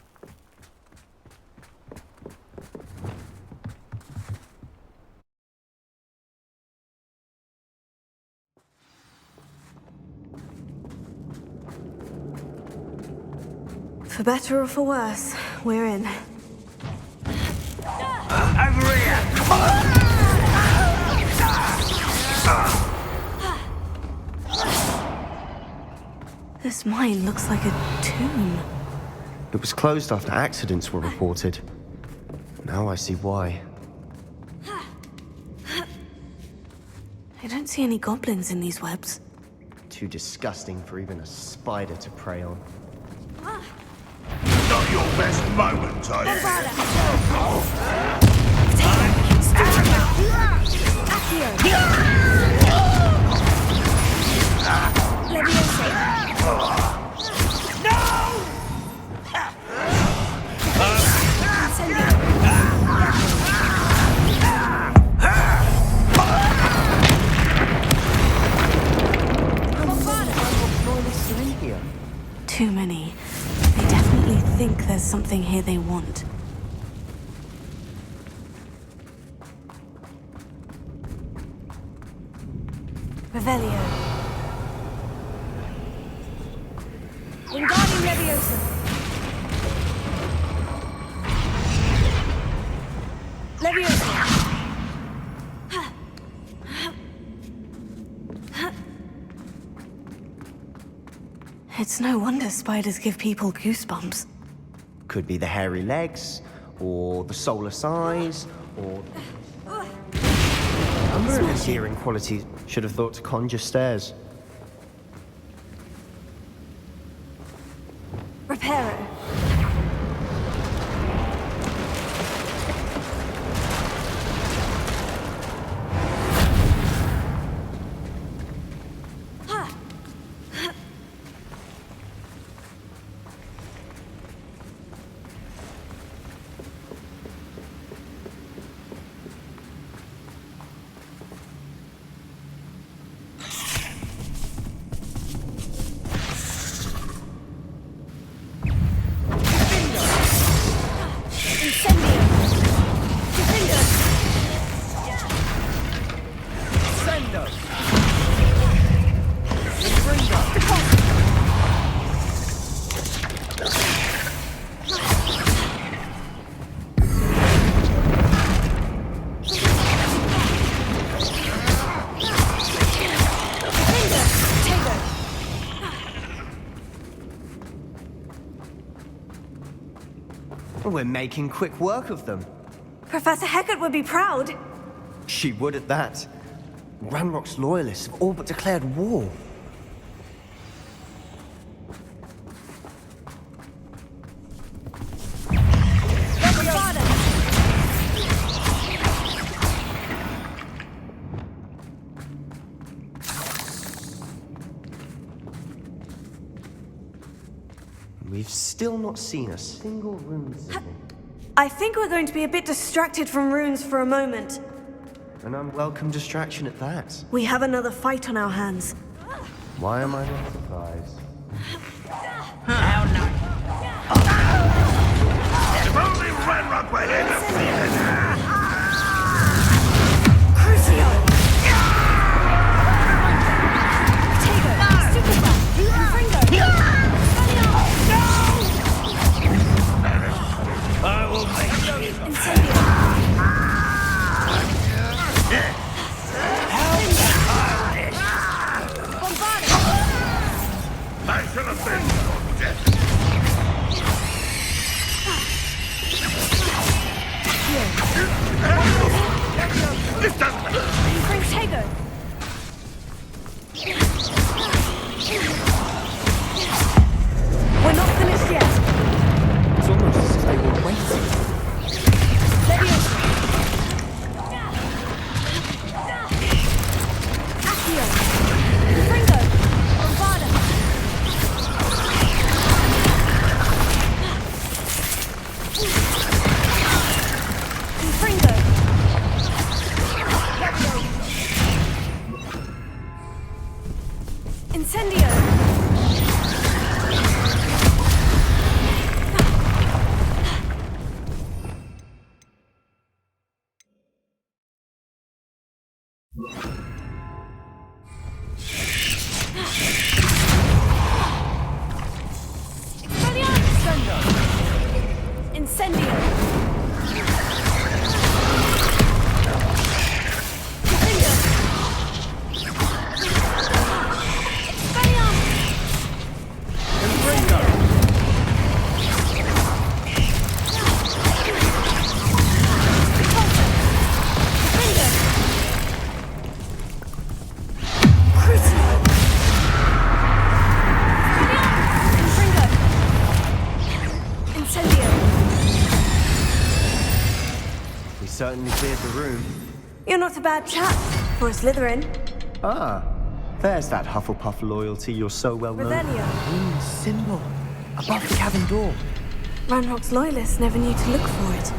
For better or for worse, we're in. Over here! This mine looks like a tomb. It was closed after accidents were reported. Now I see why. I don't see any goblins in these webs. Too disgusting for even a spider to prey on. Not your best moment, I Too many. They definitely think there's something here they want. Revelio. Wingardium Leviosa. Leviosa. It's no wonder spiders give people goosebumps. Could be the hairy legs, or the soulless eyes, or... Number of hearing qualities. Should have thought to conjure stairs. Reparo. We're making quick work of them. Professor Hecat would be proud. She would at that. Ranrock's loyalists have all but declared war. We've still not seen a single rune signal. I think we're going to be a bit distracted from runes for a moment. An unwelcome distraction at that. We have another fight on our hands. Why am I not surprised? If only Ranrock were here to see it! I will make it. I should have been so dead. This doesn't matter. Bring Tego. We're not finished yet. It's almost as if they were waiting. Certainly cleared the room. You're not a bad chap for a Slytherin. Ah, there's that Hufflepuff loyalty you're so well known for. Revelio. Symbol above the cabin door. Ranrock's loyalists never knew to look for it.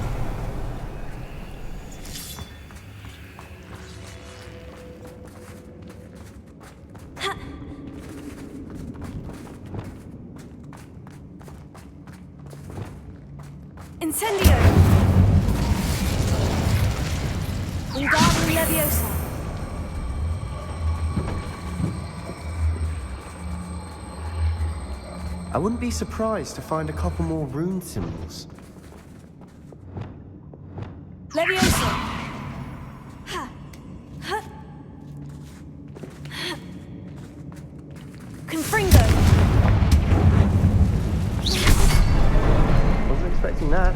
Incendio! Wingardium Leviosa. I wouldn't be surprised to find a couple more rune symbols. Leviosa. Confringo. Wasn't expecting that.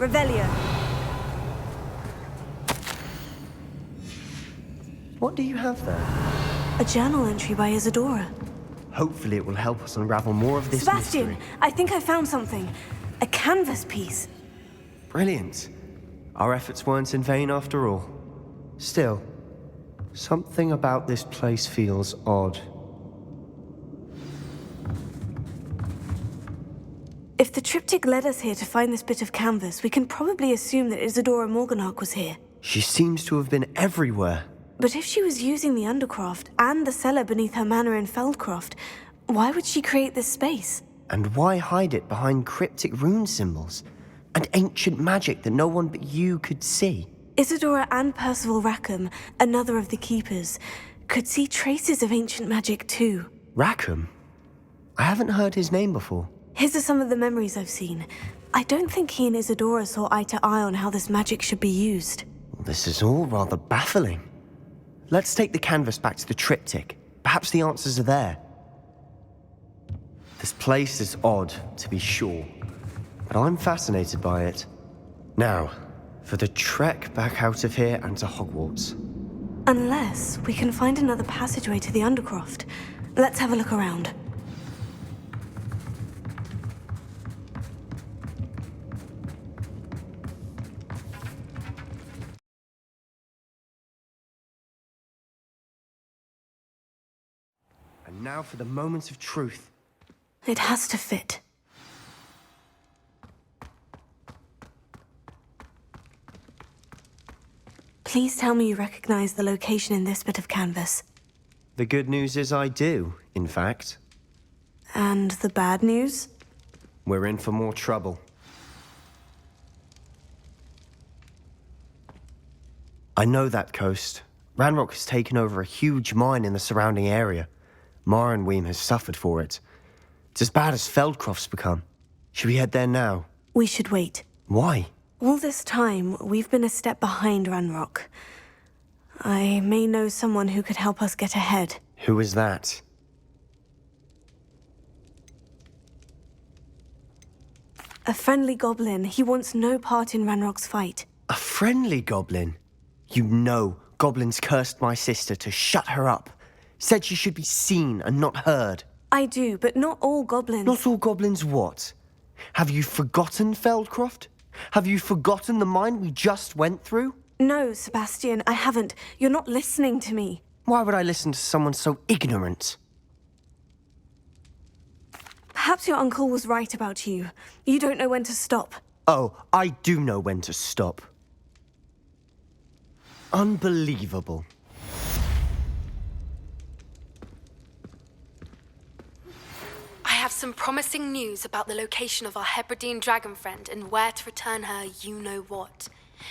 Revelio. What do you have there? A journal entry by Isadora. Hopefully it will help us unravel more of this Sebastian, mystery. I think I found something. A canvas piece. Brilliant. Our efforts weren't in vain after all. Still, something about this place feels odd. If the triptych led us here to find this bit of canvas, we can probably assume that Isadora Morganach was here. She seems to have been everywhere. But if she was using the Undercroft and the cellar beneath her manor in Feldcroft, why would she create this space? And why hide it behind cryptic rune symbols and ancient magic that no one but you could see? Isadora and Percival Rackham, another of the keepers, could see traces of ancient magic too. Rackham? I haven't heard his name before. His are some of the memories I've seen. I don't think he and Isadora saw eye to eye on how this magic should be used. This is all rather baffling. Let's take the canvas back to the triptych. Perhaps the answers are there. This place is odd, to be sure, but I'm fascinated by it. Now, for the trek back out of here and to Hogwarts. Unless we can find another passageway to the Undercroft. Let's have a look around. And now for the moment of truth. It has to fit. Please tell me you recognize the location in this bit of canvas. The good news is I do, in fact. And the bad news? We're in for more trouble. I know that coast. Ranrock has taken over a huge mine in the surrounding area. Weem has suffered for it. It's as bad as Feldcroft's become. Should we head there now? We should wait. Why? All this time, we've been a step behind Ranrock. I may know someone who could help us get ahead. Who is that? A friendly goblin. He wants no part in Ranrock's fight. A friendly goblin? You know, goblins cursed my sister to shut her up. Said she should be seen and not heard. I do, but not all goblins. Not all goblins what? Have you forgotten Feldcroft? Have you forgotten the mine we just went through? No, Sebastian, I haven't. You're not listening to me. Why would I listen to someone so ignorant? Perhaps your uncle was right about you. You don't know when to stop. Oh, I do know when to stop. Unbelievable. I have some promising news about the location of our Hebridean dragon friend and where to return her you-know-what.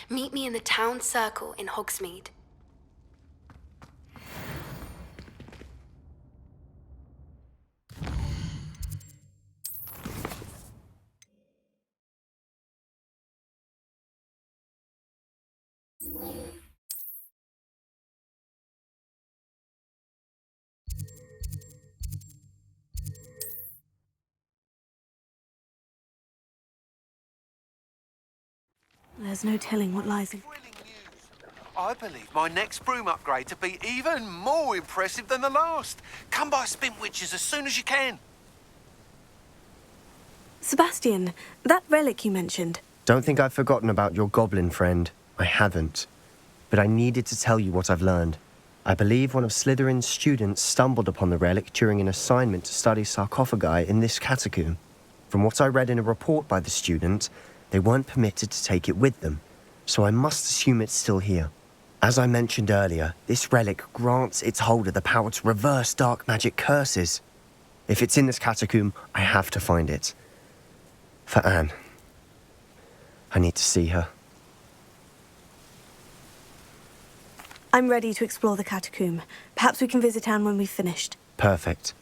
Meet me in the town circle in Hogsmeade. There's no telling what lies in... I believe my next broom upgrade to be even more impressive than the last. Come by Spintwitches as soon as you can. Sebastian, that relic you mentioned. Don't think I've forgotten about your goblin friend. I haven't. But I needed to tell you what I've learned. I believe one of Slytherin's students stumbled upon the relic during an assignment to study sarcophagi in this catacomb. From what I read in a report by the student, they weren't permitted to take it with them, so I must assume it's still here. As I mentioned earlier, this relic grants its holder the power to reverse dark magic curses. If it's in this catacomb, I have to find it. For Anne. I need to see her. I'm ready to explore the catacomb. Perhaps we can visit Anne when we've finished. Perfect.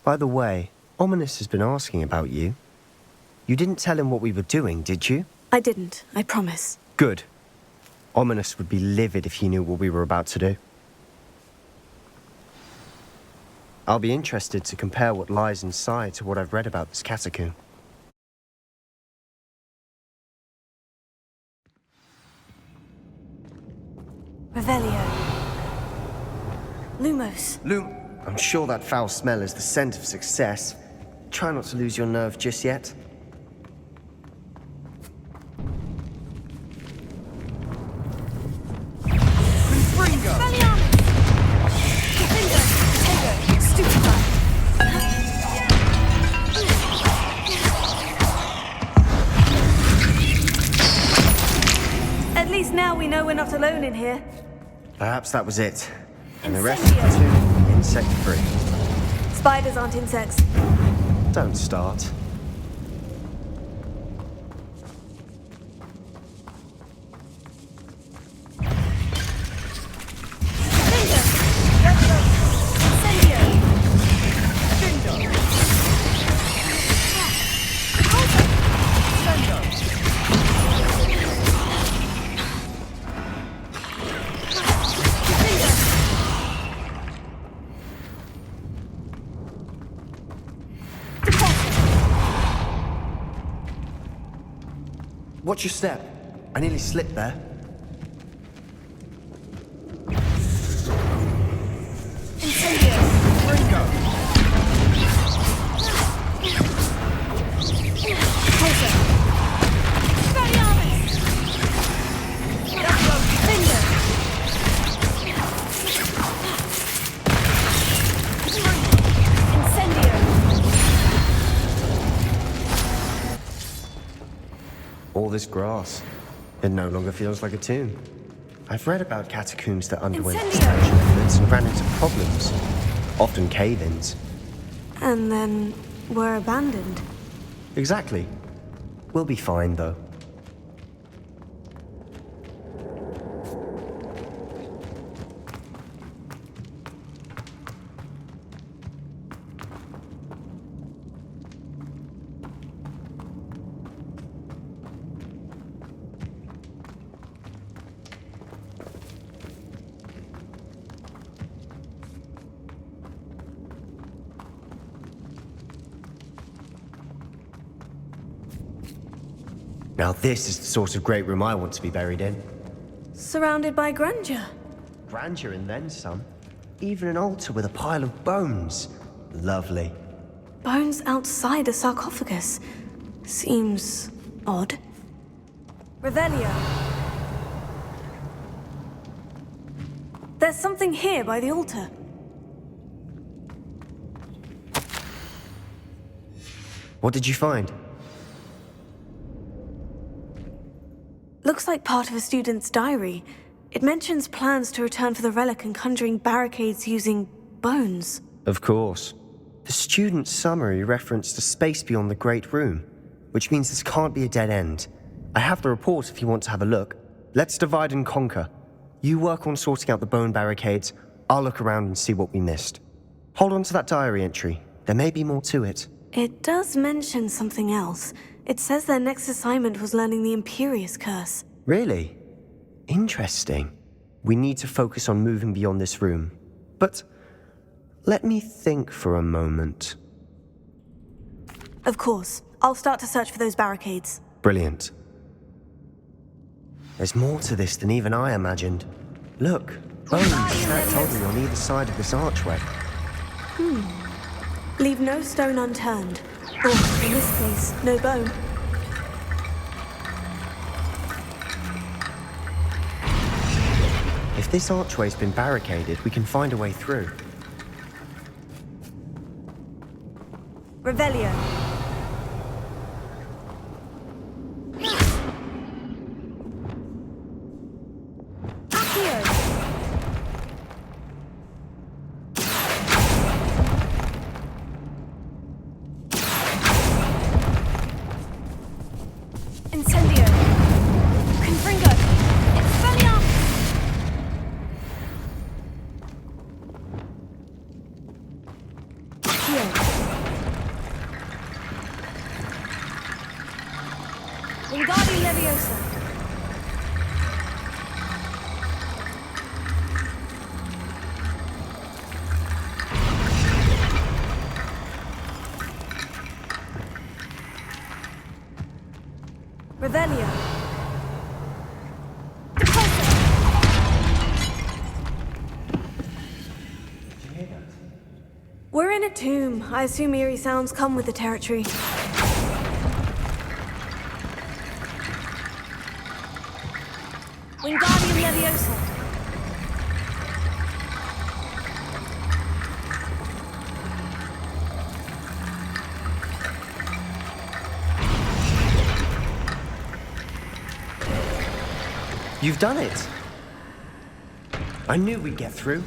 By the way, Ominous has been asking about you. You didn't tell him what we were doing, did you? I didn't, I promise. Good. Ominous would be livid if he knew what we were about to do. I'll be interested to compare what lies inside to what I've read about this catacomb. Revelio. Lumos. Loom, I'm sure that foul smell is the scent of success. Try not to lose your nerve just yet. At least now we know we're not alone in here. Perhaps that was it. And the rest of the two, insect-free. Spiders aren't insects. Don't start. Watch your step. I nearly slipped there. All this grass. It no longer feels like a tomb. I've read about catacombs that underwent expansion efforts and ran into problems. Often cave-ins. And then were abandoned. Exactly. We'll be fine, though. Now this is the sort of great room I want to be buried in. Surrounded by grandeur. Grandeur and then some. Even an altar with a pile of bones. Lovely. Bones outside a sarcophagus. Seems odd. Revelio. There's something here by the altar. What did you find? Looks like part of a student's diary. It mentions plans to return for the relic and conjuring barricades using bones. Of course. The student's summary referenced a space beyond the Great Room, which means this can't be a dead end. I have the report if you want to have a look. Let's divide and conquer. You work on sorting out the bone barricades. I'll look around and see what we missed. Hold on to that diary entry. There may be more to it. It does mention something else. It says their next assignment was learning the Imperious Curse. Really? Interesting. We need to focus on moving beyond this room. But let me think for a moment. Of course. I'll start to search for those barricades. Brilliant. There's more to this than even I imagined. Look, bones stacked oddly on either side of this archway. Leave no stone unturned. Or, in this case, no bone. If this archway's been barricaded, we can find a way through. Revelio. in a tomb. I assume eerie sounds come with the territory. Wingardium Leviosa. You've done it! I knew we'd get through.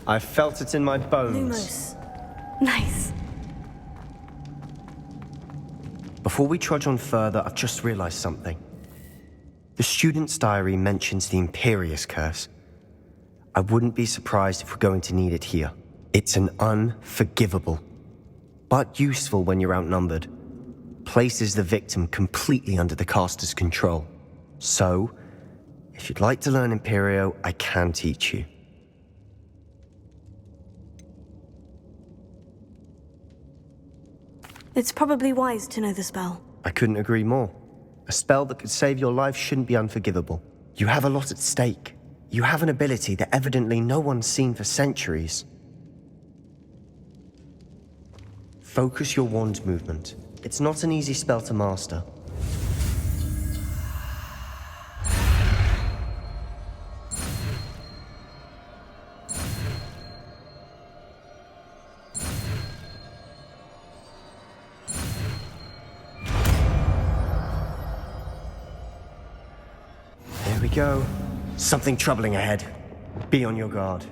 I felt it in my bones. Lumos. Nice. Before we trudge on further, I've just realized something. The student's diary mentions the Imperious Curse. I wouldn't be surprised if we're going to need it here. It's an unforgivable, but useful when you're outnumbered. Places the victim completely under the caster's control. So, if you'd like to learn Imperio, I can teach you. It's probably wise to know the spell. I couldn't agree more. A spell that could save your life shouldn't be unforgivable. You have a lot at stake. You have an ability that evidently no one's seen for centuries. Focus your wand movement. It's not an easy spell to master. There we go. Something troubling ahead. Be on your guard.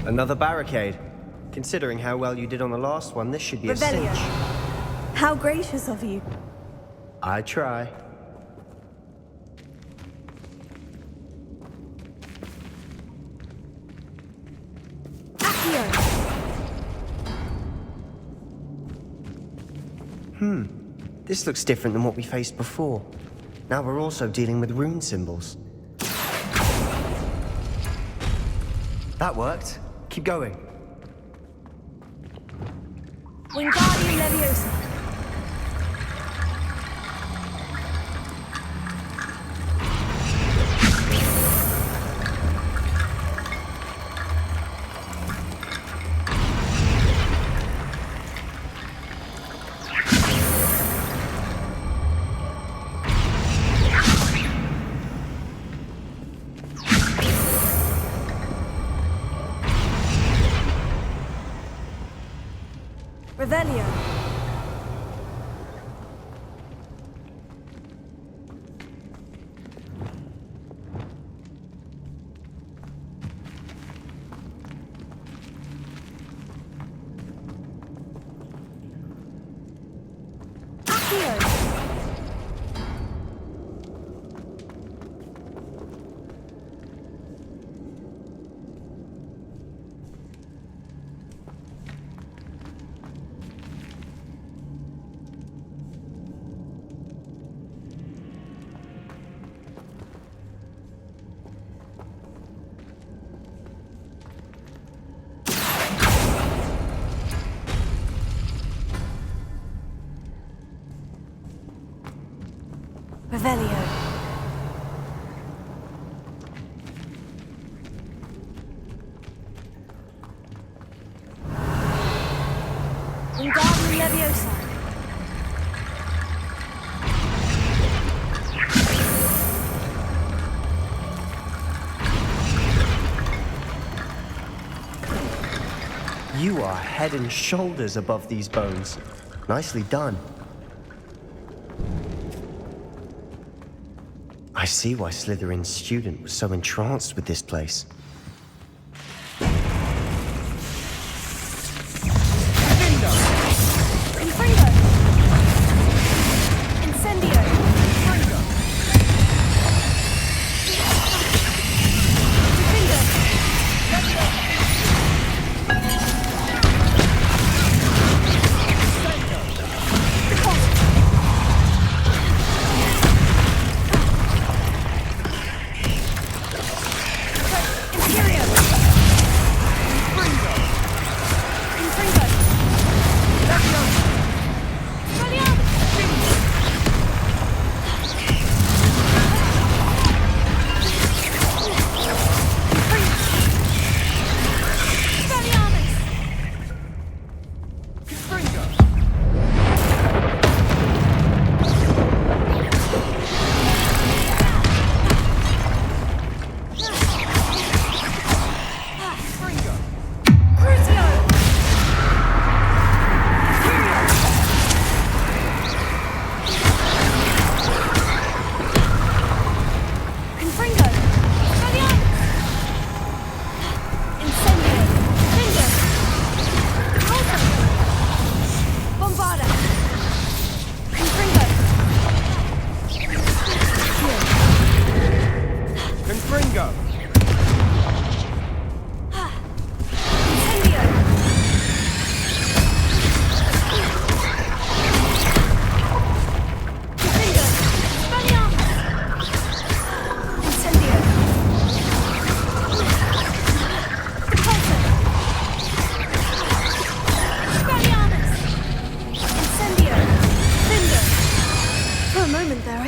Another barricade. Considering how well you did on the last one, this should be a cinch. How gracious of you. I try. This looks different than what we faced before. Now we're also dealing with rune symbols. That worked. Keep going. Wingardium Leviosa. Revelio. Revelio. Wingardium Leviosa. You are head and shoulders above these bones. Nicely done. I see why Slytherin's student was so entranced with this place.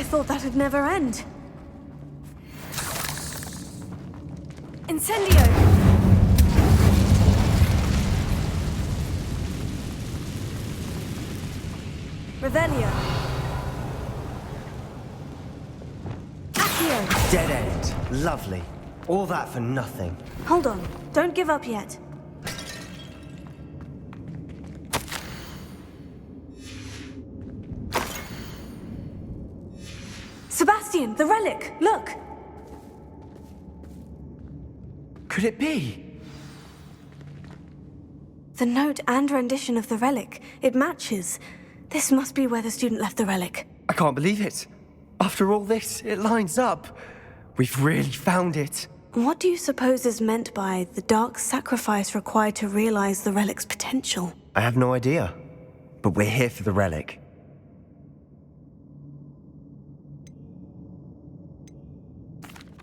thought that'd never end. Incendio! Revelio. Accio. Dead end. Lovely. All that for nothing. Hold on. Don't give up yet. Sebastian, the relic! Look! Could it be? The note and rendition of the relic. It matches. This must be where the student left the relic. I can't believe it. After all this, it lines up. We've really found it. What do you suppose is meant by the dark sacrifice required to realize the relic's potential? I have no idea. But we're here for the relic.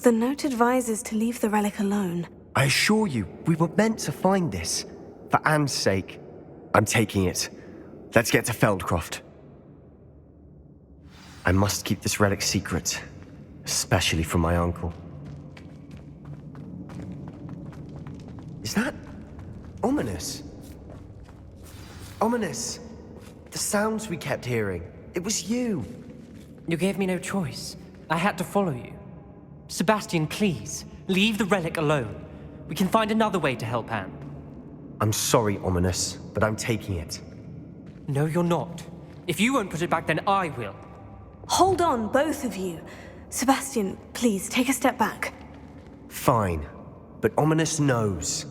The note advises to leave the relic alone. I assure you, we were meant to find this. For Anne's sake. I'm taking it. Let's get to Feldcroft. I must keep this relic secret. Especially from my uncle. Is that... ominous? Ominous! The sounds we kept hearing. It was you. You gave me no choice. I had to follow you. Sebastian, please, leave the relic alone. We can find another way to help Anne. I'm sorry, Ominous, but I'm taking it. No, you're not. If you won't put it back, then I will. Hold on, both of you. Sebastian, please, take a step back. Fine. But Ominous knows.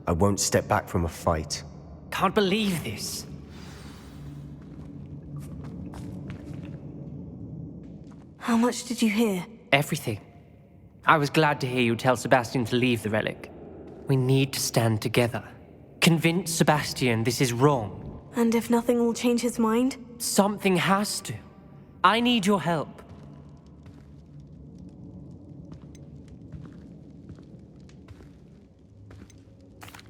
I won't step back from a fight. Can't believe this. How much did you hear? Everything. I was glad to hear you tell Sebastian to leave the relic. We need to stand together. Convince Sebastian this is wrong. And if nothing will change his mind? Something has to. I need your help.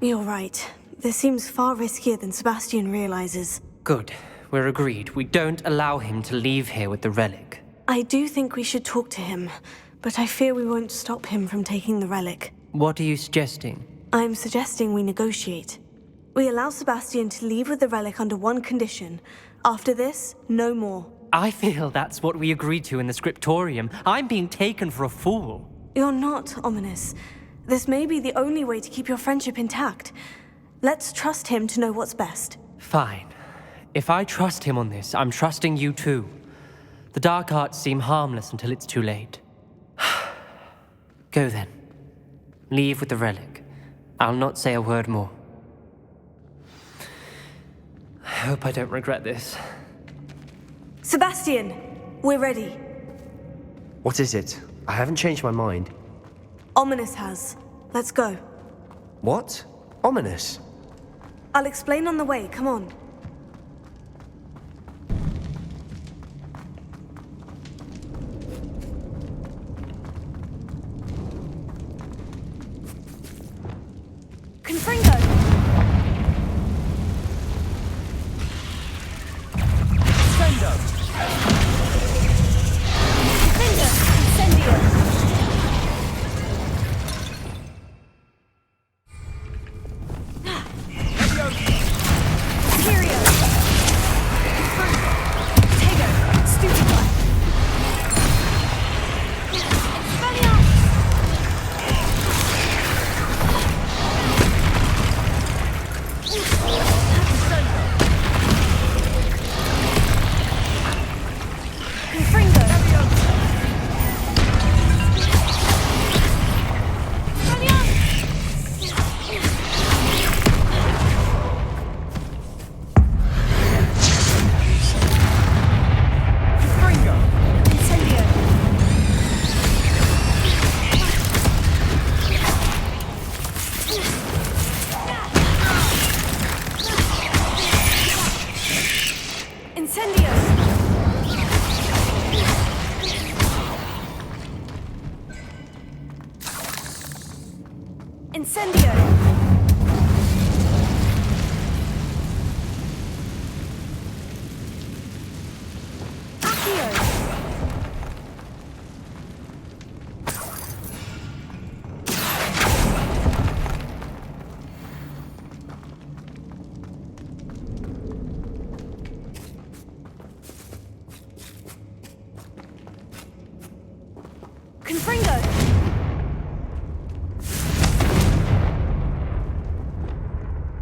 You're right. This seems far riskier than Sebastian realizes. Good. We're agreed. We don't allow him to leave here with the relic. I do think we should talk to him, but I fear we won't stop him from taking the relic. What are you suggesting? I'm suggesting we negotiate. We allow Sebastian to leave with the relic under one condition. After this, no more. I feel that's what we agreed to in the scriptorium. I'm being taken for a fool. You're not, Ominous. This may be the only way to keep your friendship intact. Let's trust him to know what's best. Fine. If I trust him on this, I'm trusting you too. The dark arts seem harmless until it's too late. Go then. Leave with the relic. I'll not say a word more. I hope I don't regret this. Sebastian! We're ready. What is it? I haven't changed my mind. Ominous has. Let's go. What? Ominous? I'll explain on the way. Come on. Confringo! Sendo! Confringo! Incendio! Period!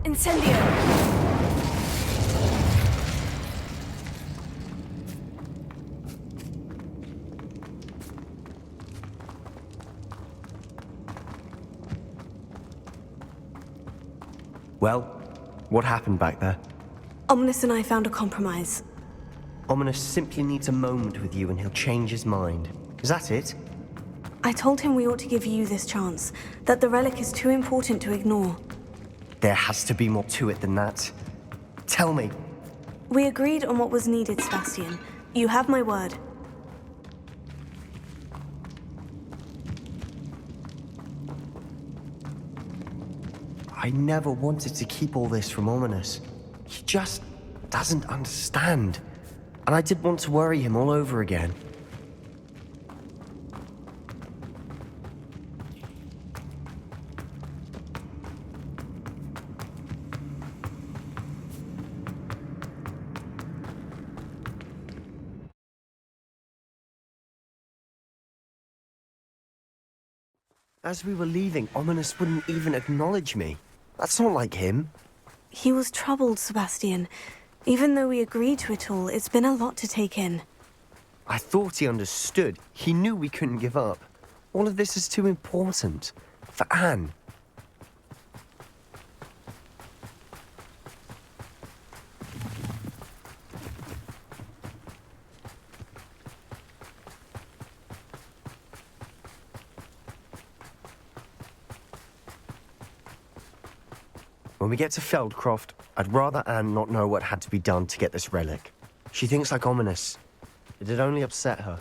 Incendio! Well, what happened back there? Ominous and I found a compromise. Ominous simply needs a moment with you and he'll change his mind. Is that it? I told him we ought to give you this chance, that the relic is too important to ignore. There has to be more to it than that. Tell me. We agreed on what was needed, Sebastian. You have my word. I never wanted to keep all this from Ominous. He just doesn't understand. And I didn't want to worry him all over again. As we were leaving, Ominous wouldn't even acknowledge me. That's not like him. He was troubled, Sebastian. Even though we agreed to it all, it's been a lot to take in. I thought he understood. He knew we couldn't give up. All of this is too important. For Anne. When we get to Feldcroft, I'd rather Anne not know what had to be done to get this relic. She thinks like Ominous. It'd only upset her.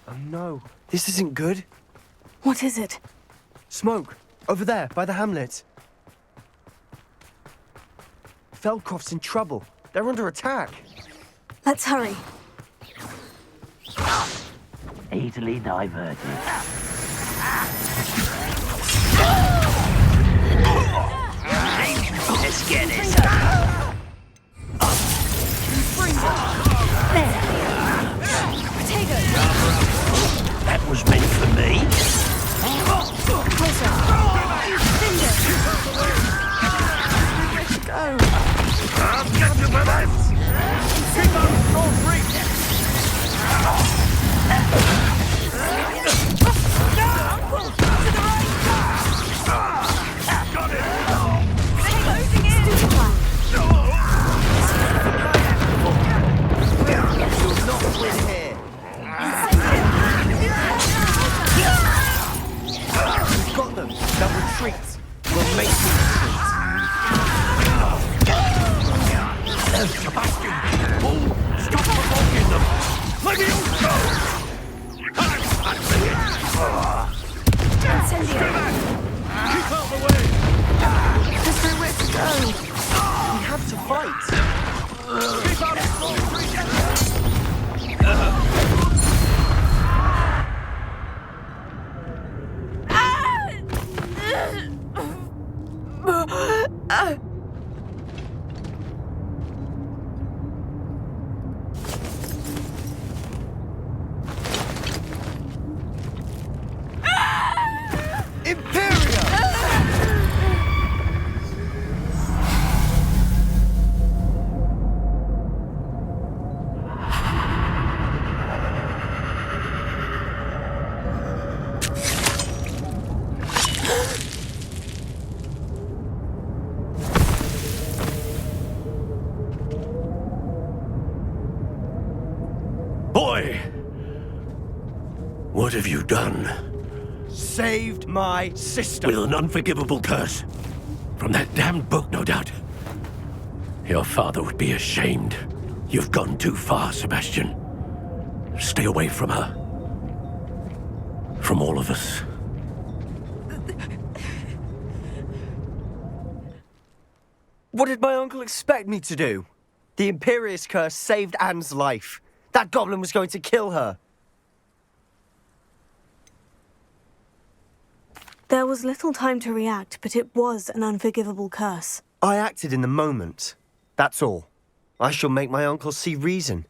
Oh no, this isn't good. What is it? Smoke, over there, by the hamlet. Feldcroft's in trouble. They're under attack. Let's hurry. Easily diverted. Let's get it. That was meant for me. Go. I'll get you for this. Keep on all three. Got it. Closing in. You'll not win here. We've got them. They'll retreat. We'll make them retreat. Sebastian! Oh, stop provoking them! Let me go! I'm Incendio! Keep out the way! There's nowhere to go. We have to fight. Keep out of all three! Boy! What have you done? Saved my sister. With an unforgivable curse. From that damned book, no doubt. Your father would be ashamed. You've gone too far, Sebastian. Stay away from her. From all of us. What did my uncle expect me to do? The Imperious Curse saved Anne's life. That goblin was going to kill her. There was little time to react, but it was an unforgivable curse. I acted in the moment. That's all. I shall make my uncle see reason.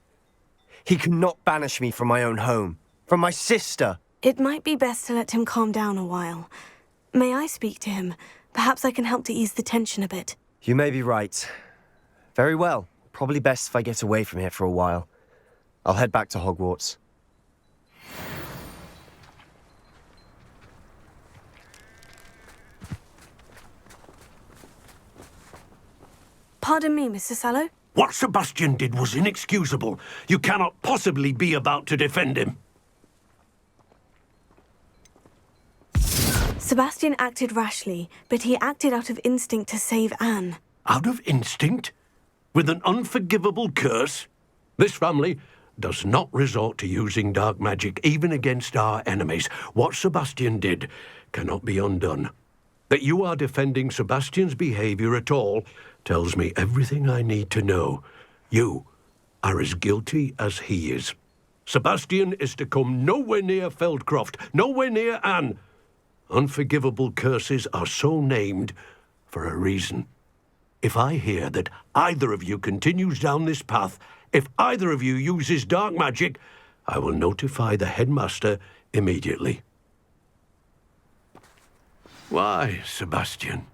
He cannot banish me from my own home, from my sister. It might be best to let him calm down a while. May I speak to him? Perhaps I can help to ease the tension a bit. You may be right. Very well. Probably best if I get away from here for a while. I'll head back to Hogwarts. Pardon me, Mr. Sallow? What Sebastian did was inexcusable. You cannot possibly be about to defend him. Sebastian acted rashly, but he acted out of instinct to save Anne. Out of instinct? With an unforgivable curse? This family does not resort to using dark magic even against our enemies. What Sebastian did cannot be undone. That you are defending Sebastian's behavior at all tells me everything I need to know. You are as guilty as he is. Sebastian is to come nowhere near Feldcroft, nowhere near Anne. Unforgivable curses are so named for a reason. If I hear that either of you continues down this path, if either of you uses dark magic, I will notify the headmaster immediately. Why, Sebastian?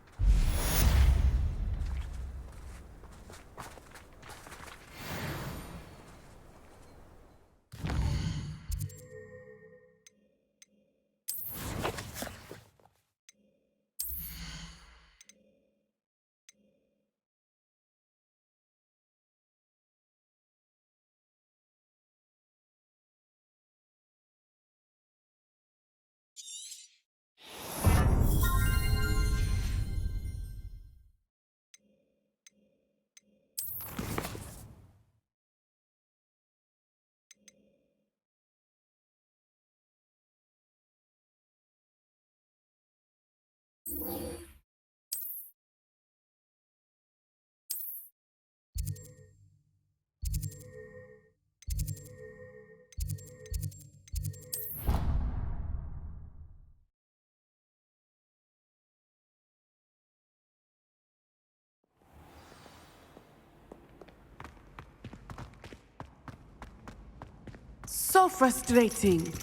So frustrating.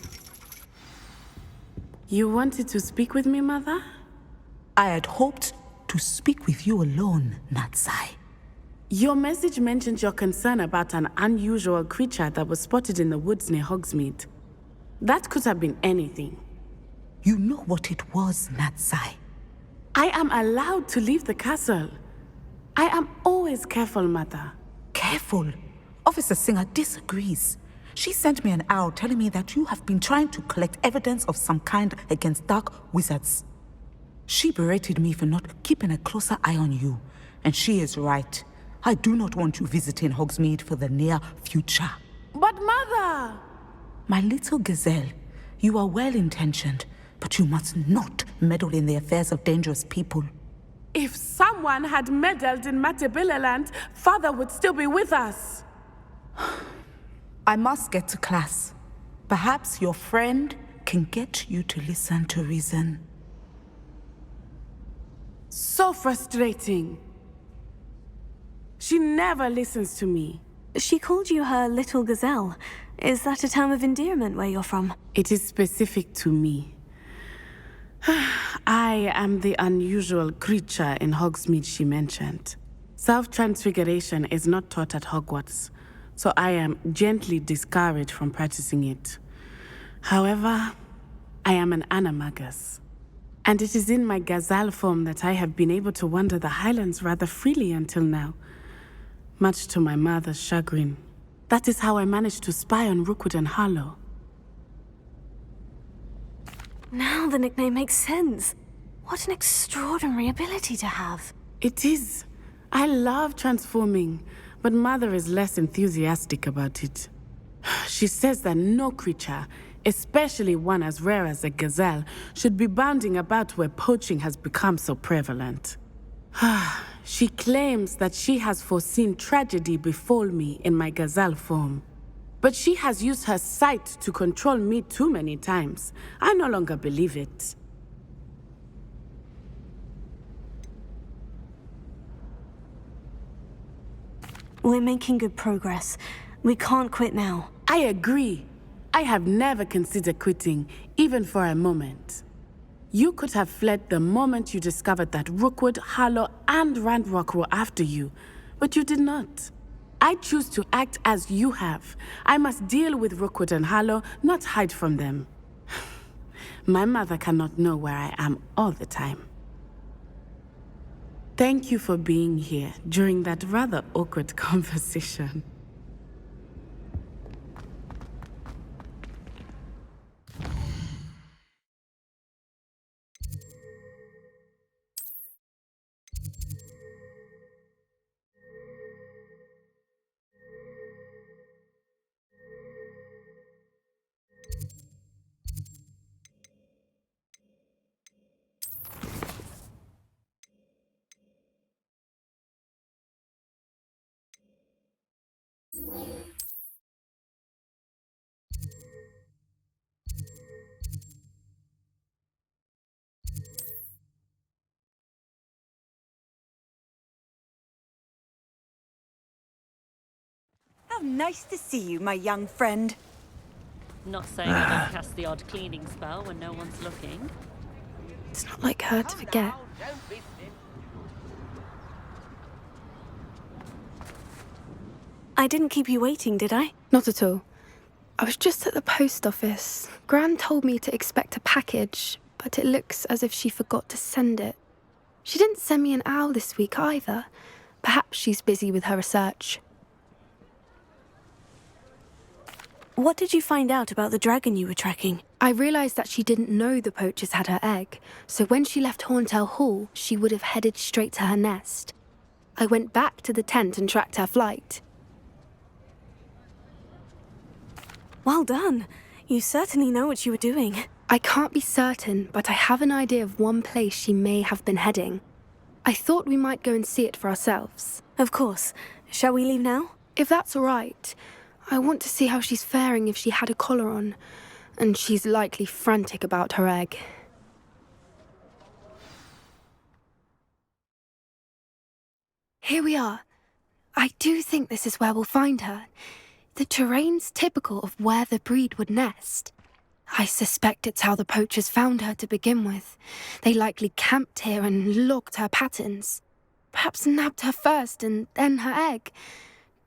You wanted to speak with me, Mother? I had hoped to speak with you alone, Natsai. Your message mentioned your concern about an unusual creature that was spotted in the woods near Hogsmeade. That could have been anything. You know what it was, Natsai. I am allowed to leave the castle. I am always careful, Mother. Careful? Officer Singer disagrees. She sent me an owl telling me that you have been trying to collect evidence of some kind against dark wizards. She berated me for not keeping a closer eye on you, and she is right. I do not want you visiting Hogsmeade for the near future. But Mother! My little gazelle, you are well-intentioned, but you must not meddle in the affairs of dangerous people. If someone had meddled in Matabeleland, Father would still be with us. I must get to class. Perhaps your friend can get you to listen to reason. So frustrating. She never listens to me. She called you her little gazelle. Is that a term of endearment where you're from? It is specific to me. I am the unusual creature in Hogsmeade she mentioned. Self-transfiguration is not taught at Hogwarts, so I am gently discouraged from practicing it. However, I am an animagus, and it is in my gazelle form that I have been able to wander the Highlands rather freely until now, much to my mother's chagrin. That is how I managed to spy on Rookwood and Harlow. Now the nickname makes sense. What an extraordinary ability to have. It is. I love transforming, but Mother is less enthusiastic about it. She says that no creature, especially one as rare as a gazelle, should be bounding about where poaching has become so prevalent. She claims that she has foreseen tragedy befall me in my gazelle form. But she has used her sight to control me too many times. I no longer believe it. We're making good progress. We can't quit now. I agree. I have never considered quitting, even for a moment. You could have fled the moment you discovered that Rookwood, Harlow, and Randrock were after you, but you did not. I choose to act as you have. I must deal with Rookwood and Harlow, not hide from them. My mother cannot know where I am all the time. Thank you for being here during that rather awkward conversation. How nice to see you, my young friend. Not saying I don't cast the odd cleaning spell when no one's looking. It's not like her to forget. I didn't keep you waiting, did I? Not at all. I was just at the post office. Gran told me to expect a package, but it looks as if she forgot to send it. She didn't send me an owl this week either. Perhaps she's busy with her research. What did you find out about the dragon you were tracking? I realised that she didn't know the poachers had her egg, so when she left Horntail Hall, she would have headed straight to her nest. I went back to the tent and tracked her flight. Well done. You certainly know what you were doing. I can't be certain, but I have an idea of one place she may have been heading. I thought we might go and see it for ourselves. Of course. Shall we leave now? If that's all right. I want to see how she's faring if she had a collar on, and she's likely frantic about her egg. Here we are. I do think this is where we'll find her. The terrain's typical of where the breed would nest. I suspect it's how the poachers found her to begin with. They likely camped here and logged her patterns. Perhaps nabbed her first and then her egg.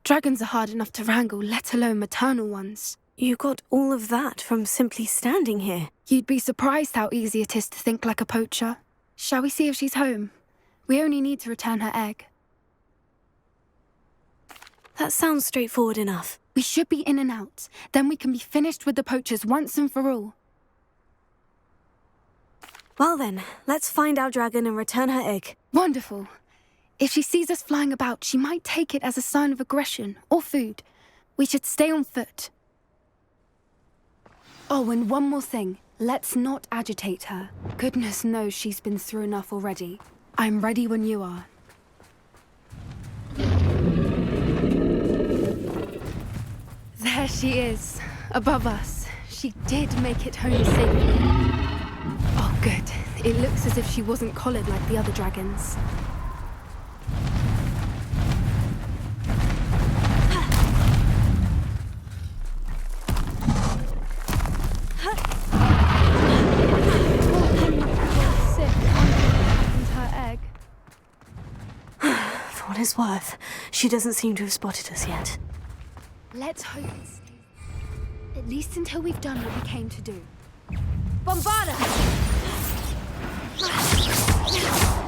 Dragons are hard enough to wrangle, let alone maternal ones. You got all of that from simply standing here. You'd be surprised how easy it is to think like a poacher. Shall we see if she's home? We only need to return her egg. That sounds straightforward enough. We should be in and out. Then we can be finished with the poachers once and for all. Well then, let's find our dragon and return her egg. Wonderful. If she sees us flying about, she might take it as a sign of aggression or food. We should stay on foot. Oh, and one more thing. Let's not agitate her. Goodness knows she's been through enough already. I'm ready when you are. There she is, above us. She did make it home safely. Oh, good. It looks as if she wasn't collared like the other dragons. For what it's worth, she doesn't seem to have spotted us yet. Let's hope it stays. At least until we've done what we came to do. Bombarda!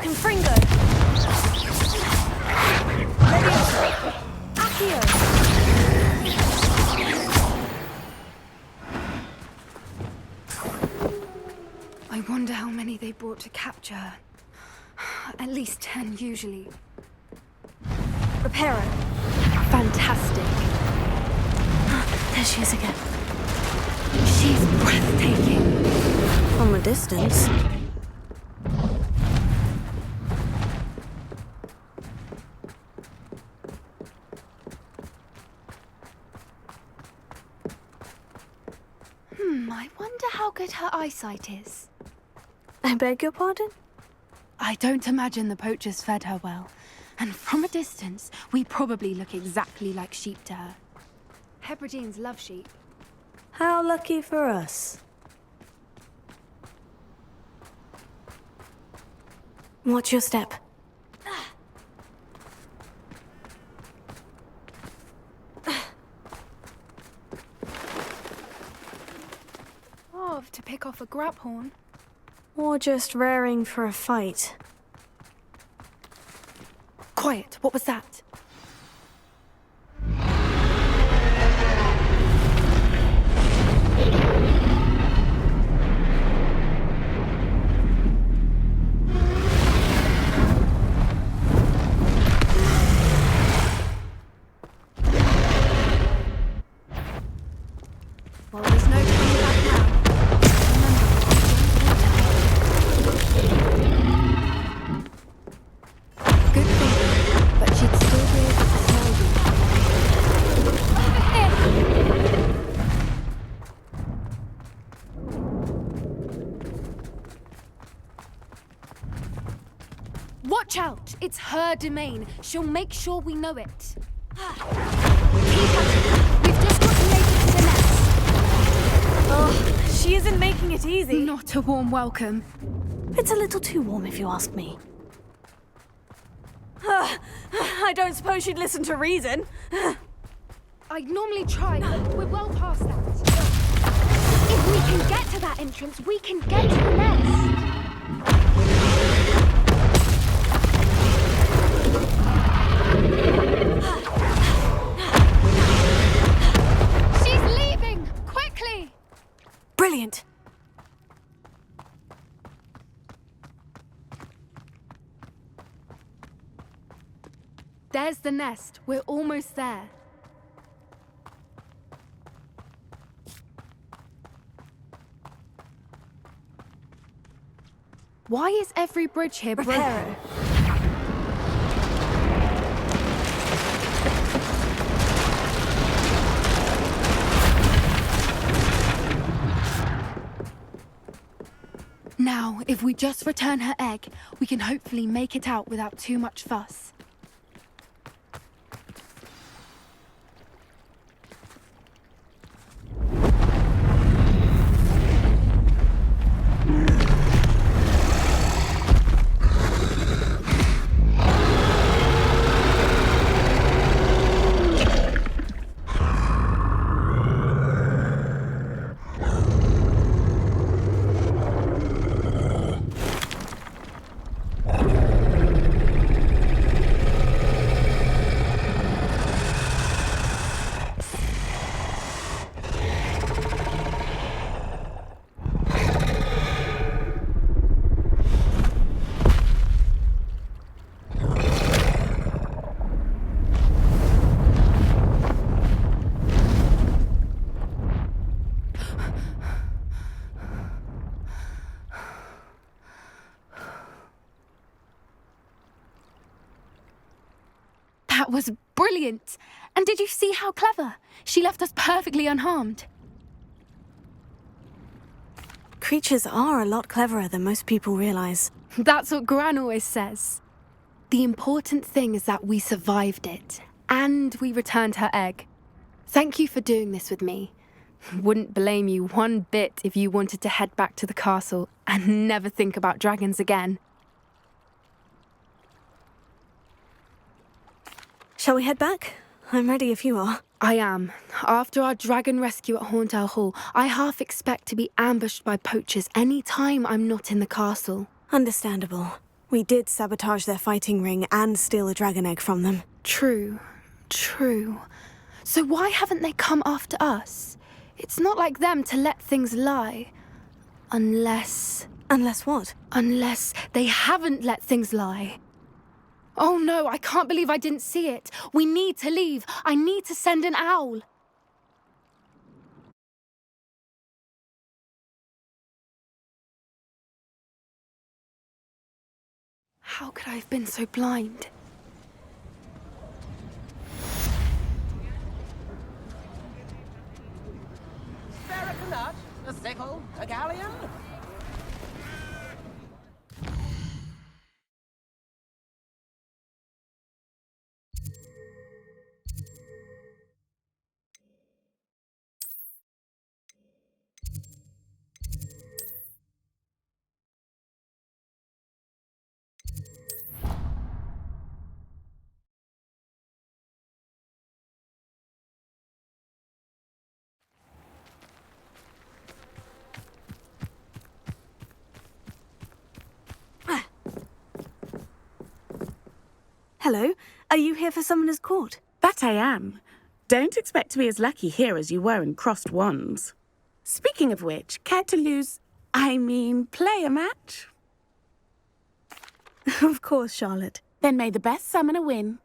Confringo! Accio! I wonder how many they brought to capture her. At least 10 usually. Reparo. Fantastic. There she is again. She's breathtaking. From a distance. I wonder how good her eyesight is. I beg your pardon? I don't imagine the poachers fed her well. And from a distance, we probably look exactly like sheep to her. Hebrideans love sheep. How lucky for us. Watch your step. To pick off a graphorn. Or just raring for a fight. Quiet, what was that? Well, there's no coming back now. Good thinking, but she'd still be able to tell you. Watch out! It's her domain. She'll make sure we know it. Keep at it. We've just got to make it to the nest. Oh, she isn't making it easy. Not a warm welcome. It's a little too warm if you ask me. I don't suppose she'd listen to reason. I'd normally try, but we're well past that. If we can get to that entrance, we can get to the nest. She's leaving! Quickly! Brilliant. There's the nest. We're almost there. Why is every bridge here broken? Now, if we just return her egg, we can hopefully make it out without too much fuss. That was brilliant! And did you see how clever? She left us perfectly unharmed. Creatures are a lot cleverer than most people realize. That's what Gran always says. The important thing is that we survived it, and we returned her egg. Thank you for doing this with me. Wouldn't blame you one bit if you wanted to head back to the castle and never think about dragons again. Shall we head back? I'm ready if you are. I am. After our dragon rescue at Hauntow Hall, I half expect to be ambushed by poachers any time I'm not in the castle. Understandable. We did sabotage their fighting ring and steal a dragon egg from them. True. So why haven't they come after us? It's not like them to let things lie. Unless... Unless what? Unless they haven't let things lie. Oh no, I can't believe I didn't see it. We need to leave. I need to send an owl. How could I have been so blind? Spare a nut, a sickle, a galleon. Hello. Are you here for Summoner's Court? That I am. Don't expect to be as lucky here as you were in Crossed Wands. Speaking of which, care to play a match? Of course, Charlotte. Then may the best summoner win.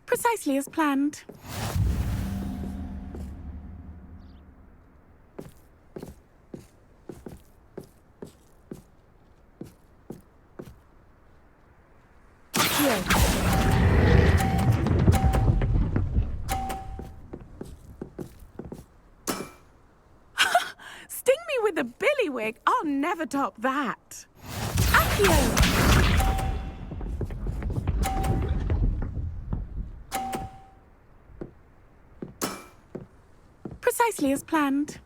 Precisely as planned. Sting me with a billywig. I'll never top that. Accio! Precisely as planned.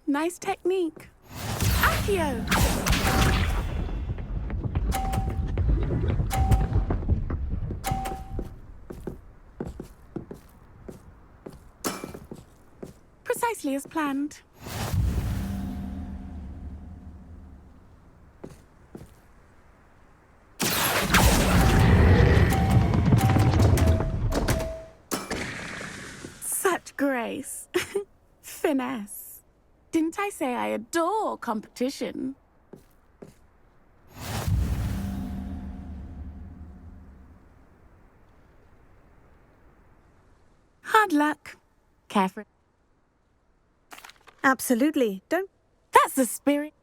Nice technique. Accio! Precisely as planned. Such grace. Finesse. Didn't I say I adore competition? Hard luck. Careful. Absolutely. Don't... That's the spirit.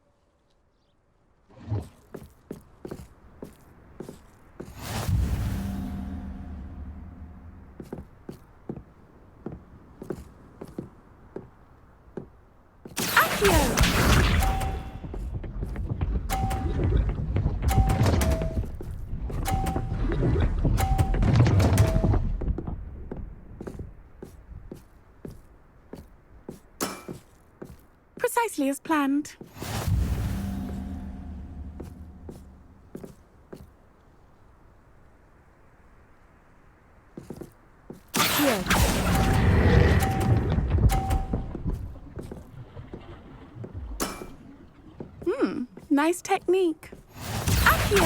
Precisely as planned. Nice technique. Accio!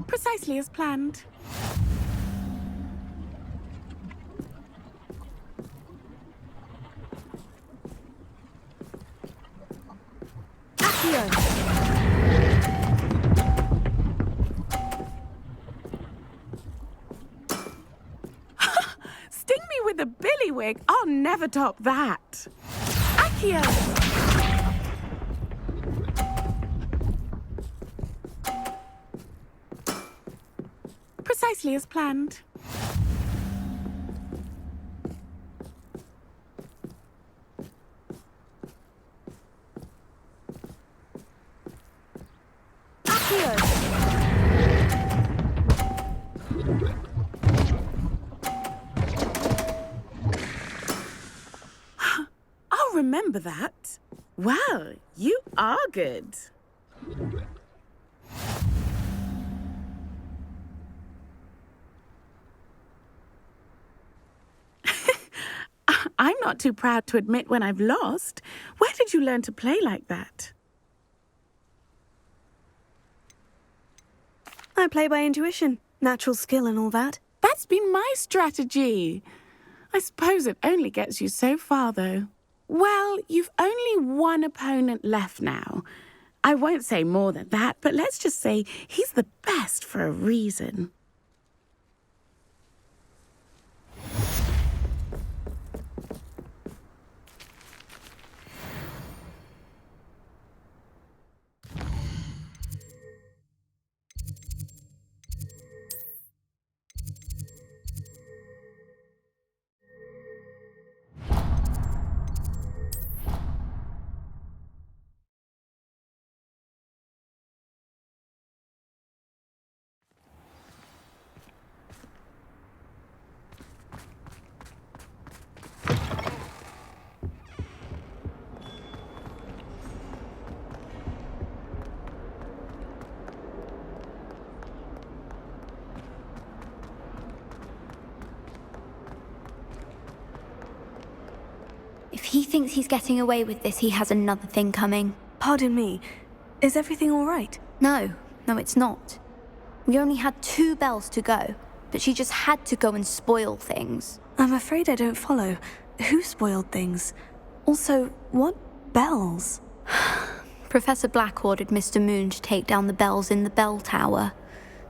Precisely as planned. Accio! Sting me with a billywig. I'll never top that. Accio! Precisely as planned. I'll remember that. Well, you are good. I'm not too proud to admit when I've lost. Where did you learn to play like that? I play by intuition, natural skill and all that. That's been my strategy. I suppose it only gets you so far, though. Well, you've only one opponent left now. I won't say more than that, but let's just say he's the best for a reason. thinks he's getting away with this, he has another thing coming. Pardon me, is everything all right? No, it's not. We only had 2 bells to go, but she just had to go and spoil things. I'm afraid I don't follow. Who spoiled things? Also, what bells? Professor Black ordered Mr. Moon to take down the bells in the bell tower.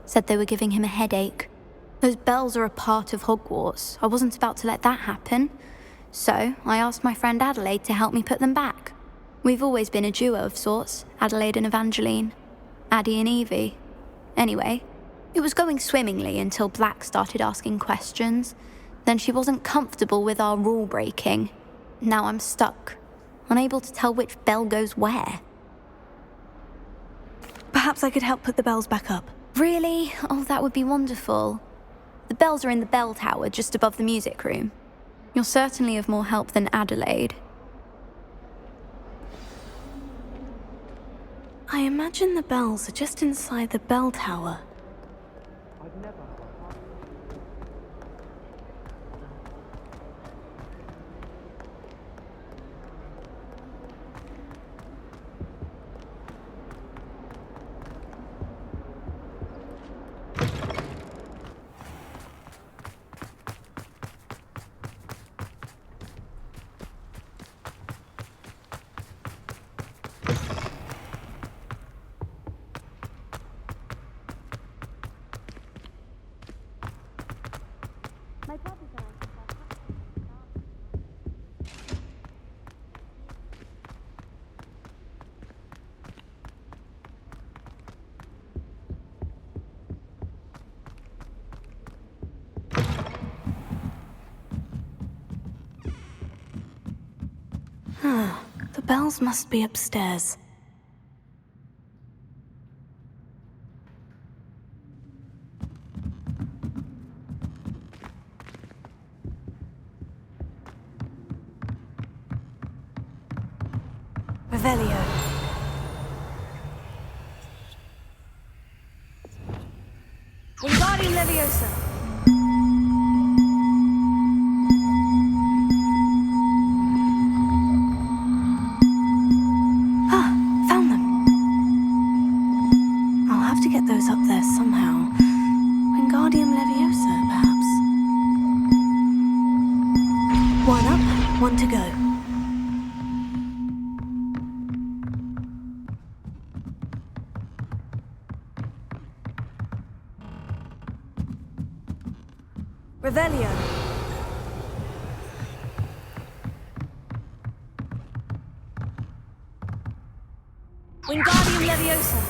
Said they were giving him a headache. Those bells are a part of Hogwarts. I wasn't about to let that happen. So, I asked my friend Adelaide to help me put them back. We've always been a duo of sorts, Adelaide and Evangeline. Addie and Evie. Anyway, it was going swimmingly until Black started asking questions. Then she wasn't comfortable with our rule breaking. Now I'm stuck, unable to tell which bell goes where. Perhaps I could help put the bells back up. Really? Oh, that would be wonderful. The bells are in the bell tower just above the music room. You're certainly of more help than Adelaide. I imagine the bells are just inside the bell tower. The bells must be upstairs. Revelio. Wingardium Leviosa. Those up there somehow. Wingardium Leviosa, perhaps. 1 up, 1 to go. Revelio. Wingardium Leviosa.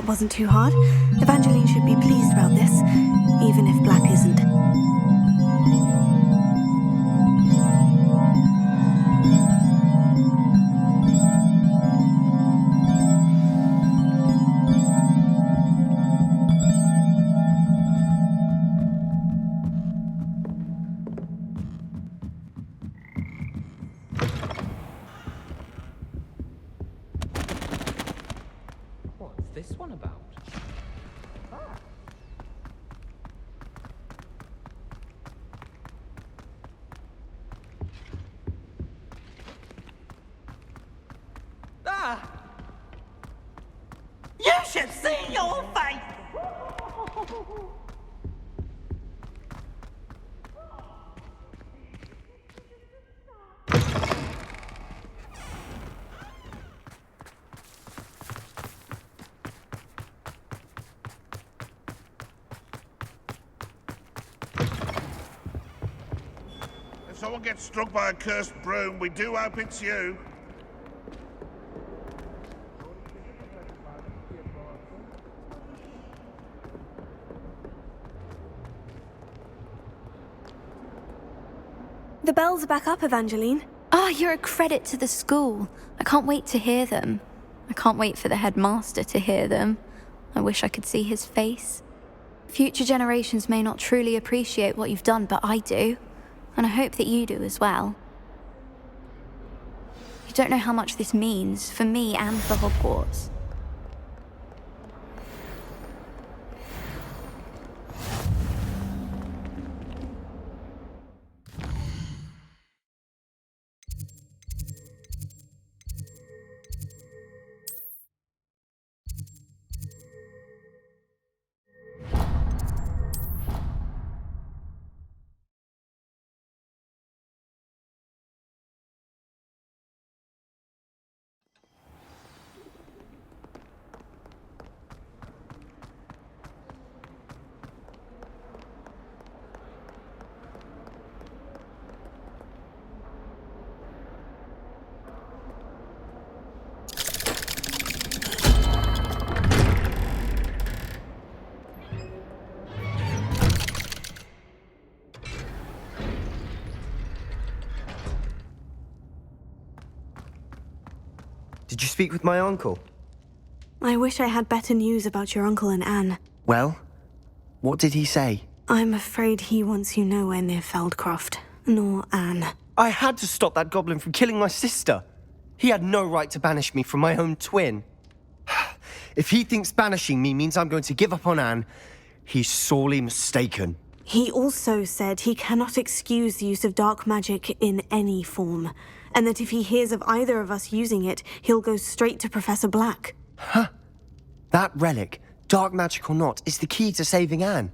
Wasn't too hard. Evangeline should be pleased about this, even if Black isn't. What's this one about? You should see your face! If someone gets struck by a cursed broom, we do hope it's you. The bells are back up, Evangeline. Oh, you're a credit to the school. I can't wait to hear them. I can't wait for the headmaster to hear them. I wish I could see his face. Future generations may not truly appreciate what you've done, but I do. And I hope that you do as well. You don't know how much this means for me and for Hogwarts. Did you speak with my uncle? I wish I had better news about your uncle and Anne. Well, what did he say? I'm afraid he wants you nowhere near Feldcroft, nor Anne. I had to stop that goblin from killing my sister. He had no right to banish me from my own twin. If he thinks banishing me means I'm going to give up on Anne, he's sorely mistaken. He also said he cannot excuse the use of dark magic in any form, and that if he hears of either of us using it, he'll go straight to Professor Black. Huh? That relic, dark magic or not, is the key to saving Anne.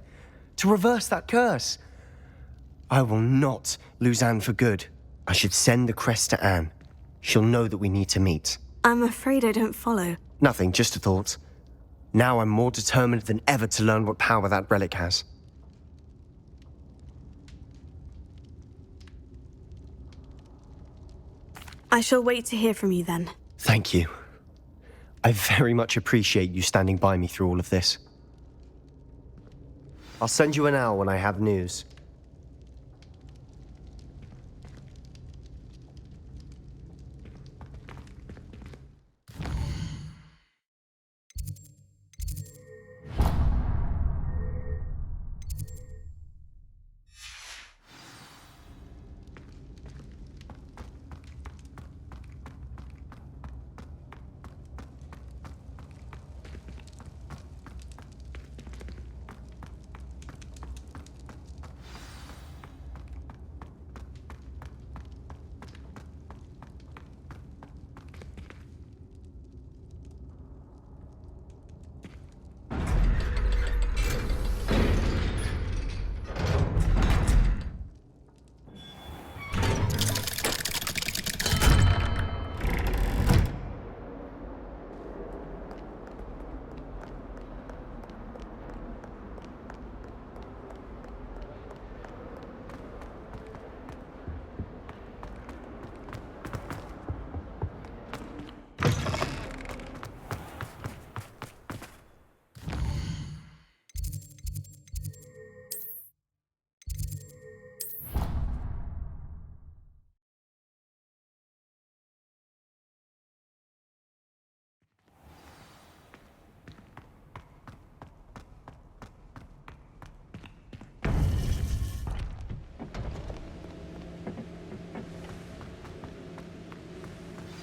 To reverse that curse. I will not lose Anne for good. I should send the crest to Anne. She'll know that we need to meet. I'm afraid I don't follow. Nothing, just a thought. Now I'm more determined than ever to learn what power that relic has. I shall wait to hear from you then. Thank you. I very much appreciate you standing by me through all of this. I'll send you an owl when I have news.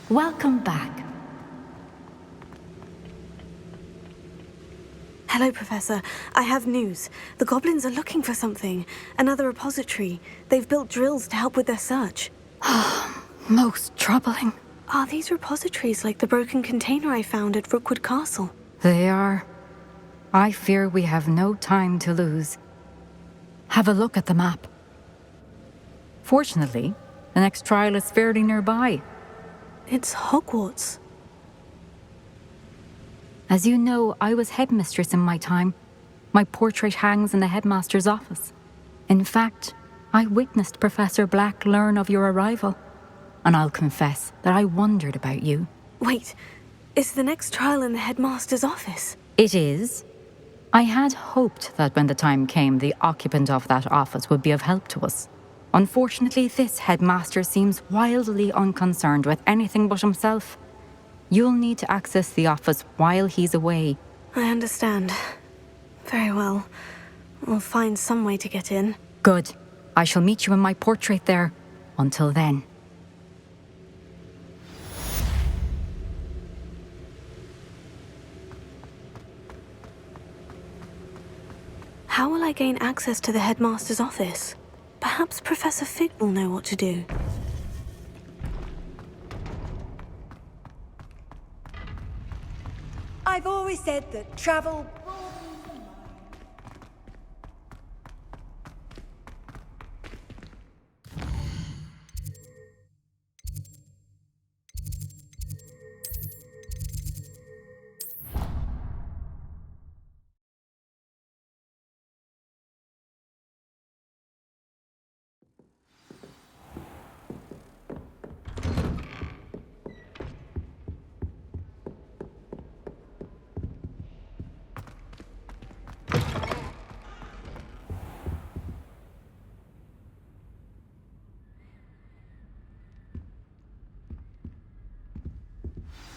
Welcome back. Hello, Professor. I have news. The goblins are looking for something. Another repository. They've built drills to help with their search. Most troubling. Are these repositories like the broken container I found at Rookwood Castle? They are. I fear we have no time to lose. Have a look at the map. Fortunately, the next trial is fairly nearby. It's Hogwarts. As you know, I was headmistress in my time. My portrait hangs in the headmaster's office. In fact, I witnessed Professor Black learn of your arrival. And I'll confess that I wondered about you. Wait, is the next trial in the headmaster's office? It is. I had hoped that when the time came, the occupant of that office would be of help to us. Unfortunately, this headmaster seems wildly unconcerned with anything but himself. You'll need to access the office while he's away. I understand. Very well. We'll find some way to get in. Good. I shall meet you in my portrait there. Until then. How will I gain access to the headmaster's office? Perhaps Professor Fig will know what to do. I've always said that travel...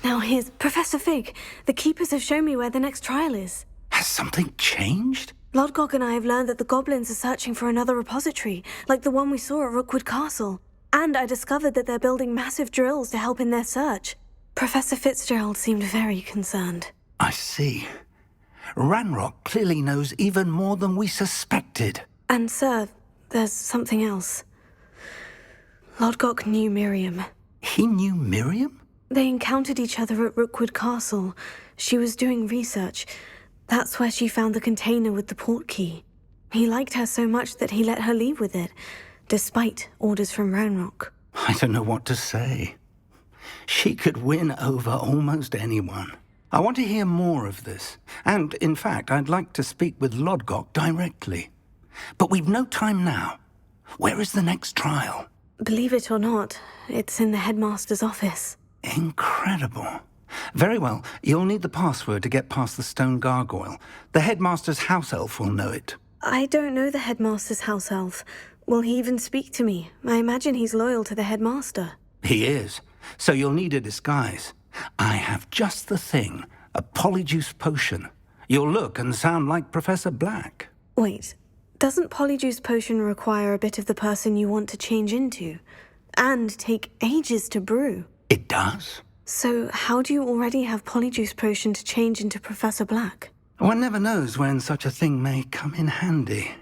Now here's Professor Fig. The keepers have shown me where the next trial is. Has something changed? Lodgok and I have learned that the goblins are searching for another repository, like the one we saw at Rookwood Castle. And I discovered that they're building massive drills to help in their search. Professor Fitzgerald seemed very concerned. I see. Ranrock clearly knows even more than we suspected. And sir, there's something else. Lodgok knew Miriam. He knew Miriam? They encountered each other at Rookwood Castle. She was doing research. That's where she found the container with the port key. He liked her so much that he let her leave with it, despite orders from Ranrock. I don't know what to say. She could win over almost anyone. I want to hear more of this. And, in fact, I'd like to speak with Lodgok directly. But we've no time now. Where is the next trial? Believe it or not, it's in the headmaster's office. Incredible. Very well. You'll need the password to get past the stone gargoyle. The headmaster's house elf will know it. I don't know the headmaster's house elf. Will he even speak to me? I imagine he's loyal to the headmaster. He is. So you'll need a disguise. I have just the thing. A polyjuice potion. You'll look and sound like Professor Black. Wait, doesn't Polyjuice Potion require a bit of the person you want to change into? And take ages to brew? It does. So how do you already have Polyjuice Potion to change into Professor Black? One never knows when such a thing may come in handy.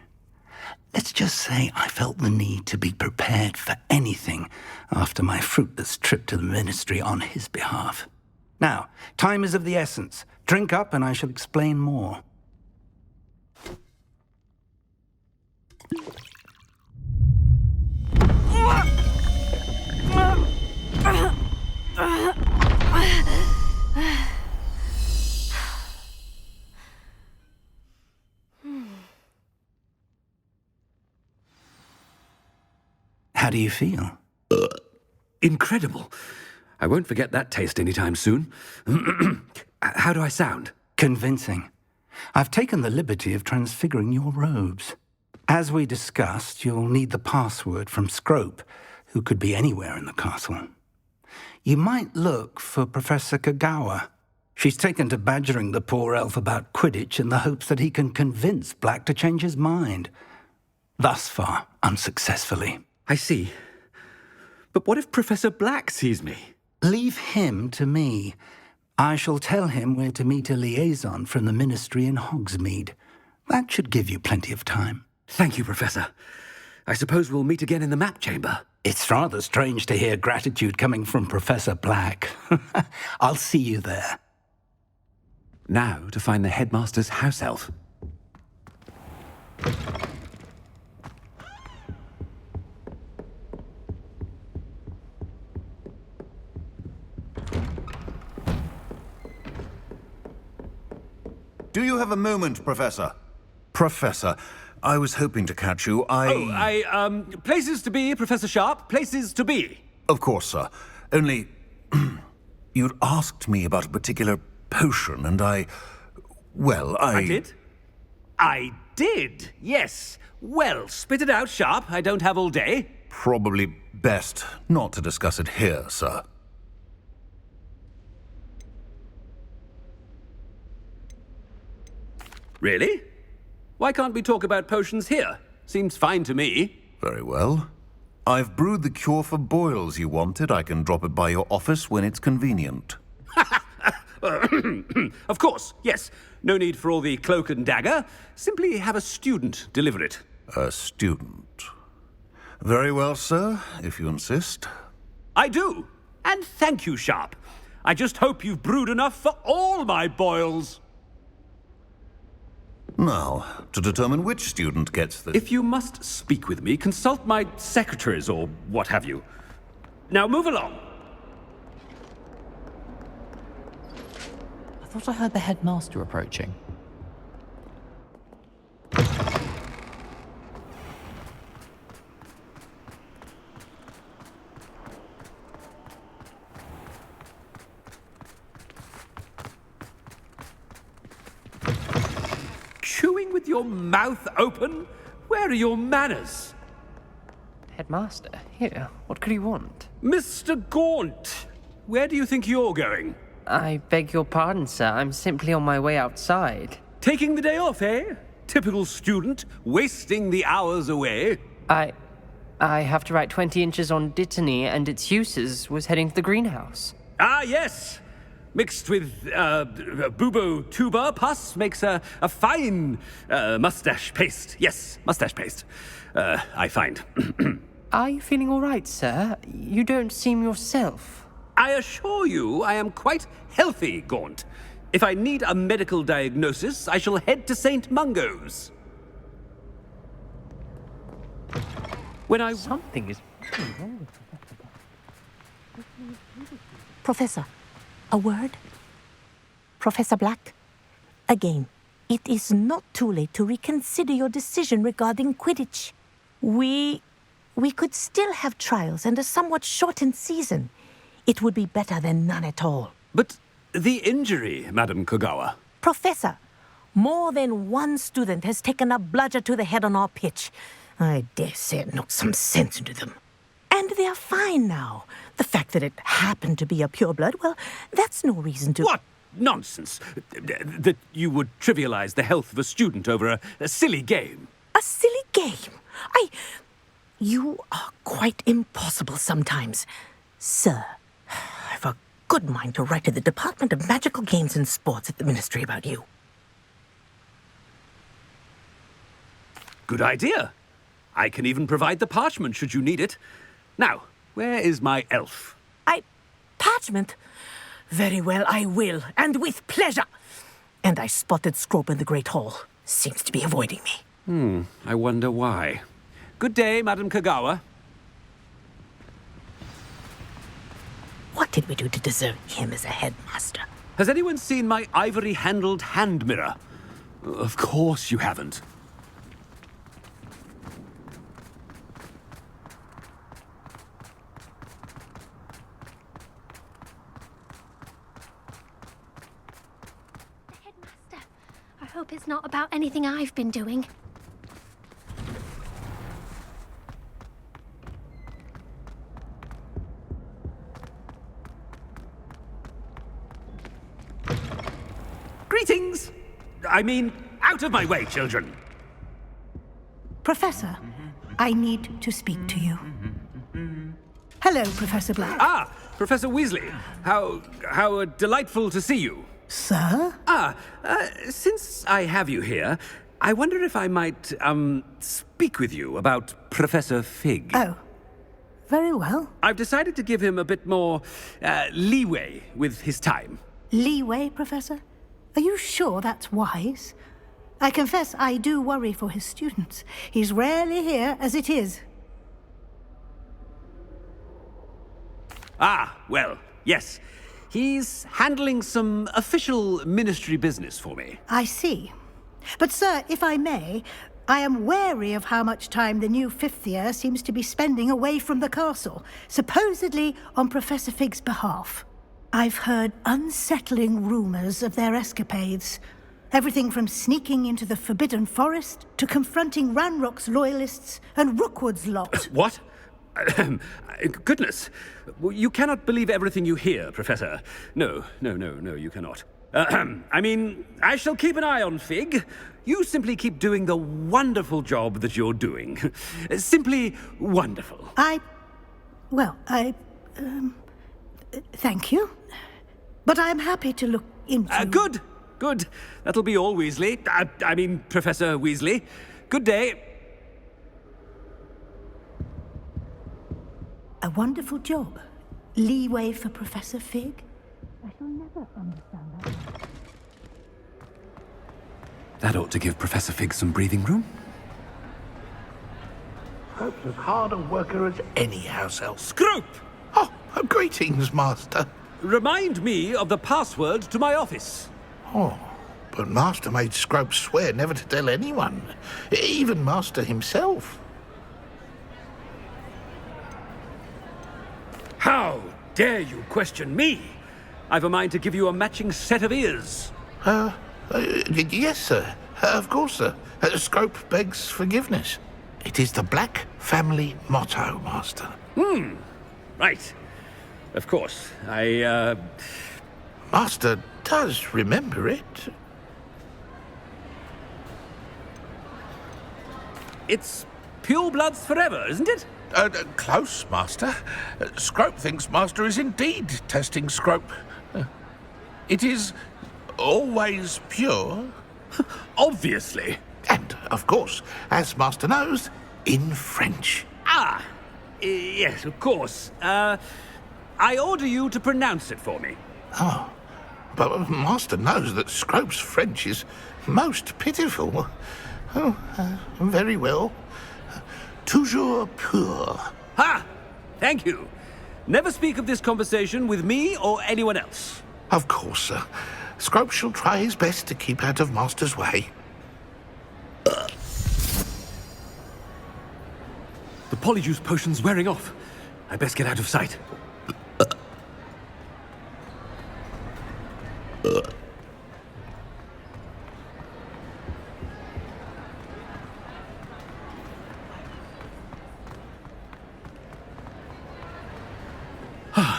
Let's just say I felt the need to be prepared for anything after my fruitless trip to the ministry on his behalf. Now, time is of the essence. Drink up and I shall explain more. How do you feel? Incredible. I won't forget that taste anytime soon. How do I sound? Convincing. I've taken the liberty of transfiguring your robes. As we discussed, you'll need the password from Scrope, who could be anywhere in the castle. You might look for Professor Kogawa. She's taken to badgering the poor elf about Quidditch in the hopes that he can convince Black to change his mind. Thus far, unsuccessfully. I see. But what if Professor Black sees me? Leave him to me. I shall tell him where to meet a liaison from the ministry in Hogsmeade. That should give you plenty of time. Thank you, Professor. I suppose we'll meet again in the map chamber. It's rather strange to hear gratitude coming from Professor Black. I'll see you there. Now to find the headmaster's house elf. Do you have a moment, Professor? Professor, I was hoping to catch you. Places to be, Professor Sharp. Places to be. Of course, sir. Only, you'd asked me about a particular potion, and I did? I did, yes. Well, spit it out, Sharp. I don't have all day. Probably best not to discuss it here, sir. Really? Why can't we talk about potions here? Seems fine to me. Very well. I've brewed the cure for boils you wanted. I can drop it by your office when it's convenient. Of course, yes. No need for all the cloak and dagger. Simply have a student deliver it. A student. Very well, sir, if you insist. I do. And thank you, Sharp. I just hope you've brewed enough for all my boils. Now, to determine which student gets the... If you must speak with me, consult my secretaries or what have you. Now move along. I thought I heard the headmaster approaching. Chewing with your mouth open? Where are your manners? Headmaster, here, what could he want? Mr. Gaunt, where do you think you're going? I beg your pardon, sir. I'm simply on my way outside. Taking the day off, eh? Typical student, wasting the hours away. I have to write 20 inches on Dittany and its uses. Was heading to the greenhouse. Ah, yes. Mixed with bubo tuber pus makes a fine mustache paste. Yes, mustache paste. I find. Are you feeling all right, sir? You don't seem yourself. I assure you I am quite healthy, Gaunt. If I need a medical diagnosis, I shall head to St. Mungo's. When I... Something is... Professor, a word? Professor Black, again, it is not too late to reconsider your decision regarding Quidditch. We could still have trials and a somewhat shortened season. It would be better than none at all. But the injury, Madam Kogawa. Professor, more than one student has taken a bludger to the head on our pitch. I dare say it knocked some sense into them. And they're fine now. The fact that it happened to be a pureblood, well, that's no reason to... What nonsense! That you would trivialize the health of a student over a silly game. A silly game? You are quite impossible sometimes. Sir, I've a good mind to write to the Department of Magical Games and Sports at the Ministry about you. Good idea. I can even provide the parchment should you need it. Now, where is my elf? Parchment? Very well, I will, and with pleasure. And I spotted Scrope in the Great Hall. Seems to be avoiding me. I wonder why. Good day, Madam Kogawa. What did we do to deserve him as a headmaster? Has anyone seen my ivory-handled hand mirror? Of course you haven't. I hope it's not about anything I've been doing. Greetings! I mean, out of my way, children! Professor, I need to speak to you. Hello, Professor Black. Ah, Professor Weasley. How delightful to see you. Sir? Since I have you here, I wonder if I might, speak with you about Professor Fig. Oh, very well. I've decided to give him a bit more, leeway with his time. Leeway, Professor? Are you sure that's wise? I confess I do worry for his students. He's rarely here as it is. Ah, well, yes. He's handling some official ministry business for me. I see. But, sir, if I may, I am wary of how much time the new fifth year seems to be spending away from the castle, supposedly on Professor Fig's behalf. I've heard unsettling rumors of their escapades. Everything from sneaking into the Forbidden Forest to confronting Ranrock's loyalists and Rookwood's lot. What? Goodness. You cannot believe everything you hear, Professor. No, you cannot. I mean, I shall keep an eye on Fig. You simply keep doing the wonderful job that you're doing. Simply wonderful. Thank you. But I'm happy to look into... Good. That'll be all, Weasley. I mean, Professor Weasley. Good day. A wonderful job. Leeway for Professor Fig? I shall never understand that. That ought to give Professor Fig some breathing room. Scrope's as hard a worker as any house elf. Scrope! Oh, greetings, Master. Remind me of the password to my office. Oh, but Master made Scrope swear never to tell anyone, even Master himself. How dare you question me? I've a mind to give you a matching set of ears. Yes, sir. Of course, sir. Scrope begs forgiveness. It is the Black family motto, Master. Right. Of course. Master does remember it. It's purebloods forever, isn't it? Close, Master. Scrope thinks Master is indeed testing Scrope. It is always pure. Obviously. And, of course, as Master knows, in French. Yes, of course. I order you to pronounce it for me. Oh, but Master knows that Scrope's French is most pitiful. Oh, very well. Toujours pur. Ha! Thank you. Never speak of this conversation with me or anyone else. Of course, sir. Scrope shall try his best to keep out of Master's way. The Polyjuice potion's wearing off. I best get out of sight.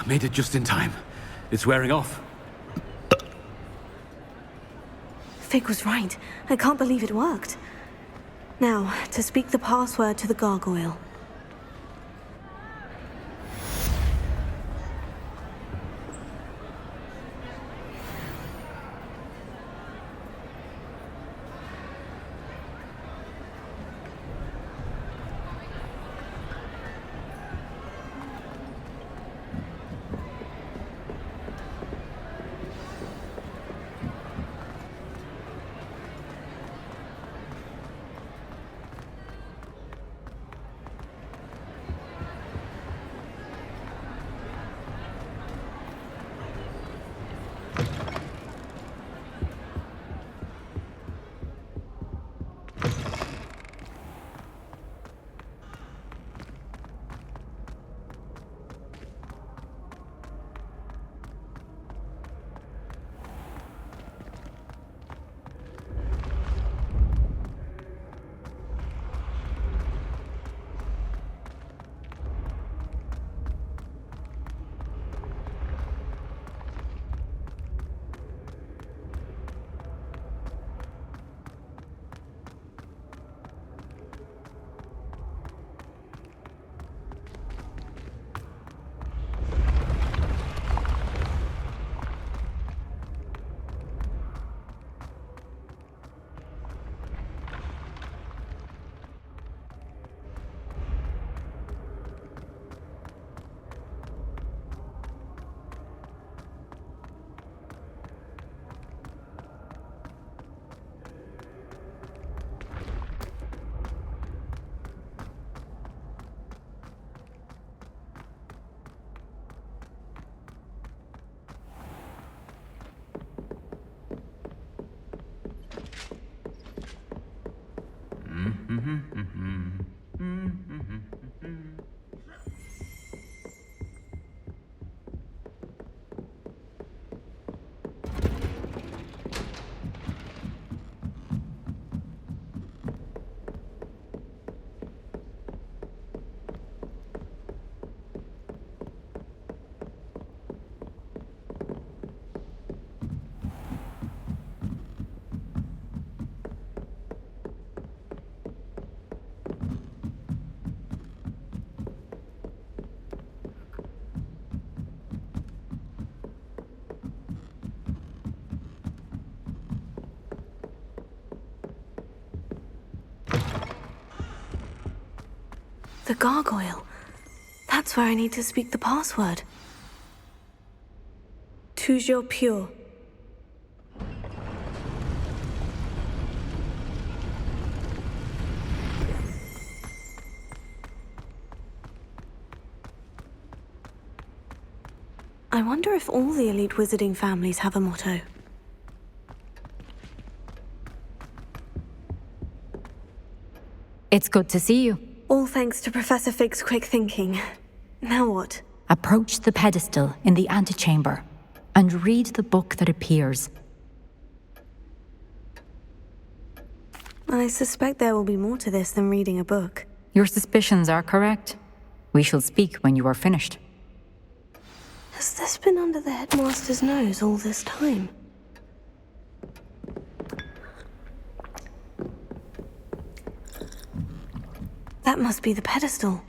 Made it just in time. It's wearing off. Fig was right. I can't believe it worked. Now, to speak the password to the gargoyle. The gargoyle. That's where I need to speak the password. Toujours pure. I wonder if all the elite wizarding families have a motto. It's good to see you. All thanks to Professor Fig's quick thinking. Now what? Approach the pedestal in the antechamber and read the book that appears. I suspect there will be more to this than reading a book. Your suspicions are correct. We shall speak when you are finished. Has this been under the headmaster's nose all this time? That must be the pedestal.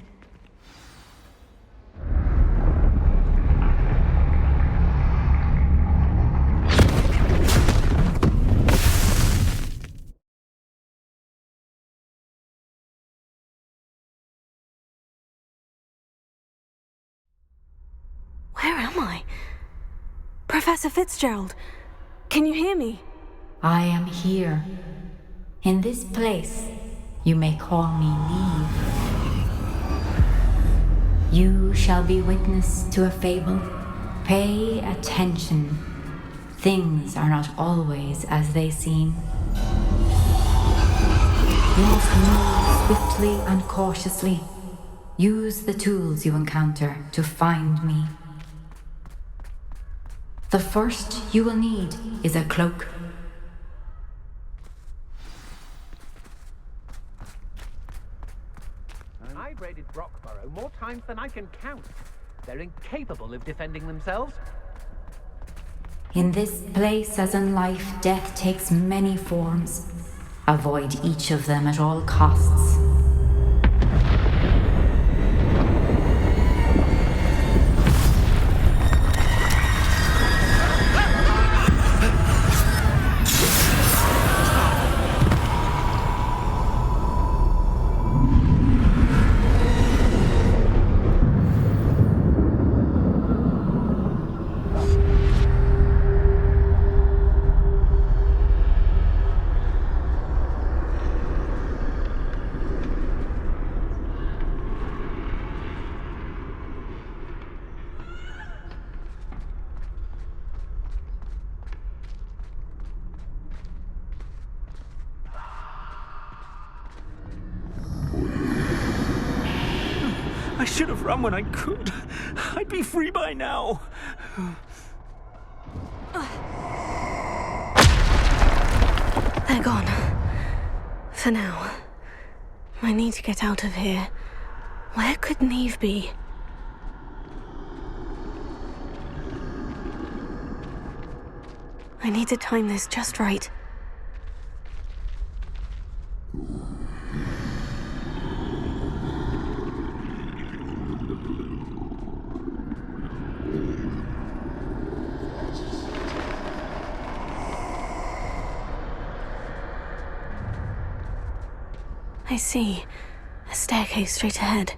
Where am I? Professor Fitzgerald, can you hear me? I am here. In this place, you may call me Niamh. You shall be witness to a fable. Pay attention. Things are not always as they seem. You must move swiftly and cautiously. Use the tools you encounter to find me. The first you will need is a cloak. I've raided Brockborough more times than I can count. They're incapable of defending themselves. In this place, as in life, death takes many forms. Avoid each of them at all costs. I should have run when I could. I'd be free by now. They're gone. For now. I need to get out of here. Where could Niamh be? I need to time this just right. I see. A staircase straight ahead.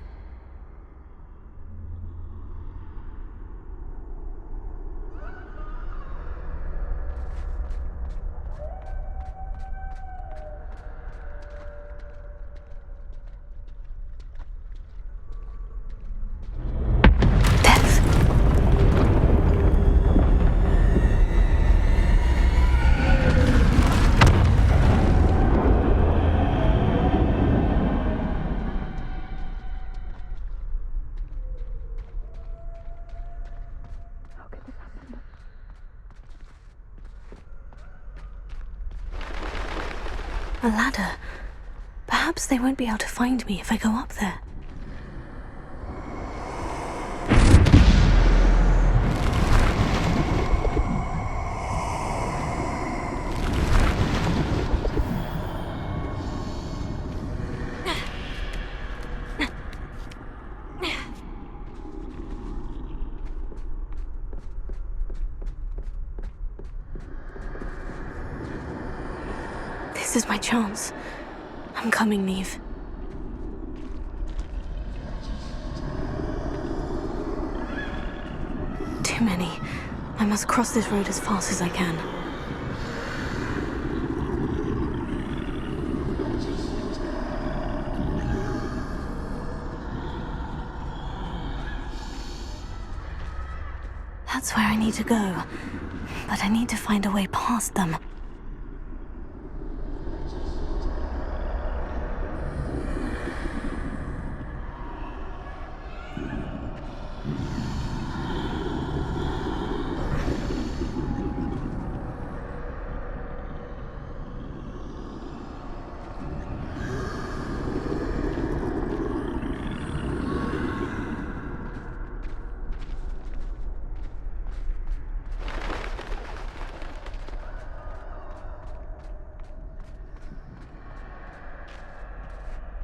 A ladder. Perhaps they won't be able to find me if I go up there. This is my chance. I'm coming, Niamh. many. I must cross this road as fast as I can. That's where I need to go. But I need to find a way past them.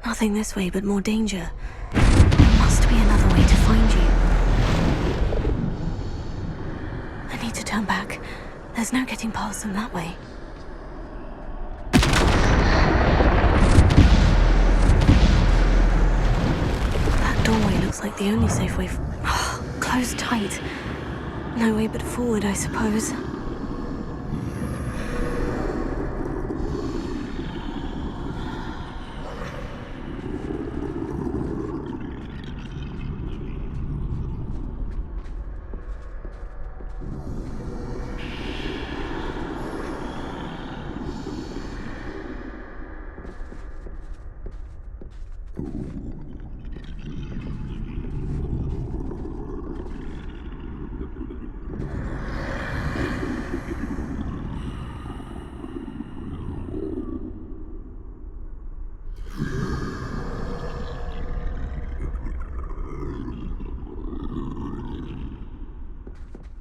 Nothing this way, but more danger. There must be another way to find you. I need to turn back. There's no getting past them that way. That doorway looks like the only safe way. Closed tight. No way but forward, I suppose.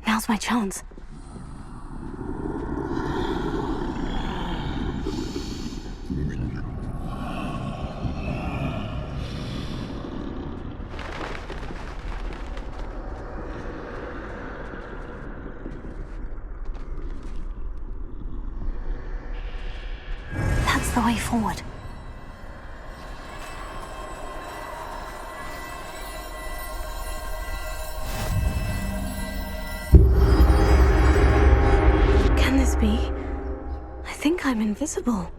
Now's my chance. That's the way forward. Be? I think I'm invisible.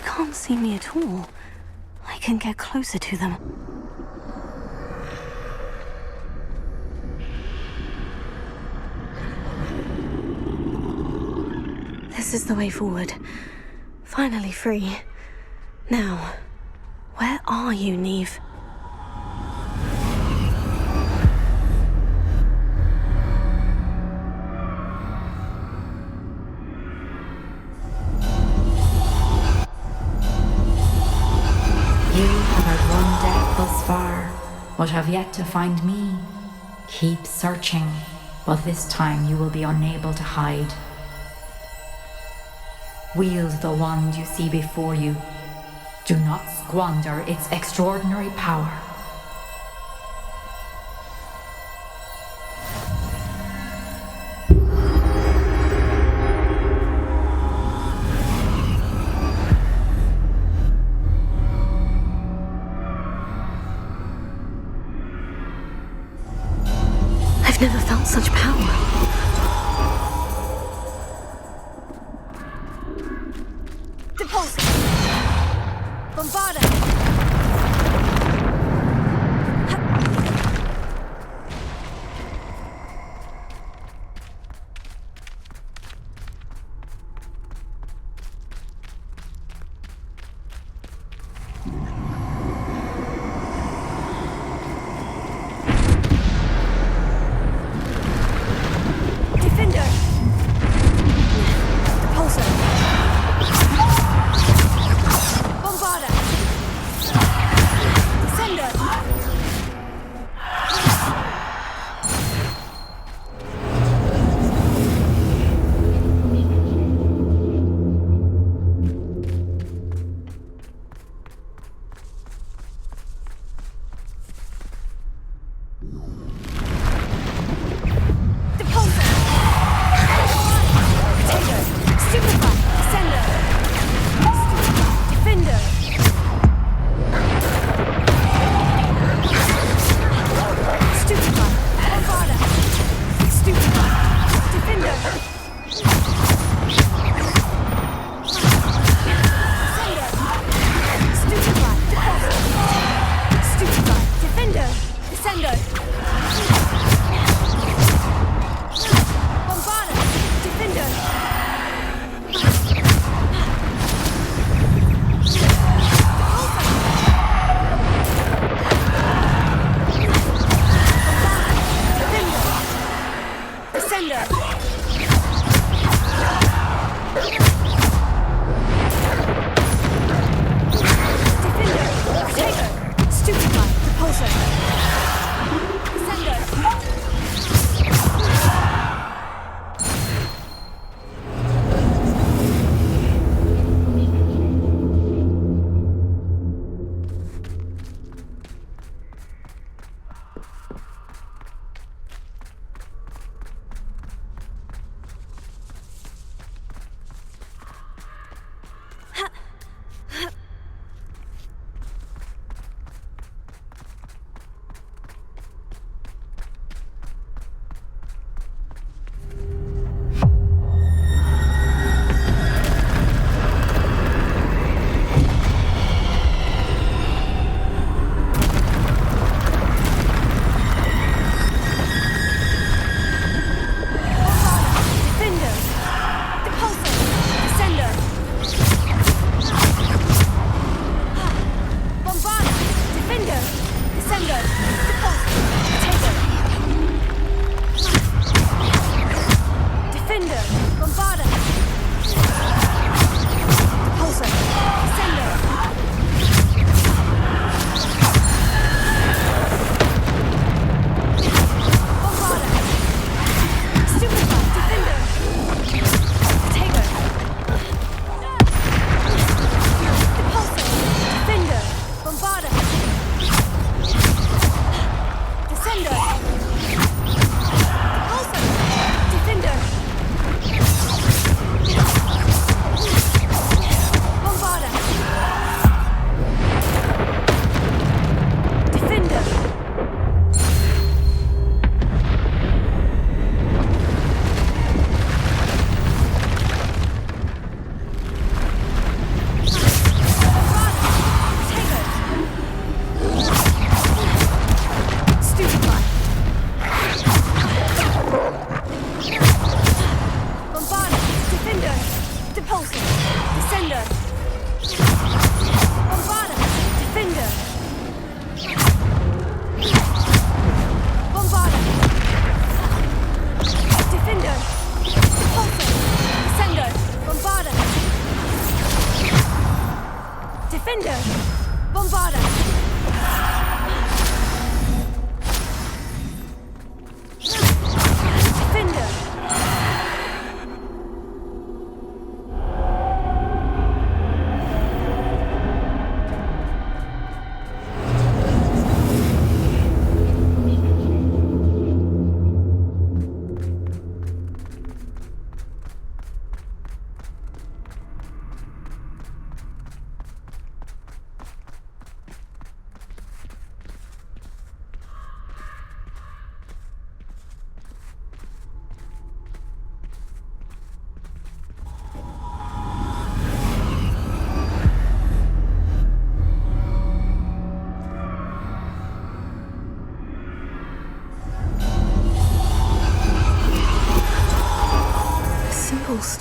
Can't see me at all. I can get closer to them. This is the way forward. Finally free. Now, where are you, Niamh? But have yet to find me. Keep searching, but this time you will be unable to hide. Wield the wand you see before you. Do not squander its extraordinary power. I've never felt such power. Depose! Bombarda!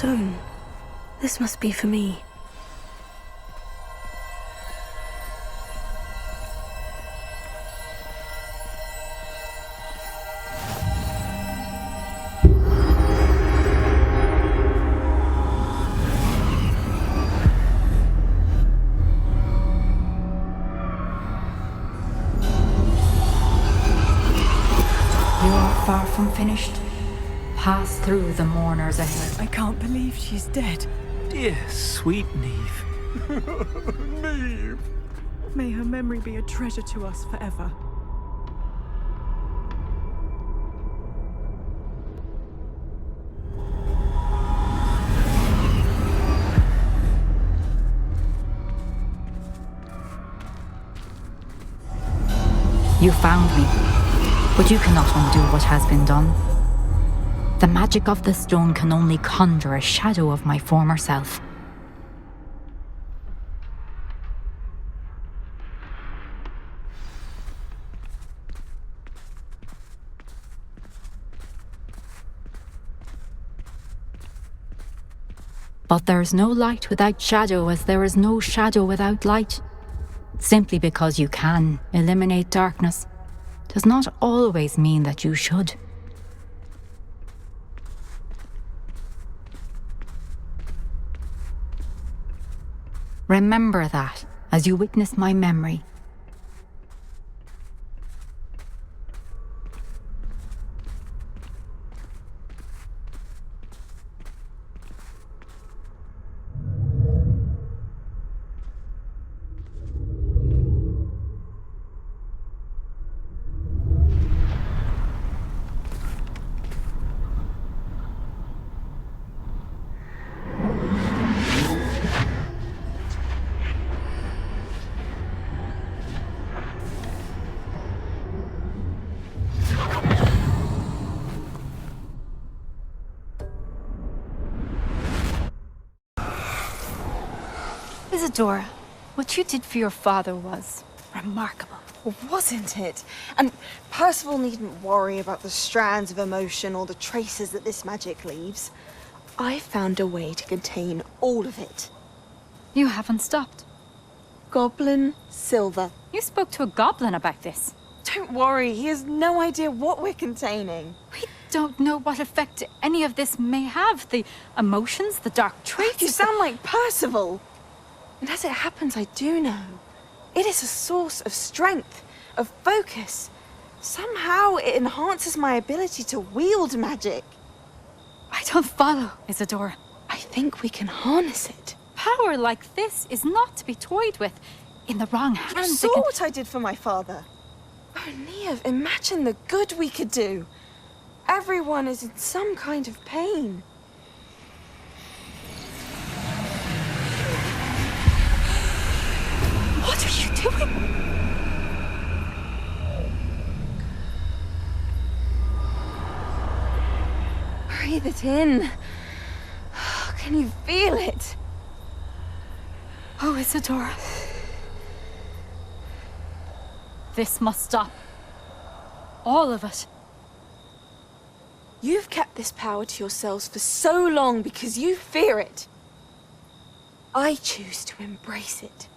stone. This must be for me. Far from finished. Pass through the mourners ahead. I can't believe she's dead. Dear sweet Niamh. Niamh. May her memory be a treasure to us forever. You found me, but you cannot undo what has been done. The magic of the stone can only conjure a shadow of my former self. But there is no light without shadow, as there is no shadow without light. Simply because you can eliminate darkness does not always mean that you should. Remember that as you witness my memory. Isadora, what you did for your father was remarkable. Wasn't it? And Percival needn't worry about the strands of emotion or the traces that this magic leaves. I found a way to contain all of it. You haven't stopped. Goblin Silver. You spoke to a goblin about this. Don't worry, he has no idea what we're containing. We don't know what effect any of this may have. The emotions, the dark traits. You sound like Percival. And as it happens, I do know. It is a source of strength, of focus. Somehow it enhances my ability to wield magic. I don't follow, Isadora. I think we can harness it. Power like this is not to be toyed with. In the wrong hands, You saw what I did for my father. Oh, Niamh, imagine the good we could do. Everyone is in some kind of pain. What are you doing? Breathe it in. Can you feel it? Oh, Isadora. This must stop. All of it. You've kept this power to yourselves for so long because you fear it. I choose to embrace it.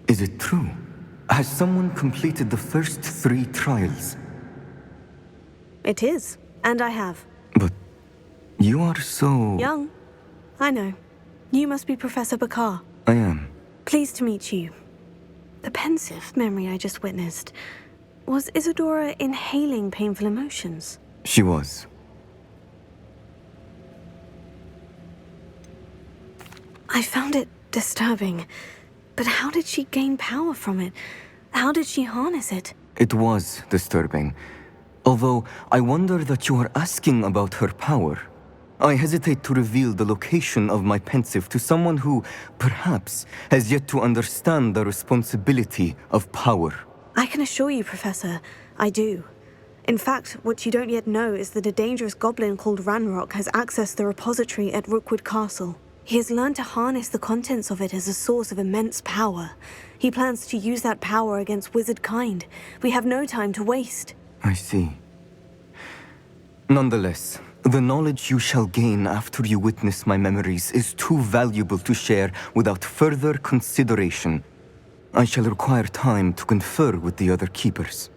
Is it true? Has someone completed the first 3 trials? It is, and I have. But you are so... Young. I know. You must be Professor Bakar. I am. Pleased to meet you. The pensive memory I just witnessed. Was Isadora inhaling painful emotions? She was. I found it disturbing. But how did she gain power from it? How did she harness it? It was disturbing. Although, I wonder that you are asking about her power. I hesitate to reveal the location of my pensive to someone who, perhaps, has yet to understand the responsibility of power. I can assure you, Professor, I do. In fact, what you don't yet know is that a dangerous goblin called Ranrock has accessed the repository at Rookwood Castle. He has learned to harness the contents of it as a source of immense power. He plans to use that power against wizard kind. We have no time to waste. I see. Nonetheless, the knowledge you shall gain after you witness my memories is too valuable to share without further consideration. I shall require time to confer with the other keepers.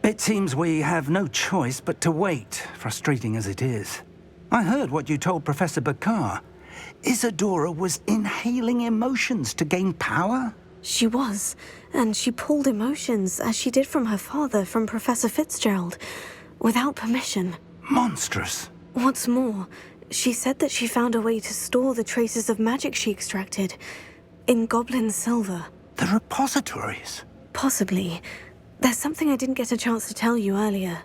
It seems we have no choice but to wait, frustrating as it is. I heard what you told Professor Bakar. Isadora was inhaling emotions to gain power? She was, and she pulled emotions, as she did from her father, from Professor Fitzgerald, without permission. Monstrous. What's more, she said that she found a way to store the traces of magic she extracted in goblin silver. The repositories? Possibly. There's something I didn't get a chance to tell you earlier.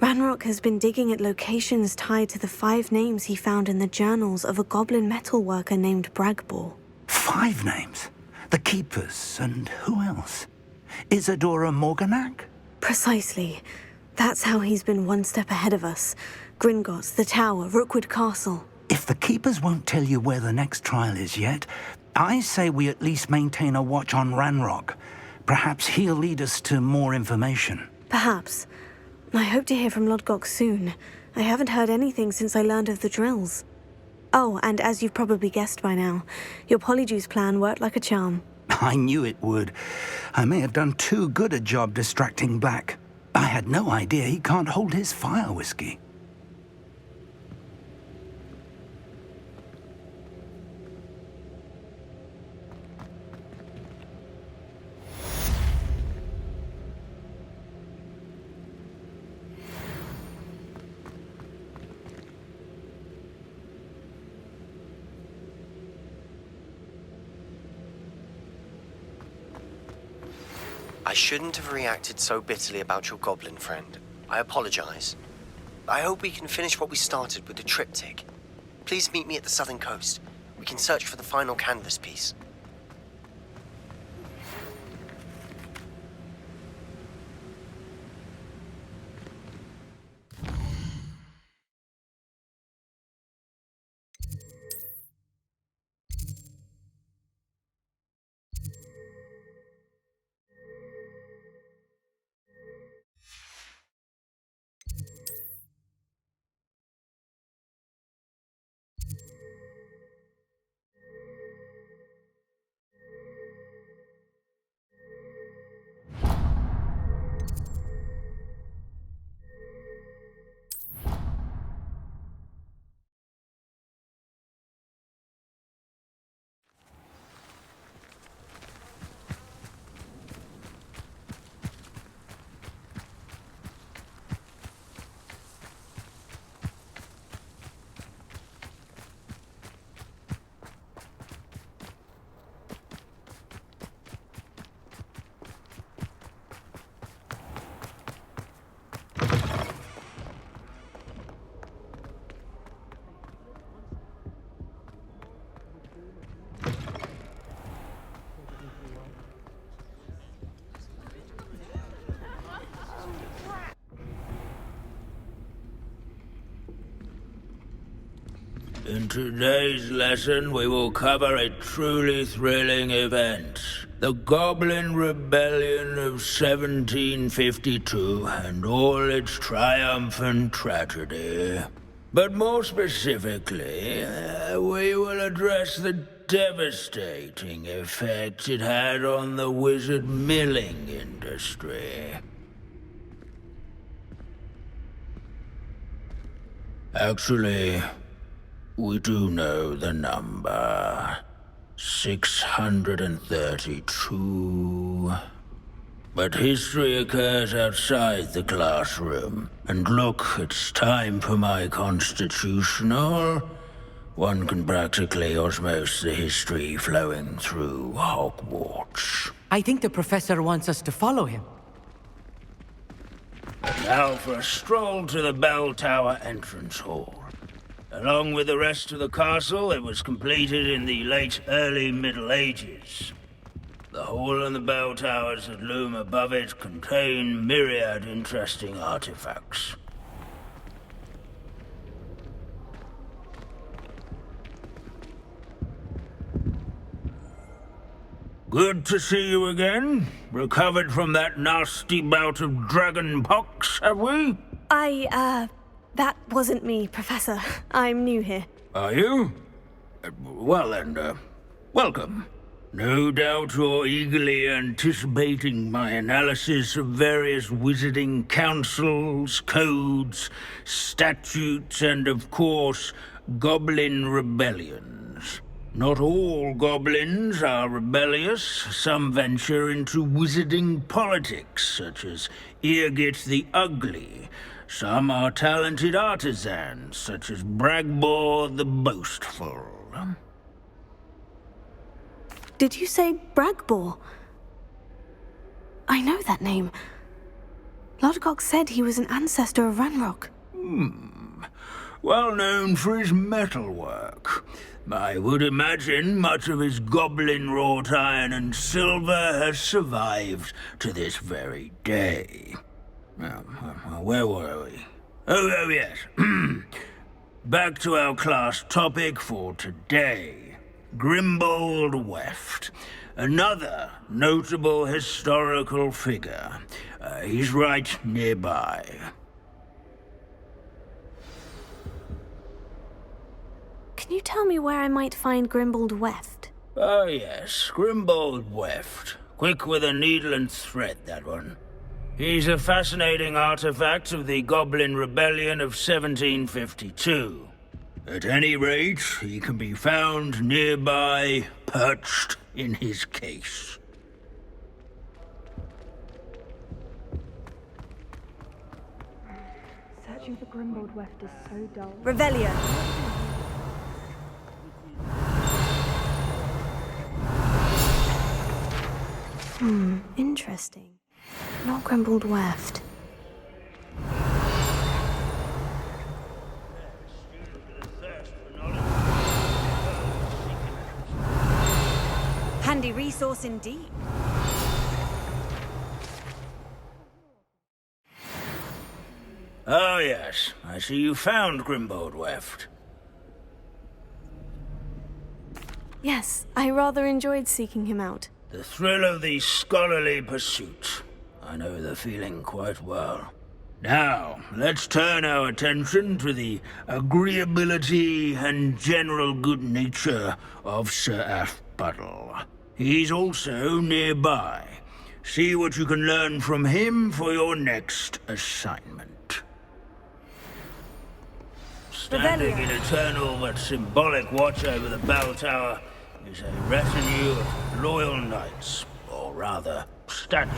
Ranrock has been digging at locations tied to the 5 names he found in the journals of a goblin metalworker named Bragbor. 5 names? The Keepers, and who else? Isadora Morganac? Precisely. That's how he's been one step ahead of us. Gringotts, the Tower, Rookwood Castle. If the Keepers won't tell you where the next trial is yet, I say we at least maintain a watch on Ranrock. Perhaps he'll lead us to more information. Perhaps. I hope to hear from Lodgok soon. I haven't heard anything since I learned of the drills. Oh, and as you've probably guessed by now, your Polyjuice plan worked like a charm. I knew it would. I may have done too good a job distracting Black. I had no idea he can't hold his fire whiskey. I shouldn't have reacted so bitterly about your goblin friend. I apologize. I hope we can finish what we started with the triptych. Please meet me at the southern coast. We can search for the final canvas piece. In today's lesson, we will cover a truly thrilling event. The Goblin Rebellion of 1752 and all its triumphant tragedy. But more specifically, we will address the devastating effect it had on the wizard milling industry. Actually, we do know the number. 632. But history occurs outside the classroom. And look, it's time for my constitutional One can practically osmose the history flowing through Hogwarts. I think the professor wants us to follow him. Now for a stroll to the bell tower entrance hall. Along with the rest of the castle, it was completed in the late early Middle Ages. The hall and the bell towers that loom above it contain myriad interesting artifacts. Good to see you again. Recovered from that nasty bout of dragon pox, have we? That wasn't me, Professor. I'm new here. Are you? Well then, welcome. No doubt you're eagerly anticipating my analysis of various wizarding councils, codes, statutes, and of course, goblin rebellions. Not all goblins are rebellious. Some venture into wizarding politics, such as Eargit the Ugly. Some are talented artisans, such as Bragbor the Boastful. Did you say Bragbor? I know that name. Lodgok said he was an ancestor of Ranrock. Well known for his metalwork. I would imagine much of his goblin-wrought iron and silver has survived to this very day. Where were we? Oh yes. Back to our class topic for today. Grimbold Weft. Another notable historical figure. He's right nearby. Can you tell me where I might find Grimbold Weft? Oh yes, Grimbold Weft. Quick with a needle and thread, that one. He's a fascinating artifact of the Goblin Rebellion of 1752. At any rate, he can be found nearby, perched in his case. Searching for Grimbold Weft is so dull. Revelio. Interesting. Not Grimbold Weft. Handy resource indeed. Oh yes, I see you found Grimbold Weft. Yes, I rather enjoyed seeking him out. The thrill of the scholarly pursuit. I know the feeling quite well. Now, let's turn our attention to the agreeability and general good nature of Sir Aphbuttle. He's also nearby. See what you can learn from him for your next assignment. Standing in eternal but symbolic watch over the bell tower is a retinue of loyal knights, or rather, statues.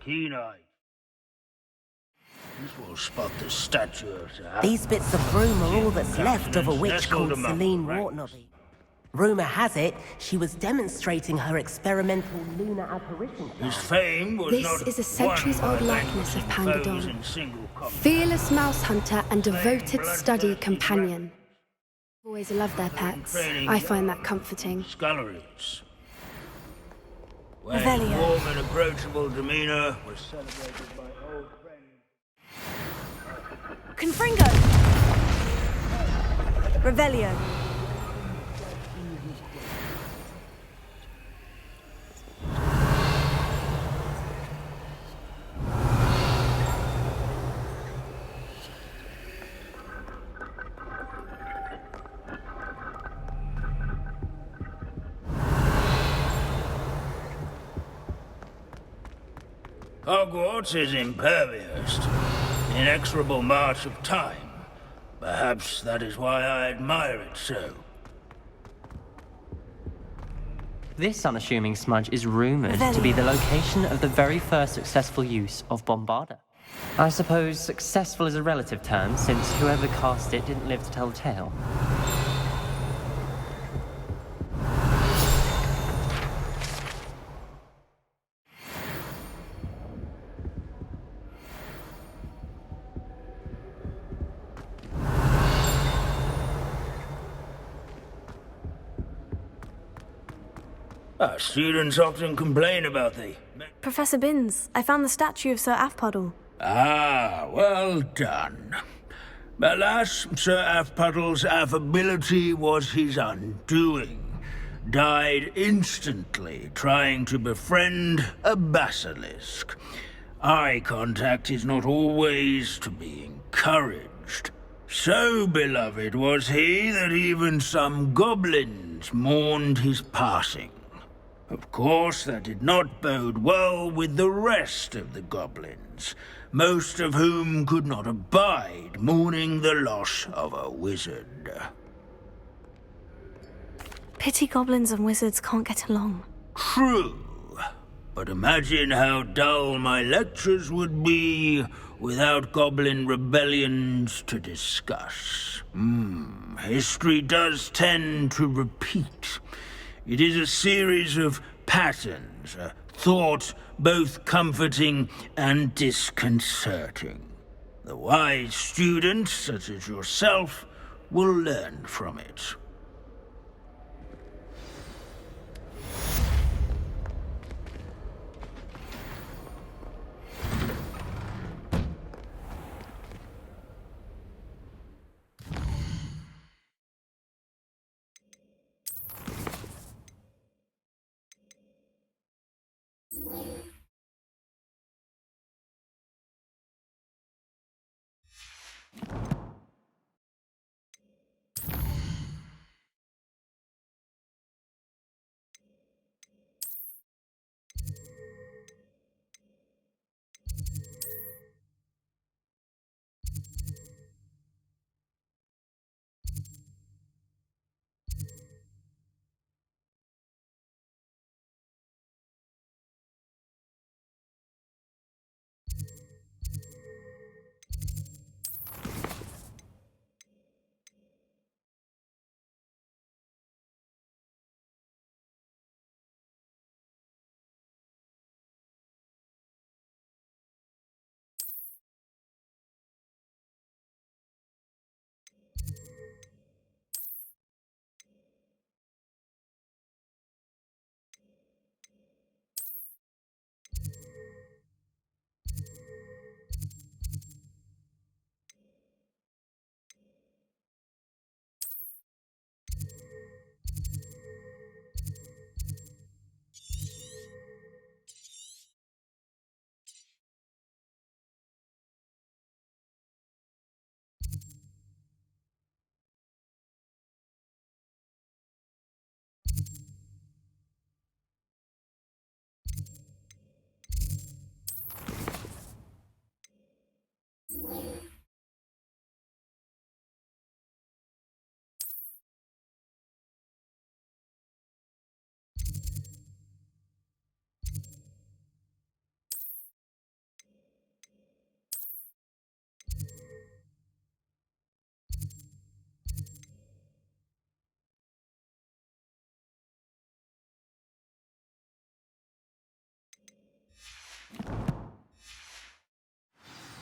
Keen eye. This will spot the statue of Sir These bits of broom are all that's left of a witch called Celine Wartnobby. Rumour has it she was demonstrating her experimental lunar apparition. His fame was This is a centuries-old likeness of Pangadon. Fearless mouse hunter and devoted study companion. Always love their pets. I find that comforting. Sculleries. Wearing warm and approachable demeanor was celebrated by old friends. Confringo! Revelio. Hogwarts is impervious to the inexorable march of time. Perhaps that is why I admire it so. This unassuming smudge is rumoured to be the location of the very first successful use of Bombarda. I suppose successful is a relative term, since whoever cast it didn't live to tell the tale. Our students often complain about the... Professor Binns, I found the statue of Sir Afpuddle. Ah, well done. Alas, Sir Afpuddle's affability was his undoing. Died instantly trying to befriend a basilisk. Eye contact is not always to be encouraged. So beloved was he that even some goblins mourned his passing. Of course, that did not bode well with the rest of the goblins, most of whom could not abide mourning the loss of a wizard. Pity goblins and wizards can't get along. True, but imagine how dull my lectures would be without goblin rebellions to discuss. History does tend to repeat. It is a series of patterns, a thought both comforting and disconcerting. The wise students, such as yourself, will learn from it.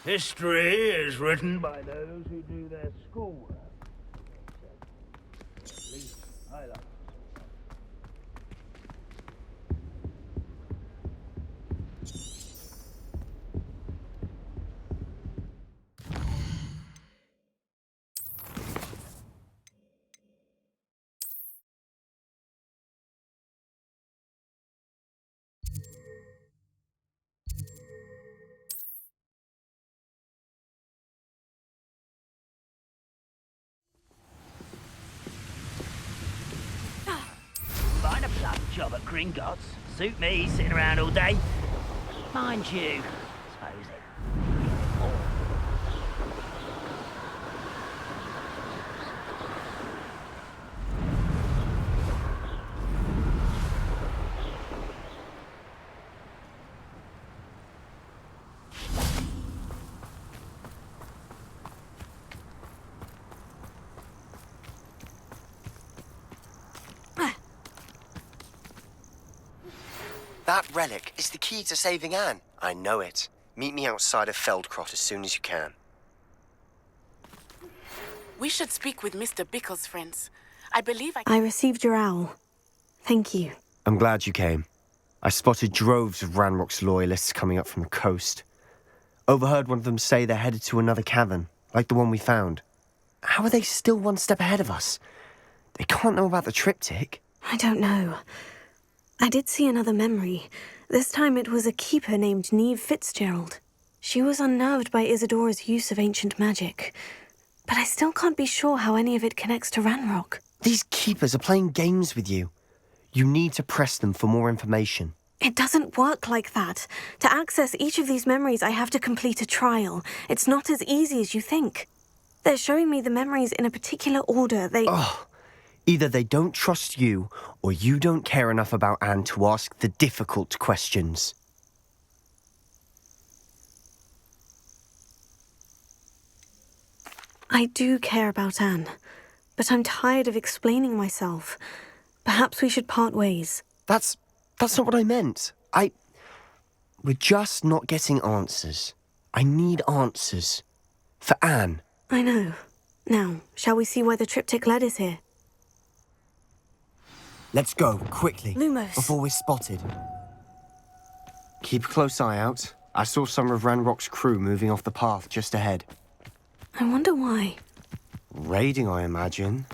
History is written by those who do their schoolwork. At least I like it. Find a bloody job at Gringotts. Suit me, sitting around all day. Mind you, suppose it. That relic is the key to saving Anne. I know it. Meet me outside of Feldcrot as soon as you can. We should speak with Mr. Bickle's friends. I believe I received your owl. Thank you. I'm glad you came. I spotted droves of Ranrock's loyalists coming up from the coast. Overheard one of them say they're headed to another cavern, like the one we found. How are they still one step ahead of us? They can't know about the triptych. I don't know. I did see another memory. This time it was a keeper named Niamh Fitzgerald. She was unnerved by Isadora's use of ancient magic. But I still can't be sure how any of it connects to Ranrock. These keepers are playing games with you. You need to press them for more information. It doesn't work like that. To access each of these memories, I have to complete a trial. It's not as easy as you think. They're showing me the memories in a particular order. Either they don't trust you, or you don't care enough about Anne to ask the difficult questions. I do care about Anne, but I'm tired of explaining myself. Perhaps we should part ways. That's not what I meant. We're just not getting answers. I need answers. For Anne. I know. Now, shall we see why the triptych led us here? Let's go, quickly. Lumos. Before we're spotted. Keep a close eye out. I saw some of Ranrock's crew moving off the path just ahead. I wonder why. Raiding, I imagine.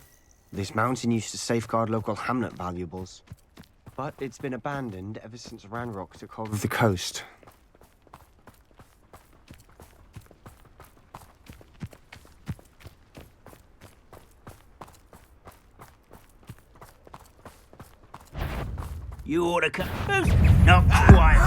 This mountain used to safeguard local hamlet valuables. But it's been abandoned ever since Ranrock took hold of the coast. You ought to come. Not quite.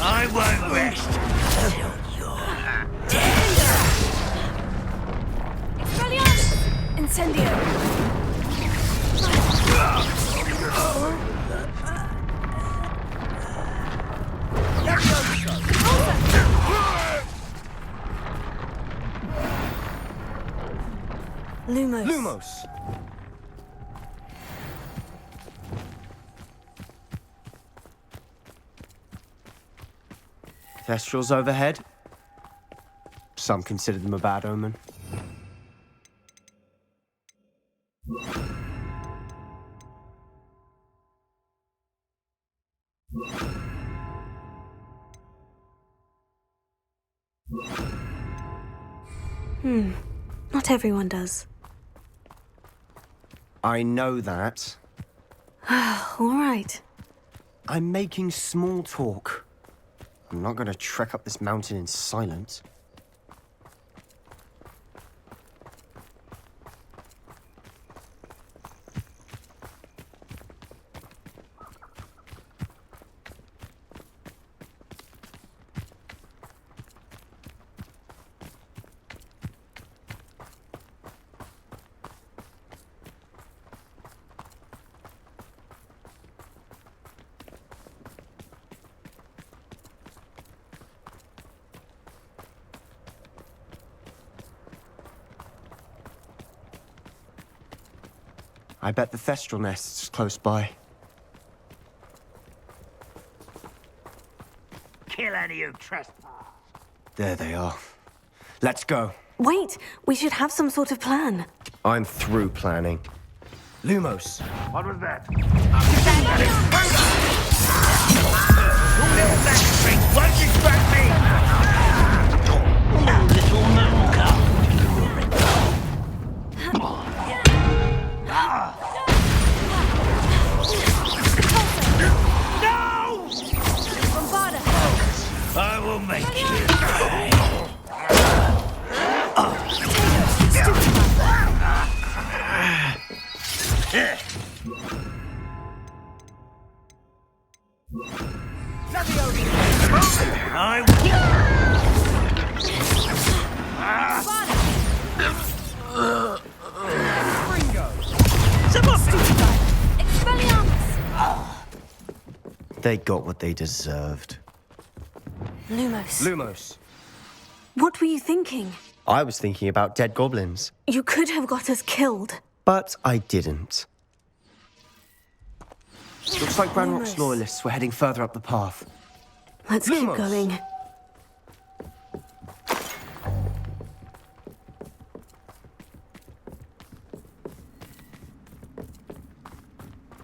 I won't rest until you're dead. Expelliarmus! Incendio! Lumos. Lumos! Thestrals overhead. Some consider them a bad omen. Not everyone does. I know that. All right. I'm making small talk. I'm not going to trek up this mountain in silence. I bet the Thestral nest's close by. Kill any who trespass. There they are. Let's go. Wait, we should have some sort of plan. I'm through planning. Lumos. What was that? Won't distract me! Little moon cow. No! I will make you cry. I They got what they deserved. Lumos. Lumos. What were you thinking? I was thinking about dead goblins. You could have got us killed. But I didn't. Looks like Ranrock's loyalists were heading further up the path. Let's keep going.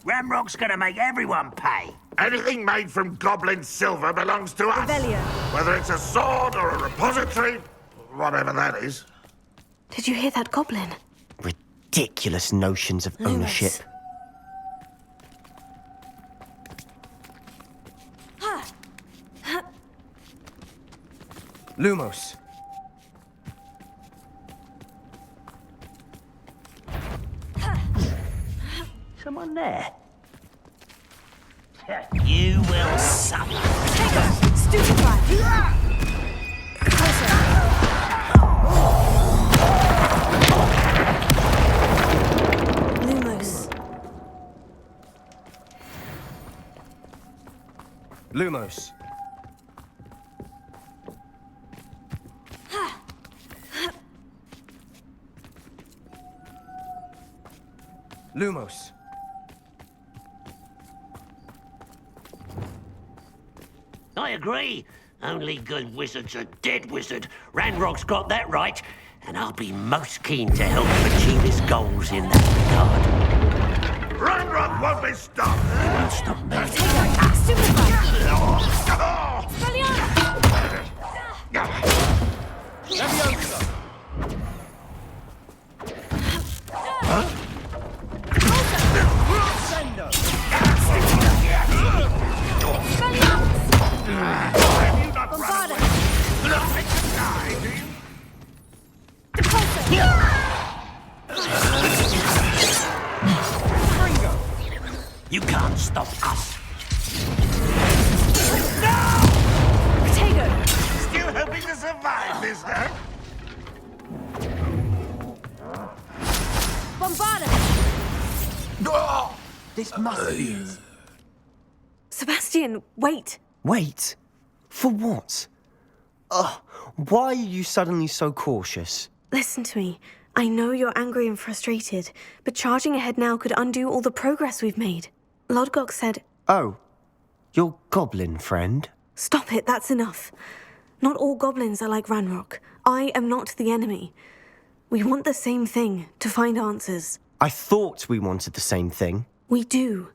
Ranrock's gonna make everyone pay. Anything made from goblin silver belongs to us. Revelio. Whether it's a sword or a repository, whatever that is. Did you hear that goblin? Ridiculous notions of ownership. Lumos. Someone there. You will suffer. Stupefy. Lumos. Lumos. Lumos. I agree. Only good wizard's a dead wizard. Ranrock's got that right, and I'll be most keen to help him achieve his goals in that regard. Ranrock won't be stopped. He won't stop me. You can't stop us. Still hoping to survive this, huh? This must be it. Sebastian, wait. Wait? For what? Why are you suddenly so cautious? Listen to me. I know you're angry and frustrated, but charging ahead now could undo all the progress we've made. Lodgok said... Oh, your goblin friend? Stop it, that's enough. Not all goblins are like Ranrock. I am not the enemy. We want the same thing, to find answers. I thought we wanted the same thing. We do.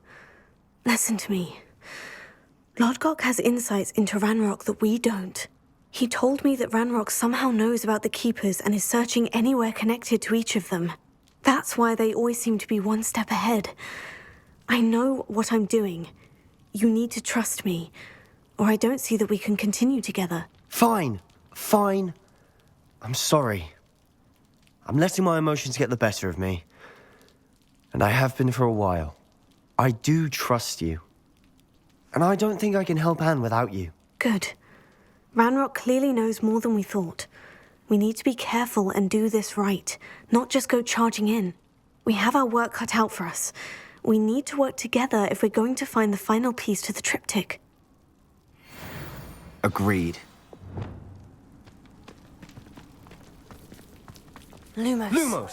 Listen to me. Lodgok has insights into Ranrock that we don't. He told me that Ranrock somehow knows about the Keepers and is searching anywhere connected to each of them. That's why they always seem to be one step ahead. I know what I'm doing. You need to trust me, or I don't see that we can continue together. Fine. I'm sorry. I'm letting my emotions get the better of me. And I have been for a while. I do trust you. And I don't think I can help Anne without you. Good. Ranrock clearly knows more than we thought. We need to be careful and do this right, not just go charging in. We have our work cut out for us. We need to work together if we're going to find the final piece to the triptych. Agreed. Lumos. Lumos!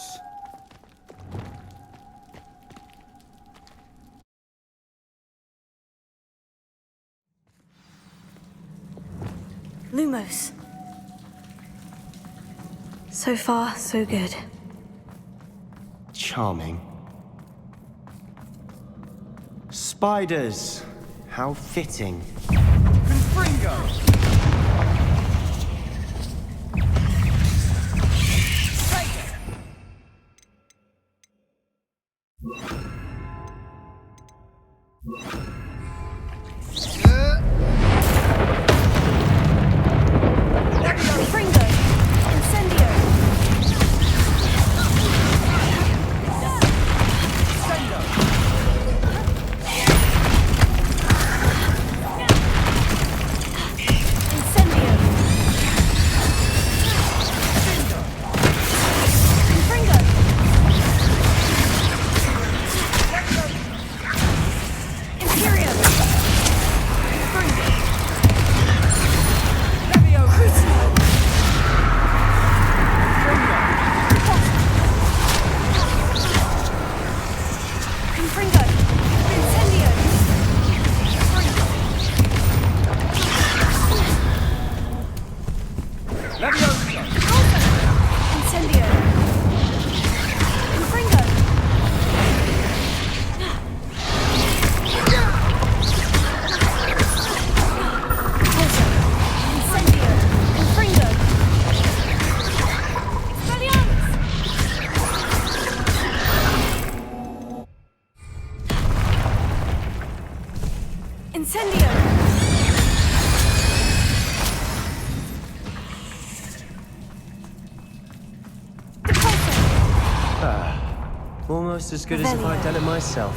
Lumos. So far, so good. Charming. Spiders. How fitting. Confringo! Incendio! Almost as good as if I'd done it myself.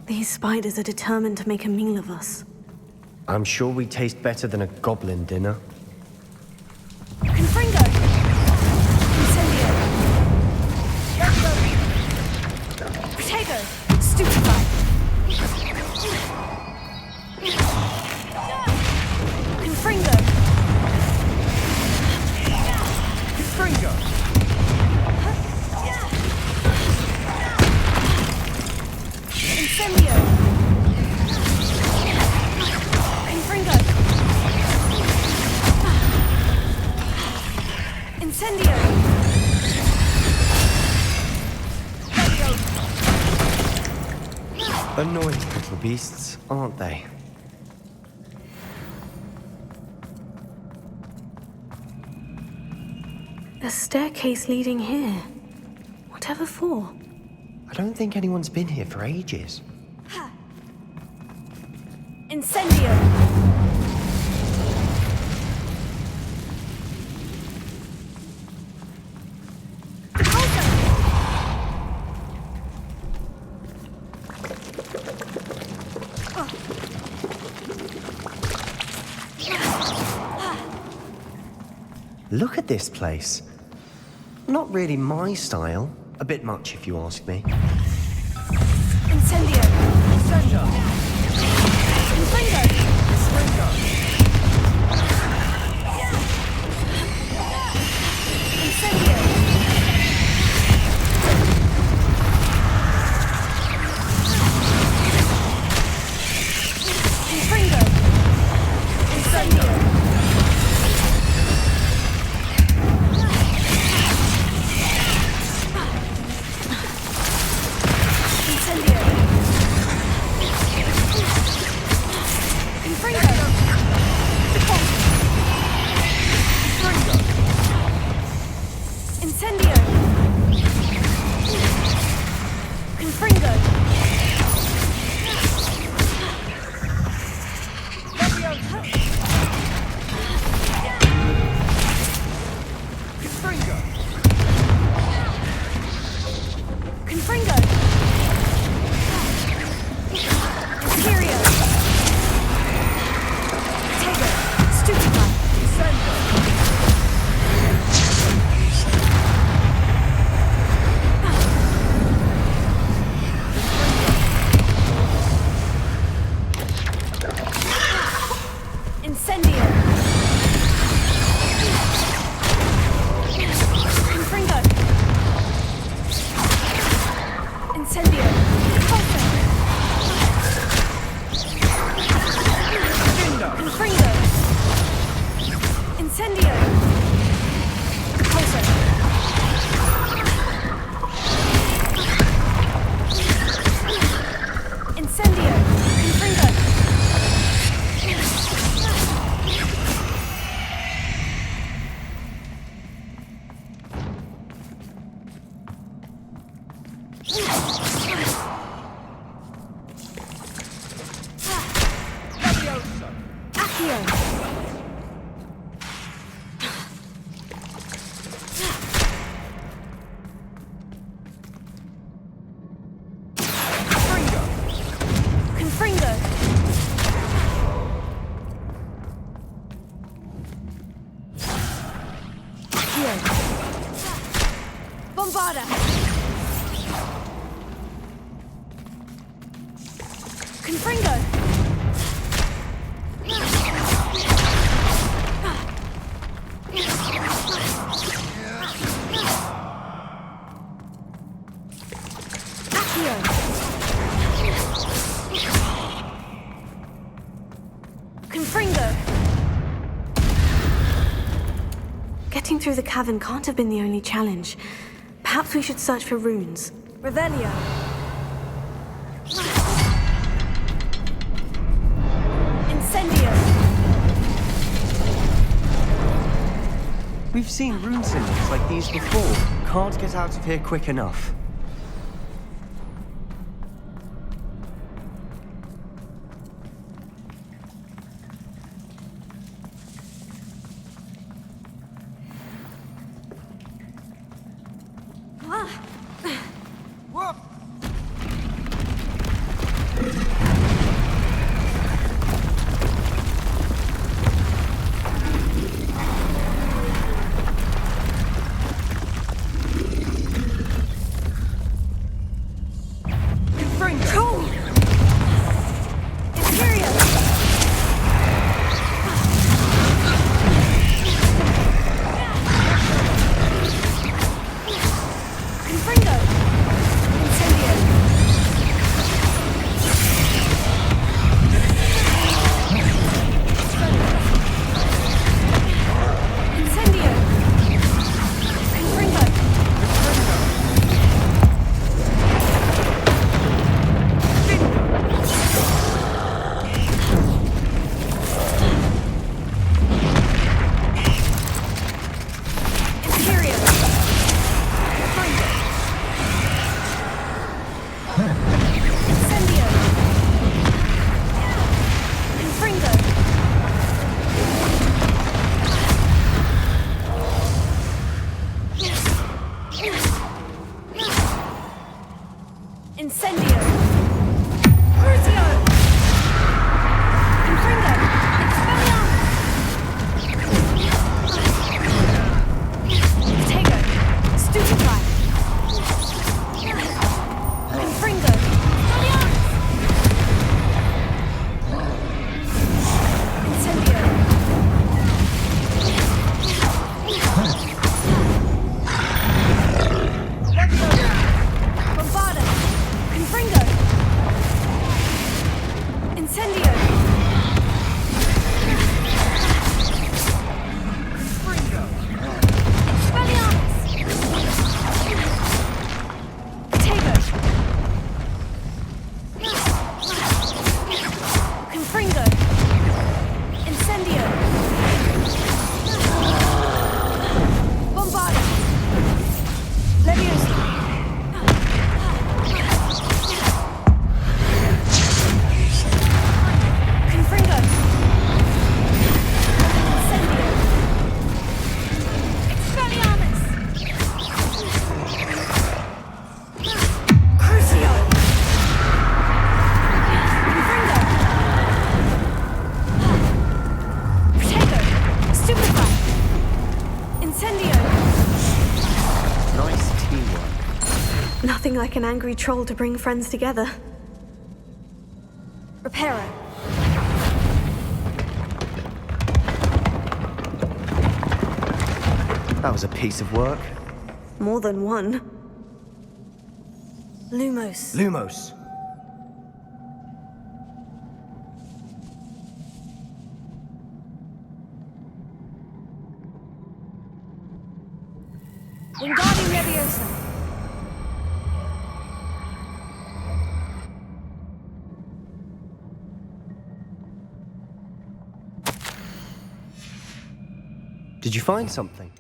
These spiders are determined to make a meal of us. I'm sure we taste better than a goblin dinner. Confringo! Incendio! Potato! Stupefy! Confringo! Confringo! Incendio! Confringo! Incendio! Annoying little beasts, aren't they? A staircase leading here. Whatever for? I don't think anyone's been here for ages. Incendio! Look at this place. Not really my style. A bit much, if you ask me. Incendio! Incendio! Confringo! Confringo! Incendio! Confringo! Incendio! Incendio! Confringo! Confringo! Confringo! Imperio! Potato! Stupefy! Incendio! Incendio! Confringo! Incendio! Confringo! Incendio! Repulsor! Incendio! Confringo! Accio! Confringo! Accio! Bombarda! Confringo! through the cavern can't have been the only challenge. Perhaps we should search for runes. Revelio. Incendio. We've seen rune symbols like these before. Can't get out of here quick enough. Nothing like an angry troll to bring friends together. Reparo. That was a piece of work. More than one. Lumos. Lumos. Wingardium Leviosa. Did you find something?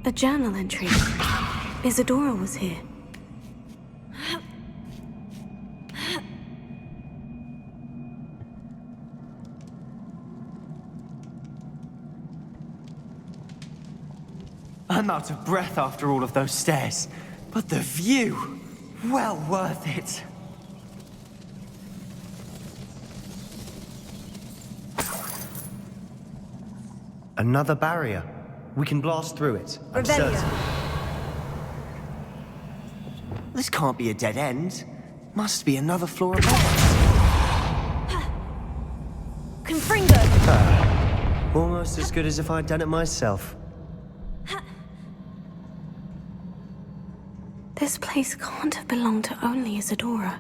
A journal entry. Isadora was here. I'm out of breath after all of those stairs. But the view! Well worth it. Another barrier. We can blast through it. I'm certain. This can't be a dead end. Must be another floor above us. Confringo! Almost as good as if I'd done it myself. This place can't have belonged to only Isadora.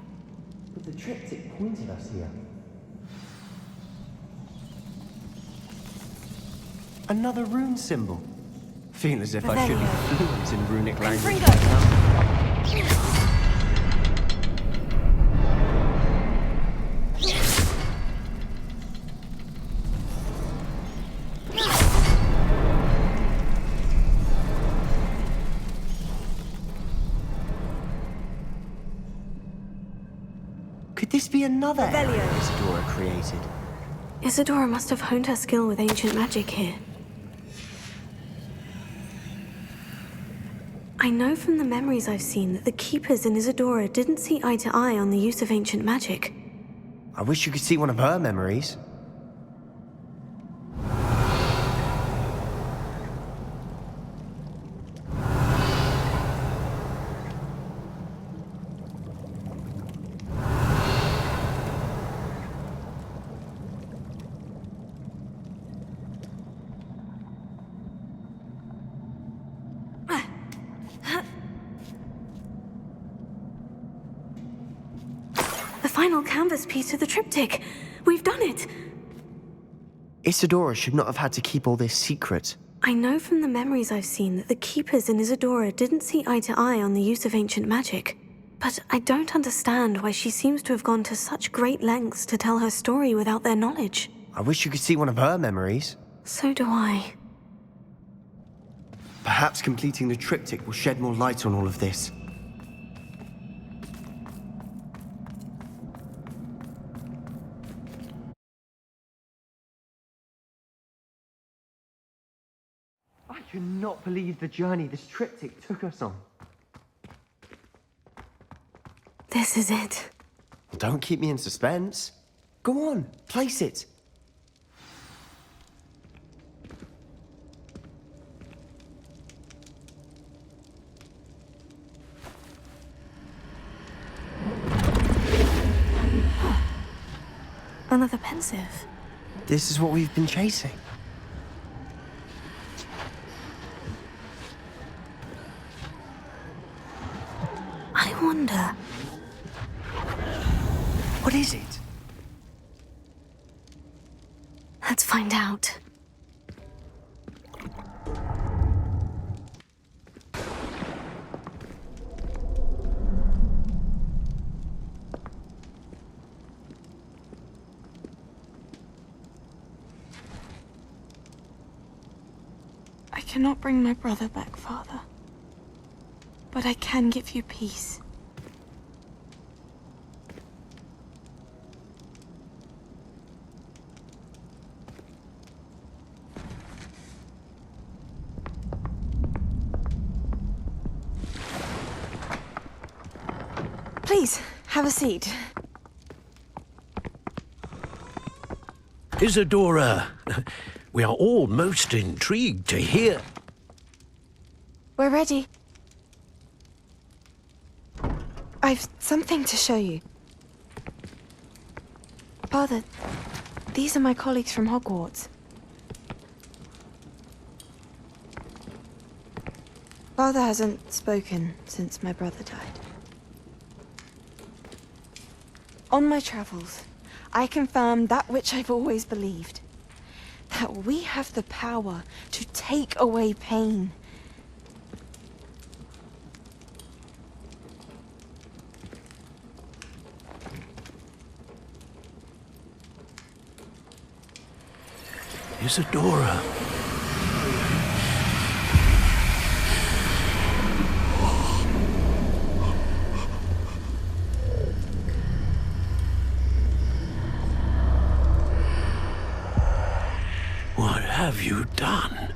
But the triptych pointed us here. Another rune symbol. Feel as if I should be fluent in runic language. Could this be another area Isadora created? Isadora must have honed her skill with ancient magic here. I know from the memories I've seen that the Keepers in Isadora didn't see eye to eye on the use of ancient magic. I wish you could see one of her memories. Final canvas piece of the triptych. We've done it. Isadora should not have had to keep all this secret. I know from the memories I've seen that the Keepers in Isadora didn't see eye to eye on the use of ancient magic. But I don't understand why she seems to have gone to such great lengths to tell her story without their knowledge. I wish you could see one of her memories. So do I. Perhaps completing the triptych will shed more light on all of this. I cannot believe the journey this triptych took us on. This is it. Don't keep me in suspense. Go on, place it. Another pensive. This is what we've been chasing. I wonder... What is it? Let's find out. I cannot bring my brother back, Father. But I can give you peace. Please, have a seat. Isadora, we are all most intrigued to hear. We're ready. I've something to show you. Father, these are my colleagues from Hogwarts. Father hasn't spoken since my brother died. On my travels, I confirmed that which I've always believed. That we have the power to take away pain. Isadora. What have you done?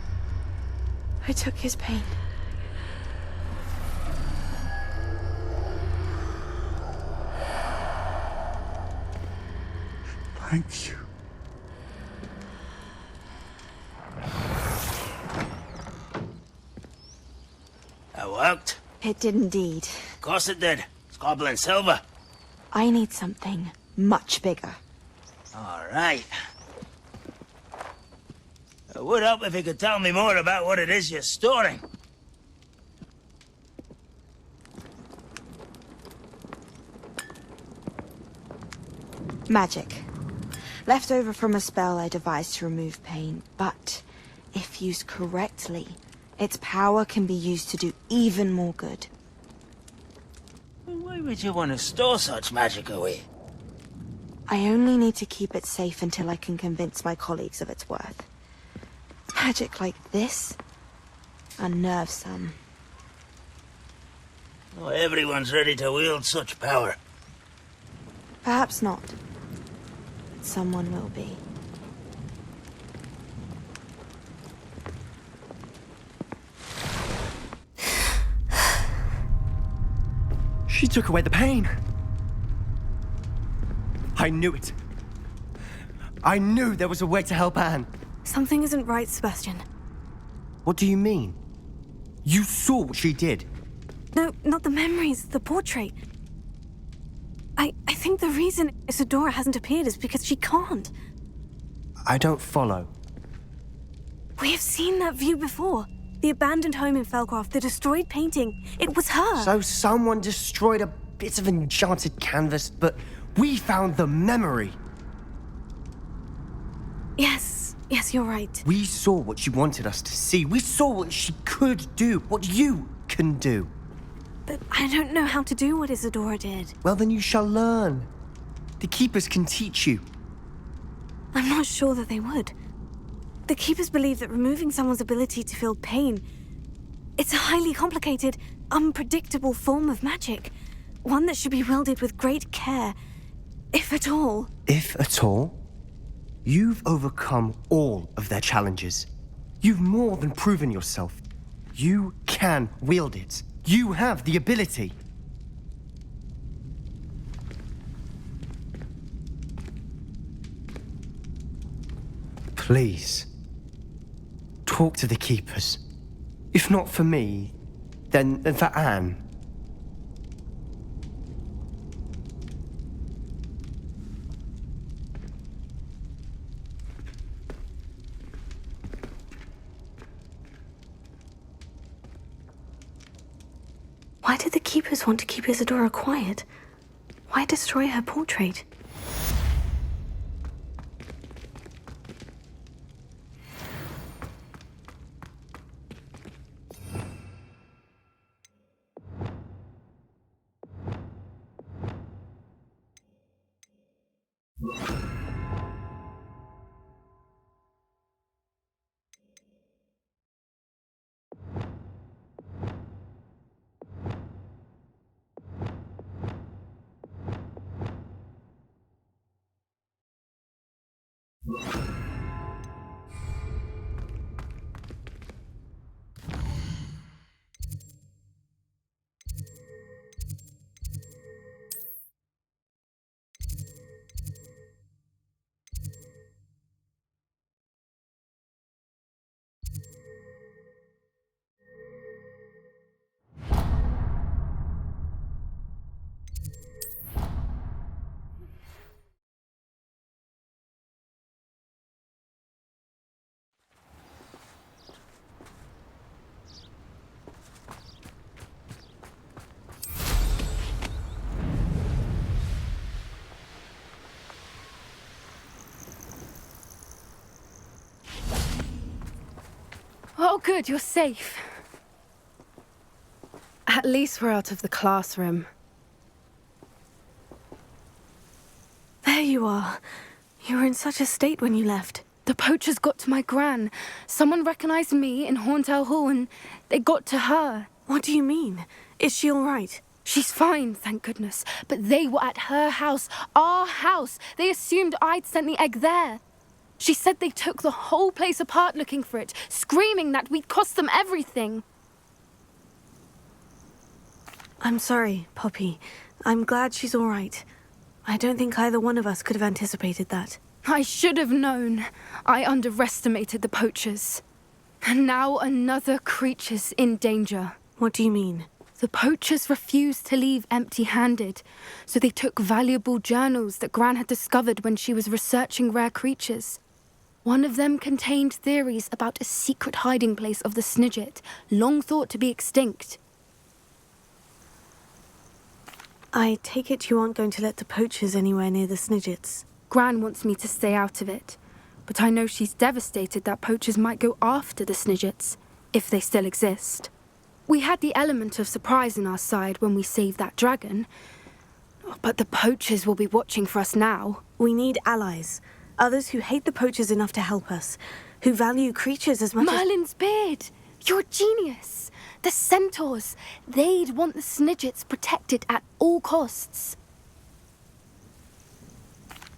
I took his pain. Thank you. That worked? It did indeed. Of course it did. It's goblin silver. I need something much bigger. All right. It would help if you could tell me more about what it is you're storing. Magic. Left over from a spell I devised to remove pain, but If used correctly, its power can be used to do even more good. Why would you want to store such magic away? I only need to keep it safe until I can convince my colleagues of its worth. Magic like this unnerves some. Not everyone's ready to wield such power. Perhaps not. But someone will be. She took away the pain. I knew it. I knew there was a way to help Anne. Something isn't right, Sebastian. What do you mean? You saw what she did. No, not the memories, the portrait. I think the reason Isadora hasn't appeared is because she can't. I don't follow. We have seen that view before. The abandoned home in Felcroft, the destroyed painting. It was her. So someone destroyed a bit of enchanted canvas, but we found the memory. Yes, you're right. We saw what she wanted us to see. We saw what she could do, what you can do. But I don't know how to do what Isadora did. Well, then you shall learn. The Keepers can teach you. I'm not sure that they would. The Keepers believe that removing someone's ability to feel pain, it's a highly complicated, unpredictable form of magic. One that should be wielded with great care, if at all. If at all? You've overcome all of their challenges. You've more than proven yourself. You can wield it. You have the ability. Please, talk to the Keepers. If not for me, then for Anne. Why did the Keepers want to keep Isadora quiet? Why destroy her portrait? Oh, good, you're safe. At least we're out of the classroom. There you are. You were in such a state when you left. The poachers got to my gran. Someone recognized me in Hauntel Hall and they got to her. What do you mean? Is she all right? She's fine, thank goodness. But they were at her house, our house. They assumed I'd sent the egg there. She said they took the whole place apart looking for it, screaming that we'd cost them everything. I'm sorry, Poppy. I'm glad she's all right. I don't think either one of us could have anticipated that. I should have known. I underestimated the poachers. And now another creature's in danger. What do you mean? The poachers refused to leave empty-handed, so they took valuable journals that Gran had discovered when she was researching rare creatures. One of them contained theories about a secret hiding place of the Snidget, long thought to be extinct. I take it you aren't going to let the poachers anywhere near the Snidgets. Gran wants me to stay out of it. but I know she's devastated that poachers might go after the Snidgets, if they still exist. We had the element of surprise on our side when we saved that dragon, but the poachers will be watching for us now. We need allies. Others who hate the poachers enough to help us, who value creatures as much Merlin's beard! You're a genius! The centaurs! They'd want the Snidgets protected at all costs.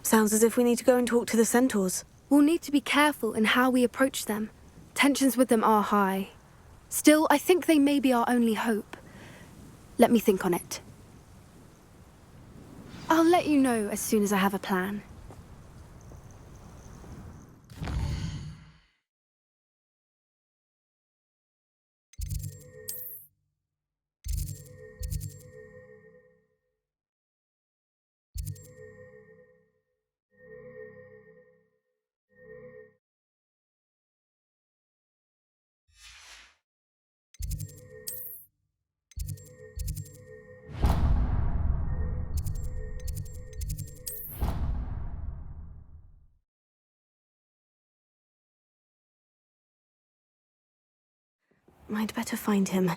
Sounds as if we need to go and talk to the centaurs. We'll need to be careful in how we approach them. Tensions with them are high. Still, I think they may be our only hope. Let me think on it. I'll let you know as soon as I have a plan. I'd better find him.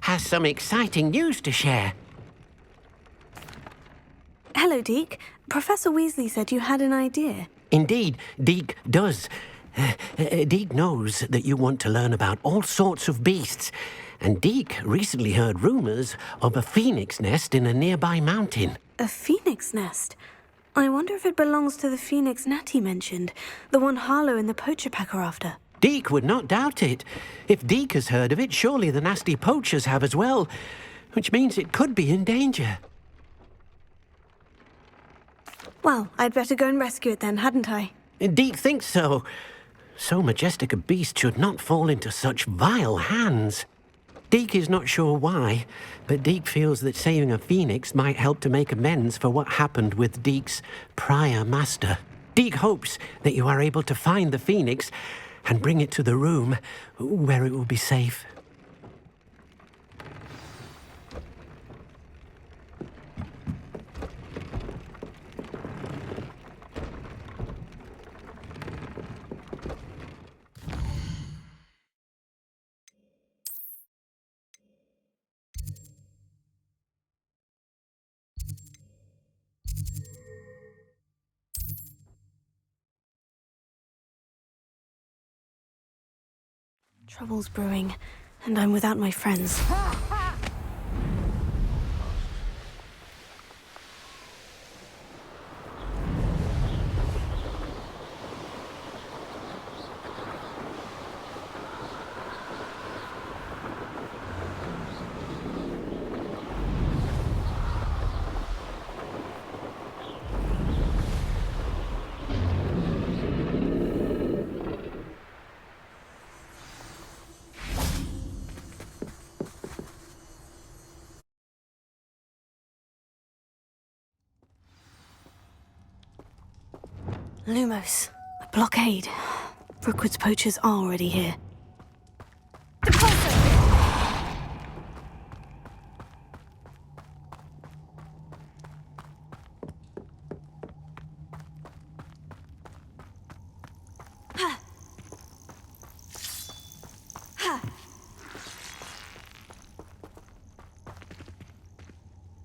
Has some exciting news to share. Hello, Deke. Professor Weasley said you had an idea. Indeed, Deke does. Deke knows that you want to learn about all sorts of beasts, and Deke recently heard rumors of a phoenix nest in a nearby mountain. A phoenix nest? I wonder if it belongs to the phoenix Natty mentioned, the one Harlow and the poacher pack are after. Deke would not doubt it. If Deke has heard of it, surely the nasty poachers have as well, which means it could be in danger. Well, I'd better go and rescue it then, hadn't I? Deke thinks so. So majestic a beast should not fall into such vile hands. Deke is not sure why, but Deke feels that saving a phoenix might help to make amends for what happened with Deke's prior master. Deke hopes that you are able to find the phoenix and bring it to the room where it will be safe. Trouble's brewing, and I'm without my friends. Lumos. A blockade. Rookwood's poachers are already here.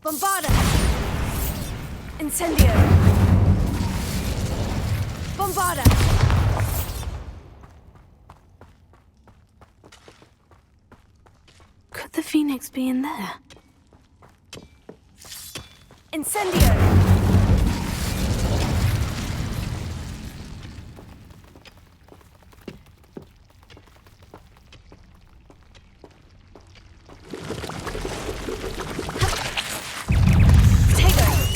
Bombarda! Incendio! Bombarda! Could the phoenix be in there? Incendio! Potato!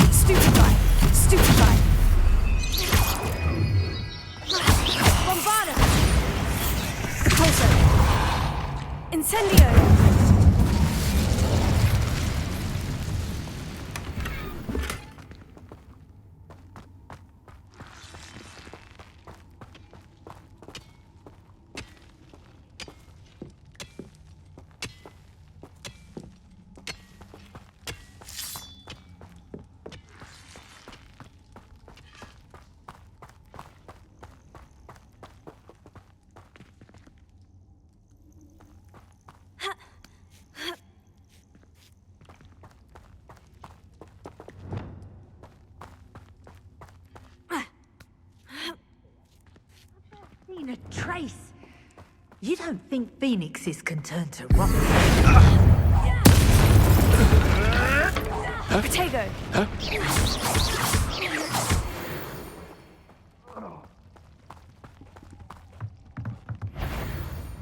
Incendio! Seen a trace. You don't think phoenixes can turn to rock? Protego!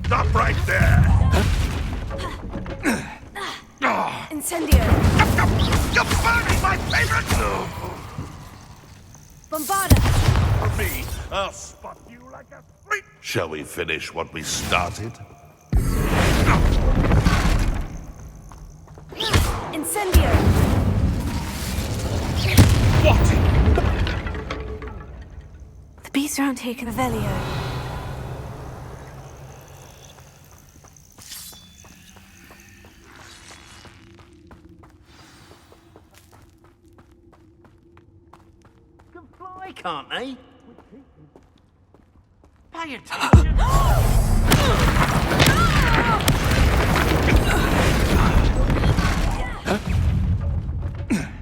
Stop right there! Incendio! You're burning my favorite Loom! Bombarda! For me, I'll spot you like a freak! Shall we finish what we started? Incendio! What? The beasts around here can Velio. Can fly, can't they? Pay attention.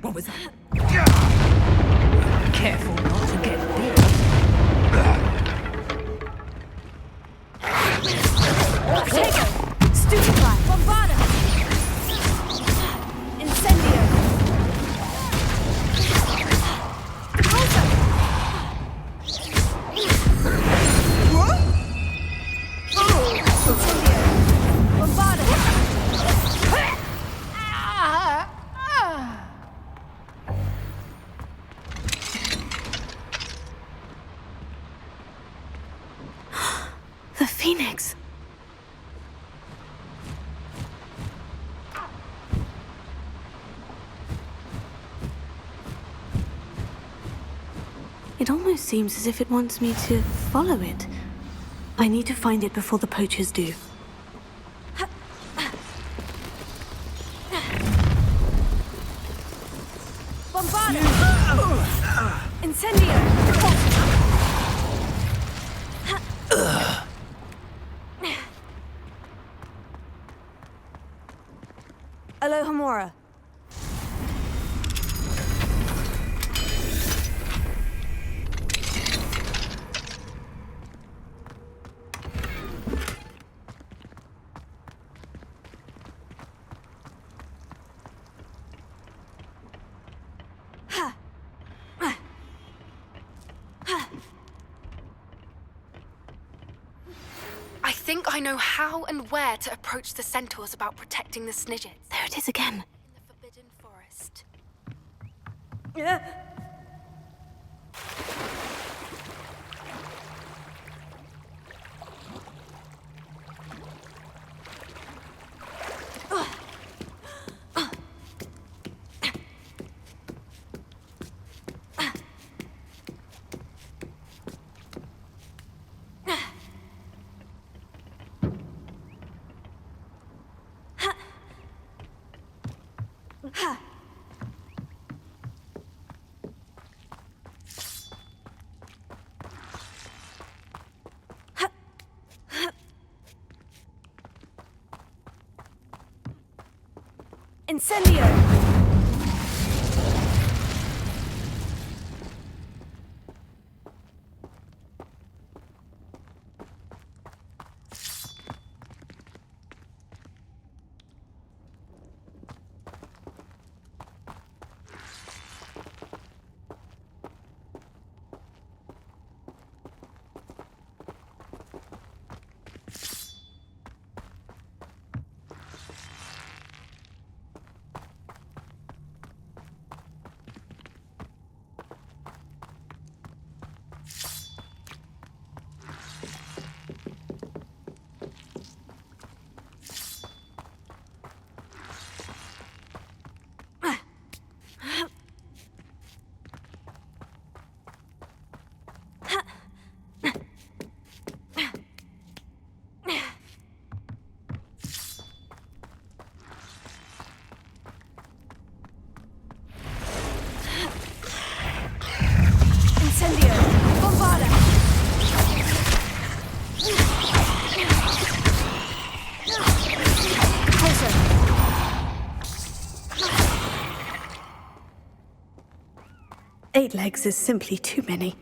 What was that? Careful not to get bit. Protego! Stupefy! Bombarda! Incendio! Incendio! Bombarda! The Phoenix! It almost seems as if it wants me to follow it. I need to find it before the poachers do. Bombarda! Incendio! Alohomora. I think I know how and where to approach the centaurs about protecting the Snidgets. There it is again. In the Forbidden Forest. Incendio! Incendio! Bombarda! Closer! 8 legs is simply too many.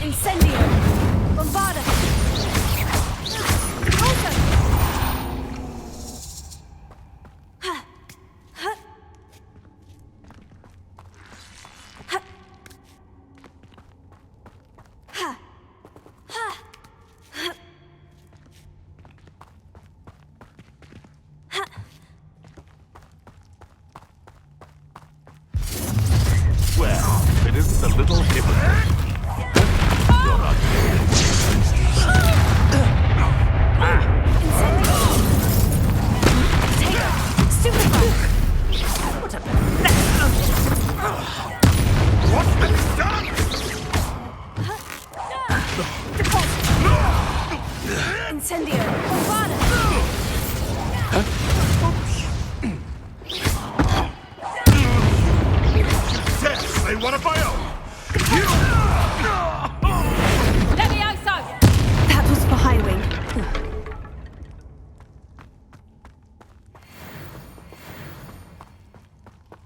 Incendio! Bombarda! Closer! Well, it isn't the little hypocrite. You're not What's been done? Incendio! Bombarda! Yes, they want a bio! Levioso! That was for Highwing.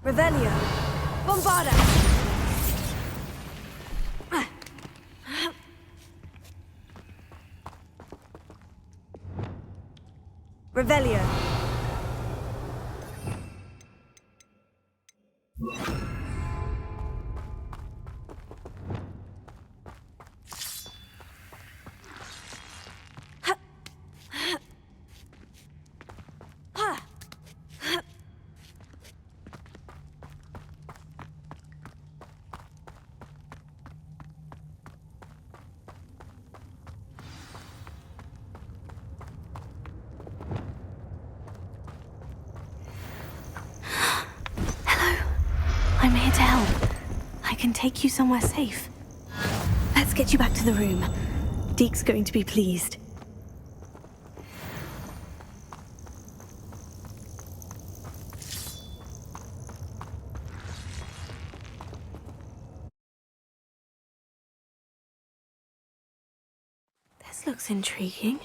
Revelio! Bombarda! Revelio! I'm here to help. I can take you somewhere safe. Let's get you back to the room. Deke's going to be pleased. This looks intriguing.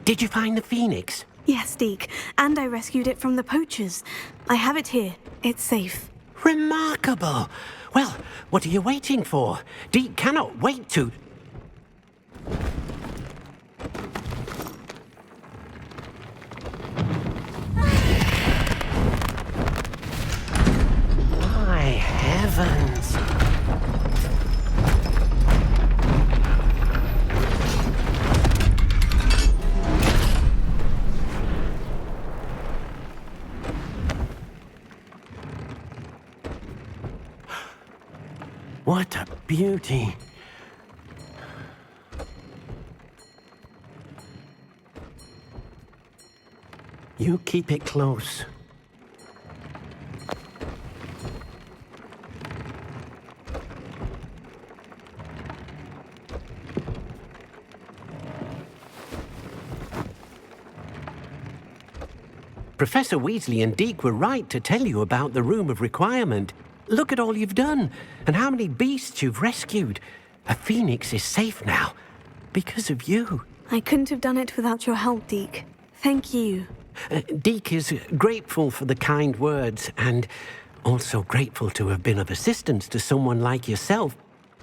Did you find the phoenix? Yes, Deke, and I rescued it from the poachers. I have it here. It's safe. Remarkable! Well, what are you waiting for? Deke cannot wait to... My heavens! What a beauty. You keep it close. Professor Weasley and Deke were right to tell you about the Room of Requirement. Look at all you've done, and how many beasts you've rescued. A phoenix is safe now, because of you. I couldn't have done it without your help, Deke. Thank you. Deke is grateful for the kind words, and also grateful to have been of assistance to someone like yourself.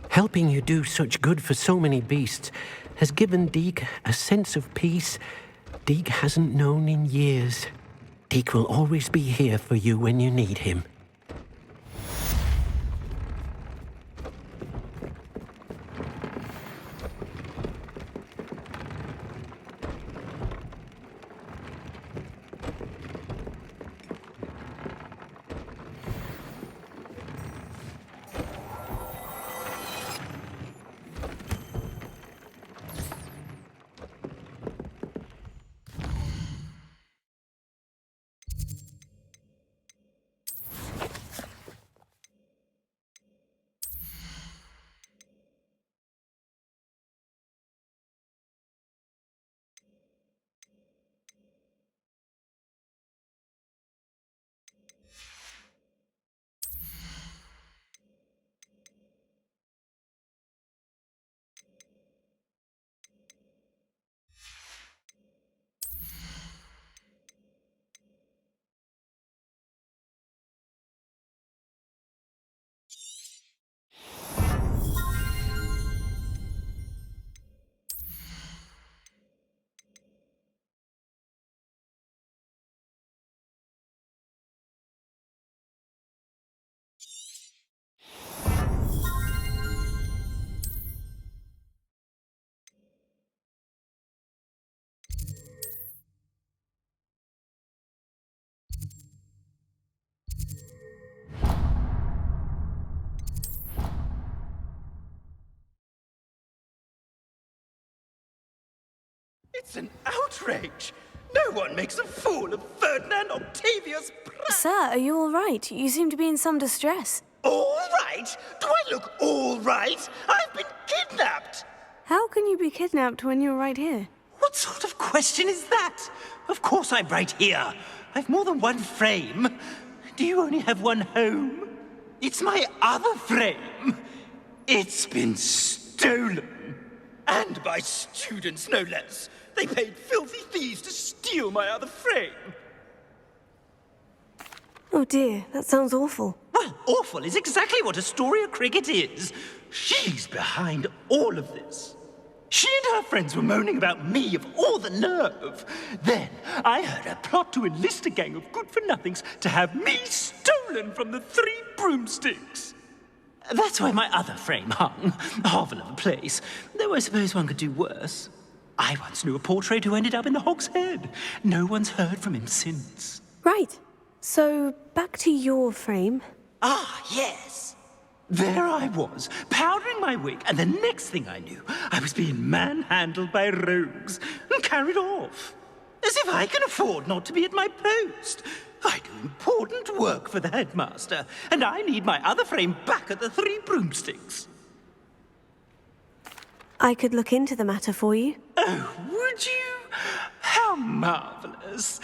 Helping you do such good for so many beasts has given Deke a sense of peace Deke hasn't known in years. Deke will always be here for you when you need him. It's an outrage! No one makes a fool of Ferdinand Octavius Pratt! Sir, are you all right? You seem to be in some distress. All right? Do I look all right? I've been kidnapped! How can you be kidnapped when you're right here? What sort of question is that? Of course I'm right here. I've more than one frame. Do you only have one home? It's my other frame. It's been stolen. And by students, no less. They paid filthy thieves to steal my other frame. Oh dear, that sounds awful. Well, awful is exactly what Astoria Cricket is. She's behind all of this. She and her friends were moaning about me of all the nerve. Then I heard a plot to enlist a gang of good-for-nothings to have me stolen from the Three Broomsticks. That's where my other frame hung. A hovel of a place. Though I suppose one could do worse. I once knew a portrait who ended up in the Hog's Head. No one's heard from him since. Right. So, back to your frame. Ah, yes. There I was, powdering my wig, and the next thing I knew, I was being manhandled by rogues and carried off. As if I can afford not to be at my post. I do important work for the headmaster, and I need my other frame back at the Three Broomsticks. I could look into the matter for you. Oh, would you? How marvelous.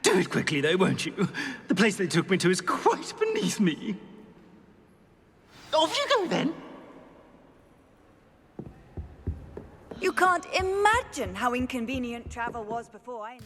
Do it quickly, though, won't you? The place they took me to is quite beneath me. Off you go, then. You can't imagine how inconvenient travel was before I...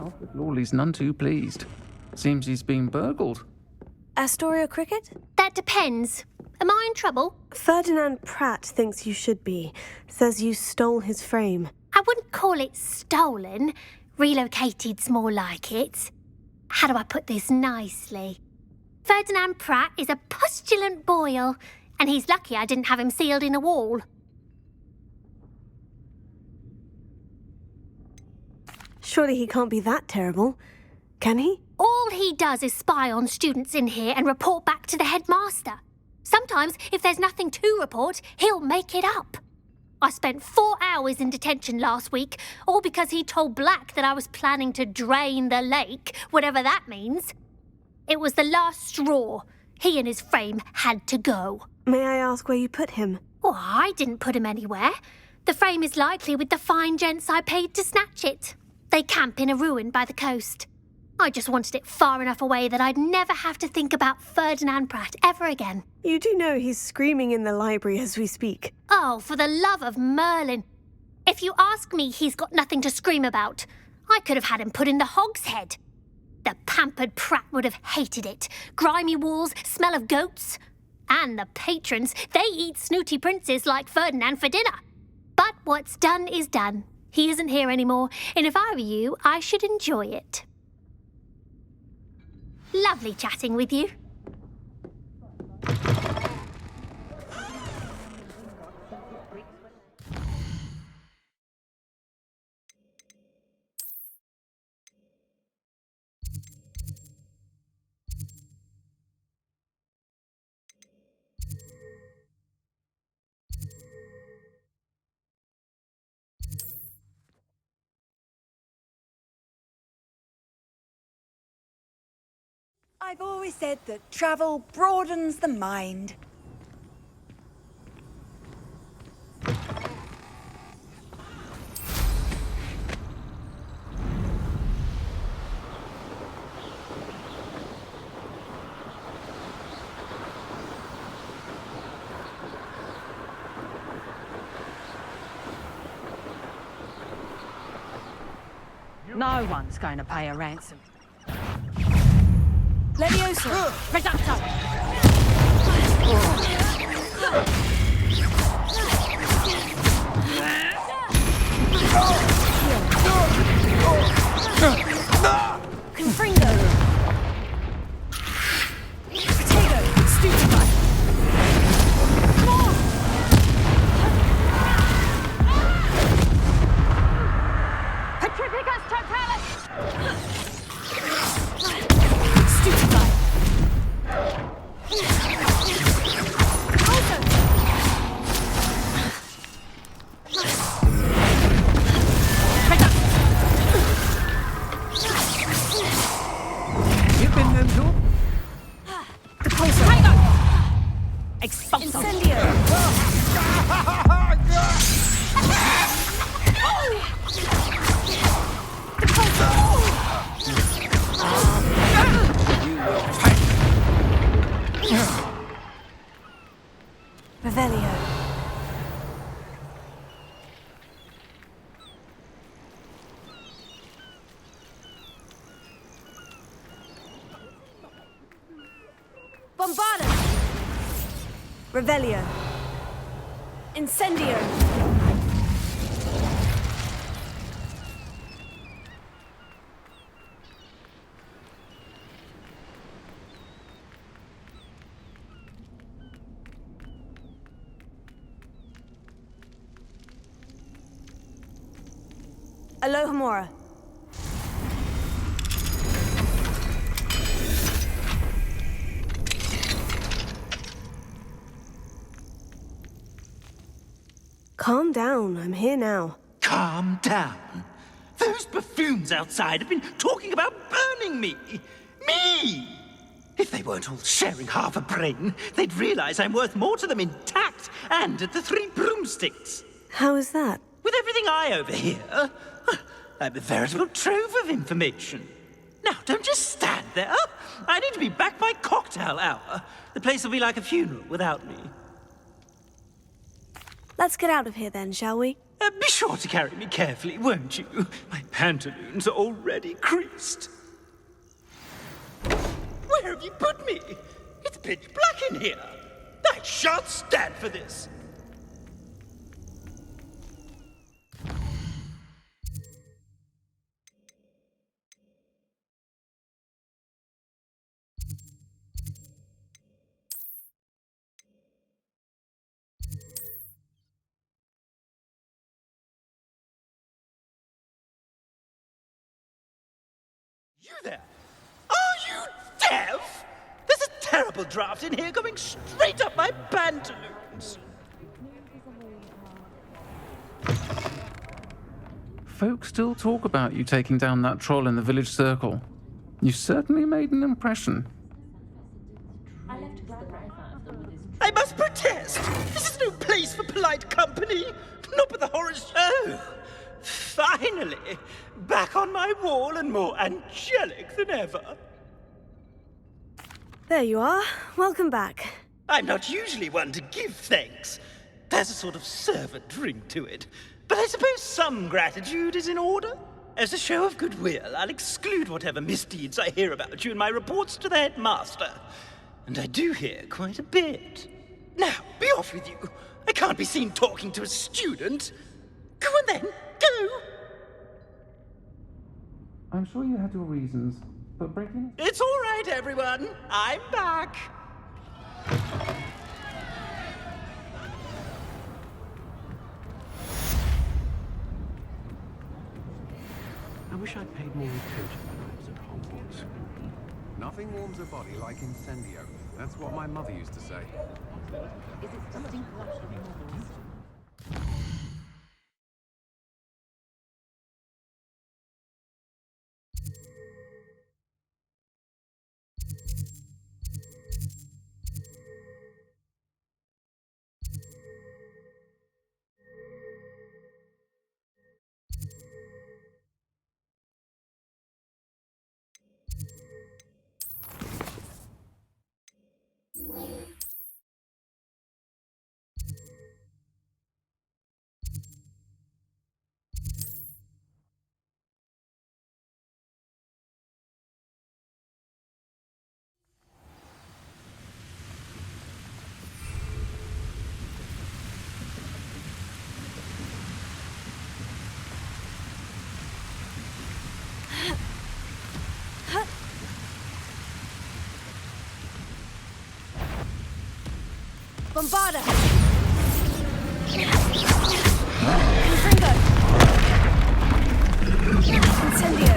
Alfred Lawley's none too pleased. Seems he's been burgled. Astoria Cricket? That depends. Am I in trouble? Ferdinand Pratt thinks you should be. Says you stole his frame. I wouldn't call it stolen. Relocated's more like it. How do I put this nicely? Ferdinand Pratt is a postulant boil, and he's lucky I didn't have him sealed in a wall. Surely he can't be that terrible, can he? All he does is spy on students in here and report back to the headmaster. Sometimes, if there's nothing to report, he'll make it up. I spent 4 hours in detention last week, all because he told Black that I was planning to drain the lake, whatever that means. It was the last straw. He and his frame had to go. May I ask where you put him? Well, I didn't put him anywhere. The frame is likely with the fine gents I paid to snatch it. They camp in a ruin by the coast. I just wanted it far enough away that I'd never have to think about Ferdinand Pratt ever again. You do know he's screaming in the library as we speak. Oh, for the love of Merlin. If you ask me, he's got nothing to scream about. I could have had him put in the Hog's Head. The pampered Pratt would have hated it. Grimy walls, smell of goats. And the patrons, they eat snooty princes like Ferdinand for dinner. But what's done is done. He isn't here anymore, and if I were you, I should enjoy it. Lovely chatting with you. I've always said that travel broadens the mind. No one's going to pay a ransom. Leviosa! Reducto! Confringo! Potato! Stupefy! Petrificus totalis! Stupefy! You've been no good. The pulsar! Expulso! Incendio! The pulsar! Revelio. Bombardus. Revelio. Incendio. Alohomora. Calm down, I'm here now. Calm down. Those buffoons outside have been talking about burning me. Me! If they weren't all sharing half a brain, they'd realize I'm worth more to them intact and at the Three Broomsticks. How is that? With everything I overhear, I'm a veritable trove of information. Now, don't just stand there. I need to be back by cocktail hour. The place will be like a funeral without me. Let's get out of here then, shall we? Be sure to carry me carefully, won't you? My pantaloons are already creased. Where have you put me? It's pitch black in here. I shan't stand for this. You there? Are you deaf? There's a terrible draft in here going straight up my pantaloons. Folk still talk about you taking down that troll in the village circle. You certainly made an impression. I must protest! This is no place for polite company! Not with the horror show! Finally! Back on my wall and more angelic than ever. There you are. Welcome back. I'm not usually one to give thanks. There's a sort of servant ring to it. But I suppose some gratitude is in order. As a show of goodwill, I'll exclude whatever misdeeds I hear about you in my reports to the headmaster. And I do hear quite a bit. Now, be off with you. I can't be seen talking to a student. Go on then, go! I'm sure you had your reasons. But breaking... It's all right, everyone. I'm back. I wish I'd paid more attention when I was at Hogwarts. Nothing warms a body like incendio. That's what my mother used to say. Is it something? Bombarda! Incendio! Incendio!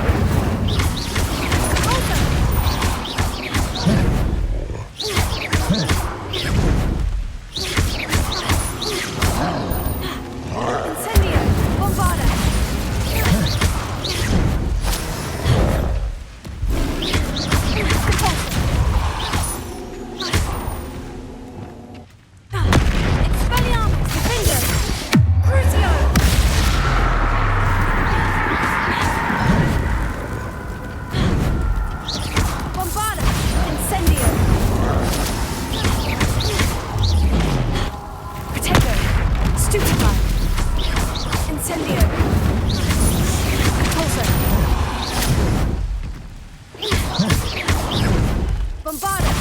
Bombarda!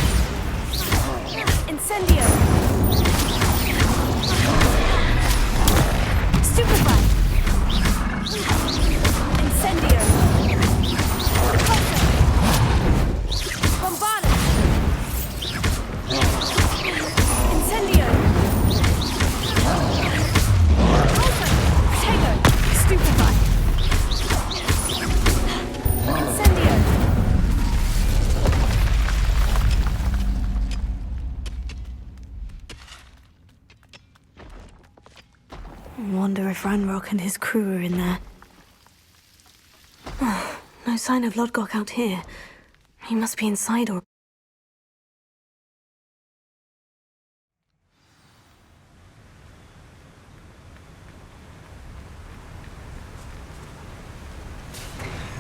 Wonder if Ranrock and his crew are in there. Oh, no sign of Lodgok out here. He must be inside or...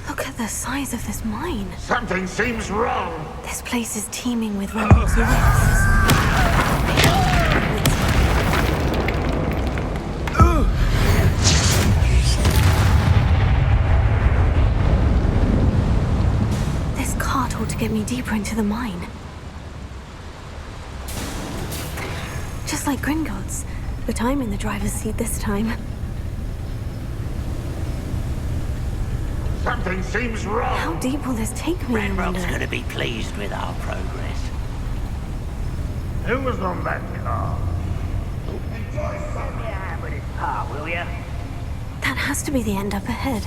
Look at the size of this mine. Something seems wrong. This place is teeming with Ranrock's Weasley. To get me deeper into the mine. Just like Gringotts, but I'm in the driver's seat this time. Something seems wrong. How deep will this take me? Ranrock's gonna be pleased with our progress. Who was on that car? Just send me a hand with his part, will ya? That has to be the end up ahead.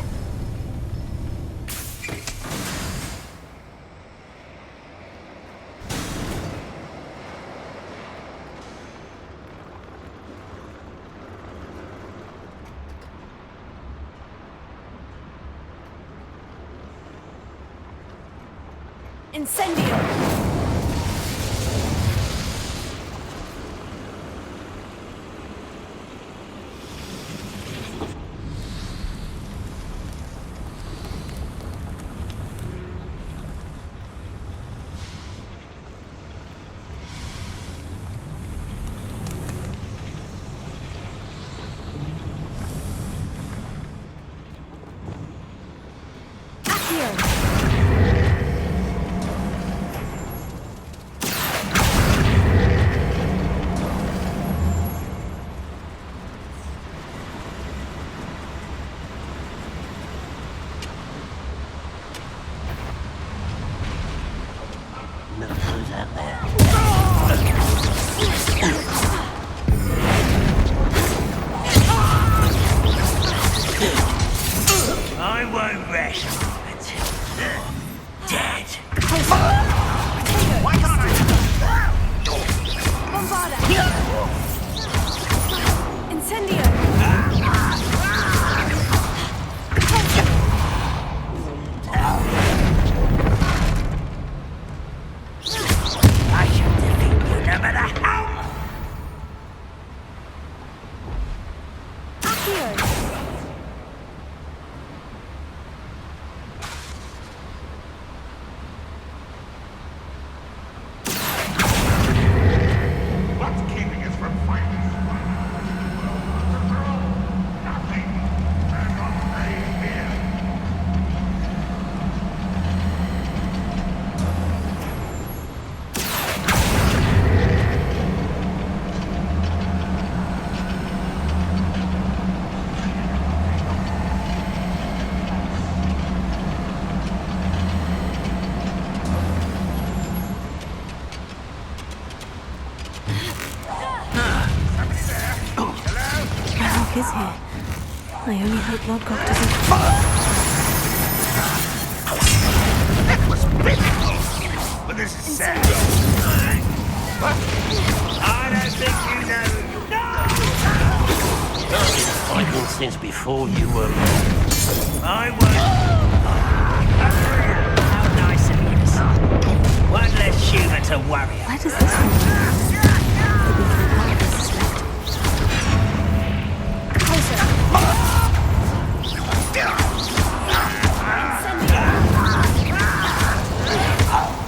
Incendio! hope Lodgok doesn't... That was pitiful, but this is sad. I don't think you know. No! I've been fighting since before you were... I won't. How nice of you, son. One less human to worry about. Where does this one go?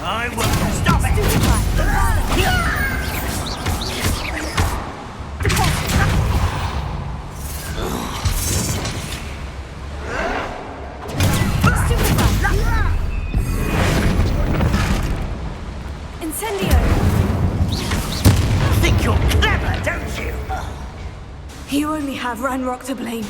I won't. Stop it! Incendio! Think you're clever, don't you? You only have Ranrock to blame.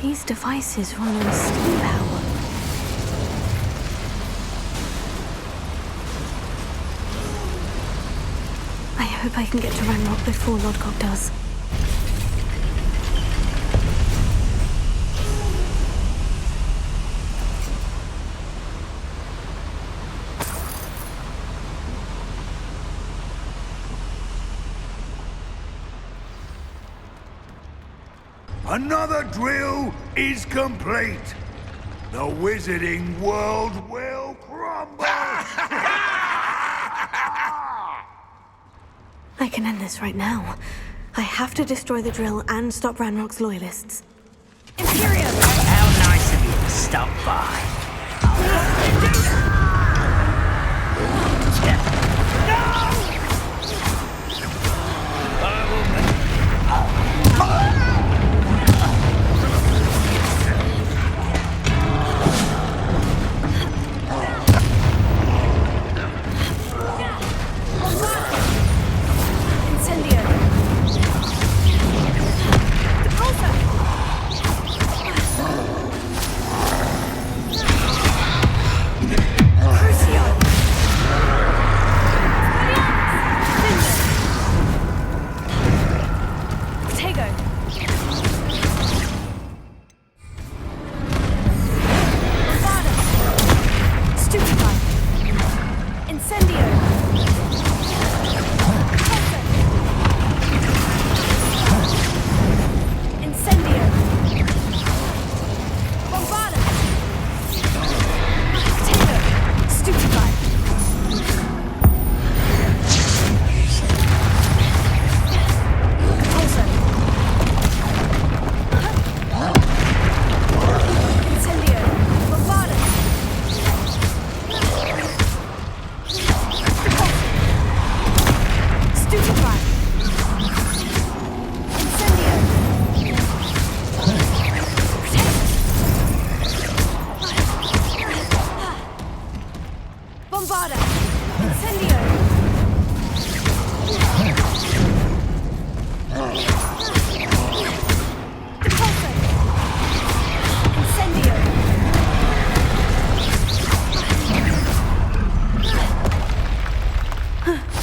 These devices run on steam power. I hope I can get to Ranrock before Lodgok does. Another drill is complete. The wizarding world will crumble. I can end this right now. I have to destroy the drill and stop Ranrock's loyalists. Imperium! How nice of you to stop by.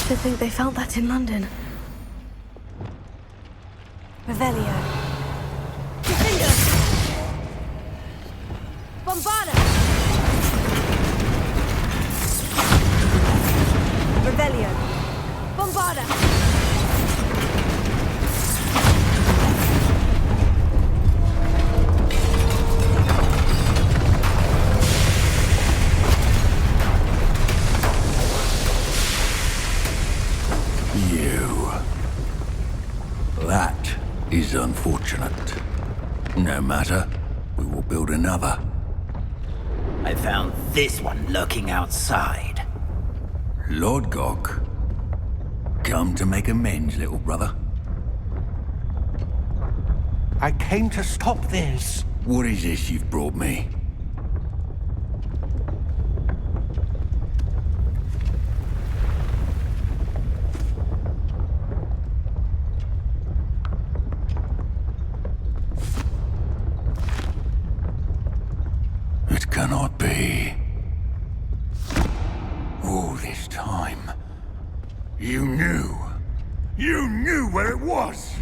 I think they felt that in London. Revelio. Defender! Bombarda! Revelio. Bombarda. That is unfortunate. No matter, we will build another. I found this one lurking outside. Lodgok. Come to make amends, little brother. I came to stop this. What is this you've brought me? It cannot be. All this time, you knew. You knew where it was!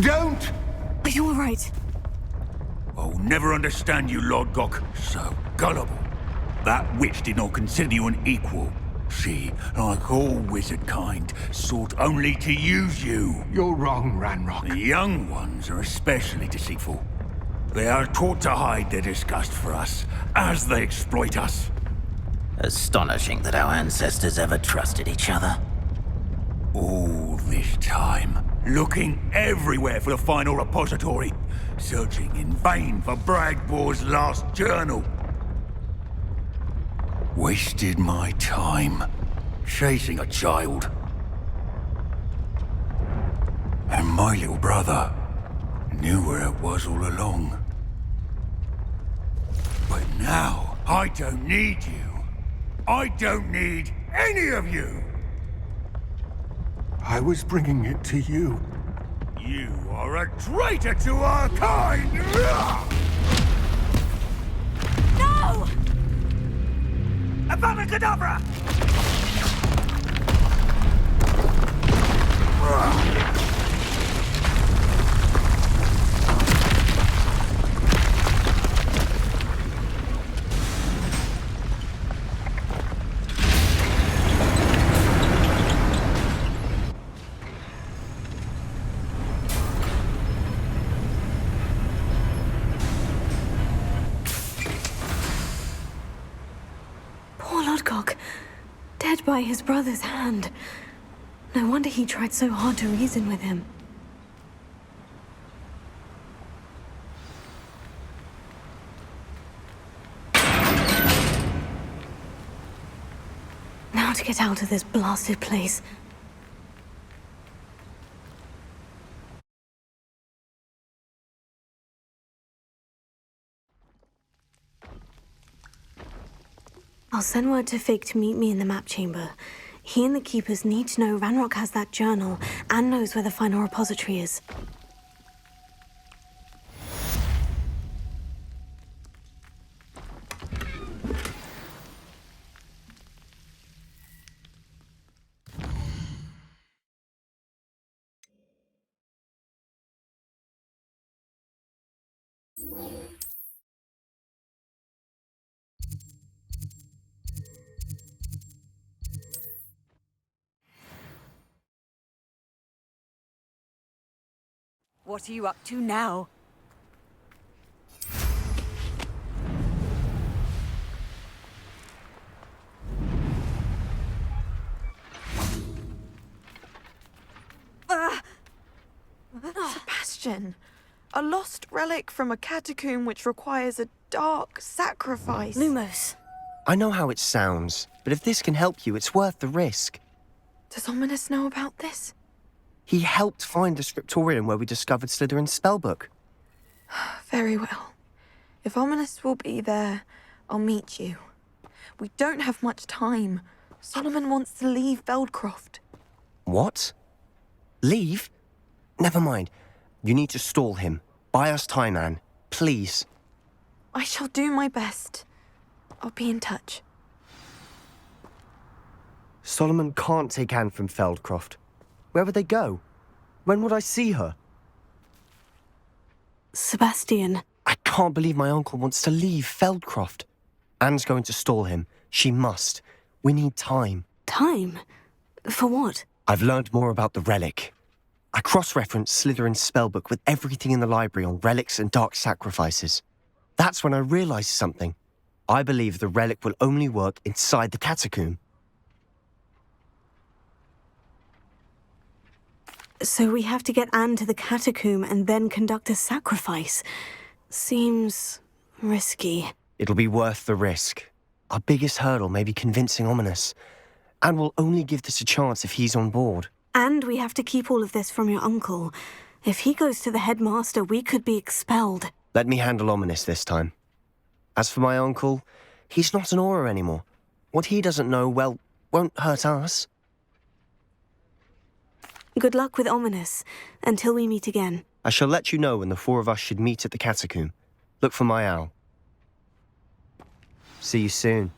Don't! Are you alright? I'll never understand you, Lodgok. So gullible. That witch did not consider you an equal. She, like all wizard kind, sought only to use you. You're wrong, Ranrock. The young ones are especially deceitful. They are taught to hide their disgust for us, as they exploit us. Astonishing that our ancestors ever trusted each other. All this time, looking everywhere for the final repository, searching in vain for Bragbor's last journal. Wasted my time, chasing a child. And my little brother knew where it was all along. But now, I don't need you. I don't need any of you. I was bringing it to you. You are a traitor to our kind! No! Avada Kedavra! Poor Lodgok, dead by his brother's hand. No wonder he tried so hard to reason with him. Now to get out of this blasted place. I'll send word to Fig to meet me in the map chamber. He and the keepers need to know Ranrock has that journal and knows where the final repository is. What are you up to now? Sebastian, a lost relic from a catacomb which requires a dark sacrifice. Lumos. I know how it sounds, but if this can help you, it's worth the risk. Does Ominous know about this? He helped find the scriptorium where we discovered Slytherin's spellbook. Very well. If Ominous will be there, I'll meet you. We don't have much time. Solomon wants to leave Feldcroft. What? Leave? Never mind. You need to stall him. Buy us time, Anne. Please. I shall do my best. I'll be in touch. Solomon can't take Anne from Feldcroft. Where would they go? When would I see her? Sebastian. I can't believe my uncle wants to leave Feldcroft. Anne's going to stall him. She must. We need time. Time? For what? I've learned more about the Relic. I cross-referenced Slytherin's spellbook with everything in the library on relics and dark sacrifices. That's when I realized something. I believe the Relic will only work inside the catacomb. So we have to get Anne to the catacomb and then conduct a sacrifice. Seems risky. It'll be worth the risk. Our biggest hurdle may be convincing Ominous. And we'll only give this a chance if he's on board. And we have to keep all of this from your uncle. If he goes to the headmaster, we could be expelled. Let me handle Ominous this time. As for my uncle, he's not an Auror anymore. What he doesn't know, well, won't hurt us. Good luck with Ominous, until we meet again. I shall let you know when the four of us should meet at the catacomb. Look for my owl. See you soon.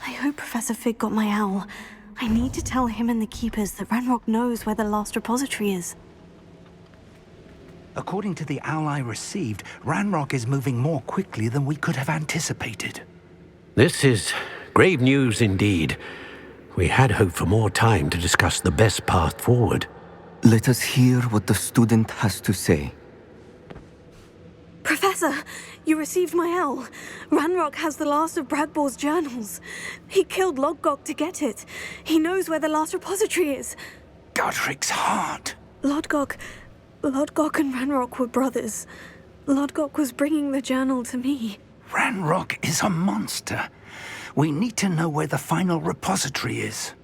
I hope Professor Fig got my owl. I need to tell him and the Keepers that Ranrock knows where the last repository is. According to the owl I received, Ranrock is moving more quickly than we could have anticipated. This is grave news indeed. We had hoped for more time to discuss the best path forward. Let us hear what the student has to say. Professor, you received my owl. Ranrock has the last of Bragbor's journals. He killed Lodgok to get it. He knows where the last repository is. Godric's heart. Lodgok and Ranrock were brothers. Lodgok was bringing the journal to me. Ranrock is a monster. We need to know where the final repository is.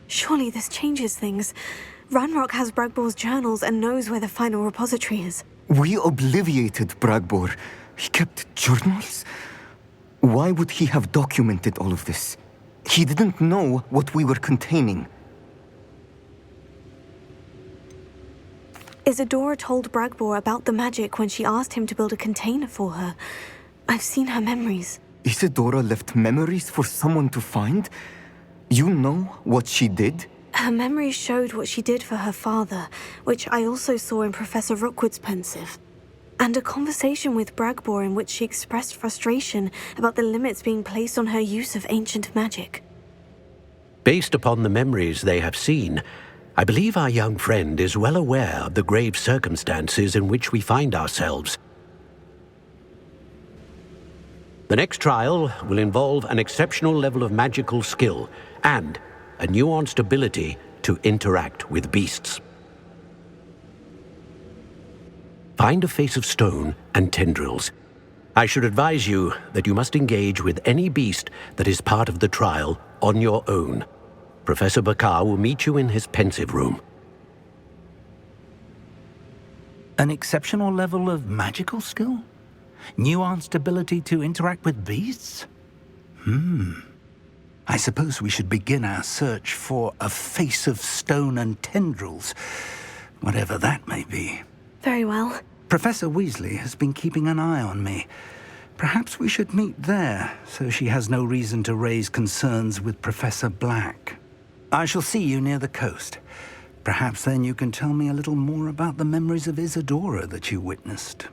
Surely this changes things. Ranrock has Bragbor's journals and knows where the final repository is. We obliviated Bragbor. He kept journals? Why would he have documented all of this? He didn't know what we were containing. Isadora told Bragbor about the magic when she asked him to build a container for her. I've seen her memories. Isadora left memories for someone to find? You know what she did? Her memories showed what she did for her father, which I also saw in Professor Rookwood's pensive. And a conversation with Bragbor in which she expressed frustration about the limits being placed on her use of ancient magic. Based upon the memories they have seen, I believe our young friend is well aware of the grave circumstances in which we find ourselves. The next trial will involve an exceptional level of magical skill and a nuanced ability to interact with beasts. Find a face of stone and tendrils. I should advise you that you must engage with any beast that is part of the trial on your own. Professor Bakar will meet you in his pensive room. An exceptional level of magical skill? Nuanced ability to interact with beasts? I suppose we should begin our search for a face of stone and tendrils, whatever that may be. Very well. Professor Weasley has been keeping an eye on me. Perhaps we should meet there, so she has no reason to raise concerns with Professor Black. I shall see you near the coast. Perhaps then you can tell me a little more about the memories of Isadora that you witnessed.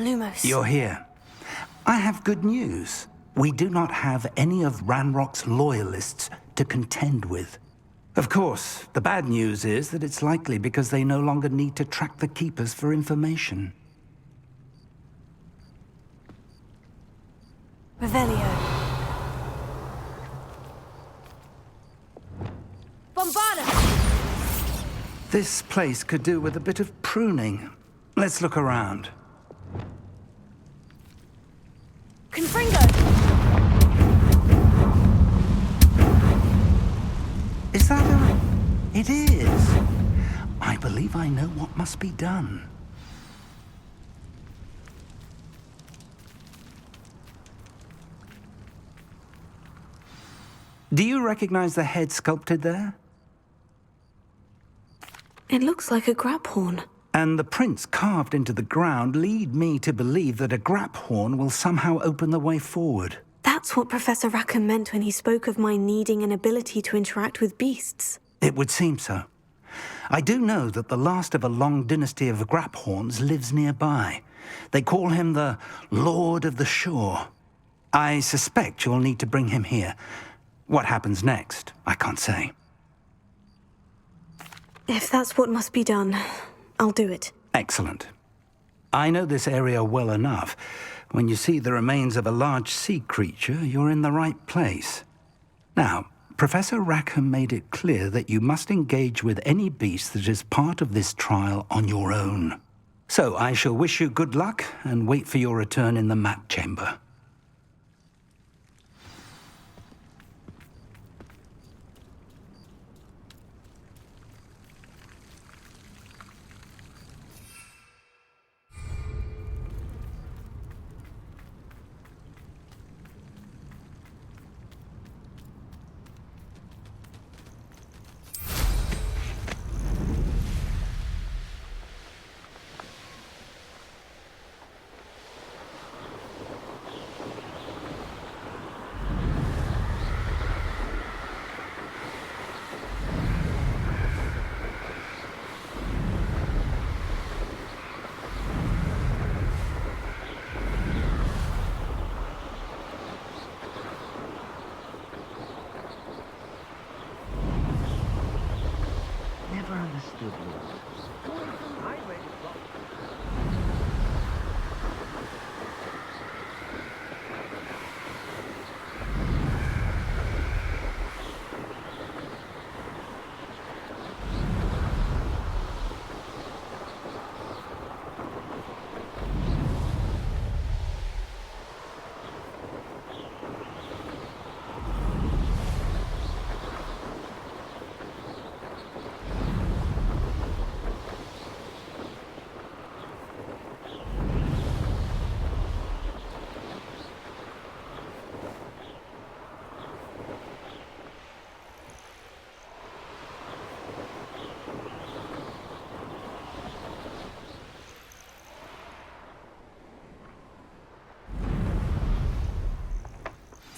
Lumos. You're here. I have good news. We do not have any of Ranrock's loyalists to contend with. Of course, the bad news is that it's likely because they no longer need to track the Keepers for information. Revelio. Bombarda! This place could do with a bit of pruning. Let's look around. Confringo! Is that a... It is. I believe I know what must be done. Do you recognize the head sculpted there? It looks like a grab horn. And the prints carved into the ground lead me to believe that a grap horn will somehow open the way forward. That's what Professor Rackham meant when he spoke of my needing an ability to interact with beasts. It would seem so. I do know that the last of a long dynasty of grap horns lives nearby. They call him the Lord of the Shore. I suspect you'll need to bring him here. What happens next, I can't say. If that's what must be done, I'll do it. Excellent. I know this area well enough. When you see the remains of a large sea creature, you're in the right place. Now, Professor Rackham made it clear that you must engage with any beast that is part of this trial on your own. So I shall wish you good luck and wait for your return in the map chamber.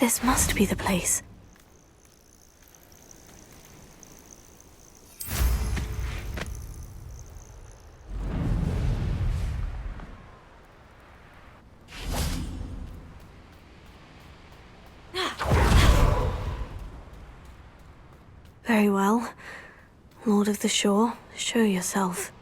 This must be the place. Very well. Lord of the Shore, show yourself.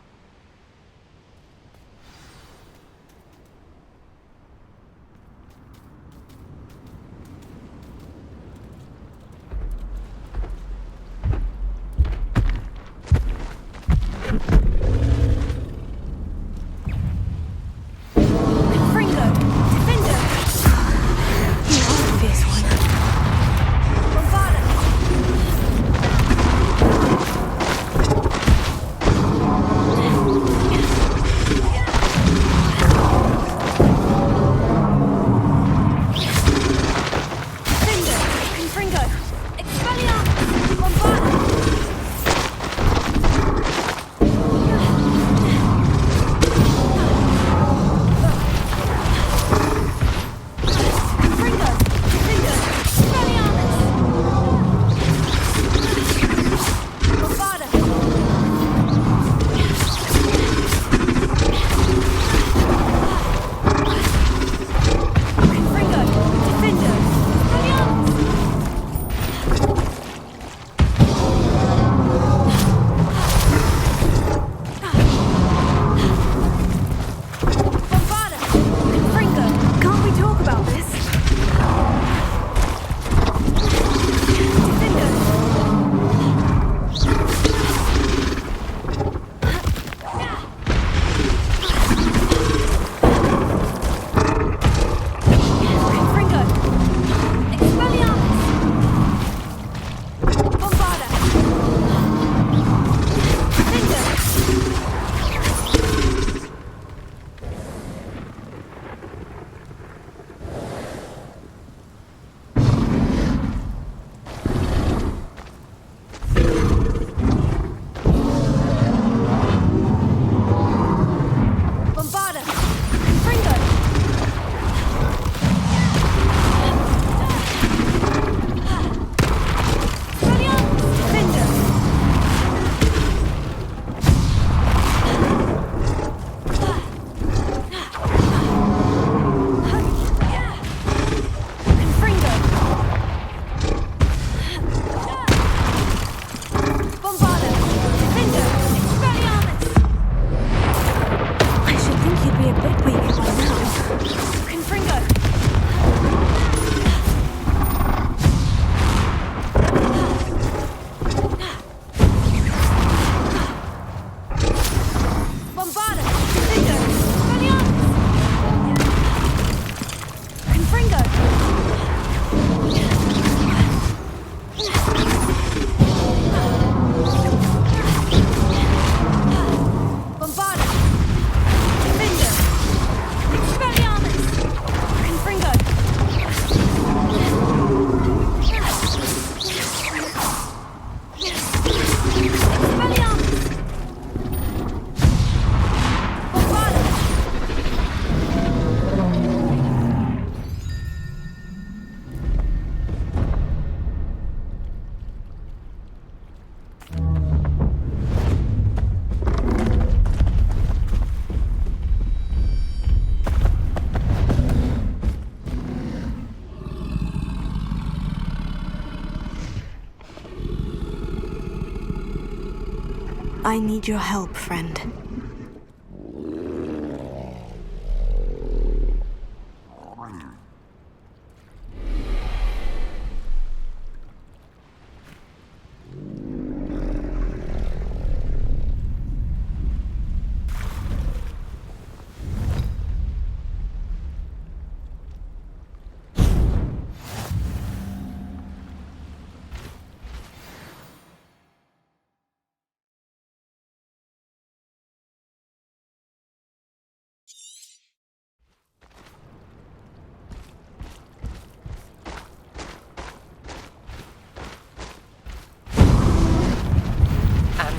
I need your help, friend.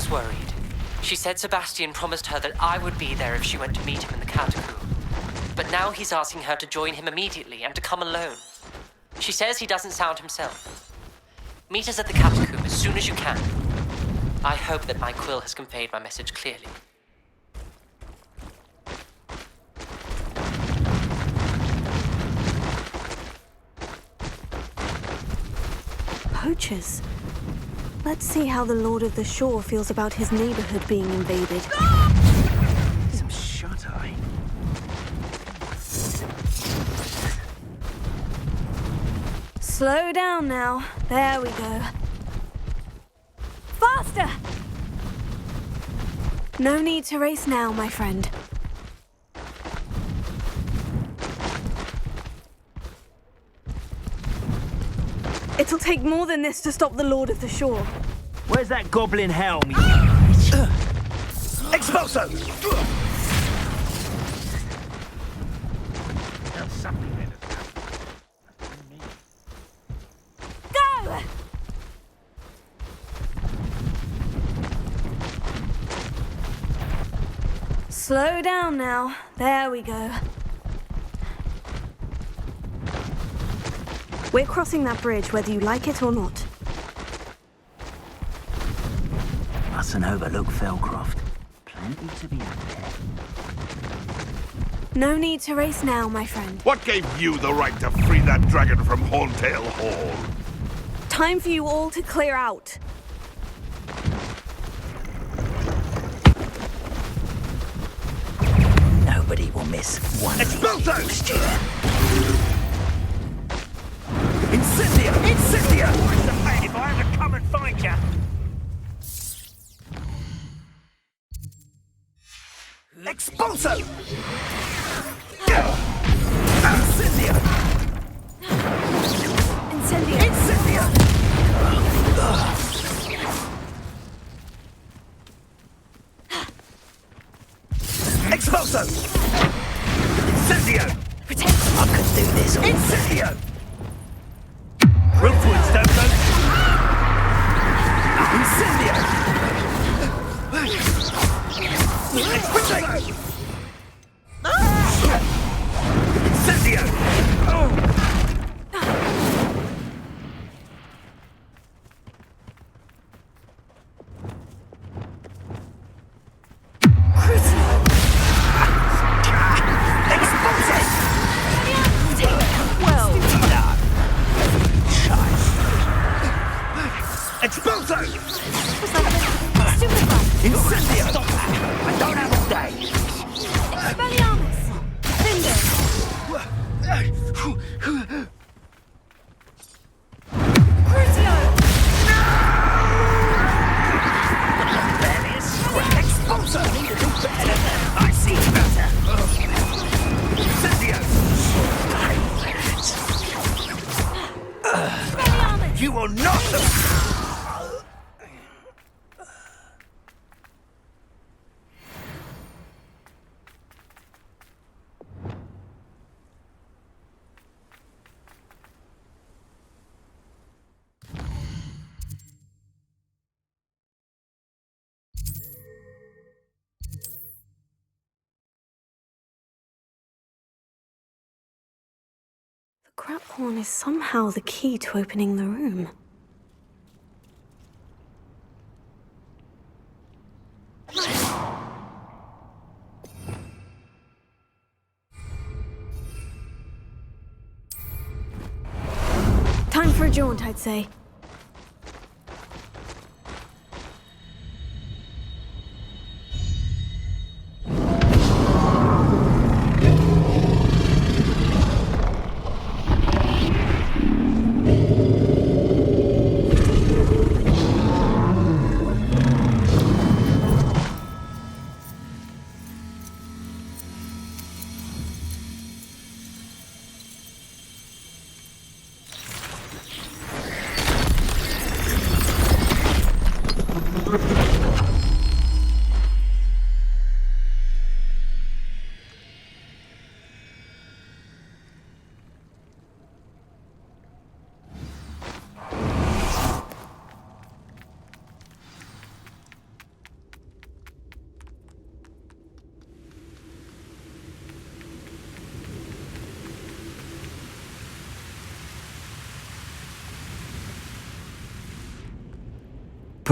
Worried. She said Sebastian promised her that I would be there if she went to meet him in the catacomb. But now he's asking her to join him immediately and to come alone. She says he doesn't sound himself. Meet us at the catacomb as soon as you can. I hope that my quill has conveyed my message clearly. Poachers. Let's see how the Lord of the Shore feels about his neighborhood being invaded. Some shut-eye. Slow down now. There we go. Faster! No need to race now, my friend. It'll take more than this to stop the Lord of the Shore. Where's that goblin helm? Expulso! Go! Slow down now. There we go. We're crossing that bridge whether you like it or not. Mustn't overlook Felcroft. Plenty to be had there. No need to race now, my friend. What gave you the right to free that dragon from Horntail Hall? Time for you all to clear out. Nobody will miss one. Expulso! Incendia! Incendia! What's the pain if I ever come and find ya? Expulso! Incendia! Incendia! Incendia! Expulso! Incendio! Protect! I could do this all Incendio! Rookwood, don't go! Incendio! Expulso! Incendio! Expulso! Incendio! Stop that! I don't have all day! Expelliarmus! Finger! Crucio! No! Various Expulso! Need to do better. I see better. Incendio! You will not... The crap horn is somehow the key to opening the room. Time for a jaunt, I'd say.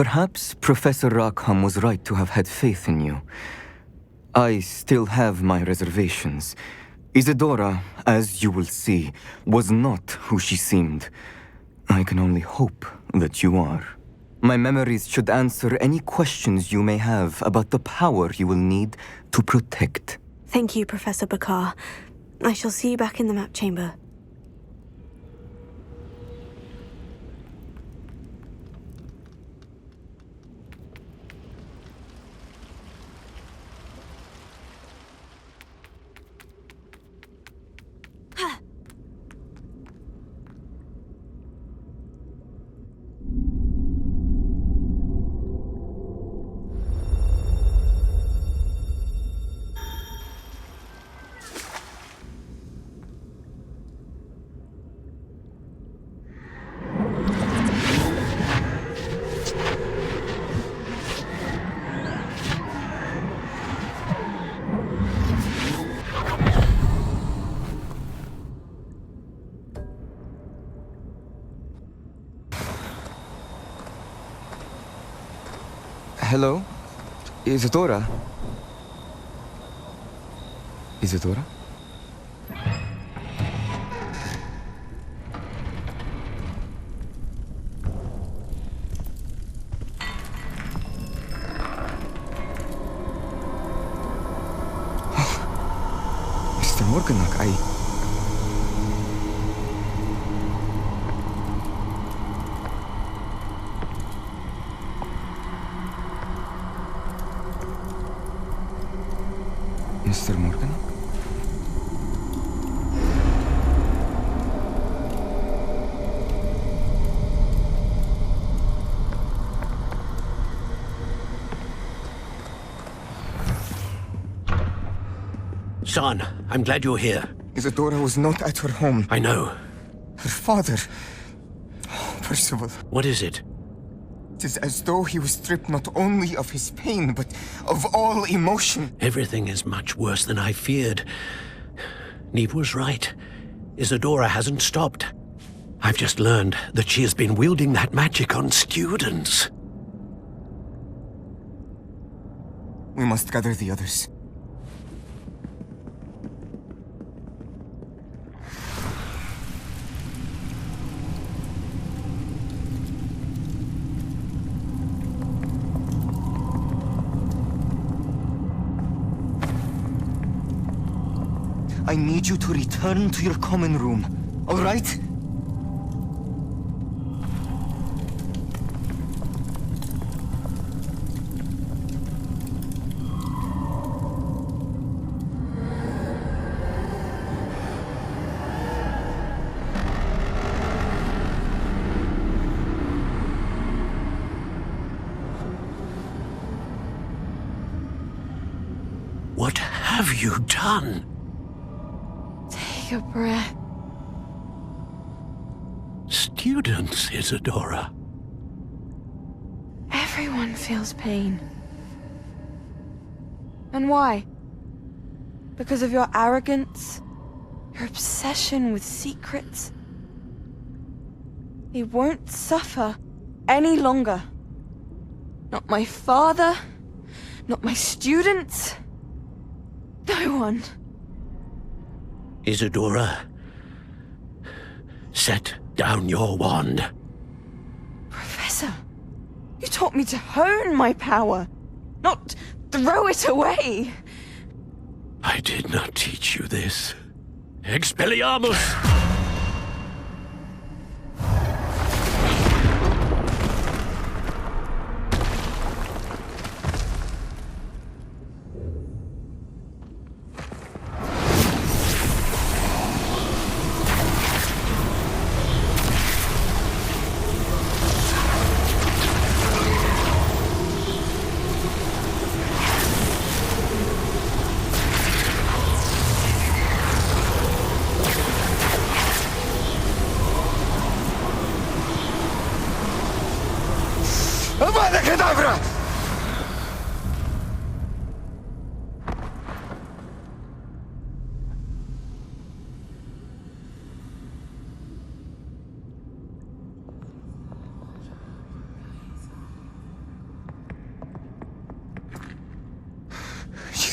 Perhaps Professor Rackham was right to have had faith in you. I still have my reservations. Isadora, as you will see, was not who she seemed. I can only hope that you are. My memories should answer any questions you may have about the power you will need to protect. Thank you, Professor Bakar. I shall see you back in the map chamber. Hello? Isadora? Isadora? Mr. Morganach, Mr. Morgan? Son, I'm glad you're here. Isadora was not at her home. I know. Her father... Oh, Percival. What is it? It is as though he was stripped not only of his pain, but of all emotion. Everything is much worse than I feared. Niamh was right. Isadora hasn't stopped. I've just learned that she has been wielding that magic on students. We must gather the others. I need you to return to your common room, all right? What have you done? Take a breath. Students, Isadora. Everyone feels pain. And why? Because of your arrogance? Your obsession with secrets? He won't suffer any longer. Not my father, not my students, no one. Isadora, set down your wand. Professor, you taught me to hone my power, not throw it away. I did not teach you this. Expelliarmus!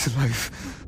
is life.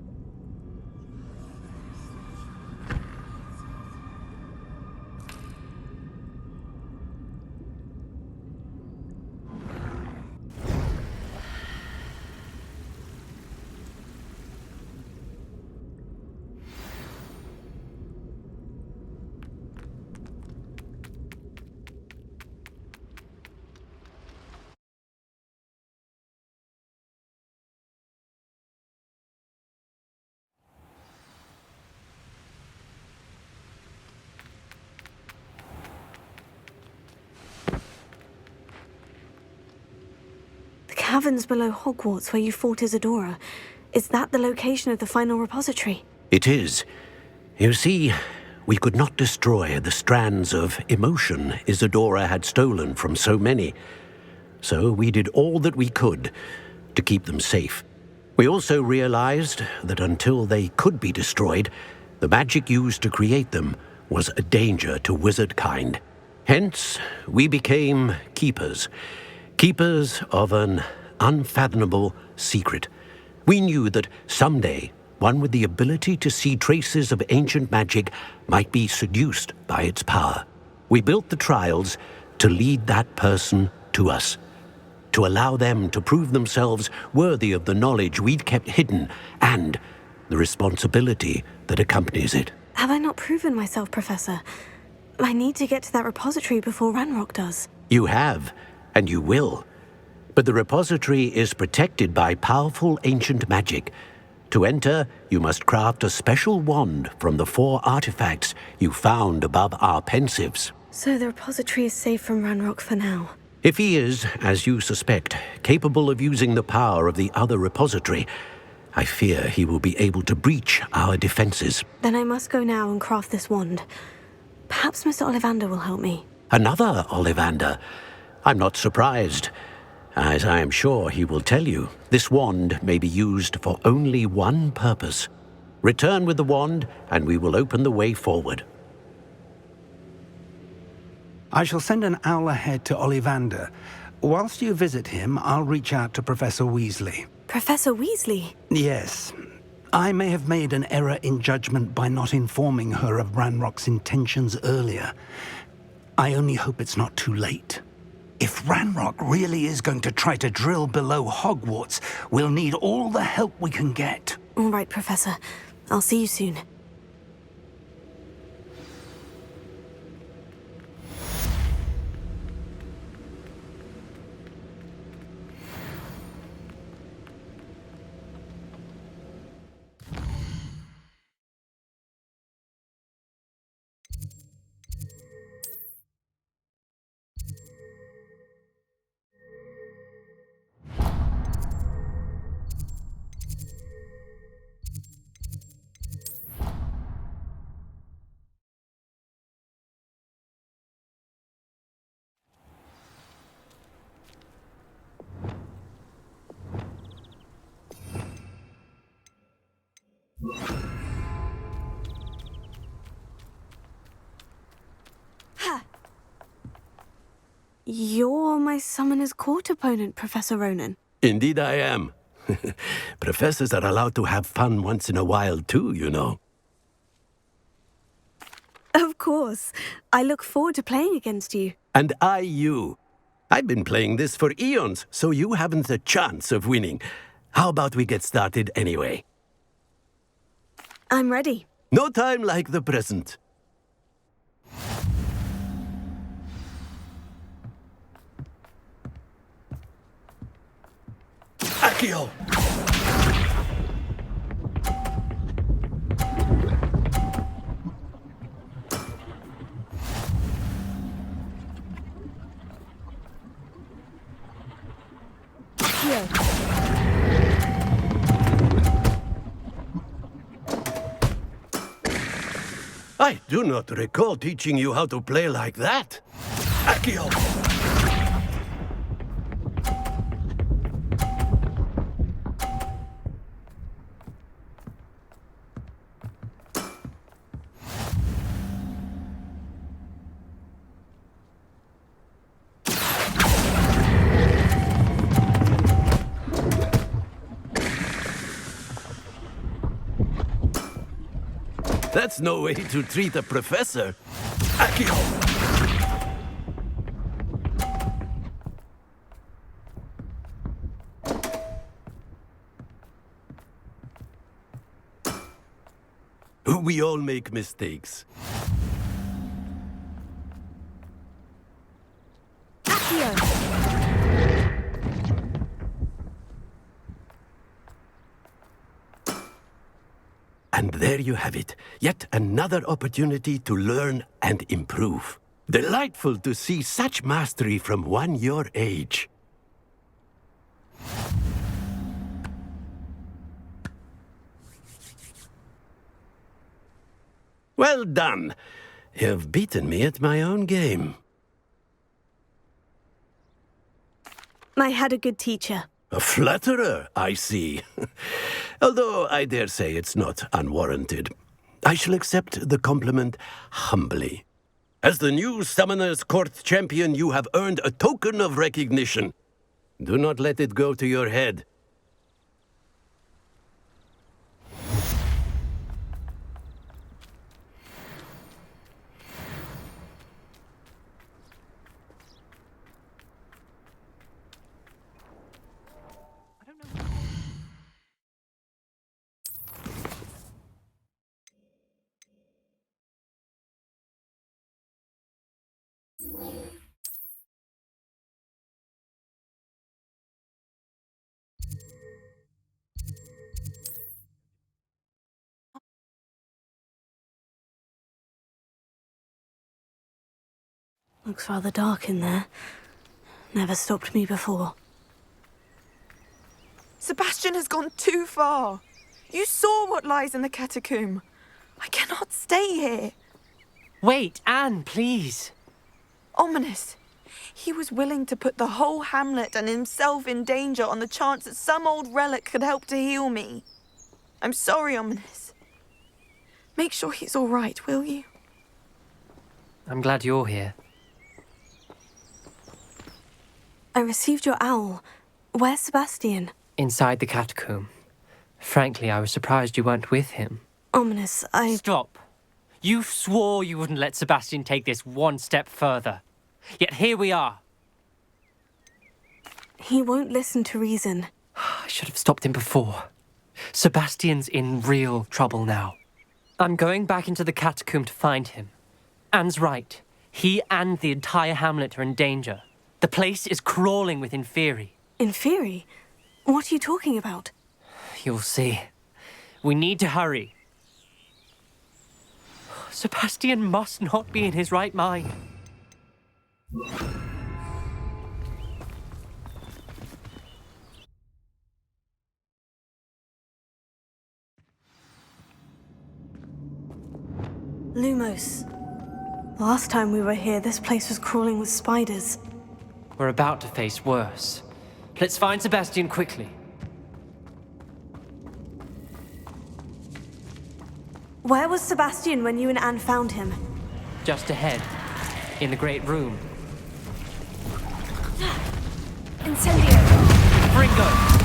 Caverns below Hogwarts where you fought Isadora. Is that the location of the final repository? It is. You see, we could not destroy the strands of emotion Isadora had stolen from so many. So we did all that we could to keep them safe. We also realized that until they could be destroyed, the magic used to create them was a danger to wizard kind. Hence, we became keepers. Keepers of an unfathomable secret. We knew that someday, one with the ability to see traces of ancient magic might be seduced by its power. We built the trials to lead that person to us, to allow them to prove themselves worthy of the knowledge we'd kept hidden and the responsibility that accompanies it. Have I not proven myself, Professor? I need to get to that repository before Ranrock does. You have, and you will. But the repository is protected by powerful ancient magic. To enter, you must craft a special wand from the 4 artifacts you found above our pensives. So the repository is safe from Ranrock for now. If he is, as you suspect, capable of using the power of the other repository, I fear he will be able to breach our defenses. Then I must go now and craft this wand. Perhaps Mr. Ollivander will help me. Another Ollivander? I'm not surprised. As I am sure he will tell you, this wand may be used for only one purpose. Return with the wand, and we will open the way forward. I shall send an owl ahead to Ollivander. Whilst you visit him, I'll reach out to Professor Weasley. Professor Weasley? Yes. I may have made an error in judgment by not informing her of Ranrock's intentions earlier. I only hope it's not too late. If Ranrock really is going to try to drill below Hogwarts, we'll need all the help we can get. All right, Professor. I'll see you soon. You're my Summoner's Court opponent, Professor Ronan. Indeed I am. Professors are allowed to have fun once in a while too, you know. Of course. I look forward to playing against you. And I you. I've been playing this for eons, so you haven't a chance of winning. How about we get started anyway? I'm ready. No time like the present. Accio! I do not recall teaching you how to play like that. Accio! That's no way to treat a professor. We all make mistakes. And there you have it. Yet another opportunity to learn and improve. Delightful to see such mastery from one your age. Well done. You've beaten me at my own game. I had a good teacher. A flatterer, I see. Although I dare say it's not unwarranted. I shall accept the compliment humbly. As the new Summoner's Court champion, you have earned a token of recognition. Do not let it go to your head. Looks rather dark in there. Never stopped me before. Sebastian has gone too far. You saw what lies in the catacomb. I cannot stay here. Wait, Anne, please. Ominous. He was willing to put the whole hamlet and himself in danger on the chance that some old relic could help to heal me. I'm sorry, Ominous. Make sure he's all right, will you? I'm glad you're here. I received your owl. Where's Sebastian? Inside the catacomb. Frankly, I was surprised you weren't with him. Ominous, Stop. You swore you wouldn't let Sebastian take this one step further. Yet here we are. He won't listen to reason. I should have stopped him before. Sebastian's in real trouble now. I'm going back into the catacomb to find him. Anne's right. He and the entire hamlet are in danger. The place is crawling with Inferi. Inferi? What are you talking about? You'll see. We need to hurry. Sebastian must not be in his right mind. Lumos. Last time we were here, this place was crawling with spiders. We're about to face worse. Let's find Sebastian quickly. Where was Sebastian when you and Anne found him? Just ahead, in the Great Room. Incendio! Ringo!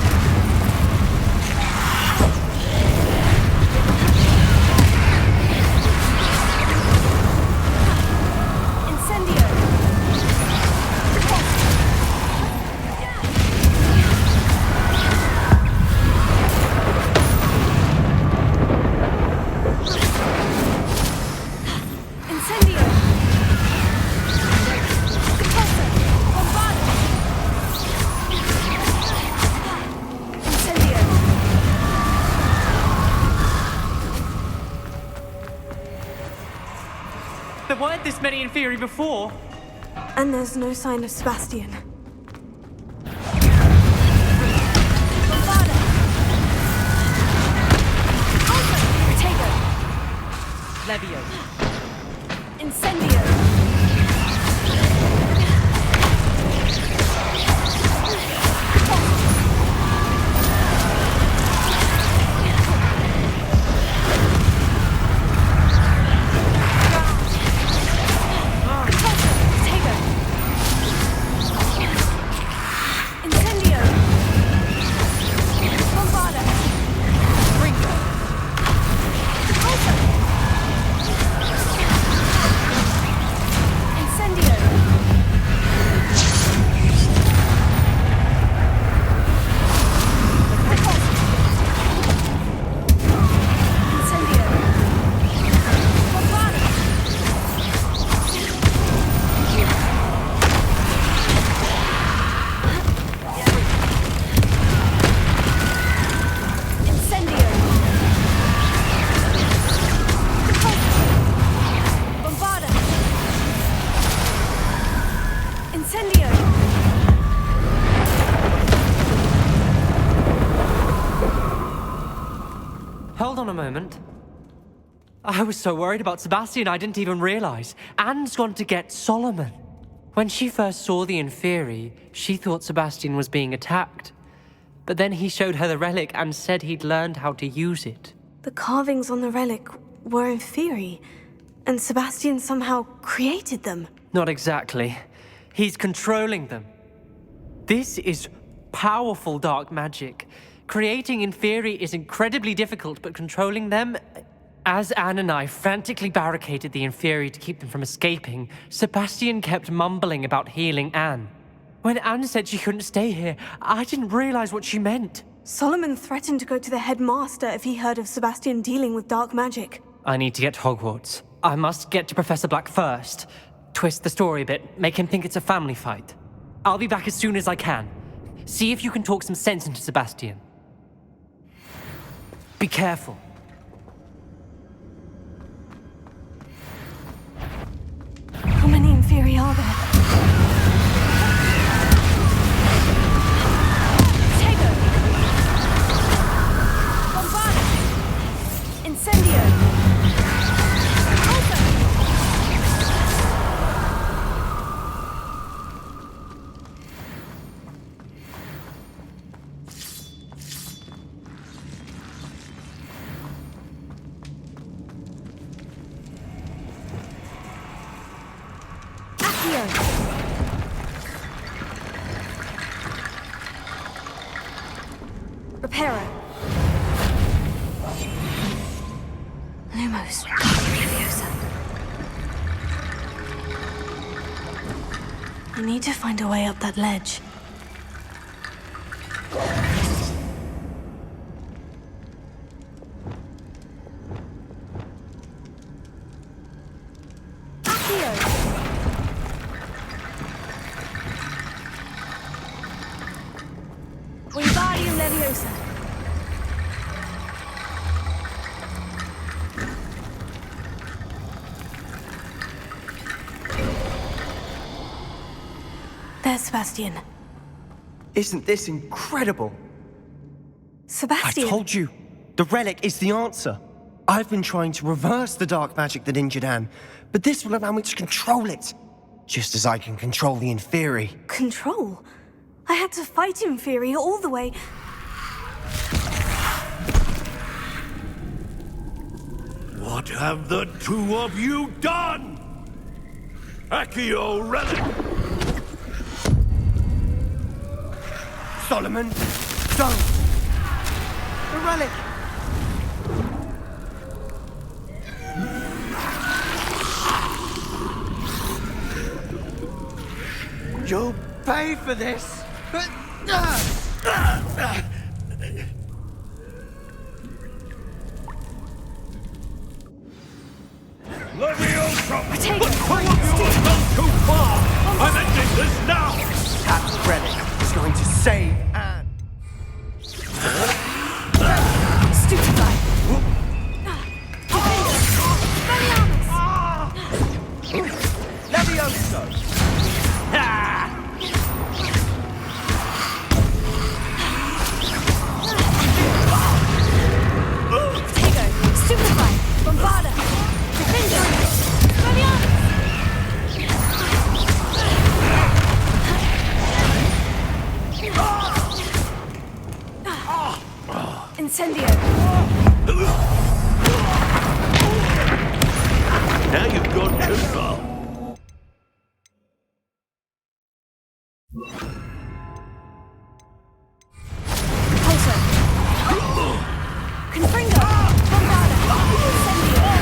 There weren't this many Inferi before. And there's no sign of Sebastian. Levio. Incendio. on a moment. I was so worried about Sebastian I didn't even realize. Anne's gone to get Solomon. When she first saw the Inferi, she thought Sebastian was being attacked. But then he showed her the relic and said he'd learned how to use it. The carvings on the relic were Inferi, and Sebastian somehow created them. Not exactly. He's controlling them. This is powerful dark magic. Creating Inferi is incredibly difficult, but controlling them... As Anne and I frantically barricaded the Inferi to keep them from escaping, Sebastian kept mumbling about healing Anne. When Anne said she couldn't stay here, I didn't realize what she meant. Solomon threatened to go to the headmaster if he heard of Sebastian dealing with dark magic. I need to get to Hogwarts. I must get to Professor Black first. Twist the story a bit, make him think it's a family fight. I'll be back as soon as I can. See if you can talk some sense into Sebastian. Be careful. How many Inferi are there? Tego! Bombarda! Incendio! Also! Reparo. Lumos. I need to find a way up that ledge. Wingardium Leviosa. There's Sebastian. Isn't this incredible? Sebastian! I told you, the relic is the answer. I've been trying to reverse the dark magic that injured Anne, but this will allow me to control it. Just as I can control the Inferi. Control? I had to fight Inferi all the way... What have the two of you done? Accio Relic! Solomon, don't! The relic! You'll pay for this! Leviosa! The two of you have gone too far! I'm ending this now! That relic is going to save Anne! Stupefy! Leviosa! Tego! Stupefy! Bombarda! Incendio! Now you've gone too far. Pulsar! Confringo! Bombarda! Incendio!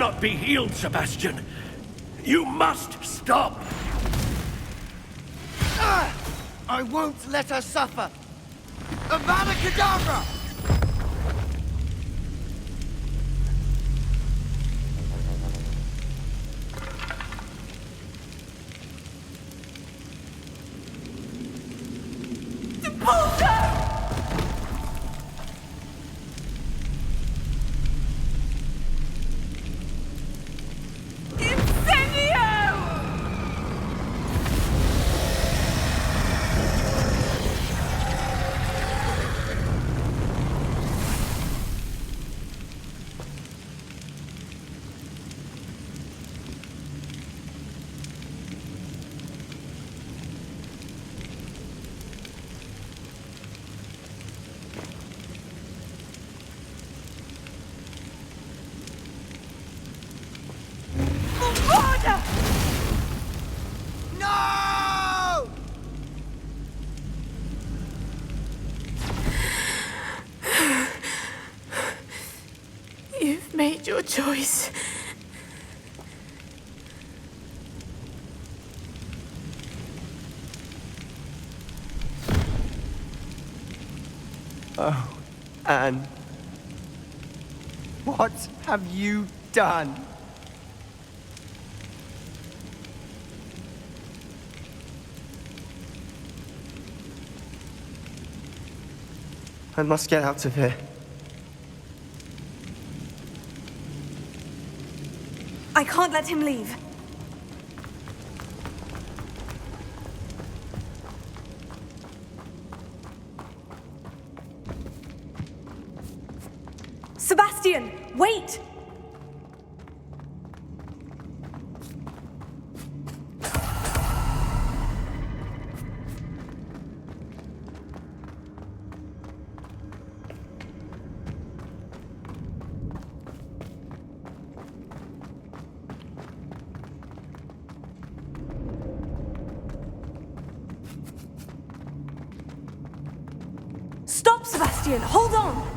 cannot be healed, Sebastian. You must stop. I won't let her suffer. Avada Kedavra! No! You've made your choice. Oh, Anne. What have you done? I must get out of here. I can't let him leave. Sebastian, wait! Stop, Sebastian! Hold on!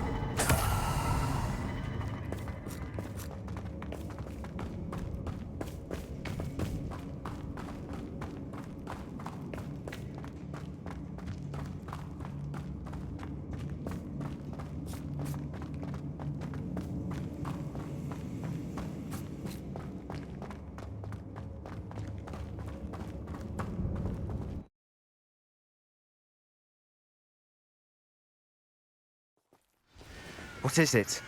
What is it?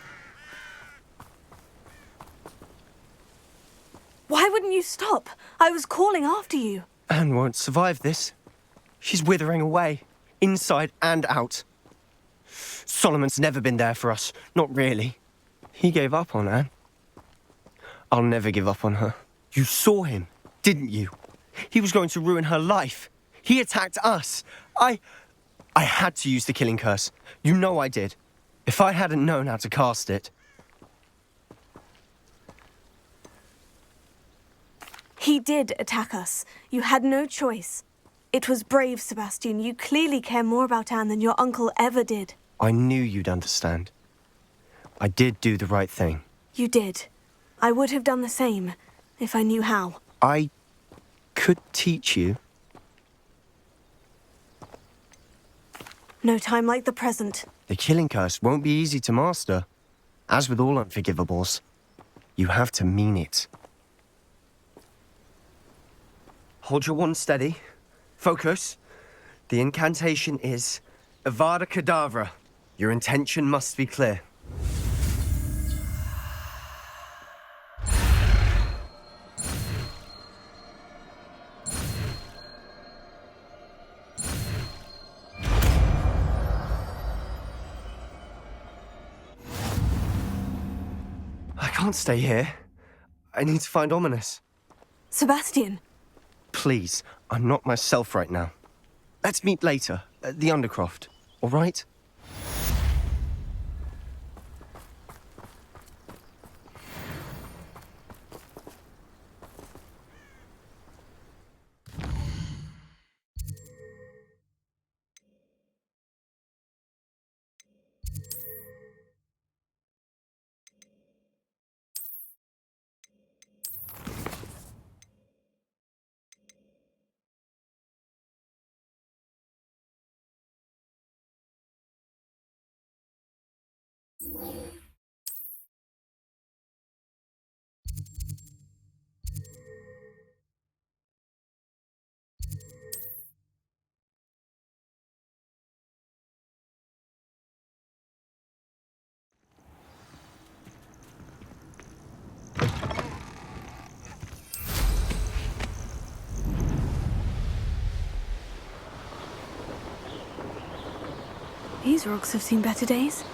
Why wouldn't you stop? I was calling after you. Anne won't survive this. She's withering away, inside and out. Solomon's never been there for us, not really. He gave up on Anne. I'll never give up on her. You saw him, didn't you? He was going to ruin her life. He attacked us. I had to use the killing curse. You know I did. If I hadn't known how to cast it... He did attack us. You had no choice. It was brave, Sebastian. You clearly care more about Anne than your uncle ever did. I knew you'd understand. I did do the right thing. You did. I would have done the same, if I knew how. I could teach you. No time like the present. The killing curse won't be easy to master. As with all unforgivables, you have to mean it. Hold your wand steady. Focus. The incantation is Avada Kedavra. Your intention must be clear. I can't stay here. I need to find Ominous. Sebastian. Please, I'm not myself right now. Let's meet later, at the Undercroft, all right? These rocks have seen better days.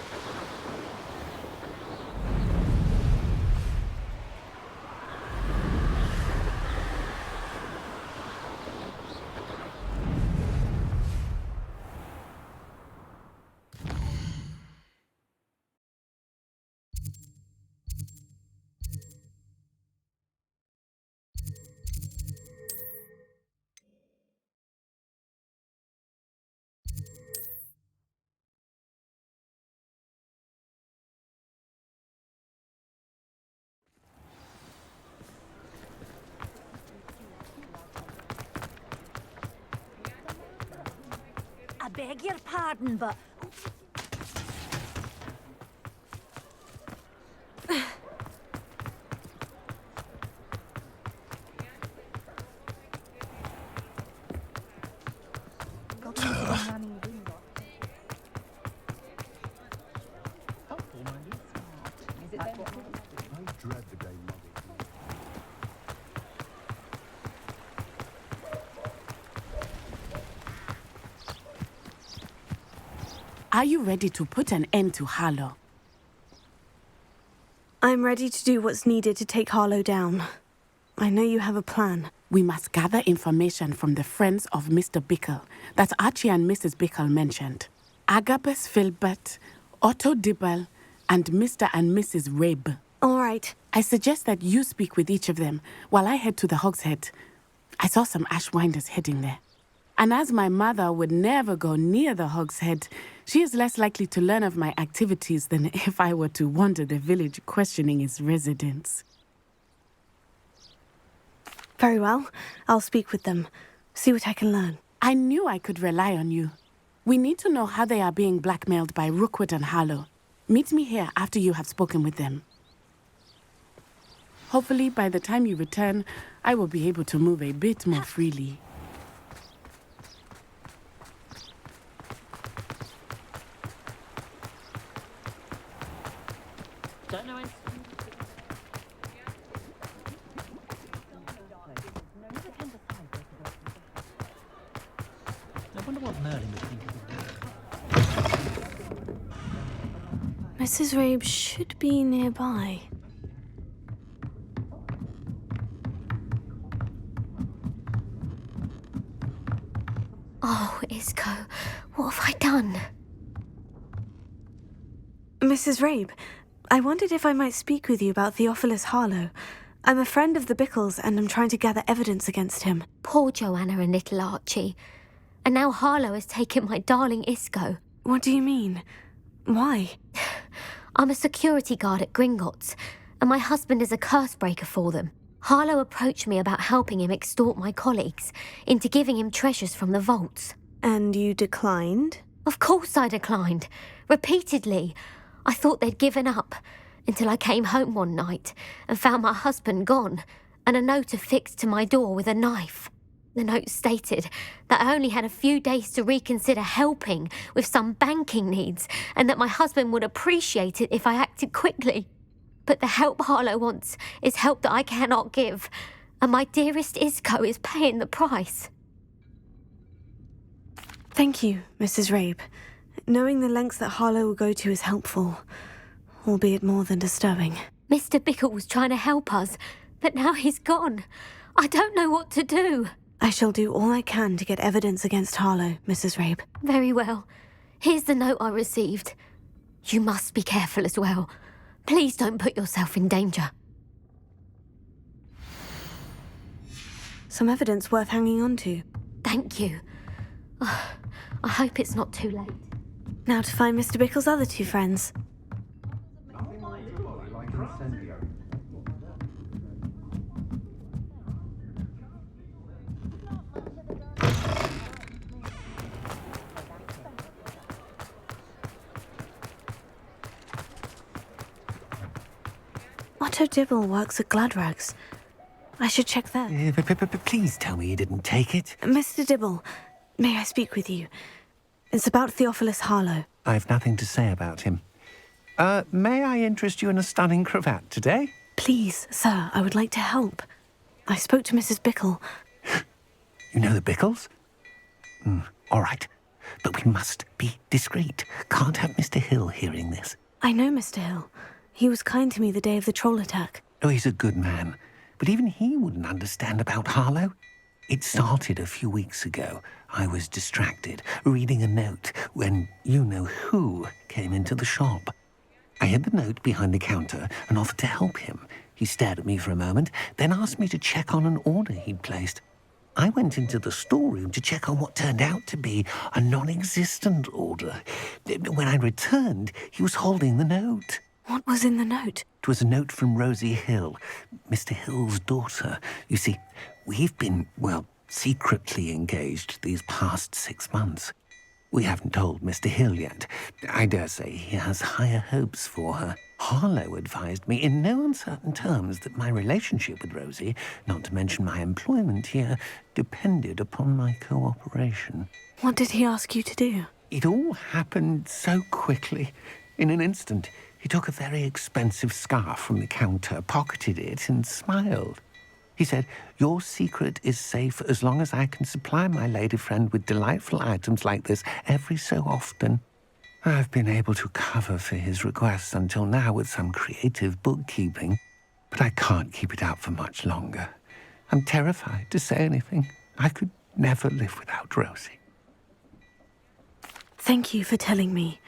I beg your pardon, but... Are you ready to put an end to Harlow? I'm ready to do what's needed to take Harlow down. I know you have a plan. We must gather information from the friends of Mr. Pickle that Archie and Mrs. Pickle mentioned. Agabus Filbert, Otto Dibble, and Mr. and Mrs. Rabe. All right. I suggest that you speak with each of them while I head to the Hogshead. I saw some Ashwinders heading there. And as my mother would never go near the Hogshead, she is less likely to learn of my activities than if I were to wander the village questioning its residents. Very well. I'll speak with them. See what I can learn. I knew I could rely on you. We need to know how they are being blackmailed by Rookwood and Harlow. Meet me here after you have spoken with them. Hopefully, by the time you return, I will be able to move a bit more freely. I wonder what Merlin would think of it. Mrs. Rabe should be nearby. Oh, Isco, what have I done? Mrs. Rabe, I wondered if I might speak with you about Theophilus Harlow. I'm a friend of the Bickles and I'm trying to gather evidence against him. Poor Joanna and little Archie. And now Harlow has taken my darling Isco. What do you mean? Why? I'm a security guard at Gringotts, and my husband is a curse breaker for them. Harlow approached me about helping him extort my colleagues into giving him treasures from the vaults. And you declined? Of course I declined. Repeatedly. I thought they'd given up, until I came home one night and found my husband gone, and a note affixed to my door with a knife. The note stated that I only had a few days to reconsider helping with some banking needs, and that my husband would appreciate it if I acted quickly. But the help Harlow wants is help that I cannot give, and my dearest Isco is paying the price. Thank you, Mrs. Rabe. Knowing the lengths that Harlow will go to is helpful, albeit more than disturbing. Mr. Pickle was trying to help us, but now he's gone. I don't know what to do. I shall do all I can to get evidence against Harlow, Mrs. Rabe. Very well. Here's the note I received. You must be careful as well. Please don't put yourself in danger. Some evidence worth hanging on to. Thank you. Oh, I hope it's not too late. Now to find Mr. Bickle's other two friends. Otto Dibble works at Gladrags. I should check there. Please tell me you didn't take it. Mr. Dibble, may I speak with you? It's about Theophilus Harlow. I've nothing to say about him. May I interest you in a stunning cravat today? Please, sir, I would like to help. I spoke to Mrs. Pickle. You know the Bickles? All right. But we must be discreet. Can't have Mr. Hill hearing this. I know Mr. Hill. He was kind to me the day of the troll attack. Oh, he's a good man. But even he wouldn't understand about Harlow. It started a few weeks ago. I was distracted, reading a note, when you-know-who came into the shop. I hid the note behind the counter and offered to help him. He stared at me for a moment, then asked me to check on an order he'd placed. I went into the storeroom to check on what turned out to be a non-existent order. When I returned, he was holding the note. What was in the note? It was a note from Rosie Hill, Mr. Hill's daughter. You see, we've been, secretly engaged these past 6 months. We haven't told Mr. Hill yet. I dare say he has higher hopes for her. Harlow advised me in no uncertain terms that my relationship with Rosie, not to mention my employment here, depended upon my cooperation. What did he ask you to do? It all happened so quickly. In an instant, he took a very expensive scarf from the counter, pocketed it, and smiled. He said, "Your secret is safe as long as I can supply my lady friend with delightful items like this every so often." I've been able to cover for his requests until now with some creative bookkeeping, but I can't keep it out for much longer. I'm terrified to say anything. I could never live without Rosie. Thank you for telling me.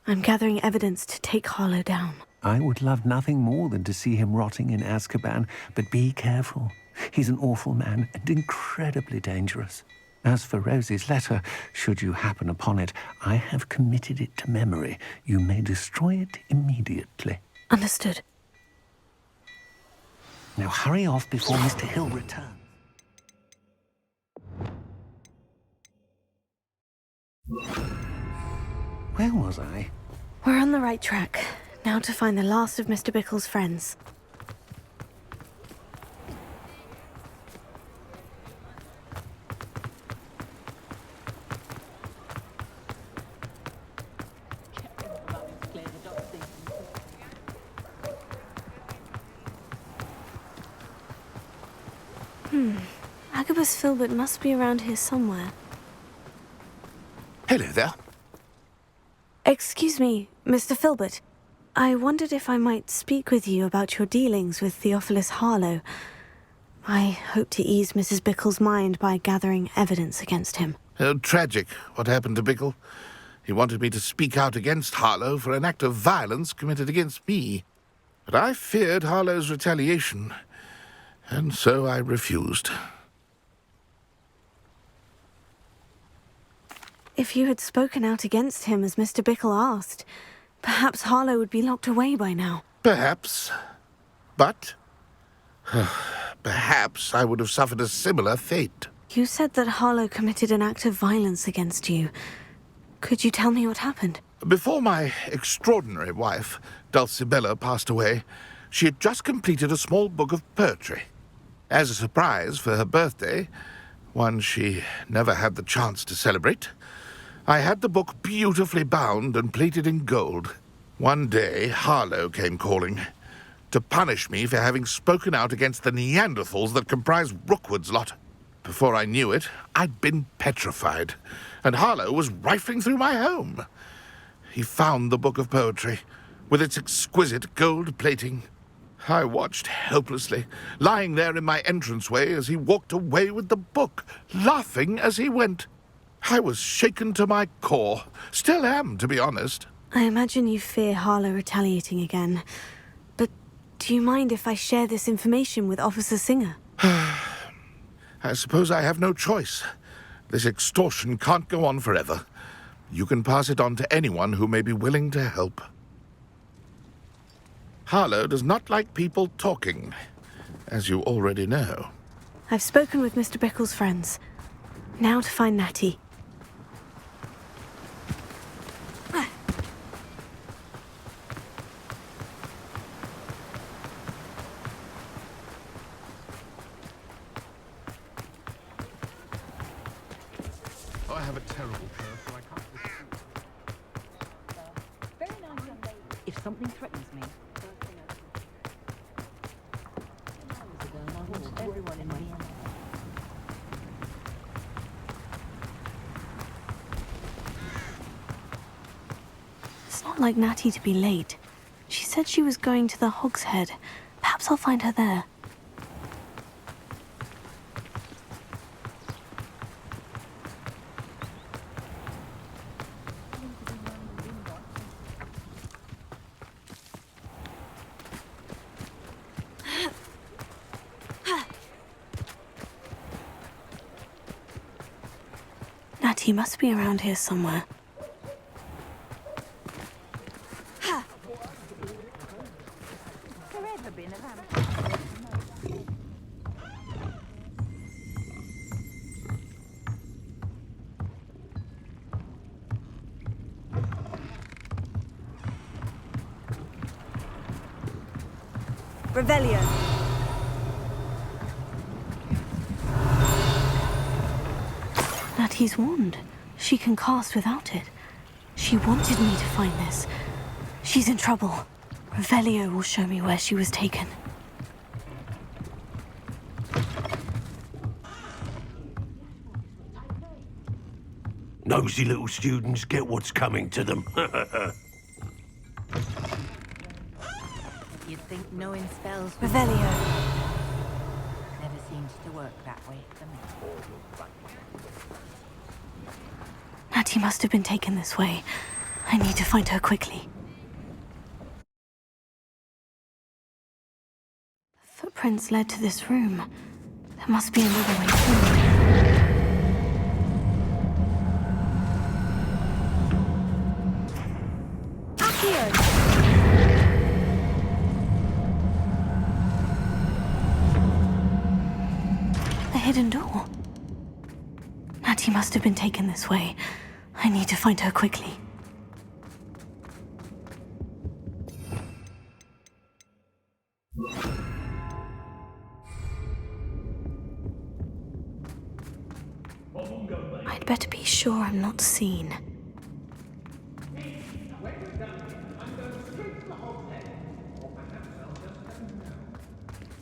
I'm gathering evidence to take Harlow down. I would love nothing more than to see him rotting in Azkaban, but be careful. He's an awful man and incredibly dangerous. As for Rosie's letter, should you happen upon it, I have committed it to memory. You may destroy it immediately. Understood. Now hurry off before Mr. Hill returns. Where was I? We're on the right track. Now to find the last of Mr. Bickle's friends. Agabus Filbert must be around here somewhere. Hello there. Excuse me, Mr. Filbert. I wondered if I might speak with you about your dealings with Theophilus Harlow. I hope to ease Mrs. Bickle's mind by gathering evidence against him. Oh, tragic what happened to Pickle. He wanted me to speak out against Harlow for an act of violence committed against me. But I feared Harlow's retaliation, and so I refused. If you had spoken out against him as Mr. Bickle asked, perhaps Harlow would be locked away by now. Perhaps. But perhaps I would have suffered a similar fate. You said that Harlow committed an act of violence against you. Could you tell me what happened? Before my extraordinary wife, Dulcibella, passed away, she had just completed a small book of poetry. As a surprise for her birthday, one she never had the chance to celebrate, I had the book beautifully bound and plated in gold. One day, Harlow came calling to punish me for having spoken out against the Neanderthals that comprise Rookwood's lot. Before I knew it, I'd been petrified, and Harlow was rifling through my home. He found the book of poetry, with its exquisite gold plating. I watched helplessly, lying there in my entranceway as he walked away with the book, laughing as he went. I was shaken to my core. Still am, to be honest. I imagine you fear Harlow retaliating again. But do you mind if I share this information with Officer Singer? I suppose I have no choice. This extortion can't go on forever. You can pass it on to anyone who may be willing to help. Harlow does not like people talking, as you already know. I've spoken with Mr. Bickle's friends. Now to find Natty. Oh, I have a terrible curse, so I can't... Very nice young lady. If something threatens me, I want everyone in my ear. It's not like Natty to be late. She said she was going to the Hog's Head. Perhaps I'll find her there. Natty must be around here somewhere. Revelio. Natty's wand. She can cast without it. She wanted me to find this. She's in trouble. Revelio will show me where she was taken. Nosy little students get what's coming to them. You'd think knowing spells... Revelio. Never seems to work that way for me. Natty must have been taken this way. I need to find her quickly. Footprints led to this room. There must be another way through. A hidden door. Natty must have been taken this way. I need to find her quickly. I'd better be sure I'm not seen.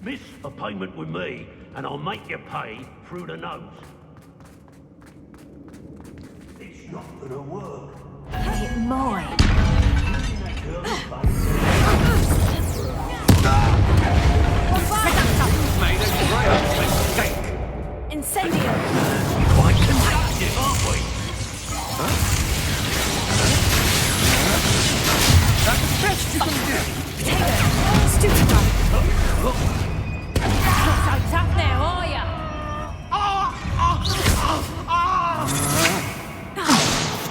Miss a payment with me, and I'll make you pay through the nose. It's not gonna work. It's mine. Made a great mistake. Incendio. Quite conductive, aren't we? That's the best you can do. Potato. Stupid guy. Not so tough now, are ya?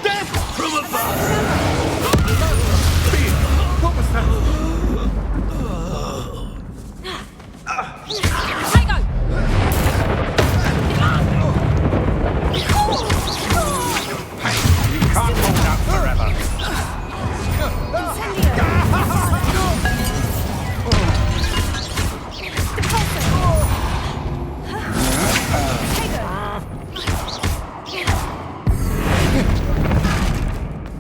Death from above! What was that? Potato! You can't hold out forever.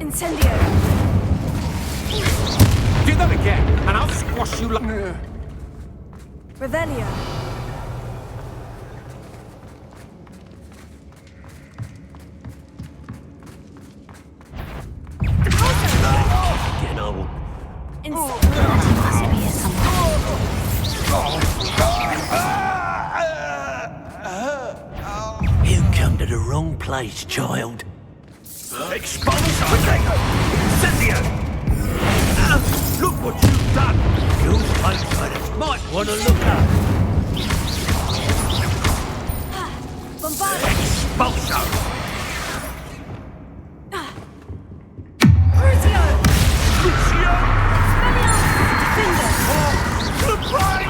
Incendio. Do that again, and I'll squash you like... Revelio. Getting old. Natty must be here somewhere. You come to the wrong place, child. Expose Potato! Incendio! Look what you've done! Those outsiders might want to look up. Bombardier. Expulso! Crucio. Lucio! Finder. Goodbye!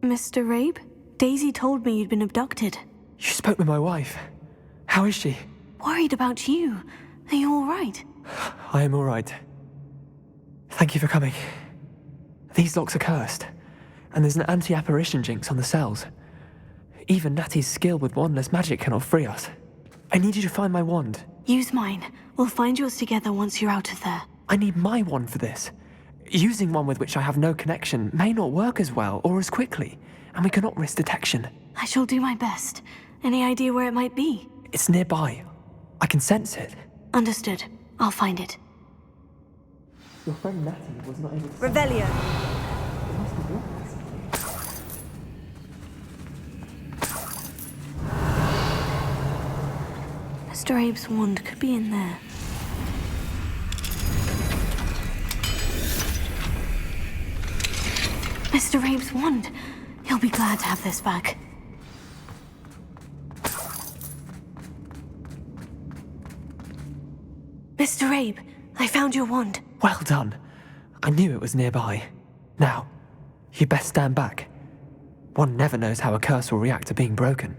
Mr. Rabe? Daisy told me you'd been abducted. You spoke with my wife. How is she? Worried about you. Are you all right? I am all right. Thank you for coming. These locks are cursed, and there's an anti-apparition jinx on the cells. Even Natty's skill with wandless magic cannot free us. I need you to find my wand. Use mine. We'll find yours together once you're out of there. I need my wand for this. Using one with which I have no connection may not work as well or as quickly, and we cannot risk detection. I shall do my best. Any idea where it might be? It's nearby. I can sense it. Understood. I'll find it. Your friend Natty was not able to... Revelio. Mr. Abe's wand could be in there. Mr. Abe's wand. He'll be glad to have this back. Mr. Abe, I found your wand. Well done. I knew it was nearby. Now, you best stand back. One never knows how a curse will react to being broken.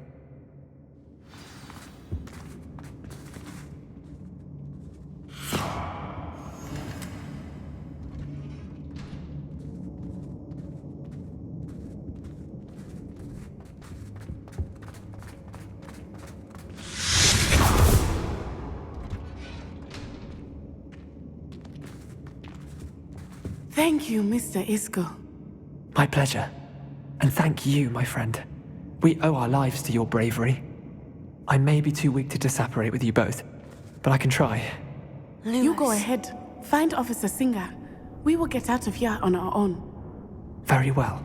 Thank you, Mr. Isco. My pleasure. And thank you, my friend. We owe our lives to your bravery. I may be too weak to disapparate with you both, but I can try. You go ahead. Find Officer Singer. We will get out of here on our own. Very well.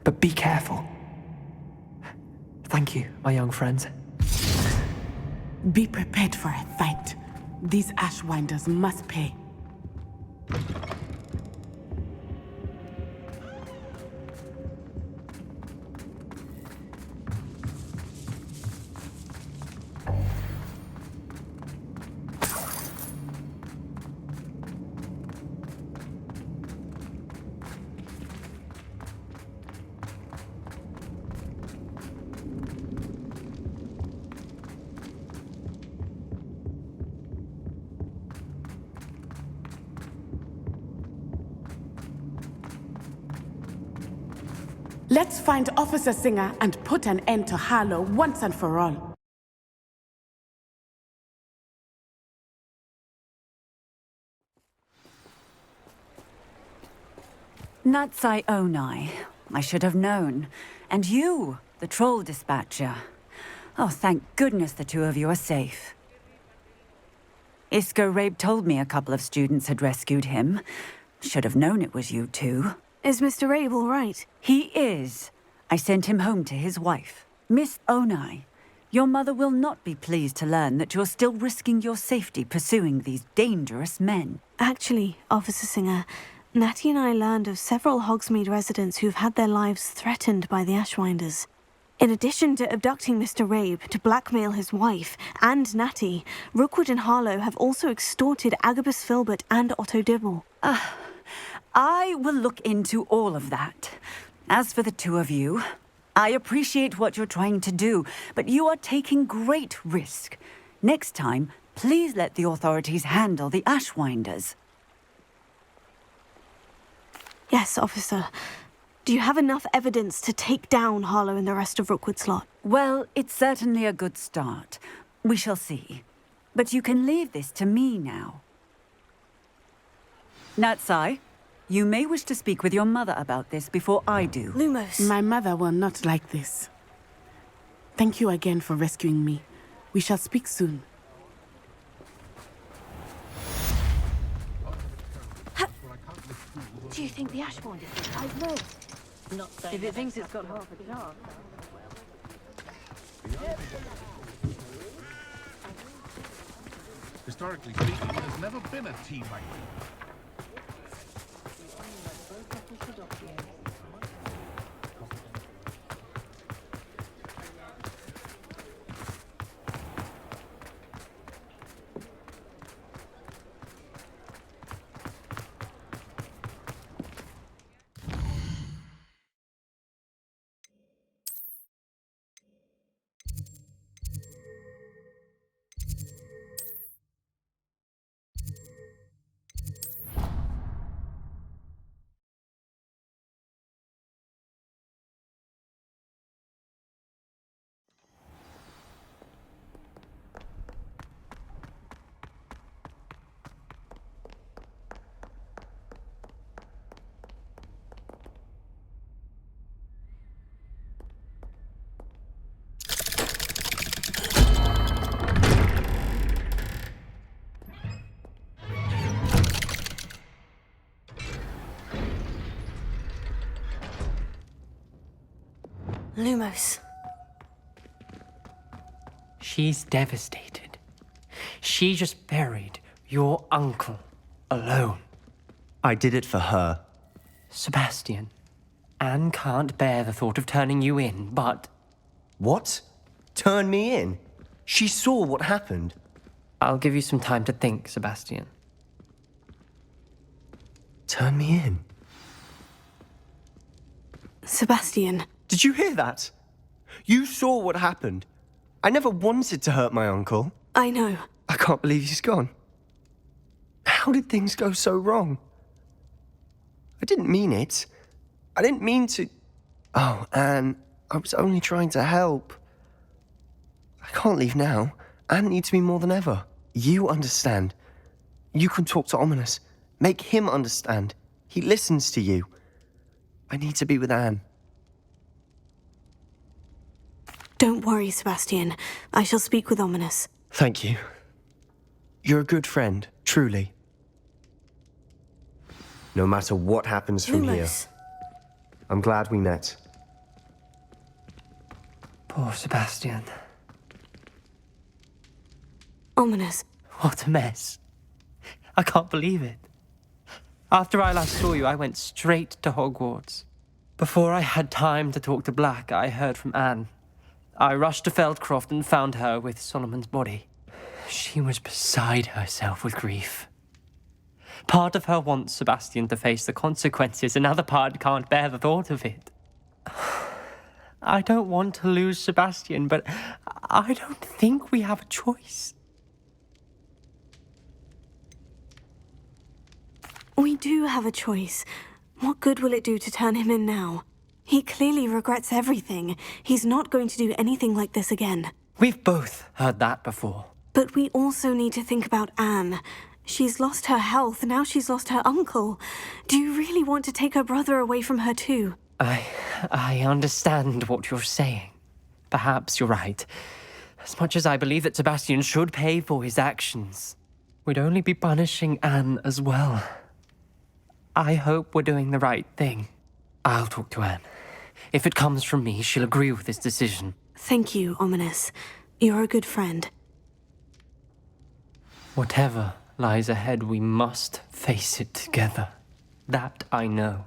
But be careful. Thank you, my young friends. Be prepared for a fight. These Ashwinders must pay. Let's find Officer Singer and put an end to Harlow once and for all. Natsai Onai. I should have known. And you, the troll dispatcher. Oh, thank goodness the two of you are safe. Isco Rabe told me a couple of students had rescued him. Should have known it was you two. Is Mr. Rabe all right? He is. I sent him home to his wife. Miss Onai, your mother will not be pleased to learn that you're still risking your safety pursuing these dangerous men. Actually, Officer Singer, Natty and I learned of several Hogsmeade residents who've had their lives threatened by the Ashwinders. In addition to abducting Mr. Rabe to blackmail his wife and Natty, Rookwood and Harlow have also extorted Agabus Filbert and Otto Dibble. I will look into all of that. As for the two of you, I appreciate what you're trying to do, but you are taking great risk. Next time, please let the authorities handle the Ashwinders. Yes, officer. Do you have enough evidence to take down Harlow and the rest of Rookwood's lot? Well, it's certainly a good start. We shall see. But you can leave this to me now. Natsai, you may wish to speak with your mother about this before I do. Lumos. My mother will not like this. Thank you again for rescuing me. We shall speak soon. Do you think the Ashwinder I know. Not saying if it thinks it's got half a chance. Historically speaking, there's never been a team like that. Lumos. She's devastated. She just buried your uncle alone. I did it for her. Sebastian, Anne can't bear the thought of turning you in, but... What? Turn me in? She saw what happened. I'll give you some time to think, Sebastian. Turn me in? Sebastian. Did you hear that? You saw what happened. I never wanted to hurt my uncle. I know. I can't believe he's gone. How did things go so wrong? I didn't mean it. I didn't mean to... Oh, Anne, I was only trying to help. I can't leave now. Anne needs me more than ever. You understand. You can talk to Ominous. Make him understand. He listens to you. I need to be with Anne. Don't worry, Sebastian. I shall speak with Ominous. Thank you. You're a good friend, truly. No matter what happens from here, I'm glad we met. Poor Sebastian. Ominous. What a mess. I can't believe it. After I last saw you, I went straight to Hogwarts. Before I had time to talk to Black, I heard from Anne. I rushed to Feldcroft and found her with Solomon's body. She was beside herself with grief. Part of her wants Sebastian to face the consequences, another part can't bear the thought of it. I don't want to lose Sebastian, but I don't think we have a choice. We do have a choice. What good will it do to turn him in now? He clearly regrets everything. He's not going to do anything like this again. We've both heard that before. But we also need to think about Anne. She's lost her health, now she's lost her uncle. Do you really want to take her brother away from her too? I understand what you're saying. Perhaps you're right. As much as I believe that Sebastian should pay for his actions, we'd only be punishing Anne as well. I hope we're doing the right thing. I'll talk to Anne. If it comes from me, she'll agree with this decision. Thank you, Ominous. You're a good friend. Whatever lies ahead, we must face it together. That I know.